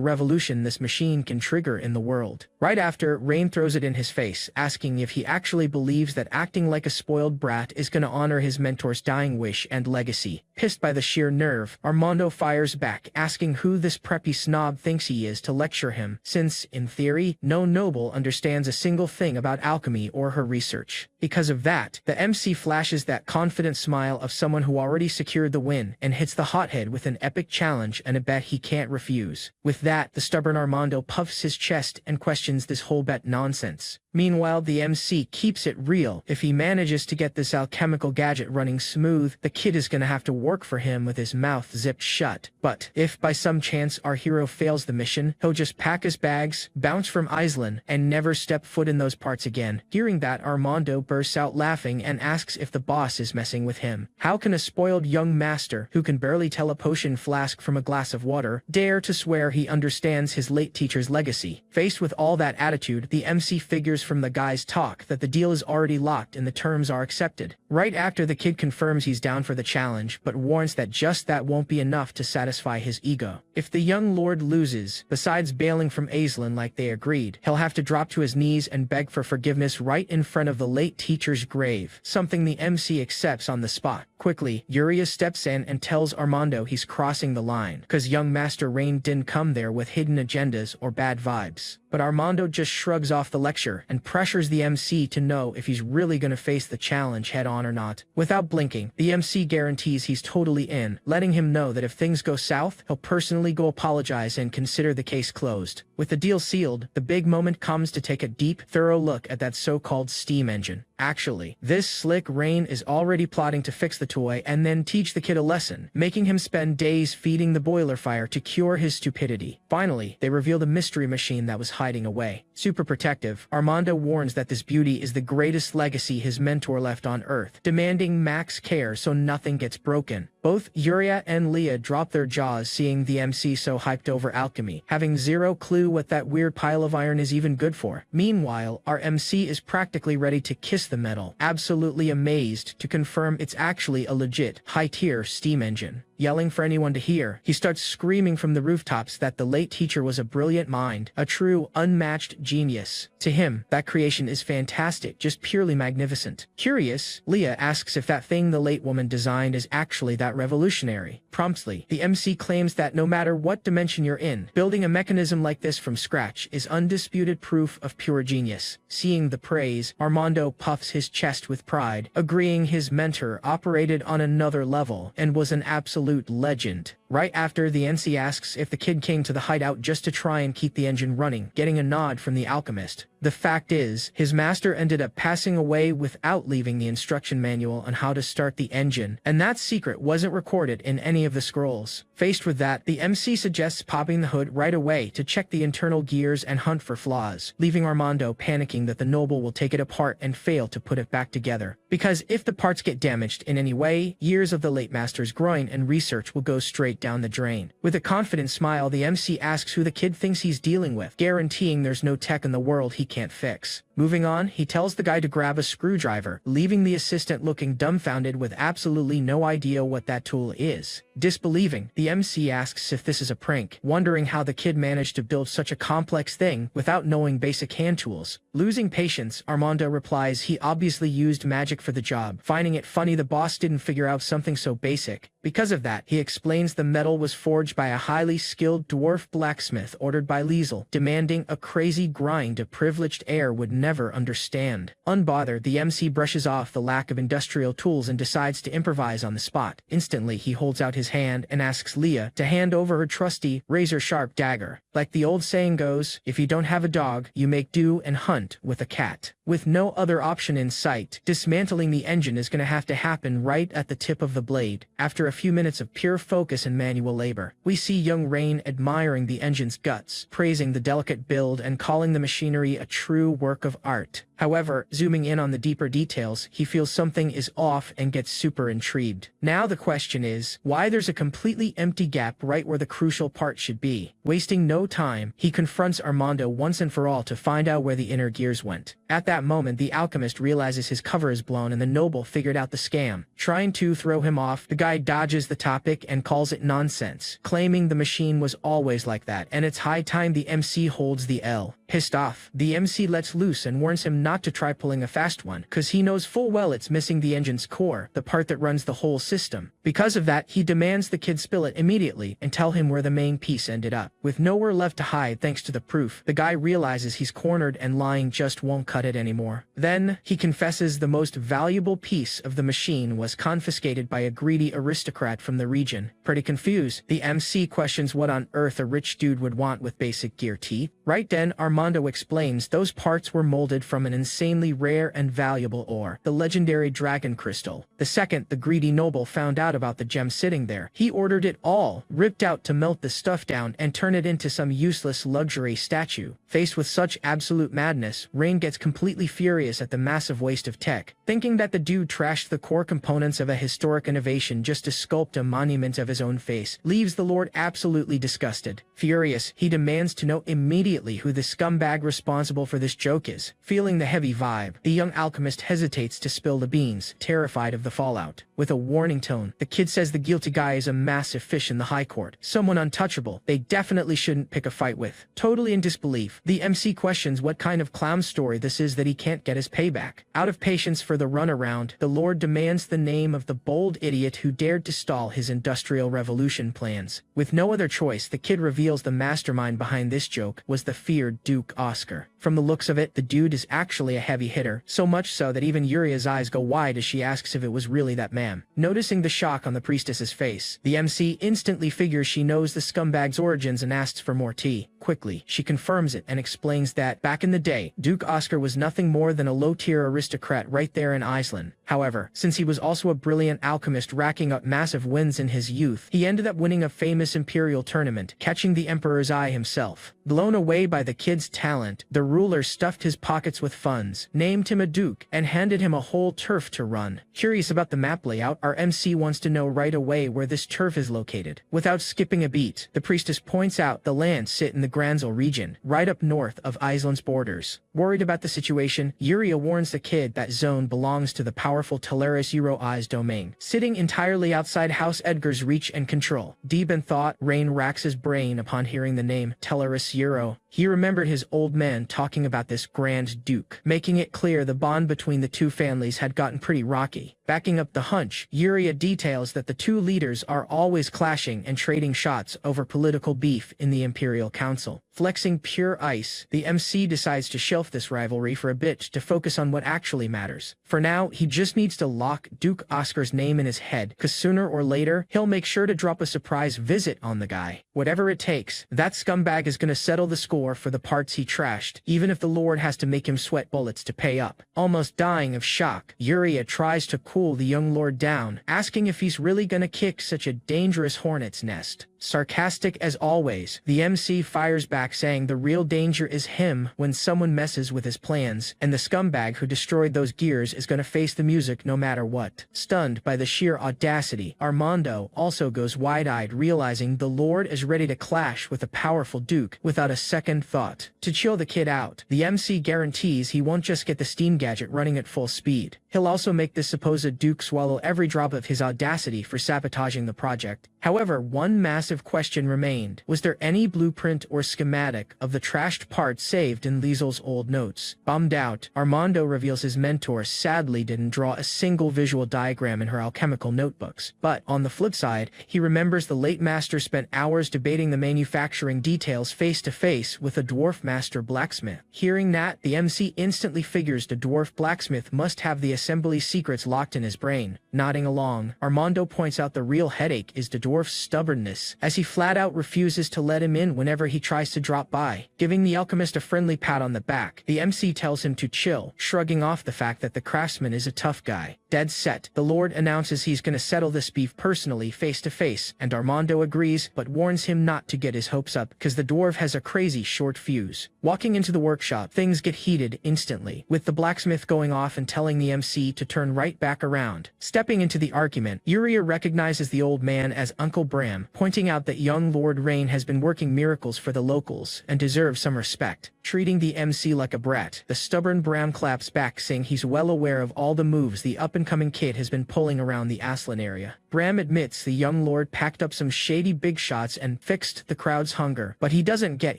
revolution this machine can trigger in the world. Right after, Rain throws it in his face, asking if he actually believes that acting like a spoiled brat is gonna honor his mentor's dying wish and legacy. Pissed by the sheer nerve, Armando fires back, asking who this preppy snob thinks he is to lecture him, since, in theory, no noble understands a single thing about alchemy or her research. Because of that, the MC flashes that confident smile of someone who already secured the win and hits the hothead with an epic challenge and a bet he can't refuse. With that, the stubborn Armando puffs his chest and questions this whole bet nonsense. Meanwhile, the MC keeps it real. If he manages to get this alchemical gadget running smooth, the kid is gonna have to work for him with his mouth zipped shut. But if by some chance our hero fails the mission, he'll just pack his bags, bounce from Iceland, and never step foot in those parts again. Hearing that, Armando bursts out laughing and asks if the boss is messing with him. How can a spoiled young master, who can barely tell a potion flask from a glass of water, dare to swear he understands his late teacher's legacy? Faced with all that attitude, the MC figures from the guy's talk that the deal is already locked and the terms are accepted. Right after, the kid confirms he's down for the challenge, but warns that just that won't be enough to satisfy his ego. If the young lord loses, besides bailing from Aislinn like they agreed, he'll have to drop to his knees and beg for forgiveness right in front of the late teacher's grave, something the MC accepts on the spot. Quickly, Yuria steps in and tells Armando he's crossing the line, cause young Master Rain didn't come there with hidden agendas or bad vibes. But Armando just shrugs off the lecture and pressures the MC to know if he's really gonna face the challenge head on or not. Without blinking, the MC guarantees he's totally in, letting him know that if things go south, he'll personally go apologize and consider the case closed. With the deal sealed, the big moment comes to take a deep, thorough look at that so-called steam engine. Actually, this slick Rain is already plotting to fix the toy and then teach the kid a lesson, making him spend days feeding the boiler fire to cure his stupidity. Finally, they reveal the mystery machine that was hiding away. Super protective, Armando warns that this beauty is the greatest legacy his mentor left on Earth, demanding max care so nothing gets broken. Both Yuria and Leah drop their jaws seeing the MC so hyped over alchemy, having zero clue what that weird pile of iron is even good for. Meanwhile, our MC is practically ready to kiss the metal, absolutely amazed to confirm it's actually a legit, high-tier steam engine. yelling for anyone to hear. He starts screaming from the rooftops that the late teacher was a brilliant mind, a true, unmatched genius. To him, that creation is fantastic, just purely magnificent. Curious, Leah asks if that thing the late woman designed is actually that revolutionary. Promptly, the MC claims that no matter what dimension you're in, building a mechanism like this from scratch is undisputed proof of pure genius. Seeing the praise, Armando puffs his chest with pride, agreeing his mentor operated on another level and was an absolute legend. Right after, the NC asks if the kid came to the hideout just to try and keep the engine running, getting a nod from the alchemist. The fact is, his master ended up passing away without leaving the instruction manual on how to start the engine, and that secret wasn't recorded in any of the scrolls. Faced with that, the MC suggests popping the hood right away to check the internal gears and hunt for flaws, leaving Armando panicking that the noble will take it apart and fail to put it back together. Because if the parts get damaged in any way, years of the late master's groin and research will go straight down the drain. With a confident smile, the MC asks who the kid thinks he's dealing with, guaranteeing there's no tech in the world he can't fix. Moving on, he tells the guy to grab a screwdriver, leaving the assistant looking dumbfounded with absolutely no idea what that tool is. Disbelieving, the MC asks if this is a prank, wondering how the kid managed to build such a complex thing without knowing basic hand tools. Losing patience, Armando replies he obviously used magic for the job, finding it funny the boss didn't figure out something so basic. Because of that, he explains the metal was forged by a highly skilled dwarf blacksmith ordered by Liesel, demanding a crazy grind a privileged heir would never understand. Unbothered, the MC brushes off the lack of industrial tools and decides to improvise on the spot. Instantly, he holds out his hand and asks Leah to hand over her trusty, razor-sharp dagger. Like the old saying goes, if you don't have a dog, you make do and hunt with a cat. With no other option in sight, dismantling the engine is going to have to happen right at the tip of the blade. After a few minutes of pure focus and manual labor, we see young Rain admiring the engine's guts, praising the delicate build and calling the machinery a true work of art. However, zooming in on the deeper details, he feels something is off and gets super intrigued. Now the question is, why there's a completely empty gap right where the crucial part should be. Wasting no time, he confronts Armando once and for all to find out where the inner gears went. At that moment, the alchemist realizes his cover is blown and the noble figured out the scam. Trying to throw him off, the guy dodges the topic and calls it nonsense, claiming the machine was always like that and it's high time the MC holds the L. Pissed off, the MC lets loose and warns him not to try pulling a fast one, cause he knows full well it's missing the engine's core, the part that runs the whole system. Because of that, he demands the kid spill it immediately and tell him where the main piece ended up. With nowhere left to hide thanks to the proof, the guy realizes he's cornered and lying just won't cut it anymore. Then, he confesses the most valuable piece of the machine was confiscated by a greedy aristocrat from the region. Pretty confused, the MC questions what on earth a rich dude would want with basic gear teeth. Right then, Armando explains those parts were molded from an insanely rare and valuable ore, the legendary dragon crystal. The second the greedy noble found out about the gem sitting there, he ordered it all ripped out to melt the stuff down and turn it into some useless luxury statue. Faced with such absolute madness, Rain gets completely furious at the massive waste of tech, thinking that the dude trashed the core components of a historic innovation just to sculpt a monument of his own face, leaves the Lord absolutely disgusted. Furious, he demands to know immediately who the scumbag responsible for this joke is. Feeling the heavy vibe, the young alchemist hesitates to spill the beans, terrified of the fallout. With a warning tone, the kid says the guilty guy is a massive fish in the high court, someone untouchable they definitely shouldn't pick a fight with. Totally in disbelief, the MC questions what kind of clown story this is that he can't get his payback. Out of patience for the runaround, the Lord demands the name of the bold idiot who dared to stall his industrial revolution plans. With no other choice, the kid reveals the mastermind behind this joke was the feared Duke Oscar. From the looks of it, the dude is actually a heavy hitter, so much so that even Yuria's eyes go wide as she asks if it was really that man. Noticing the shock on the priestess's face, the MC instantly figures she knows the scumbag's origins and asks for more tea. Quickly, she confirms it and explains that, back in the day, Duke Oscar was nothing more than a low-tier aristocrat right there in Iceland. However, since he was also a brilliant alchemist racking up massive wins in his youth, he ended up winning a famous imperial tournament, catching the emperor's eye himself. Blown away by the kid's talent, the ruler stuffed his pockets with funds, named him a duke, and handed him a whole turf to run. Curious about the map layout, our MC wants to know right away where this turf is located. Without skipping a beat, the priestess points out the lands sit in the Granzel region, right up north of Iceland's borders. Worried about the situation, Yuria warns the kid that zone belongs to the powerful Teleris Euro-Eyes domain, sitting entirely outside House Edgar's reach and control. Deep in thought, Rain racks his brain upon hearing the name Teleris Euro. He remembered his old man talking about this Grand Duke, making it clear the bond between the two families had gotten pretty rocky. Backing up the hunch, Yuria details that the two leaders are always clashing and trading shots over political beef in the Imperial Council. Flexing pure ice, the MC decides to shelf this rivalry for a bit to focus on what actually matters. For now, he just needs to lock Duke Oscar's name in his head, cause sooner or later, he'll make sure to drop a surprise visit on the guy. Whatever it takes, that scumbag is gonna settle the score for the parts he trashed, even if the Lord has to make him sweat bullets to pay up. Almost dying of shock, Yuria tries to cool the young lord down, asking if he's really gonna kick such a dangerous hornet's nest. Sarcastic as always, the MC fires back saying the real danger is him when someone messes with his plans, and the scumbag who destroyed those gears is gonna face the music no matter what. Stunned by the sheer audacity, Armando also goes wide-eyed, realizing the Lord is ready to clash with a powerful Duke without a second thought. To chill the kid out, the MC guarantees he won't just get the steam gadget running at full speed. He'll also make this supposed Duke swallow every drop of his audacity for sabotaging the project. However, one massive question remained. Was there any blueprint or schematic of the trashed parts saved in Liesel's old notes? Bummed out, Armando reveals his mentor sadly didn't draw a single visual diagram in her alchemical notebooks. But, on the flip side, he remembers the late master spent hours debating the manufacturing details face-to-face with a dwarf master blacksmith. Hearing that, the MC instantly figures the dwarf blacksmith must have the assembly secrets locked in his brain. Nodding along, Armando points out the real headache is the dwarf's stubbornness, as he flat-out refuses to let him in whenever he tries to drop by. Giving the alchemist a friendly pat on the back, the MC tells him to chill, shrugging off the fact that the craftsman is a tough guy. Dead set, the Lord announces he's gonna settle this beef personally face-to-face, and Armando agrees but warns him not to get his hopes up, cause the dwarf has a crazy short fuse. Walking into the workshop, things get heated instantly, with the blacksmith going off and telling the MC to turn right back around. Stepping into the argument, Yuria recognizes the old man as Uncle Bram, pointing out that young Lord Rain has been working miracles for the locals and deserves some respect. Treating the MC like a brat, the stubborn Bram claps back, saying he's well aware of all the moves the up-and-coming kid has been pulling around the Aslan area. Bram admits the young lord packed up some shady big shots and fixed the crowd's hunger, but he doesn't get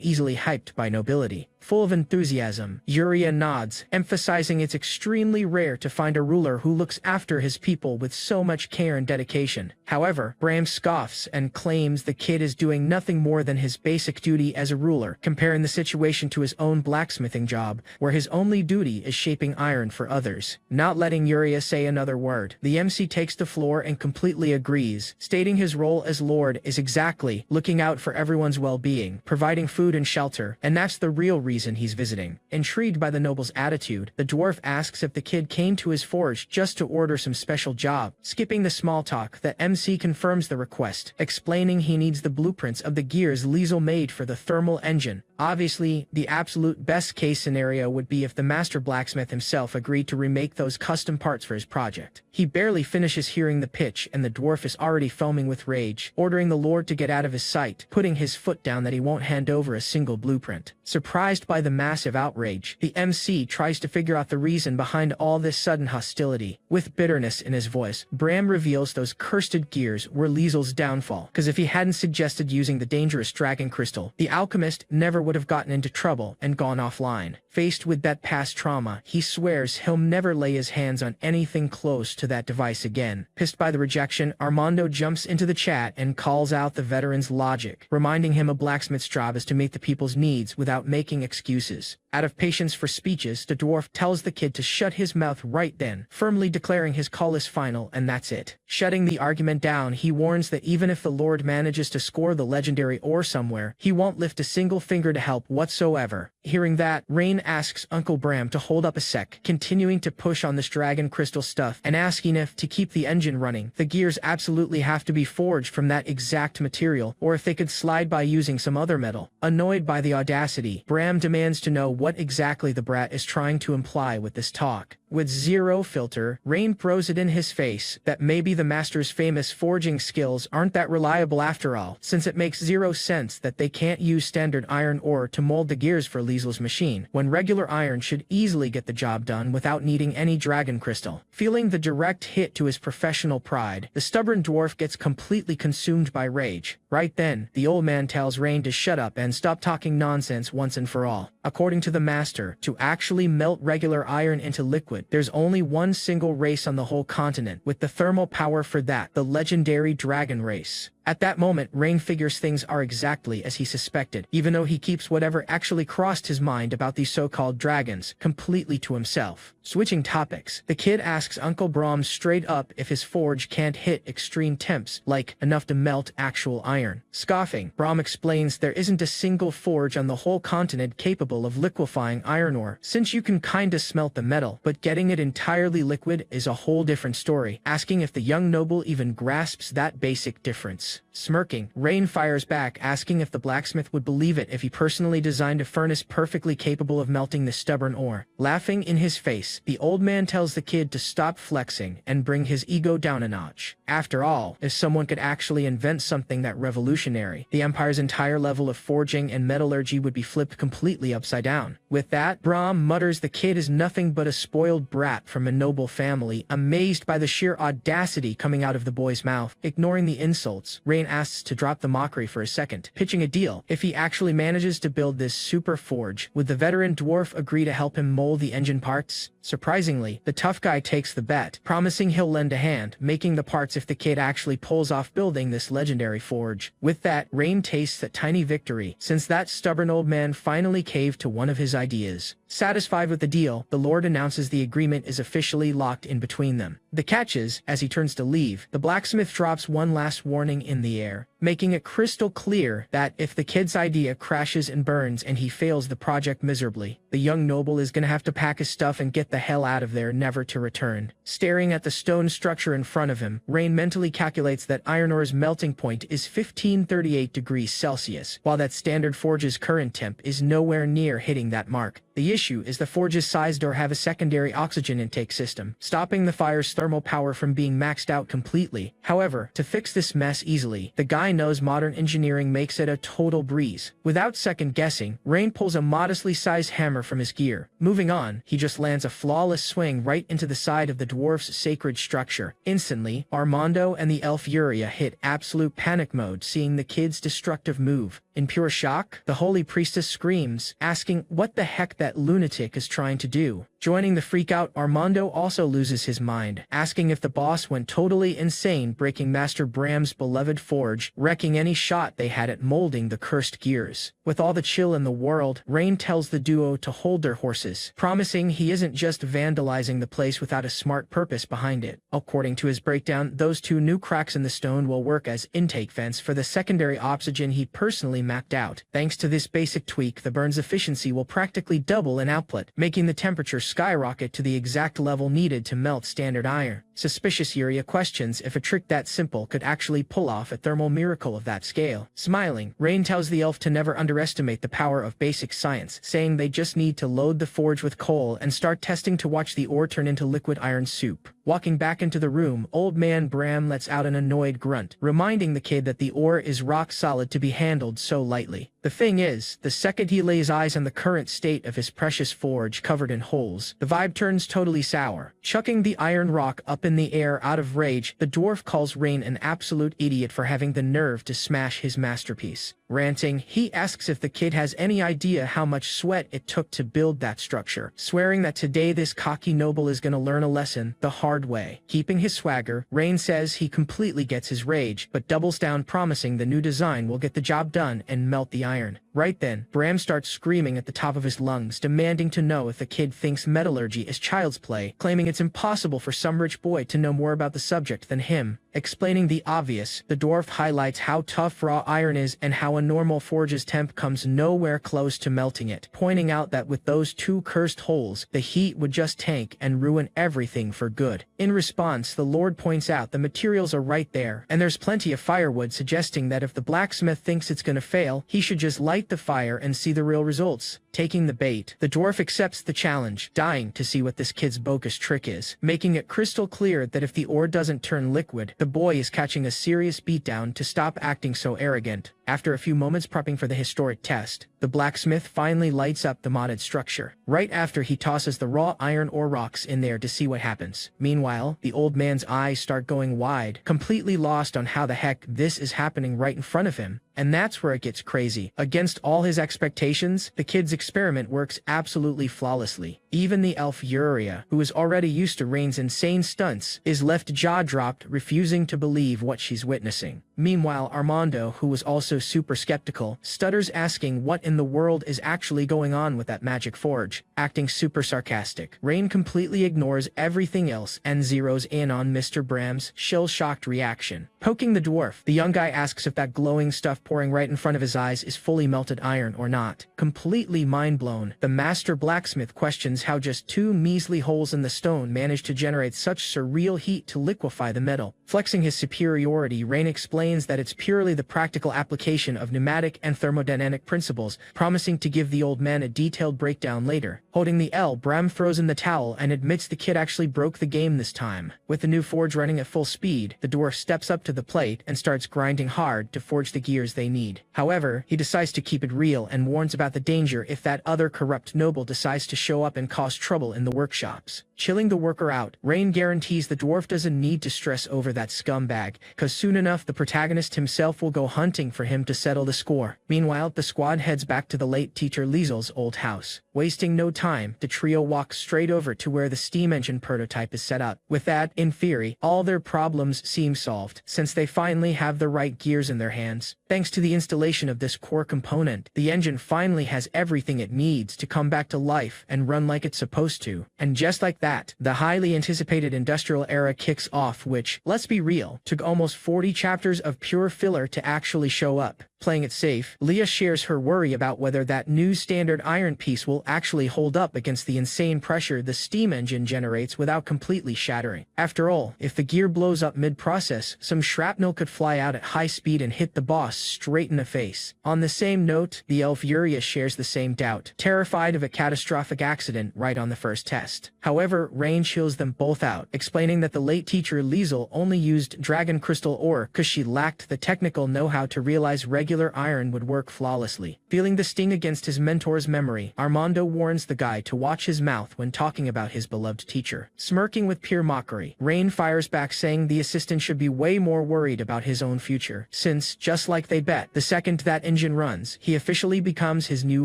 easily hyped by nobility. Full of enthusiasm, Yuria nods, emphasizing it's extremely rare to find a ruler who looks after his people with so much care and dedication. However, Bram scoffs and claims the kid is doing nothing more than his basic duty as a ruler, comparing the situation to his own blacksmithing job, where his only duty is shaping iron for others. Not letting Yuria say another word, the MC takes the floor and completely agrees, stating his role as Lord is exactly looking out for everyone's well-being, providing food and shelter, and that's the real reason he's visiting. Intrigued by the noble's attitude, the dwarf asks if the kid came to his forge just to order some special job. Skipping the small talk, the MC confirms the request, explaining he needs the blueprints of the gears Liesel made for the thermal engine. Obviously, the absolute best case scenario would be if the master blacksmith himself agreed to remake those custom parts for his project. He barely finishes hearing the pitch and the dwarf is already foaming with rage, ordering the Lord to get out of his sight, putting his foot down that he won't hand over a single blueprint. Surprised by the massive outrage, the MC tries to figure out the reason behind all this sudden hostility. With bitterness in his voice, Bram reveals those cursed gears were Liesel's downfall, cause if he hadn't suggested using the dangerous dragon crystal, the alchemist never would have gotten into trouble and gone offline. Faced with that past trauma, he swears he'll never lay his hands on anything close to that device again. Pissed by the rejection, Armando jumps into the chat and calls out the veteran's logic, reminding him a blacksmith's job is to meet the people's needs without making excuses. Out of patience for speeches, the dwarf tells the kid to shut his mouth right then, firmly declaring his call is final and that's it. Shutting the argument down, he warns that even if the Lord manages to score the legendary ore somewhere, he won't lift a single finger to help whatsoever. Hearing that, Rain asks Uncle Bram to hold up a sec, continuing to push on this dragon crystal stuff and asking if, to keep the engine running, the gears absolutely have to be forged from that exact material, or if they could slide by using some other metal. Annoyed by the audacity, Bram demands to know what exactly the brat is trying to imply with this talk. With zero filter, Rain throws it in his face that maybe the master's famous forging skills aren't that reliable after all, since it makes zero sense that they can't use standard iron ore to mold the gears for Liesl's machine, when regular iron should easily get the job done without needing any dragon crystal. Feeling the direct hit to his professional pride, the stubborn dwarf gets completely consumed by rage. Right then, the old man tells Rain to shut up and stop talking nonsense once and for all. According to the master, to actually melt regular iron into liquid, there's only one single race on the whole continent with the thermal power for that, the legendary dragon race. At that moment, Rain figures things are exactly as he suspected, even though he keeps whatever actually crossed his mind about these so-called dragons completely to himself. Switching topics, the kid asks Uncle Brahm straight up if his forge can't hit extreme temps, like enough to melt actual iron. Scoffing, Brahm explains there isn't a single forge on the whole continent capable of liquefying iron ore, since you can kinda smelt the metal, but getting it entirely liquid is a whole different story, asking if the young noble even grasps that basic difference. Smirking, Rain fires back asking if the blacksmith would believe it if he personally designed a furnace perfectly capable of melting the stubborn ore. Laughing in his face, the old man tells the kid to stop flexing and bring his ego down a notch. After all, if someone could actually invent something that revolutionary, the Empire's entire level of forging and metallurgy would be flipped completely upside down. With that, Brahm mutters the kid is nothing but a spoiled brat from a noble family, amazed by the sheer audacity coming out of the boy's mouth. Ignoring the insults, Rain asks to drop the mockery for a second, pitching a deal. If he actually manages to build this super forge, would the veteran dwarf agree to help him mold the engine parts? Surprisingly, the tough guy takes the bet, promising he'll lend a hand, making the parts if the kid actually pulls off building this legendary forge. With that, Rain tastes a tiny victory, since that stubborn old man finally caved to one of his ideas. Satisfied with the deal, the Lord announces the agreement is officially locked in between them. The catch is, as he turns to leave, the blacksmith drops one last warning in the air, making it crystal clear that if the kid's idea crashes and burns and he fails the project miserably, the young noble is gonna have to pack his stuff and get the hell out of there, never to return. Staring at the stone structure in front of him, Rain mentally calculates that iron ore's melting point is 1538 degrees Celsius, while that standard forge's current temp is nowhere near hitting that mark. The issue is the forge's size door have a secondary oxygen intake system, stopping the fire's thermal power from being maxed out completely. However, to fix this mess easily, the guy knows modern engineering makes it a total breeze. Without second guessing, Rain pulls a modestly sized hammer from his gear. Moving on, he just lands a flawless swing right into the side of the dwarf's sacred structure. Instantly, Armando and the elf Yuria hit absolute panic mode seeing the kid's destructive move. In pure shock, the holy priestess screams, asking what the heck that lunatic is trying to do. Joining the freakout, Armando also loses his mind, asking if the boss went totally insane breaking Master Bram's beloved forge, wrecking any shot they had at molding the cursed gears. With all the chill in the world, Rain tells the duo to hold their horses, promising he isn't just vandalizing the place without a smart purpose behind it. According to his breakdown, those two new cracks in the stone will work as intake vents for the secondary oxygen he personally mapped out. Thanks to this basic tweak, the burn's efficiency will practically double in output, making the temperature skyrocket to the exact level needed to melt standard iron. Suspicious Yuria questions if a trick that simple could actually pull off a thermal miracle of that scale. Smiling, Rain tells the elf to never underestimate the power of basic science, saying they just need to load the forge with coal and start testing to watch the ore turn into liquid iron soup. Walking back into the room, old man Bram lets out an annoyed grunt, reminding the kid that the ore is rock solid to be handled so lightly. The thing is, the second he lays eyes on the current state of his precious forge covered in holes, the vibe turns totally sour. Chucking the iron rock up in the air out of rage, the dwarf calls Rain an absolute idiot for having the nerve to smash his masterpiece. Ranting, he asks if the kid has any idea how much sweat it took to build that structure, swearing that today this cocky noble is gonna learn a lesson the hard way. Keeping his swagger, Rain says he completely gets his rage, but doubles down, promising the new design will get the job done and melt the iron. Right then, Bram starts screaming at the top of his lungs, demanding to know if the kid thinks metallurgy is child's play, claiming it's impossible for some rich boy to know more about the subject than him. Explaining the obvious, the dwarf highlights how tough raw iron is and how a normal forge's temp comes nowhere close to melting it, pointing out that with those two cursed holes, the heat would just tank and ruin everything for good. In response, the Lord points out the materials are right there, and there's plenty of firewood, suggesting that if the blacksmith thinks it's gonna fail, he should just light light the fire and see the real results. Taking the bait, the dwarf accepts the challenge, dying to see what this kid's bogus trick is, making it crystal clear that if the ore doesn't turn liquid, the boy is catching a serious beatdown to stop acting so arrogant. After a few moments prepping for the historic test, the blacksmith finally lights up the modded structure. Right after he tosses the raw iron ore rocks in there to see what happens. Meanwhile, the old man's eyes start going wide, completely lost on how the heck this is happening right in front of him. And that's where it gets crazy. Against all his expectations, the kid's experiment works absolutely flawlessly. Even the elf Uria, who is already used to Rain's insane stunts, is left jaw-dropped, refusing to believe what she's witnessing. Meanwhile, Armando, who was also super skeptical, stutters asking what in the world is actually going on with that magic forge. Acting super sarcastic, Rain completely ignores everything else and zeroes in on Mr. Bram's shell-shocked reaction. Poking the dwarf, the young guy asks if that glowing stuff pouring right in front of his eyes is fully melted iron or not. Completely mind-blown, the master blacksmith questions how just 2 measly holes in the stone managed to generate such surreal heat to liquefy the metal. Flexing his superiority, Rain explains that it's purely the practical application of pneumatic and thermodynamic principles, promising to give the old man a detailed breakdown later. Holding the L, Bram throws in the towel and admits the kid actually broke the game this time. With the new forge running at full speed, the dwarf steps up to the plate and starts grinding hard to forge the gears they need. However, he decides to keep it real and warns about the danger if that other corrupt noble decides to show up and cause trouble in the workshops. Chilling the worker out, Rain guarantees the dwarf doesn't need to stress over that scumbag, cause soon enough the protagonist himself will go hunting for him to settle the score. Meanwhile, the squad heads back to the late teacher Liesel's old house. Wasting no time, the trio walks straight over to where the steam engine prototype is set up. With that, in theory, all their problems seem solved, since they finally have the right gears in their hands. Thanks to the installation of this core component, the engine finally has everything it needs to come back to life and run like it's supposed to. And just like that, the highly anticipated industrial era kicks off, which, let's be real, took almost 40 chapters of pure filler to actually show up. Playing it safe, Leah shares her worry about whether that new standard iron piece will actually hold up against the insane pressure the steam engine generates without completely shattering. After all, if the gear blows up mid-process, some shrapnel could fly out at high speed and hit the boss straight in the face. On the same note, the elf Uria shares the same doubt, terrified of a catastrophic accident right on the first test. However, Rain chills them both out, explaining that the late teacher Liesel only used dragon crystal ore because she lacked the technical know-how to realize regular iron would work flawlessly. Feeling the sting against his mentor's memory, Armando warns the guy to watch his mouth when talking about his beloved teacher. Smirking with pure mockery, Rain fires back saying the assistant should be way more worried about his own future, since, just like they bet, the second that engine runs, he officially becomes his new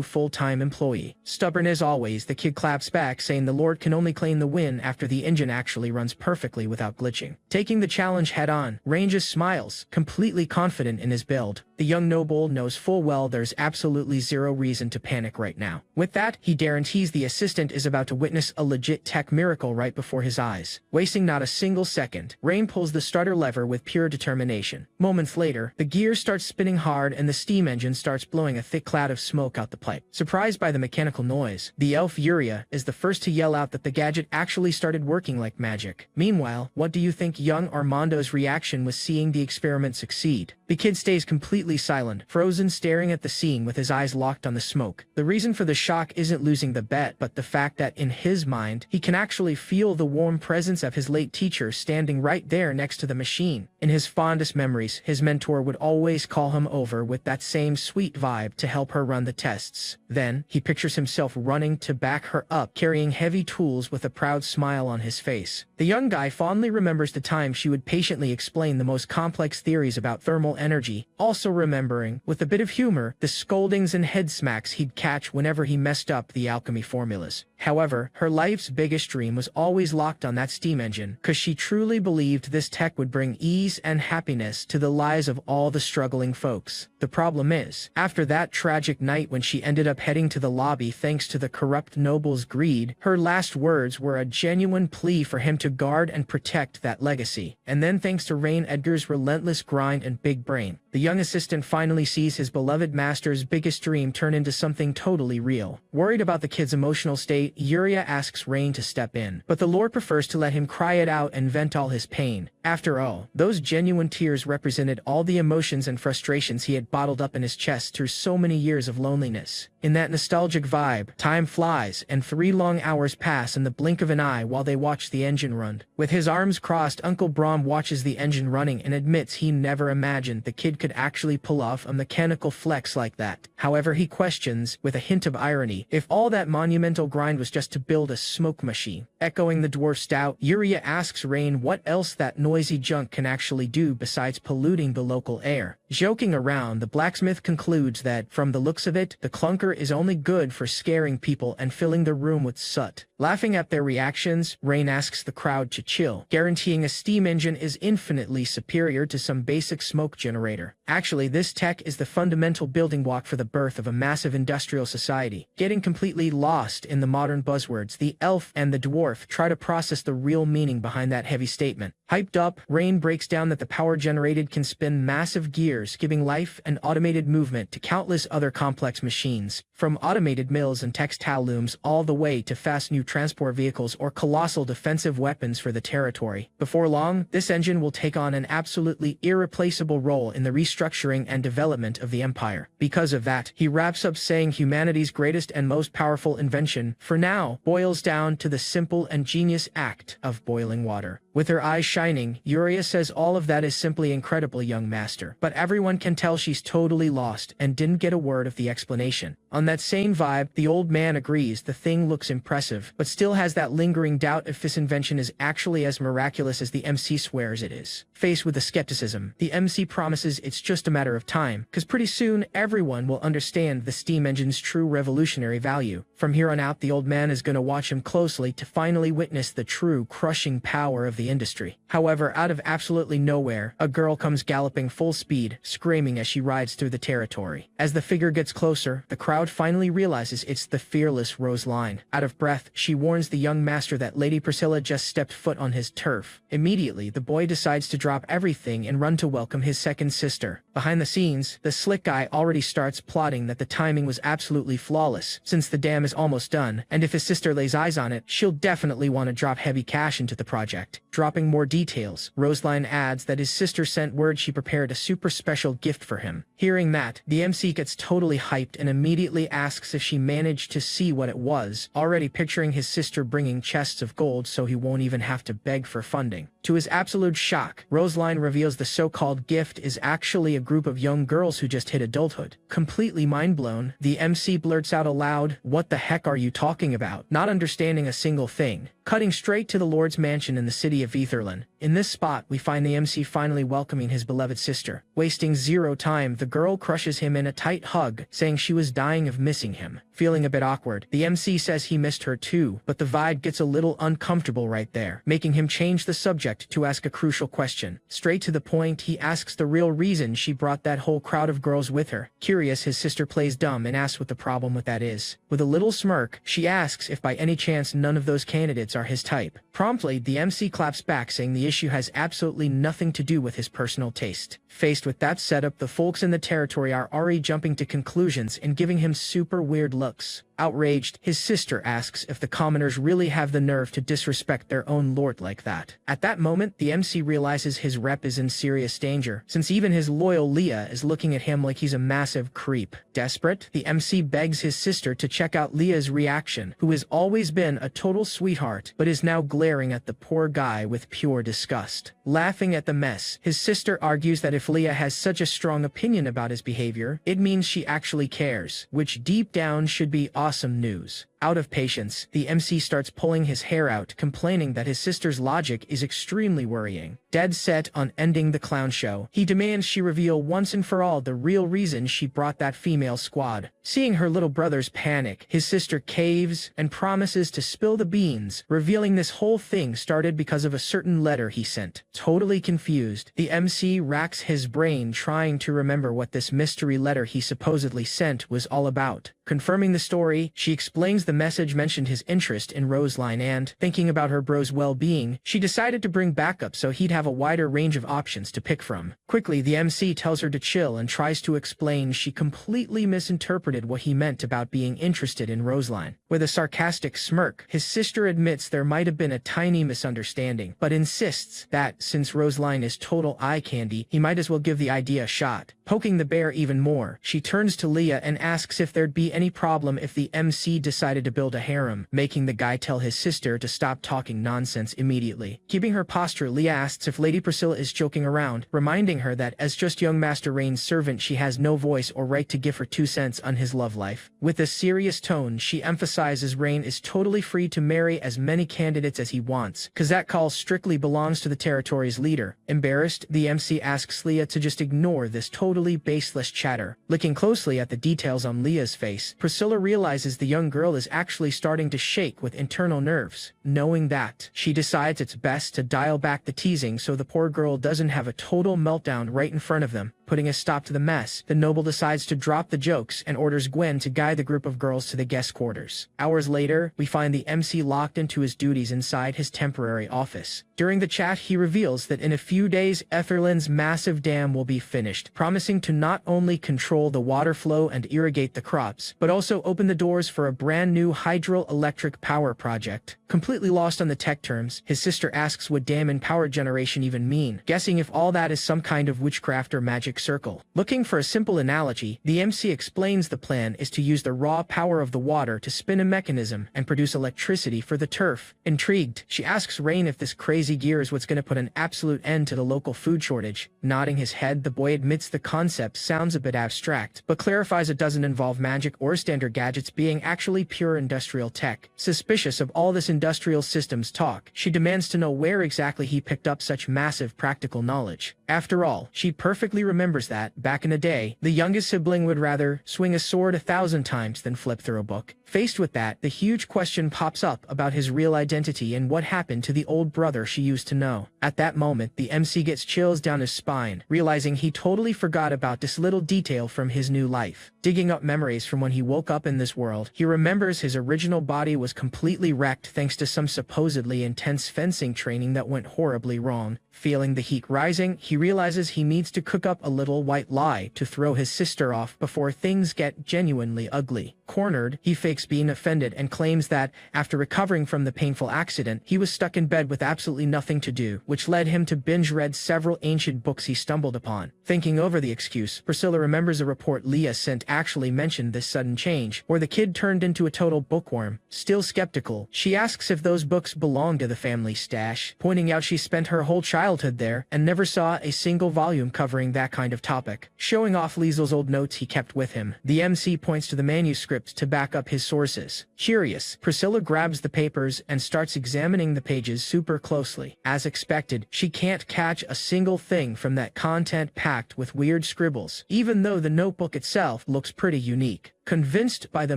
full-time employee. Stubborn as always, the kid claps back saying the Lord can only claim the win after the engine actually runs perfectly without glitching. Taking the challenge head-on, Rain just smiles, completely confident in his build. The young noble knows full well there's absolutely zero reason to panic right now. With that, he guarantees the assistant is about to witness a legit tech miracle right before his eyes. Wasting not a single second, Rain pulls the starter lever with pure determination. Moments later, the gears start spinning hard and the steam engine starts blowing a thick cloud of smoke out the pipe. Surprised by the mechanical noise, the elf Uria is the first to yell out that the gadget actually started working like magic. Meanwhile, what do you think young Armando's reaction was seeing the experiment succeed? The kid stays completely silent, frozen, staring at the scene with his eyes locked on the smoke. The reason for the shock isn't losing the bet, but the fact that in his mind, he can actually feel the warm presence of his late teacher standing right there next to the machine. In his fondest memories, his mentor would always call him over with that same sweet vibe to help her run the tests. Then, he pictures himself running to back her up, carrying heavy tools with a proud smile on his face. The young guy fondly remembers the time she would patiently explain the most complex theories about thermal energy, also remembering, with a bit of humor, the scoldings and head smacks he'd catch whenever he messed up the alchemy formulas. However, her life's biggest dream was always locked on that steam engine, cause she truly believed this tech would bring ease and happiness to the lives of all the struggling folks. The problem is, after that tragic night when she ended up heading to the lobby thanks to the corrupt noble's greed, her last words were a genuine plea for him to guard and protect that legacy. And then thanks to Rain Edgar's relentless grind and big brain, the young assistant finally finally sees his beloved master's biggest dream turn into something totally real. Worried about the kid's emotional state, Yuria asks Rain to step in, but the Lord prefers to let him cry it out and vent all his pain. After all, those genuine tears represented all the emotions and frustrations he had bottled up in his chest through so many years of loneliness. In that nostalgic vibe, time flies, and 3 long hours pass in the blink of an eye while they watch the engine run. With his arms crossed, Uncle Brahm watches the engine running and admits he never imagined the kid could actually pull off a mechanical flex like that. However, he questions, with a hint of irony, if all that monumental grind was just to build a smoke machine. Echoing the dwarf's doubt, Yuria asks Rain what else that noisy junk can actually do besides polluting the local air. Joking around, the blacksmith concludes that, from the looks of it, the clunker is only good for scaring people and filling the room with soot. Laughing at their reactions, Rain asks the crowd to chill, guaranteeing a steam engine is infinitely superior to some basic smoke generator. Actually, this tech is the fundamental building block for the birth of a massive industrial society. Getting completely lost in the modern buzzwords, the elf and the dwarf try to process the real meaning behind that heavy statement. Hyped up, Rain breaks down that the power generated can spin massive gears, giving life and automated movement to countless other complex machines, from automated mills and textile looms all the way to fast new transport vehicles or colossal defensive weapons for the territory. Before long, this engine will take on an absolutely irreplaceable role in the restructuring and development of the empire. Because of that, he wraps up saying humanity's greatest and most powerful invention, for now, boils down to the simple and genius act of boiling water. With her eyes shining, Yuria says all of that is simply incredible, young master, but everyone can tell she's totally lost and didn't get a word of the explanation. On that same vibe, the old man agrees the thing looks impressive, but still has that lingering doubt if this invention is actually as miraculous as the MC swears it is. Faced with the skepticism, the MC promises it's just a matter of time, cause pretty soon everyone will understand the steam engine's true revolutionary value. From here on out, the old man is gonna watch him closely to finally witness the true crushing power of the industry. However, out of absolutely nowhere, a girl comes galloping full speed, screaming as she rides through the territory. As the figure gets closer, the crowd finally realizes it's the fearless Roseline. Out of breath, she warns the young master that Lady Priscilla just stepped foot on his turf. Immediately, the boy decides to drop everything and run to welcome his second sister. Behind the scenes, the slick guy already starts plotting that the timing was absolutely flawless, since the dam is almost done, and if his sister lays eyes on it, she'll definitely want to drop heavy cash into the project. Dropping more details, Roseline adds that his sister sent word she prepared a super special gift for him. Hearing that, the MC gets totally hyped and immediately asks if she managed to see what it was, already picturing his sister bringing chests of gold so he won't even have to beg for funding. To his absolute shock, Roseline reveals the so-called gift is actually a group of young girls who just hit adulthood. Completely mind-blown, the MC blurts out aloud, "What the heck are you talking about?" Not understanding a single thing. Cutting straight to the Lord's mansion in the city of Etherland. In this spot, we find the MC finally welcoming his beloved sister. Wasting zero time, the girl crushes him in a tight hug, saying she was dying of missing him. Feeling a bit awkward, the MC says he missed her too, but the vibe gets a little uncomfortable right there, making him change the subject to ask a crucial question. Straight to the point, he asks the real reason she brought that whole crowd of girls with her. Curious, his sister plays dumb and asks what the problem with that is. With a little smirk, she asks if by any chance none of those candidates are his type. Promptly, the MC claps back, saying the issue has absolutely nothing to do with his personal taste. Faced with that setup, the folks in the territory are already jumping to conclusions and giving him super weird looks. Outraged, his sister asks if the commoners really have the nerve to disrespect their own lord like that. At that moment, the MC realizes his rep is in serious danger, since even his loyal Leah is looking at him like he's a massive creep. Desperate, the MC begs his sister to check out Leah's reaction, who has always been a total sweetheart, but is now glaring at the poor guy with pure disgust. Laughing at the mess, his sister argues that if Leah has such a strong opinion about his behavior, it means she actually cares, which deep down should be awesome news. Out of patience, the MC starts pulling his hair out, complaining that his sister's logic is extremely worrying. Dead set on ending the clown show, he demands she reveal once and for all the real reason she brought that female squad. Seeing her little brother's panic, his sister caves and promises to spill the beans, revealing this whole thing started because of a certain letter he sent. Totally confused, the MC racks his brain trying to remember what this mystery letter he supposedly sent was all about. Confirming the story, she explains the message mentioned his interest in Roseline and, thinking about her bro's well-being, she decided to bring backup so he'd have a wider range of options to pick from. Quickly, the MC tells her to chill and tries to explain she completely misinterpreted what he meant about being interested in Roseline. With a sarcastic smirk, his sister admits there might have been a tiny misunderstanding, but insists that, since Roseline is total eye candy, he might as well give the idea a shot. Poking the bear even more, she turns to Leah and asks if there'd be any problem if the MC decided to build a harem, making the guy tell his sister to stop talking nonsense immediately. Keeping her posture, Leah asks if Lady Priscilla is joking around, reminding her that as just young Master Rain's servant she has no voice or right to give her 2 cents on his love life. With a serious tone, she emphasizes Rain is totally free to marry as many candidates as he wants, cause that call strictly belongs to the territory's leader. Embarrassed, the MC asks Leah to just ignore this totally baseless chatter. Looking closely at the details on Leah's face, Priscilla realizes the young girl is actually starting to shake with internal nerves. Knowing that, she decides it's best to dial back the teasing so the poor girl doesn't have a total meltdown right in front of them. Putting a stop to the mess, the noble decides to drop the jokes and orders Gwen to guide the group of girls to the guest quarters. Hours later, we find the MC locked into his duties inside his temporary office. During the chat, he reveals that in a few days, Etherland's massive dam will be finished, promising to not only control the water flow and irrigate the crops, but also open the doors for a brand new hydroelectric power project. Completely lost on the tech terms, his sister asks what dam and power generation even mean, guessing if all that is some kind of witchcraft or magic circle. Looking for a simple analogy, the MC explains the plan is to use the raw power of the water to spin a mechanism and produce electricity for the turf. Intrigued, she asks Rain if this crazy gear is what's going to put an absolute end to the local food shortage. Nodding his head, the boy admits the concept sounds a bit abstract, but clarifies it doesn't involve magic or standard gadgets, being actually pure industrial tech. Suspicious of all this industrial systems talk, she demands to know where exactly he picked up such massive practical knowledge. After all, she perfectly remembers that, back in the day, the youngest sibling would rather swing a sword 1,000 times than flip through a book. Faced with that, the huge question pops up about his real identity and what happened to the old brother she used to know. At that moment, the MC gets chills down his spine, realizing he totally forgot about this little detail from his new life. Digging up memories from when he woke up in this world, he remembers his original body was completely wrecked thanks to some supposedly intense fencing training that went horribly wrong. Feeling the heat rising, he realizes he needs to cook up a little white lie to throw his sister off before things get genuinely ugly. Cornered, he fakes being offended and claims that, after recovering from the painful accident, he was stuck in bed with absolutely nothing to do, which led him to binge-read several ancient books he stumbled upon. Thinking over the excuse, Priscilla remembers a report Leah sent actually mentioned this sudden change, where the kid turned into a total bookworm. Still skeptical, she asks if those books belong to the family stash, pointing out she spent her whole childhood there and never saw a single volume covering that kind of topic. Showing off Liesel's old notes he kept with him, the MC points to the manuscript to back up his sources. Curious, Priscilla grabs the papers and starts examining the pages super closely. As expected, she can't catch a single thing from that content packed with weird scribbles, even though the notebook itself looks pretty unique. Convinced by the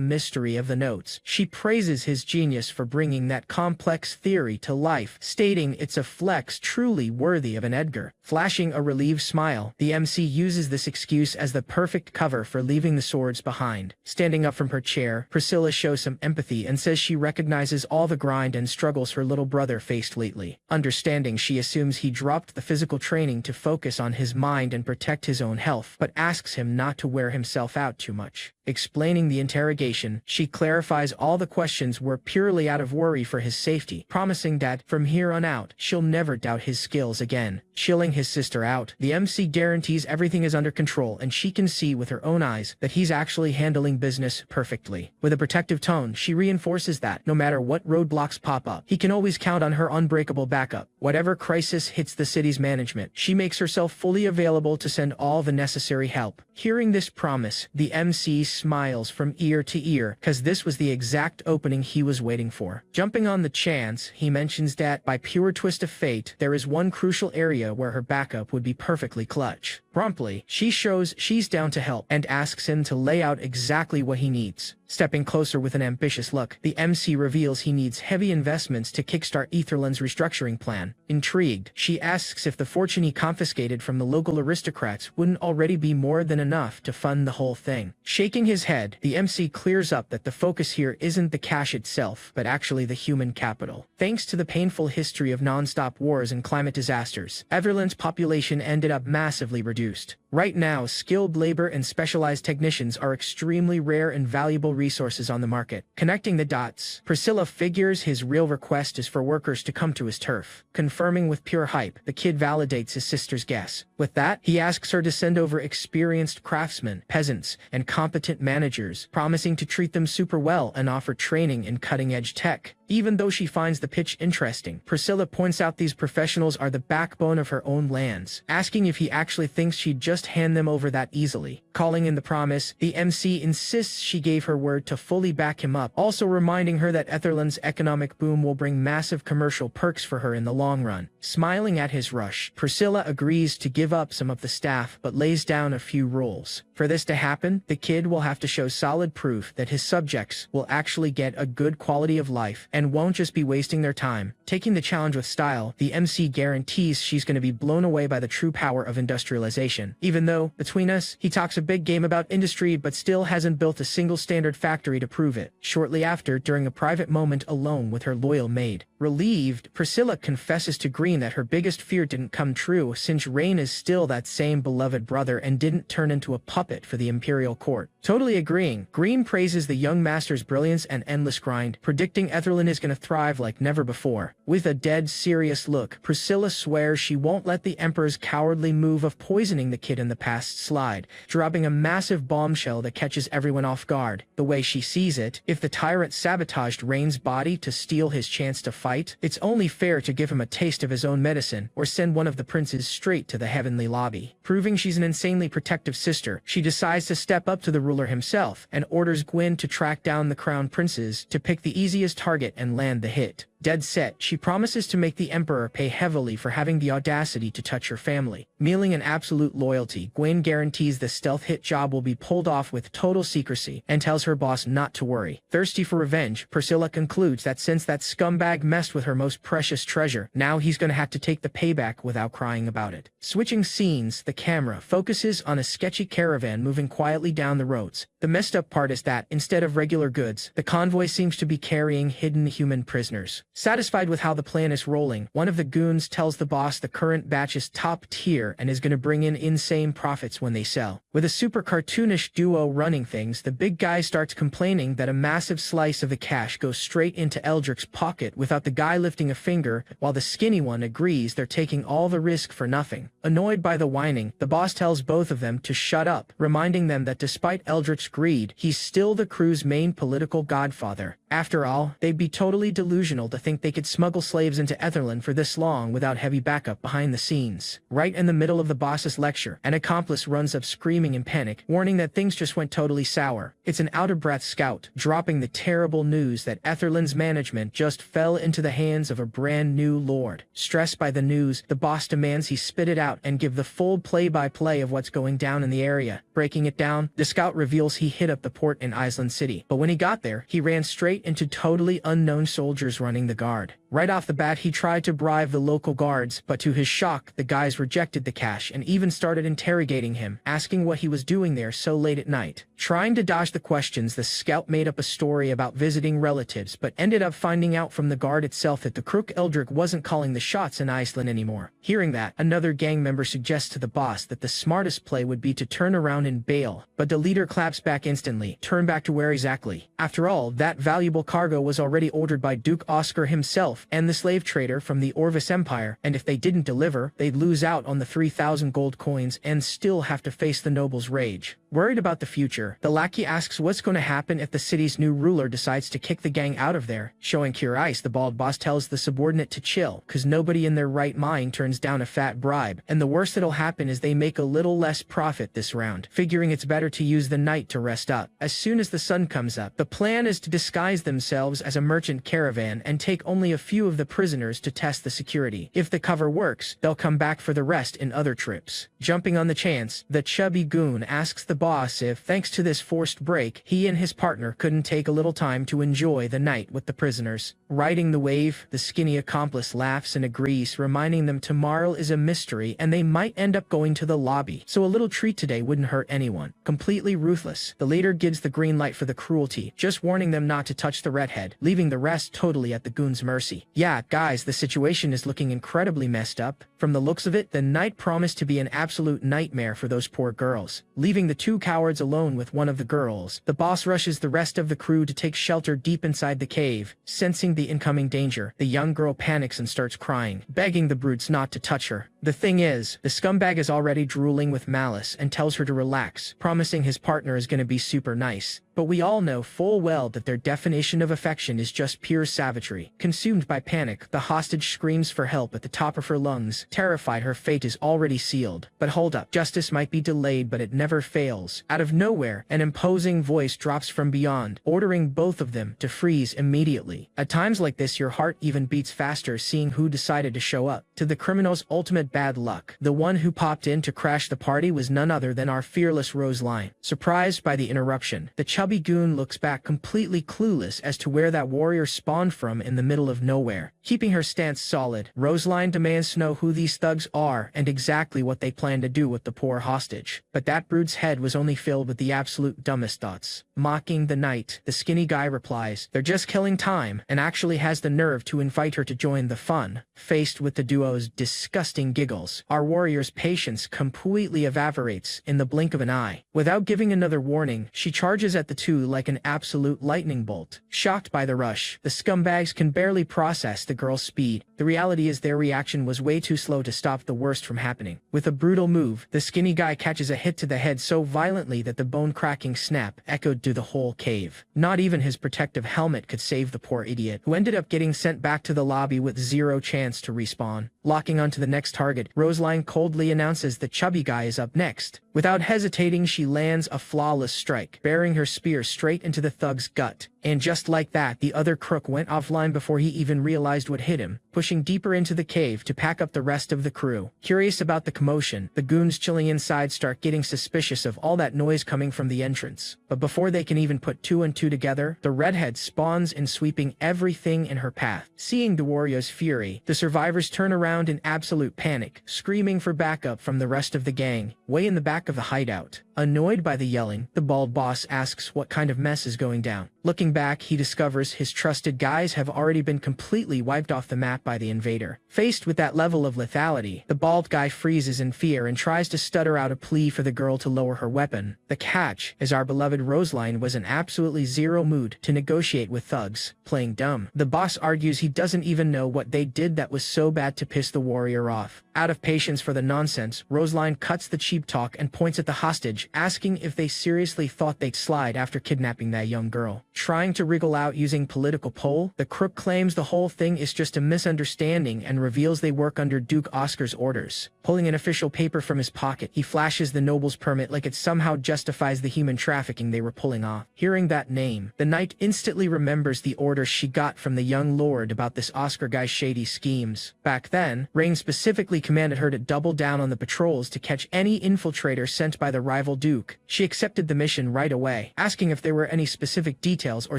mystery of the notes, she praises his genius for bringing that complex theory to life, stating it's a flex truly worthy of an Edgar. Flashing a relieved smile, the MC uses this excuse as the perfect cover for leaving the swords behind. Standing up from her chair, Priscilla shows some empathy and says she recognizes all the grind and struggles her little brother faced lately. Understanding, she assumes he dropped the physical training to focus on his mind and protect his own health, but asks him not to wear himself out too much. Explaining the interrogation, she clarifies all the questions were purely out of worry for his safety, promising that, from here on out, she'll never doubt his skills again. Chilling his sister out, the MC guarantees everything is under control and she can see with her own eyes that he's actually handling business perfectly. With a protective tone, she reinforces that, no matter what roadblocks pop up, he can always count on her unbreakable backup. Whatever crisis hits the city's management, she makes herself fully available to send all the necessary help. Hearing this promise, the MC smiles from ear to ear, cause this was the exact opening he was waiting for. Jumping on the chance, he mentions that, by pure twist of fate, there is one crucial area where her backup would be perfectly clutch. Promptly, she shows she's down to help and asks him to lay out exactly what he needs. Stepping closer with an ambitious look, the MC reveals he needs heavy investments to kickstart Etherland's restructuring plan. Intrigued, she asks if the fortune he confiscated from the local aristocrats wouldn't already be more than enough to fund the whole thing. Shaking his head, the MC clears up that the focus here isn't the cash itself, but actually the human capital. Thanks to the painful history of non-stop wars and climate disasters, Etherland's population ended up massively reduced. Right now, skilled labor and specialized technicians are extremely rare and valuable resources on the market. Connecting the dots, Priscilla figures his real request is for workers to come to his turf. Confirming with pure hype, the kid validates his sister's guess. With that, he asks her to send over experienced craftsmen, peasants, and competent managers, promising to treat them super well and offer training in cutting-edge tech. Even though she finds the pitch interesting, Priscilla points out these professionals are the backbone of her own lands, asking if he actually thinks she'd just hand them over that easily. Calling in the promise, the MC insists she gave her word to fully back him up, also reminding her that Etherland's economic boom will bring massive commercial perks for her in the long run. Smiling at his rush, Priscilla agrees to give up some of the staff but lays down a few rules. For this to happen, the kid will have to show solid proof that his subjects will actually get a good quality of life and won't just be wasting their time. Taking the challenge with style, the MC guarantees she's going to be blown away by the true power of industrialization. Even though, between us, he talks a big game about industry but still hasn't built a single standard factory to prove it. Shortly after, during a private moment alone with her loyal maid. Relieved, Priscilla confesses to Green that her biggest fear didn't come true, since Rain is still that same beloved brother and didn't turn into a puppet for the imperial court. Totally agreeing, Green praises the young master's brilliance and endless grind, predicting Etherland is going to thrive like never before. With a dead serious look, Priscilla swears she won't let the Emperor's cowardly move of poisoning the kid in the past slide, dropping a massive bombshell that catches everyone off guard. The way she sees it, if the tyrant sabotaged Rain's body to steal his chance to fight, it's only fair to give him a taste of his own medicine or send one of the princes straight to the heavenly lobby. Proving she's an insanely protective sister, she decides to step up to the ruler himself and orders Gwyn to track down the crown princes to pick the easiest target and land the hit. Dead set, she promises to make the Emperor pay heavily for having the audacity to touch her family. Mealing an absolute loyalty, Gwyn guarantees the stealth hit job will be pulled off with total secrecy and tells her boss not to worry. Thirsty for revenge, Priscilla concludes that since that scumbag messed with her most precious treasure, now he's gonna have to take the payback without crying about it. Switching scenes, the camera focuses on a sketchy caravan moving quietly down the roads. The messed up part is that, instead of regular goods, the convoy seems to be carrying hidden human prisoners. Satisfied with how the plan is rolling, one of the goons tells the boss the current batch is top tier and is going to bring in insane profits when they sell. With a super cartoonish duo running things, the big guy starts complaining that a massive slice of the cash goes straight into Eldrick's pocket without the guy lifting a finger, while the skinny one agrees they're taking all the risk for nothing. Annoyed by the whining, the boss tells both of them to shut up, reminding them that despite Eldrick's greed, he's still the crew's main political godfather. After all, they'd be totally delusional to think they could smuggle slaves into Etherland for this long without heavy backup behind the scenes. Right in the middle of the boss's lecture, an accomplice runs up screaming in panic, warning that things just went totally sour. It's an out-of-breath scout, dropping the terrible news that Etherland's management just fell into the hands of a brand new lord. Stressed by the news, the boss demands he spit it out and give the full play-by-play of what's going down in the area. Breaking it down, the scout reveals he hit up the port in Iceland City, but when he got there, he ran straight into totally unknown soldiers running the guard. Right off the bat, he tried to bribe the local guards, but to his shock, the guys rejected the cash and even started interrogating him, asking what he was doing there so late at night. Trying to dodge the questions, the scout made up a story about visiting relatives, but ended up finding out from the guard itself that the crook Eldrick wasn't calling the shots in Iceland anymore. Hearing that, another gang member suggests to the boss that the smartest play would be to turn around and bail, but the leader claps back instantly. Turn back to where exactly? After all, that valuable cargo was already ordered by Duke Oscar himself and the slave trader from the Orvis Empire, and if they didn't deliver, they'd lose out on the 3,000 gold coins and still have to face the noble's rage. Worried about the future, the lackey asks what's going to happen if the city's new ruler decides to kick the gang out of there. Showing curious, the bald boss tells the subordinate to chill, cause nobody in their right mind turns down a fat bribe, and the worst that'll happen is they make a little less profit this round, figuring it's better to use the night to rest up. As soon as the sun comes up, the plan is to disguise themselves as a merchant caravan and take only a few of the prisoners to test the security. If the cover works, they'll come back for the rest in other trips. Jumping on the chance, the chubby goon asks the boss if, thanks to this forced break, he and his partner couldn't take a little time to enjoy the night with the prisoners. Riding the wave, the skinny accomplice laughs and agrees, reminding them tomorrow is a mystery and they might end up going to the lobby, so a little treat today wouldn't hurt anyone. Completely ruthless, the leader gives the green light for the cruelty, just warning them not to touch the redhead, leaving the rest totally at the goon's mercy. Yeah, guys, the situation is looking incredibly messed up. From the looks of it, the night promised to be an absolute nightmare for those poor girls. Leaving the two cowards alone with one of the girls, the boss rushes the rest of the crew to take shelter deep inside the cave. Sensing the incoming danger, the young girl panics and starts crying, begging the brutes not to touch her. The thing is, the scumbag is already drooling with malice and tells her to relax, promising his partner is gonna be super nice. But we all know full well that their definition of affection is just pure savagery. Consumed by panic, the hostage screams for help at the top of her lungs. Terrified her fate is already sealed. But hold up, justice might be delayed but it never fails. Out of nowhere, an imposing voice drops from beyond, ordering both of them to freeze immediately. At times like this, your heart even beats faster seeing who decided to show up. To the criminal's ultimate bad luck, the one who popped in to crash the party was none other than our fearless Roseline. Surprised by the interruption, the chubby goon looks back completely clueless as to where that warrior spawned from in the middle of nowhere. Keeping her stance solid, Roseline demands to know who these thugs are and exactly what they plan to do with the poor hostage. But that brute's head was only filled with the absolute dumbest thoughts. Mocking the night, the skinny guy replies, they're just killing time, and actually has the nerve to invite her to join the fun. Faced with the duo's disgusting giggles, our warrior's patience completely evaporates in the blink of an eye. Without giving another warning, she charges at the two like an absolute lightning bolt. Shocked by the rush, the scumbags can barely process the girl's speed. The reality is their reaction was way too slow to stop the worst from happening. With a brutal move, the skinny guy catches a hit to the head so violently that the bone-cracking snap echoed through the whole cave. Not even his protective helmet could save the poor idiot, who ended up getting sent back to the lobby with zero chance to respawn. Locking onto the next target, Roseline coldly announces the chubby guy is up next. Without hesitating, she lands a flawless strike, bearing her spear straight into the thug's gut. And just like that, the other crook went offline before he even realized what hit him, pushing deeper into the cave to pack up the rest of the crew. Curious about the commotion, the goons chilling inside start getting suspicious of all that noise coming from the entrance. But before they can even put two and two together, the redhead spawns in, sweeping everything in her path. Seeing the warrior's fury, the survivors turn around in absolute panic, screaming for backup from the rest of the gang, way in the back of the hideout. Annoyed by the yelling, the bald boss asks what kind of mess is going down. Looking back, he discovers his trusted guys have already been completely wiped off the map by the invader. Faced with that level of lethality, the bald guy freezes in fear and tries to stutter out a plea for the girl to lower her weapon. The catch is our beloved Roseline was in absolutely zero mood to negotiate with thugs, playing dumb. The boss argues he doesn't even know what they did that was so bad to piss the warrior off. Out of patience for the nonsense, Roseline cuts the cheap talk and points at the hostage, asking if they seriously thought they'd slide after kidnapping that young girl. Trying to wriggle out using political pull, the crook claims the whole thing is just a misunderstanding and reveals they work under Duke Oscar's orders. Pulling an official paper from his pocket, he flashes the noble's permit like it somehow justifies the human trafficking they were pulling off. Hearing that name, the knight instantly remembers the orders she got from the young lord about this Oscar guy's shady schemes. Back then, Rain specifically commanded her to double down on the patrols to catch any infiltrator sent by the rival Duke. She accepted the mission right away, asking if there were any specific details or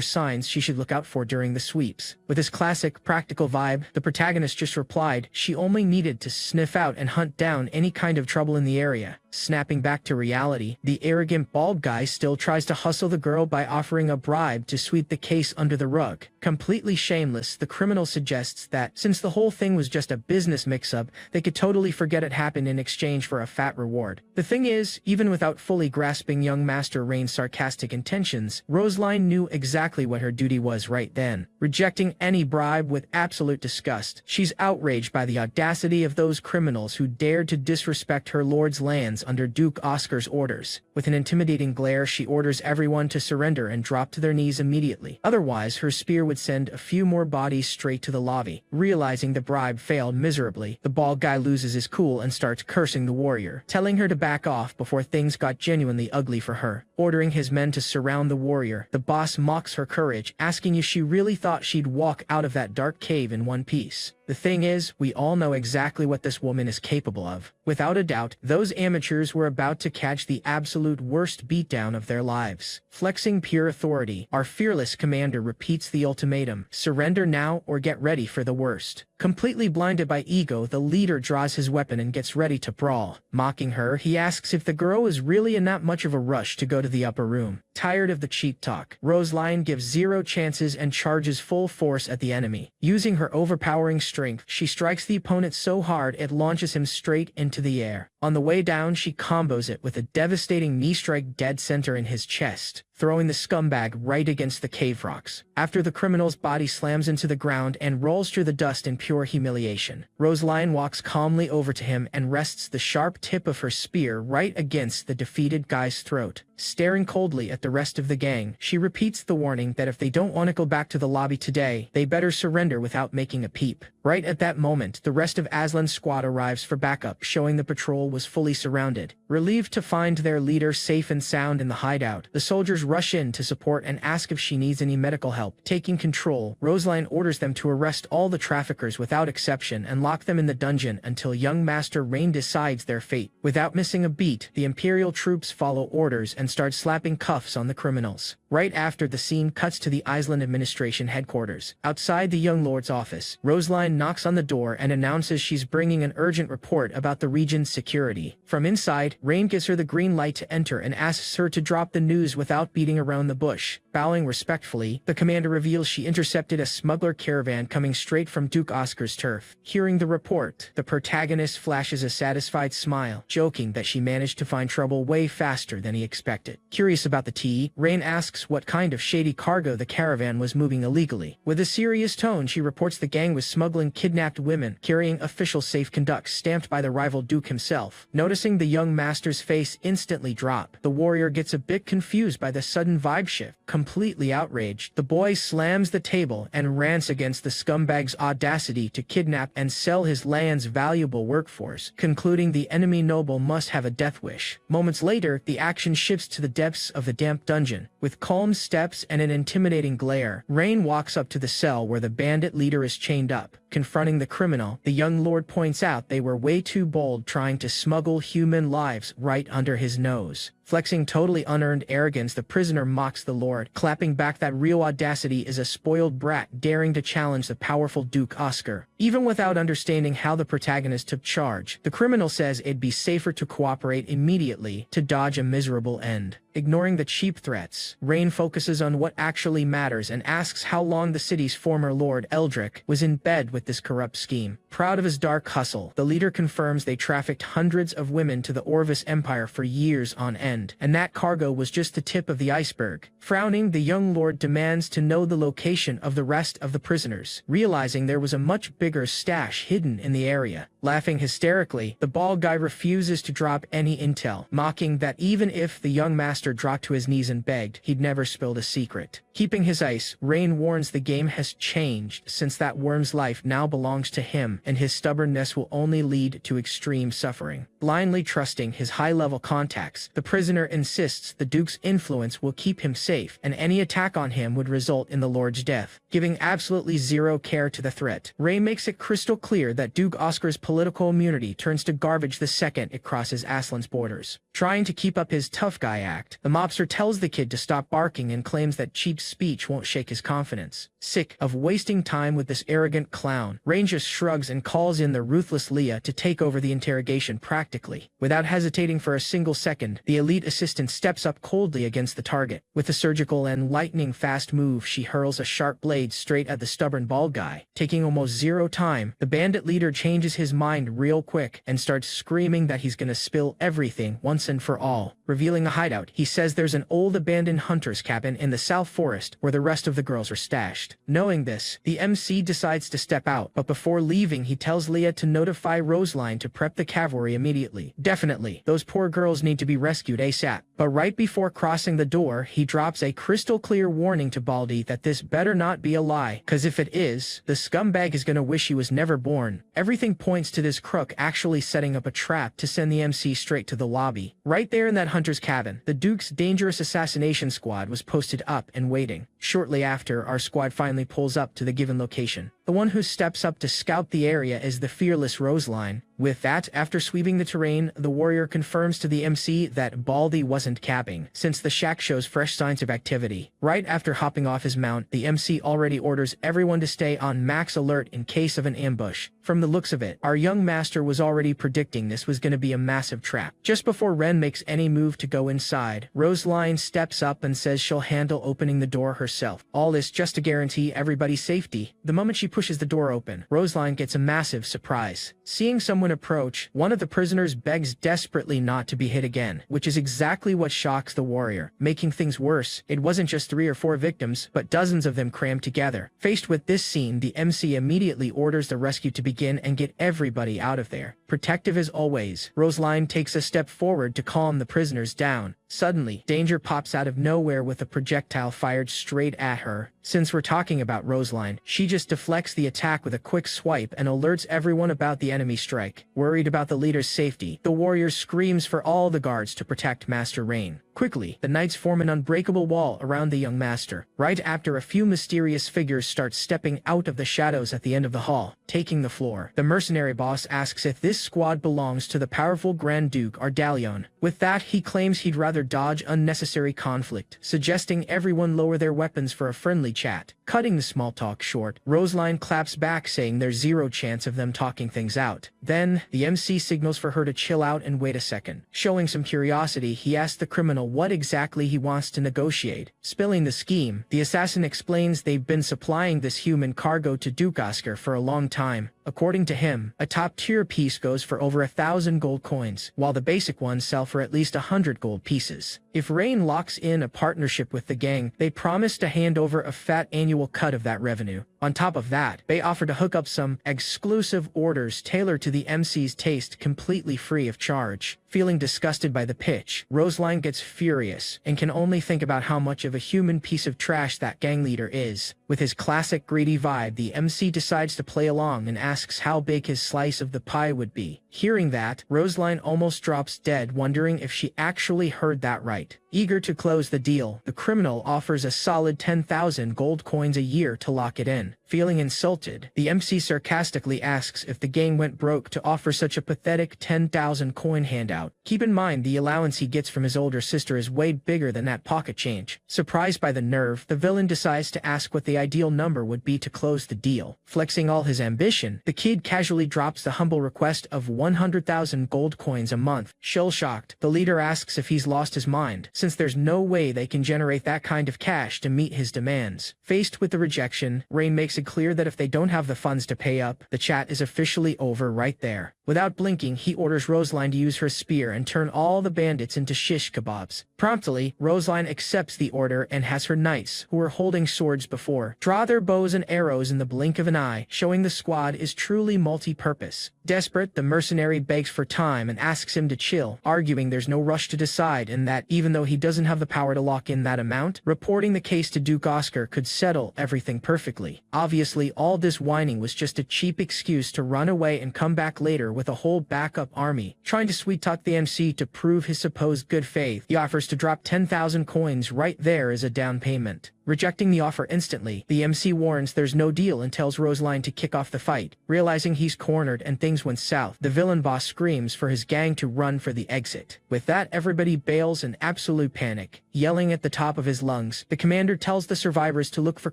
signs she should look out for during the sweeps. With his classic, practical vibe, the protagonist just replied she only needed to sniff out and hunt down any kind of trouble in the area. Snapping back to reality, the arrogant bald guy still tries to hustle the girl by offering a bribe to sweep the case under the rug. Completely shameless, the criminal suggests that, since the whole thing was just a business mix-up, they could totally forget it happened in exchange for a fat reward. The thing is, even without fully grasping young Master Rain's sarcastic intentions, Roseline knew exactly what her duty was right then. Rejecting any bribe with absolute disgust, she's outraged by the audacity of those criminals who dared to disrespect her lord's lands hands under Duke Oscar's orders. With an intimidating glare, she orders everyone to surrender and drop to their knees immediately. Otherwise, her spear would send a few more bodies straight to the lobby. Realizing the bribe failed miserably, the bald guy loses his cool and starts cursing the warrior, telling her to back off before things got genuinely ugly for her. Ordering his men to surround the warrior, the boss mocks her courage, asking if she really thought she'd walk out of that dark cave in one piece. The thing is, we all know exactly what this woman is capable of. Without a doubt, those amateurs were about to catch the absolute worst beatdown of their lives. Flexing pure authority, our fearless commander repeats the ultimatum: surrender now or get ready for the worst. Completely blinded by ego, the leader draws his weapon and gets ready to brawl. Mocking her, he asks if the girl is really in that much of a rush to go to the upper room. Tired of the cheap talk, Rosalind gives zero chances and charges full force at the enemy. Using her overpowering strength, she strikes the opponent so hard it launches him straight into the air. On the way down, she combos it with a devastating knee strike dead center in his chest, throwing the scumbag right against the cave rocks. After the criminal's body slams into the ground and rolls through the dust in pure humiliation, Rosaline walks calmly over to him and rests the sharp tip of her spear right against the defeated guy's throat. Staring coldly at the rest of the gang, she repeats the warning that if they don't want to go back to the lobby today, they better surrender without making a peep. Right at that moment, the rest of Aslan's squad arrives for backup, showing the patrol was fully surrounded. Relieved to find their leader safe and sound in the hideout, the soldiers rush in to support and ask if she needs any medical help. Taking control, Rosaline orders them to arrest all the traffickers without exception and lock them in the dungeon until young Master Rain decides their fate. Without missing a beat, the Imperial troops follow orders and start slapping cuffs on the criminals. Right after, the scene cuts to the Island Administration headquarters. Outside the young lord's office, Rosaline knocks on the door and announces she's bringing an urgent report about the region's security. From inside, Rain gives her the green light to enter and asks her to drop the news without beating around the bush. Bowing respectfully, the commander reveals she intercepted a smuggler caravan coming straight from Duke Oscar's turf. Hearing the report, the protagonist flashes a satisfied smile, joking that she managed to find trouble way faster than he expected. Curious about the tea, Rain asks what kind of shady cargo the caravan was moving illegally. With a serious tone, she reports the gang was smuggling kidnapped women, carrying official safe conduct stamped by the rival Duke himself. Noticing the young master's face instantly drop, the warrior gets a bit confused by the sudden vibe shift. Completely outraged, the boy slams the table and rants against the scumbag's audacity to kidnap and sell his land's valuable workforce, concluding the enemy noble must have a death wish. Moments later, the action shifts to the depths of the damp dungeon. With calm steps and an intimidating glare, Rain walks up to the cell where the bandit leader is chained up. Confronting the criminal, the young lord points out they were way too bold trying to smuggle human lives right under his nose. Flexing totally unearned arrogance, the prisoner mocks the lord, clapping back that real audacity is a spoiled brat daring to challenge the powerful Duke Oscar. Even without understanding how the protagonist took charge, the criminal says it'd be safer to cooperate immediately to dodge a miserable end. Ignoring the cheap threats, Rain focuses on what actually matters and asks how long the city's former lord, Eldrick, was in bed with this corrupt scheme. Proud of his dark hustle, the leader confirms they trafficked hundreds of women to the Orvis Empire for years on end, and that cargo was just the tip of the iceberg. Frowning, the young lord demands to know the location of the rest of the prisoners, realizing there was a much bigger stash hidden in the area. Laughing hysterically, the bald guy refuses to drop any intel, mocking that even if the young master dropped to his knees and begged, he'd never spilled a secret. Keeping his ice, Rain warns the game has changed since that worm's life now belongs to him, and his stubbornness will only lead to extreme suffering. Blindly trusting his high-level contacts, the prisoner insists the Duke's influence will keep him safe, and any attack on him would result in the Lord's death. Giving absolutely zero care to the threat, Ray makes it crystal clear that Duke Oscar's political immunity turns to garbage the second it crosses Aslan's borders. Trying to keep up his tough guy act, the mobster tells the kid to stop barking and claims that cheap speech won't shake his confidence. Sick of wasting time with this arrogant clown, Rain just shrugs and calls in the ruthless Leah to take over the interrogation practically. Without hesitating for a single second, the elite assistant steps up coldly against the target. With a surgical and lightning-fast move, she hurls a sharp blade straight at the stubborn bald guy. Taking almost zero time, the bandit leader changes his mind real quick and starts screaming that he's gonna spill everything once and for all. Revealing a hideout, He says there's an old abandoned hunter's cabin in the South Forest where the rest of the girls are stashed. Knowing this, the MC decides to step out, but before leaving he tells Leah to notify Roseline to prep the cavalry immediately. Definitely, those poor girls need to be rescued ASAP. But right before crossing the door, he drops a crystal clear warning to Baldy that this better not be a lie, cause if it is, the scumbag is gonna wish he was never born. Everything points to this crook actually setting up a trap to send the MC straight to the lobby. Right there in that hunter's cabin, the Duke's dangerous assassination squad was posted up and waiting. Shortly after, our squad finally pulls up to the given location. The one who steps up to scout the area is the fearless Roseline. With that, after sweeping the terrain, the warrior confirms to the MC that Baldy wasn't capping, since the shack shows fresh signs of activity. Right after hopping off his mount, the MC already orders everyone to stay on max alert in case of an ambush. From the looks of it, our young master was already predicting this was going to be a massive trap. Just before Ren makes any move to go inside, Roseline steps up and says she'll handle opening the door herself. All this just to guarantee everybody's safety. The moment she pushes the door open, Roseline gets a massive surprise. Seeing someone approach, one of the prisoners begs desperately not to be hit again, which is exactly what shocks the warrior. Making things worse, it wasn't just 3 or 4 victims, but dozens of them crammed together. Faced with this scene, the MC immediately orders the rescue to begin and get everybody out of there. Protective as always, Roseline takes a step forward to calm the prisoners down. Suddenly, danger pops out of nowhere with a projectile fired straight at her. Since we're talking about Roseline, she just deflects the attack with a quick swipe and alerts everyone about the enemy strike. Worried about the leader's safety, the warrior screams for all the guards to protect Master Rain. Quickly, the knights form an unbreakable wall around the young master. Right after a few mysterious figures start stepping out of the shadows at the end of the hall, taking the floor, the mercenary boss asks if this squad belongs to the powerful Grand Duke Ardalion. With that, he claims he'd rather dodge unnecessary conflict, suggesting everyone lower their weapons for a friendly chat. Cutting the small talk short, Roseline claps back saying there's zero chance of them talking things out. Then, the MC signals for her to chill out and wait a second. Showing some curiosity, he asks the criminal what exactly he wants to negotiate. Spilling the scheme, the assassin explains they've been supplying this human cargo to Duke Oscar for a long time. According to him, a top-tier piece goes for over 1,000 gold coins, while the basic ones sell for at least 100 gold pieces. If Rain locks in a partnership with the gang, they promise to hand over a fat annual cut of that revenue. On top of that, they offer to hook up some exclusive orders tailored to the MC's taste completely free of charge. Feeling disgusted by the pitch, Roseline gets furious and can only think about how much of a human piece of trash that gang leader is. With his classic greedy vibe, the MC decides to play along and asks how big his slice of the pie would be. Hearing that, Roseline almost drops dead, wondering if she actually heard that right. Eager to close the deal, the criminal offers a solid 10,000 gold coins a year to lock it in. Feeling insulted, the MC sarcastically asks if the gang went broke to offer such a pathetic 10,000 coin handout. Keep in mind the allowance he gets from his older sister is way bigger than that pocket change. Surprised by the nerve, the villain decides to ask what the ideal number would be to close the deal. Flexing all his ambition, the kid casually drops the humble request of 100,000 gold coins a month. Shell-shocked, the leader asks if he's lost his mind, since there's no way they can generate that kind of cash to meet his demands. Faced with the rejection, Rain makes it clear that if they don't have the funds to pay up, the chat is officially over right there. Without blinking, he orders Roseline to use her spear and turn all the bandits into shish kebabs. Promptly, Roseline accepts the order and has her knights, who were holding swords before, draw their bows and arrows in the blink of an eye, showing the squad is truly multi-purpose. Desperate, the mercenary begs for time and asks him to chill, arguing there's no rush to decide and that even though he doesn't have the power to lock in that amount, reporting the case to Duke Oscar could settle everything perfectly. Obviously, all this whining was just a cheap excuse to run away and come back later with a whole backup army. Trying to sweet-talk the MC to prove his supposed good faith, he offers to drop 10,000 coins right there as a down payment. Rejecting the offer instantly, the MC warns there's no deal and tells Roseline to kick off the fight. Realizing he's cornered and things went south, the villain boss screams for his gang to run for the exit. With that, everybody bails in absolute panic. Yelling at the top of his lungs, the commander tells the survivors to look for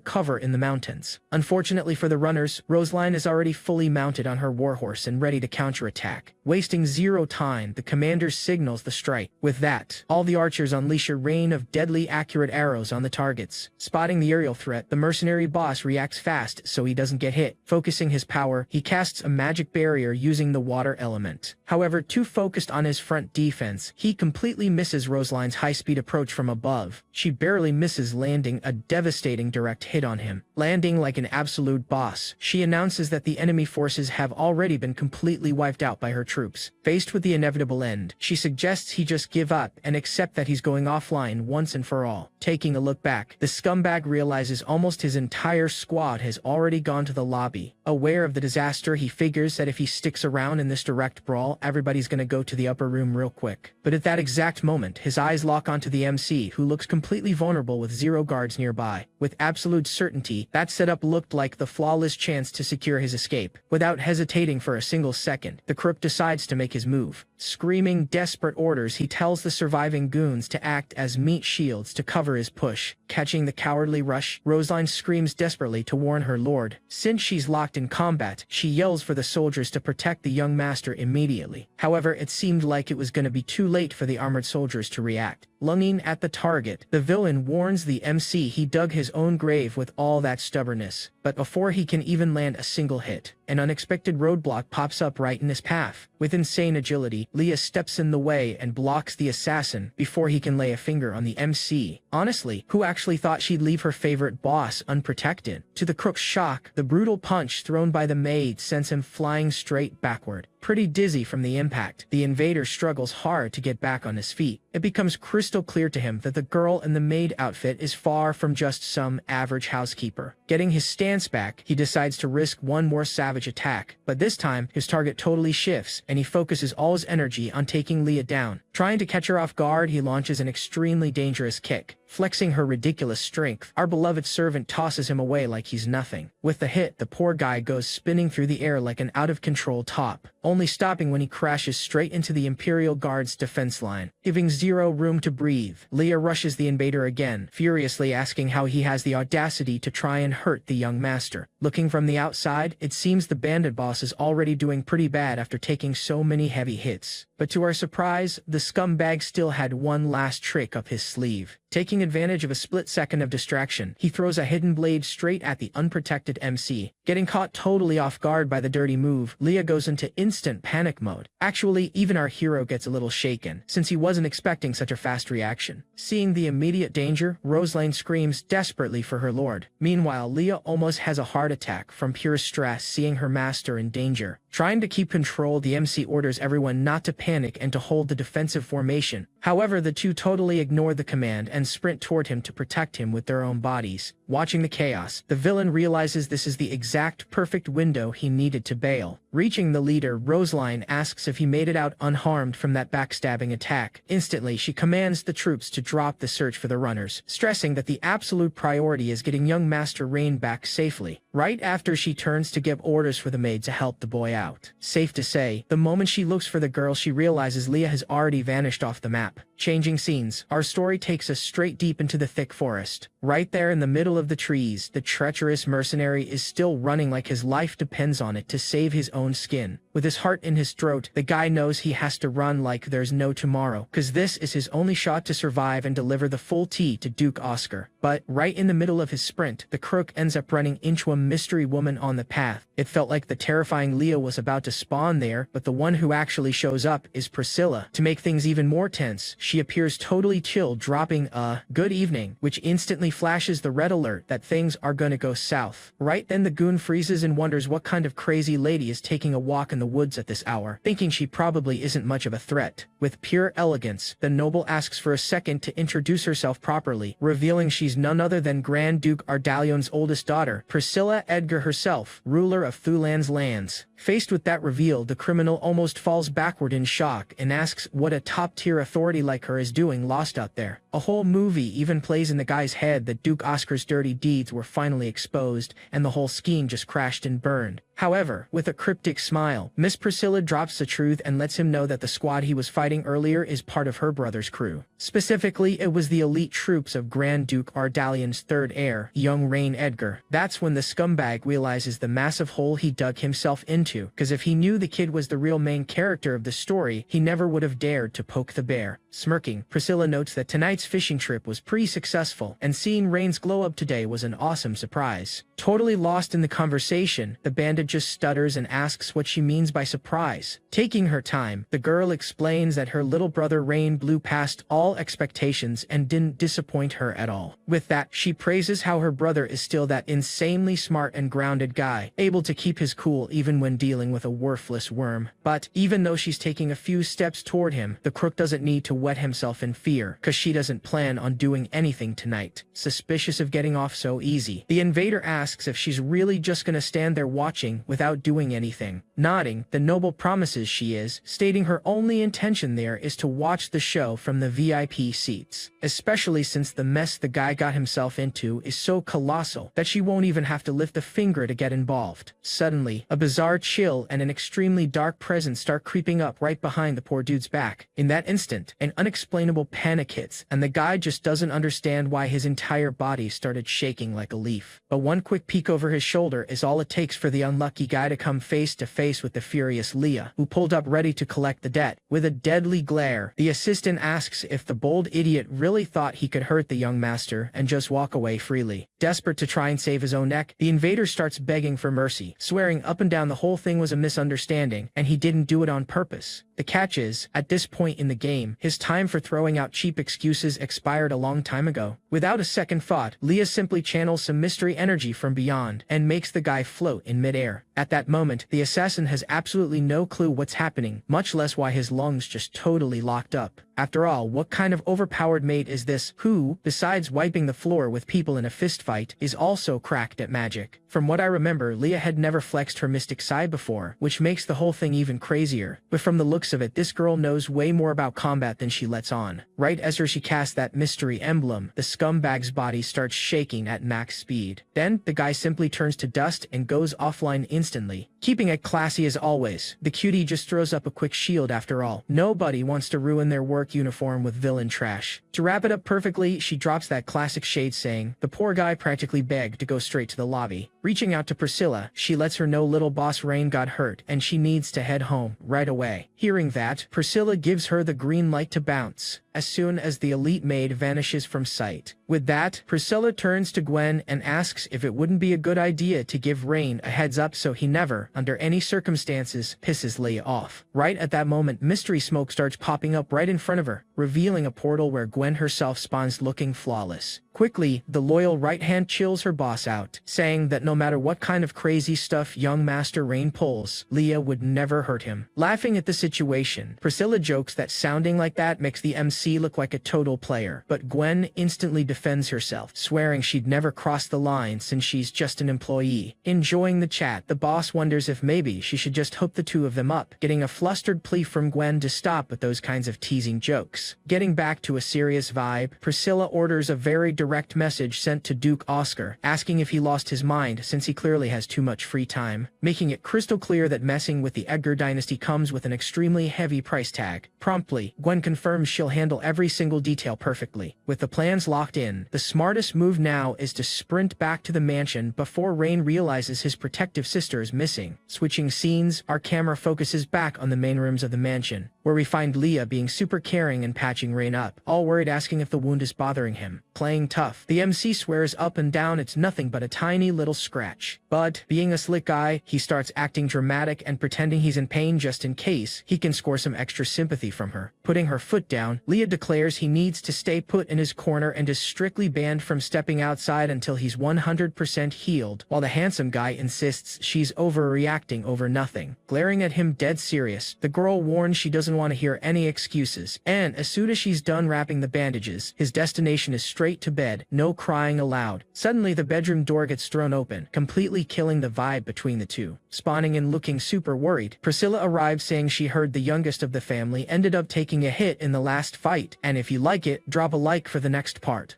cover in the mountains. Unfortunately for the runners, Rosaline is already fully mounted on her warhorse and ready to counterattack. Wasting zero time, the commander signals the strike. With that, all the archers unleash a rain of deadly accurate arrows on the targets. Spotting the aerial threat, the mercenary boss reacts fast so he doesn't get hit. Focusing his power, he casts a magic barrier using the water element. However, too focused on his front defense, he completely misses Rosaline's high-speed approach from above. She barely misses landing a devastating direct hit on him. Landing like an absolute boss, she announces that the enemy forces have already been completely wiped out by her troops. Faced with the inevitable end, she suggests he just give up and accept that he's going offline once and for all. Taking a look back, the scumbag realizes almost his entire squad has already gone to the lobby. Aware of the disaster, he figures that if he sticks around in this direct brawl, everybody's gonna go to the upper room real quick. But at that exact moment, his eyes lock onto the MC, who looks completely vulnerable with zero guards nearby. With absolute certainty, that setup looked like the flawless chance to secure his escape. Without hesitating for a single second, the crook decides to make his move. Screaming desperate orders, he tells the surviving goons to act as meat shields to cover his push. Catching the cowardly rush, Rosaline screams desperately to warn her lord. Since she's locked in combat, she yells for the soldiers to protect the young master immediately. However, it seemed like it was going to be too late for the armored soldiers to react. Lunging at the target, the villain warns the MC he dug his own grave with all that stubbornness. But before he can even land a single hit, an unexpected roadblock pops up right in his path. With insane agility, Leah steps in the way and blocks the assassin before he can lay a finger on the MC. Honestly, who actually thought she'd leave her favorite boss unprotected? To the crook's shock, the brutal punch thrown by the maid sends him flying straight backward. Pretty dizzy from the impact, the invader struggles hard to get back on his feet. It becomes crystal clear to him that the girl in the maid outfit is far from just some average housekeeper. Getting his stance back, he decides to risk one more savage attack, but this time, his target totally shifts, and he focuses all his energy on taking Leah down. Trying to catch her off guard, he launches an extremely dangerous kick. Flexing her ridiculous strength, our beloved servant tosses him away like he's nothing. With the hit, the poor guy goes spinning through the air like an out-of-control top, only stopping when he crashes straight into the Imperial Guard's defense line, giving zero room to breathe. Leah rushes the invader again, furiously asking how he has the audacity to try and hurt the young master. Looking from the outside, it seems the bandit boss is already doing pretty bad after taking so many heavy hits. But to our surprise, the scumbag still had one last trick up his sleeve. Taking advantage of a split second of distraction, he throws a hidden blade straight at the unprotected MC. Getting caught totally off guard by the dirty move, Leah goes into instant panic mode. Actually, even our hero gets a little shaken, since he wasn't expecting such a fast reaction. Seeing the immediate danger, Rosaline screams desperately for her lord. Meanwhile, Leah almost has a heart attack from pure stress seeing her master in danger. Trying to keep control, the MC orders everyone not to panic and to hold the defensive formation. However, the two totally ignore the command and sprint toward him to protect him with their own bodies. Watching the chaos, the villain realizes this is the exact perfect window he needed to bail. Reaching the leader, Rosaline asks if he made it out unharmed from that backstabbing attack. Instantly, she commands the troops to drop the search for the runners, stressing that the absolute priority is getting young Master Rain back safely. Right after she turns to give orders for the maid to help the boy out. Safe to say, the moment she looks for the girl, she realizes Leah has already vanished off the map. Changing scenes, our story takes us straight deep into the thick forest. Right there in the middle of the trees, the treacherous mercenary is still running like his life depends on it to save his own skin. With his heart in his throat, the guy knows he has to run like there's no tomorrow, cause this is his only shot to survive and deliver the full tea to Duke Oscar. But, right in the middle of his sprint, the crook ends up running into a mystery woman on the path. It felt like the terrifying Leah was about to spawn there, but the one who actually shows up is Priscilla. To make things even more tense, she appears totally chill, dropping a "good evening," which instantly flashes the red alert that things are gonna go south. Right then the goon freezes and wonders what kind of crazy lady is taking a walk in the woods at this hour, thinking she probably isn't much of a threat. With pure elegance, the noble asks for a second to introduce herself properly, revealing she's none other than Grand Duke Ardalion's oldest daughter, Priscilla Edgar herself, ruler of Thulan's lands. Faced with that reveal, the criminal almost falls backward in shock and asks what a top-tier authority like her is doing lost out there. A whole movie even plays in the guy's head that Duke Oscar's dirty deeds were finally exposed and the whole scheme just crashed and burned. However, with a cryptic smile, Miss Priscilla drops the truth and lets him know that the squad he was fighting earlier is part of her brother's crew. Specifically, it was the elite troops of Grand Duke Ardalian's third heir, young Rain Edgar. That's when the scumbag realizes the massive hole he dug himself into, cause if he knew the kid was the real main character of the story, he never would have dared to poke the bear. Smirking, Priscilla notes that tonight's fishing trip was pretty successful, and seeing Rain's glow up today was an awesome surprise. Totally lost in the conversation, the bandit just stutters and asks what she means by surprise. Taking her time, the girl explains that her little brother Rain blew past all expectations and didn't disappoint her at all. With that, she praises how her brother is still that insanely smart and grounded guy, able to keep his cool even when dealing with a worthless worm. But even though she's taking a few steps toward him, the crook doesn't need to wet himself in fear, cause she doesn't plan on doing anything tonight. Suspicious of getting off so easy, the invader asks if she's really just gonna stand there watching without doing anything. Nodding, the noble promises she is, stating her only intention there is to watch the show from the VIP seats, especially since the mess the guy got himself into is so colossal that she won't even have to lift a finger to get involved. Suddenly, a bizarre chill and an extremely dark presence start creeping up right behind the poor dude's back. In that instant, an unexplainable panic hits, and the guy just doesn't understand why his entire body started shaking like a leaf. But one quick peek over his shoulder is all it takes for the unlucky guy to come face to face with the furious Leah, who pulled up ready to collect the debt. With a deadly glare, the assistant asks if the bold idiot really thought he could hurt the young master and just walk away freely. Desperate to try and save his own neck, the invader starts begging for mercy, swearing up and down the whole thing was a misunderstanding and he didn't do it on purpose. The catch is, at this point in the game, his time for throwing out cheap excuses expired a long time ago. Without a second thought, Leah simply channels some mystery energy from beyond and makes the guy float in midair. At that moment, the assassin has absolutely no clue what's happening, much less why his lungs just totally locked up. After all, what kind of overpowered mate is this who, besides wiping the floor with people in a fistfight, is also cracked at magic? From what I remember, Leah had never flexed her mystic side before, which makes the whole thing even crazier. But from the looks of it, this girl knows way more about combat than she lets on. Right as she casts that mystery emblem, the scumbag's body starts shaking at max speed. Then, the guy simply turns to dust and goes offline instantly. Keeping it classy as always, the cutie just throws up a quick shield after all. Nobody wants to ruin their work uniform with villain trash. To wrap it up perfectly, she drops that classic shade saying, the poor guy practically begged to go straight to the lobby. Reaching out to Priscilla, she lets her know little boss Rain got hurt and she needs to head home right away. Hearing that, Priscilla gives her the green light to bounce as soon as the elite maid vanishes from sight. With that, Priscilla turns to Gwen and asks if it wouldn't be a good idea to give Rain a heads up so he never, under any circumstances, pisses Leah off. Right at that moment, mystery smoke starts popping up right in front of her, revealing a portal where Gwen herself spawns looking flawless. Quickly, the loyal right hand chills her boss out, saying that no matter what kind of crazy stuff young Master Rain pulls, Leah would never hurt him. Laughing at the situation, Priscilla jokes that sounding like that makes the MC look like a total player, but Gwen instantly defends herself, swearing she'd never cross the line since she's just an employee. Enjoying the chat, the boss wonders if maybe she should just hook the two of them up, getting a flustered plea from Gwen to stop with those kinds of teasing jokes. Getting back to a serious vibe, Priscilla orders a very direct message sent to Duke Oscar, asking if he lost his mind since he clearly has too much free time, making it crystal clear that messing with the Edgar dynasty comes with an extremely heavy price tag. Promptly, Gwen confirms she'll handle every single detail perfectly. With the plans locked in, the smartest move now is to sprint back to the mansion before Rain realizes his protective sister is missing. Switching scenes, our camera focuses back on the main rooms of the mansion, where we find Leah being super caring and patching Rain up, all worried asking if the wound is bothering him. Playing tough, the MC swears up and down it's nothing but a tiny little scratch. But, being a slick guy, he starts acting dramatic and pretending he's in pain just in case he can score some extra sympathy from her. Putting her foot down, Leah declares he needs to stay put in his corner and is strictly banned from stepping outside until he's 100% healed, while the handsome guy insists she's overreacting over nothing. Glaring at him dead serious, the girl warns she doesn't want to hear any excuses, and as soon as she's done wrapping the bandages, his destination is straight to bed, no crying allowed. Suddenly the bedroom door gets thrown open, completely killing the vibe between the two. Spawning and looking super worried, Priscilla arrives saying she heard the youngest of the family ended up taking a hit in the last fight, and if you like it, drop a like for the next part.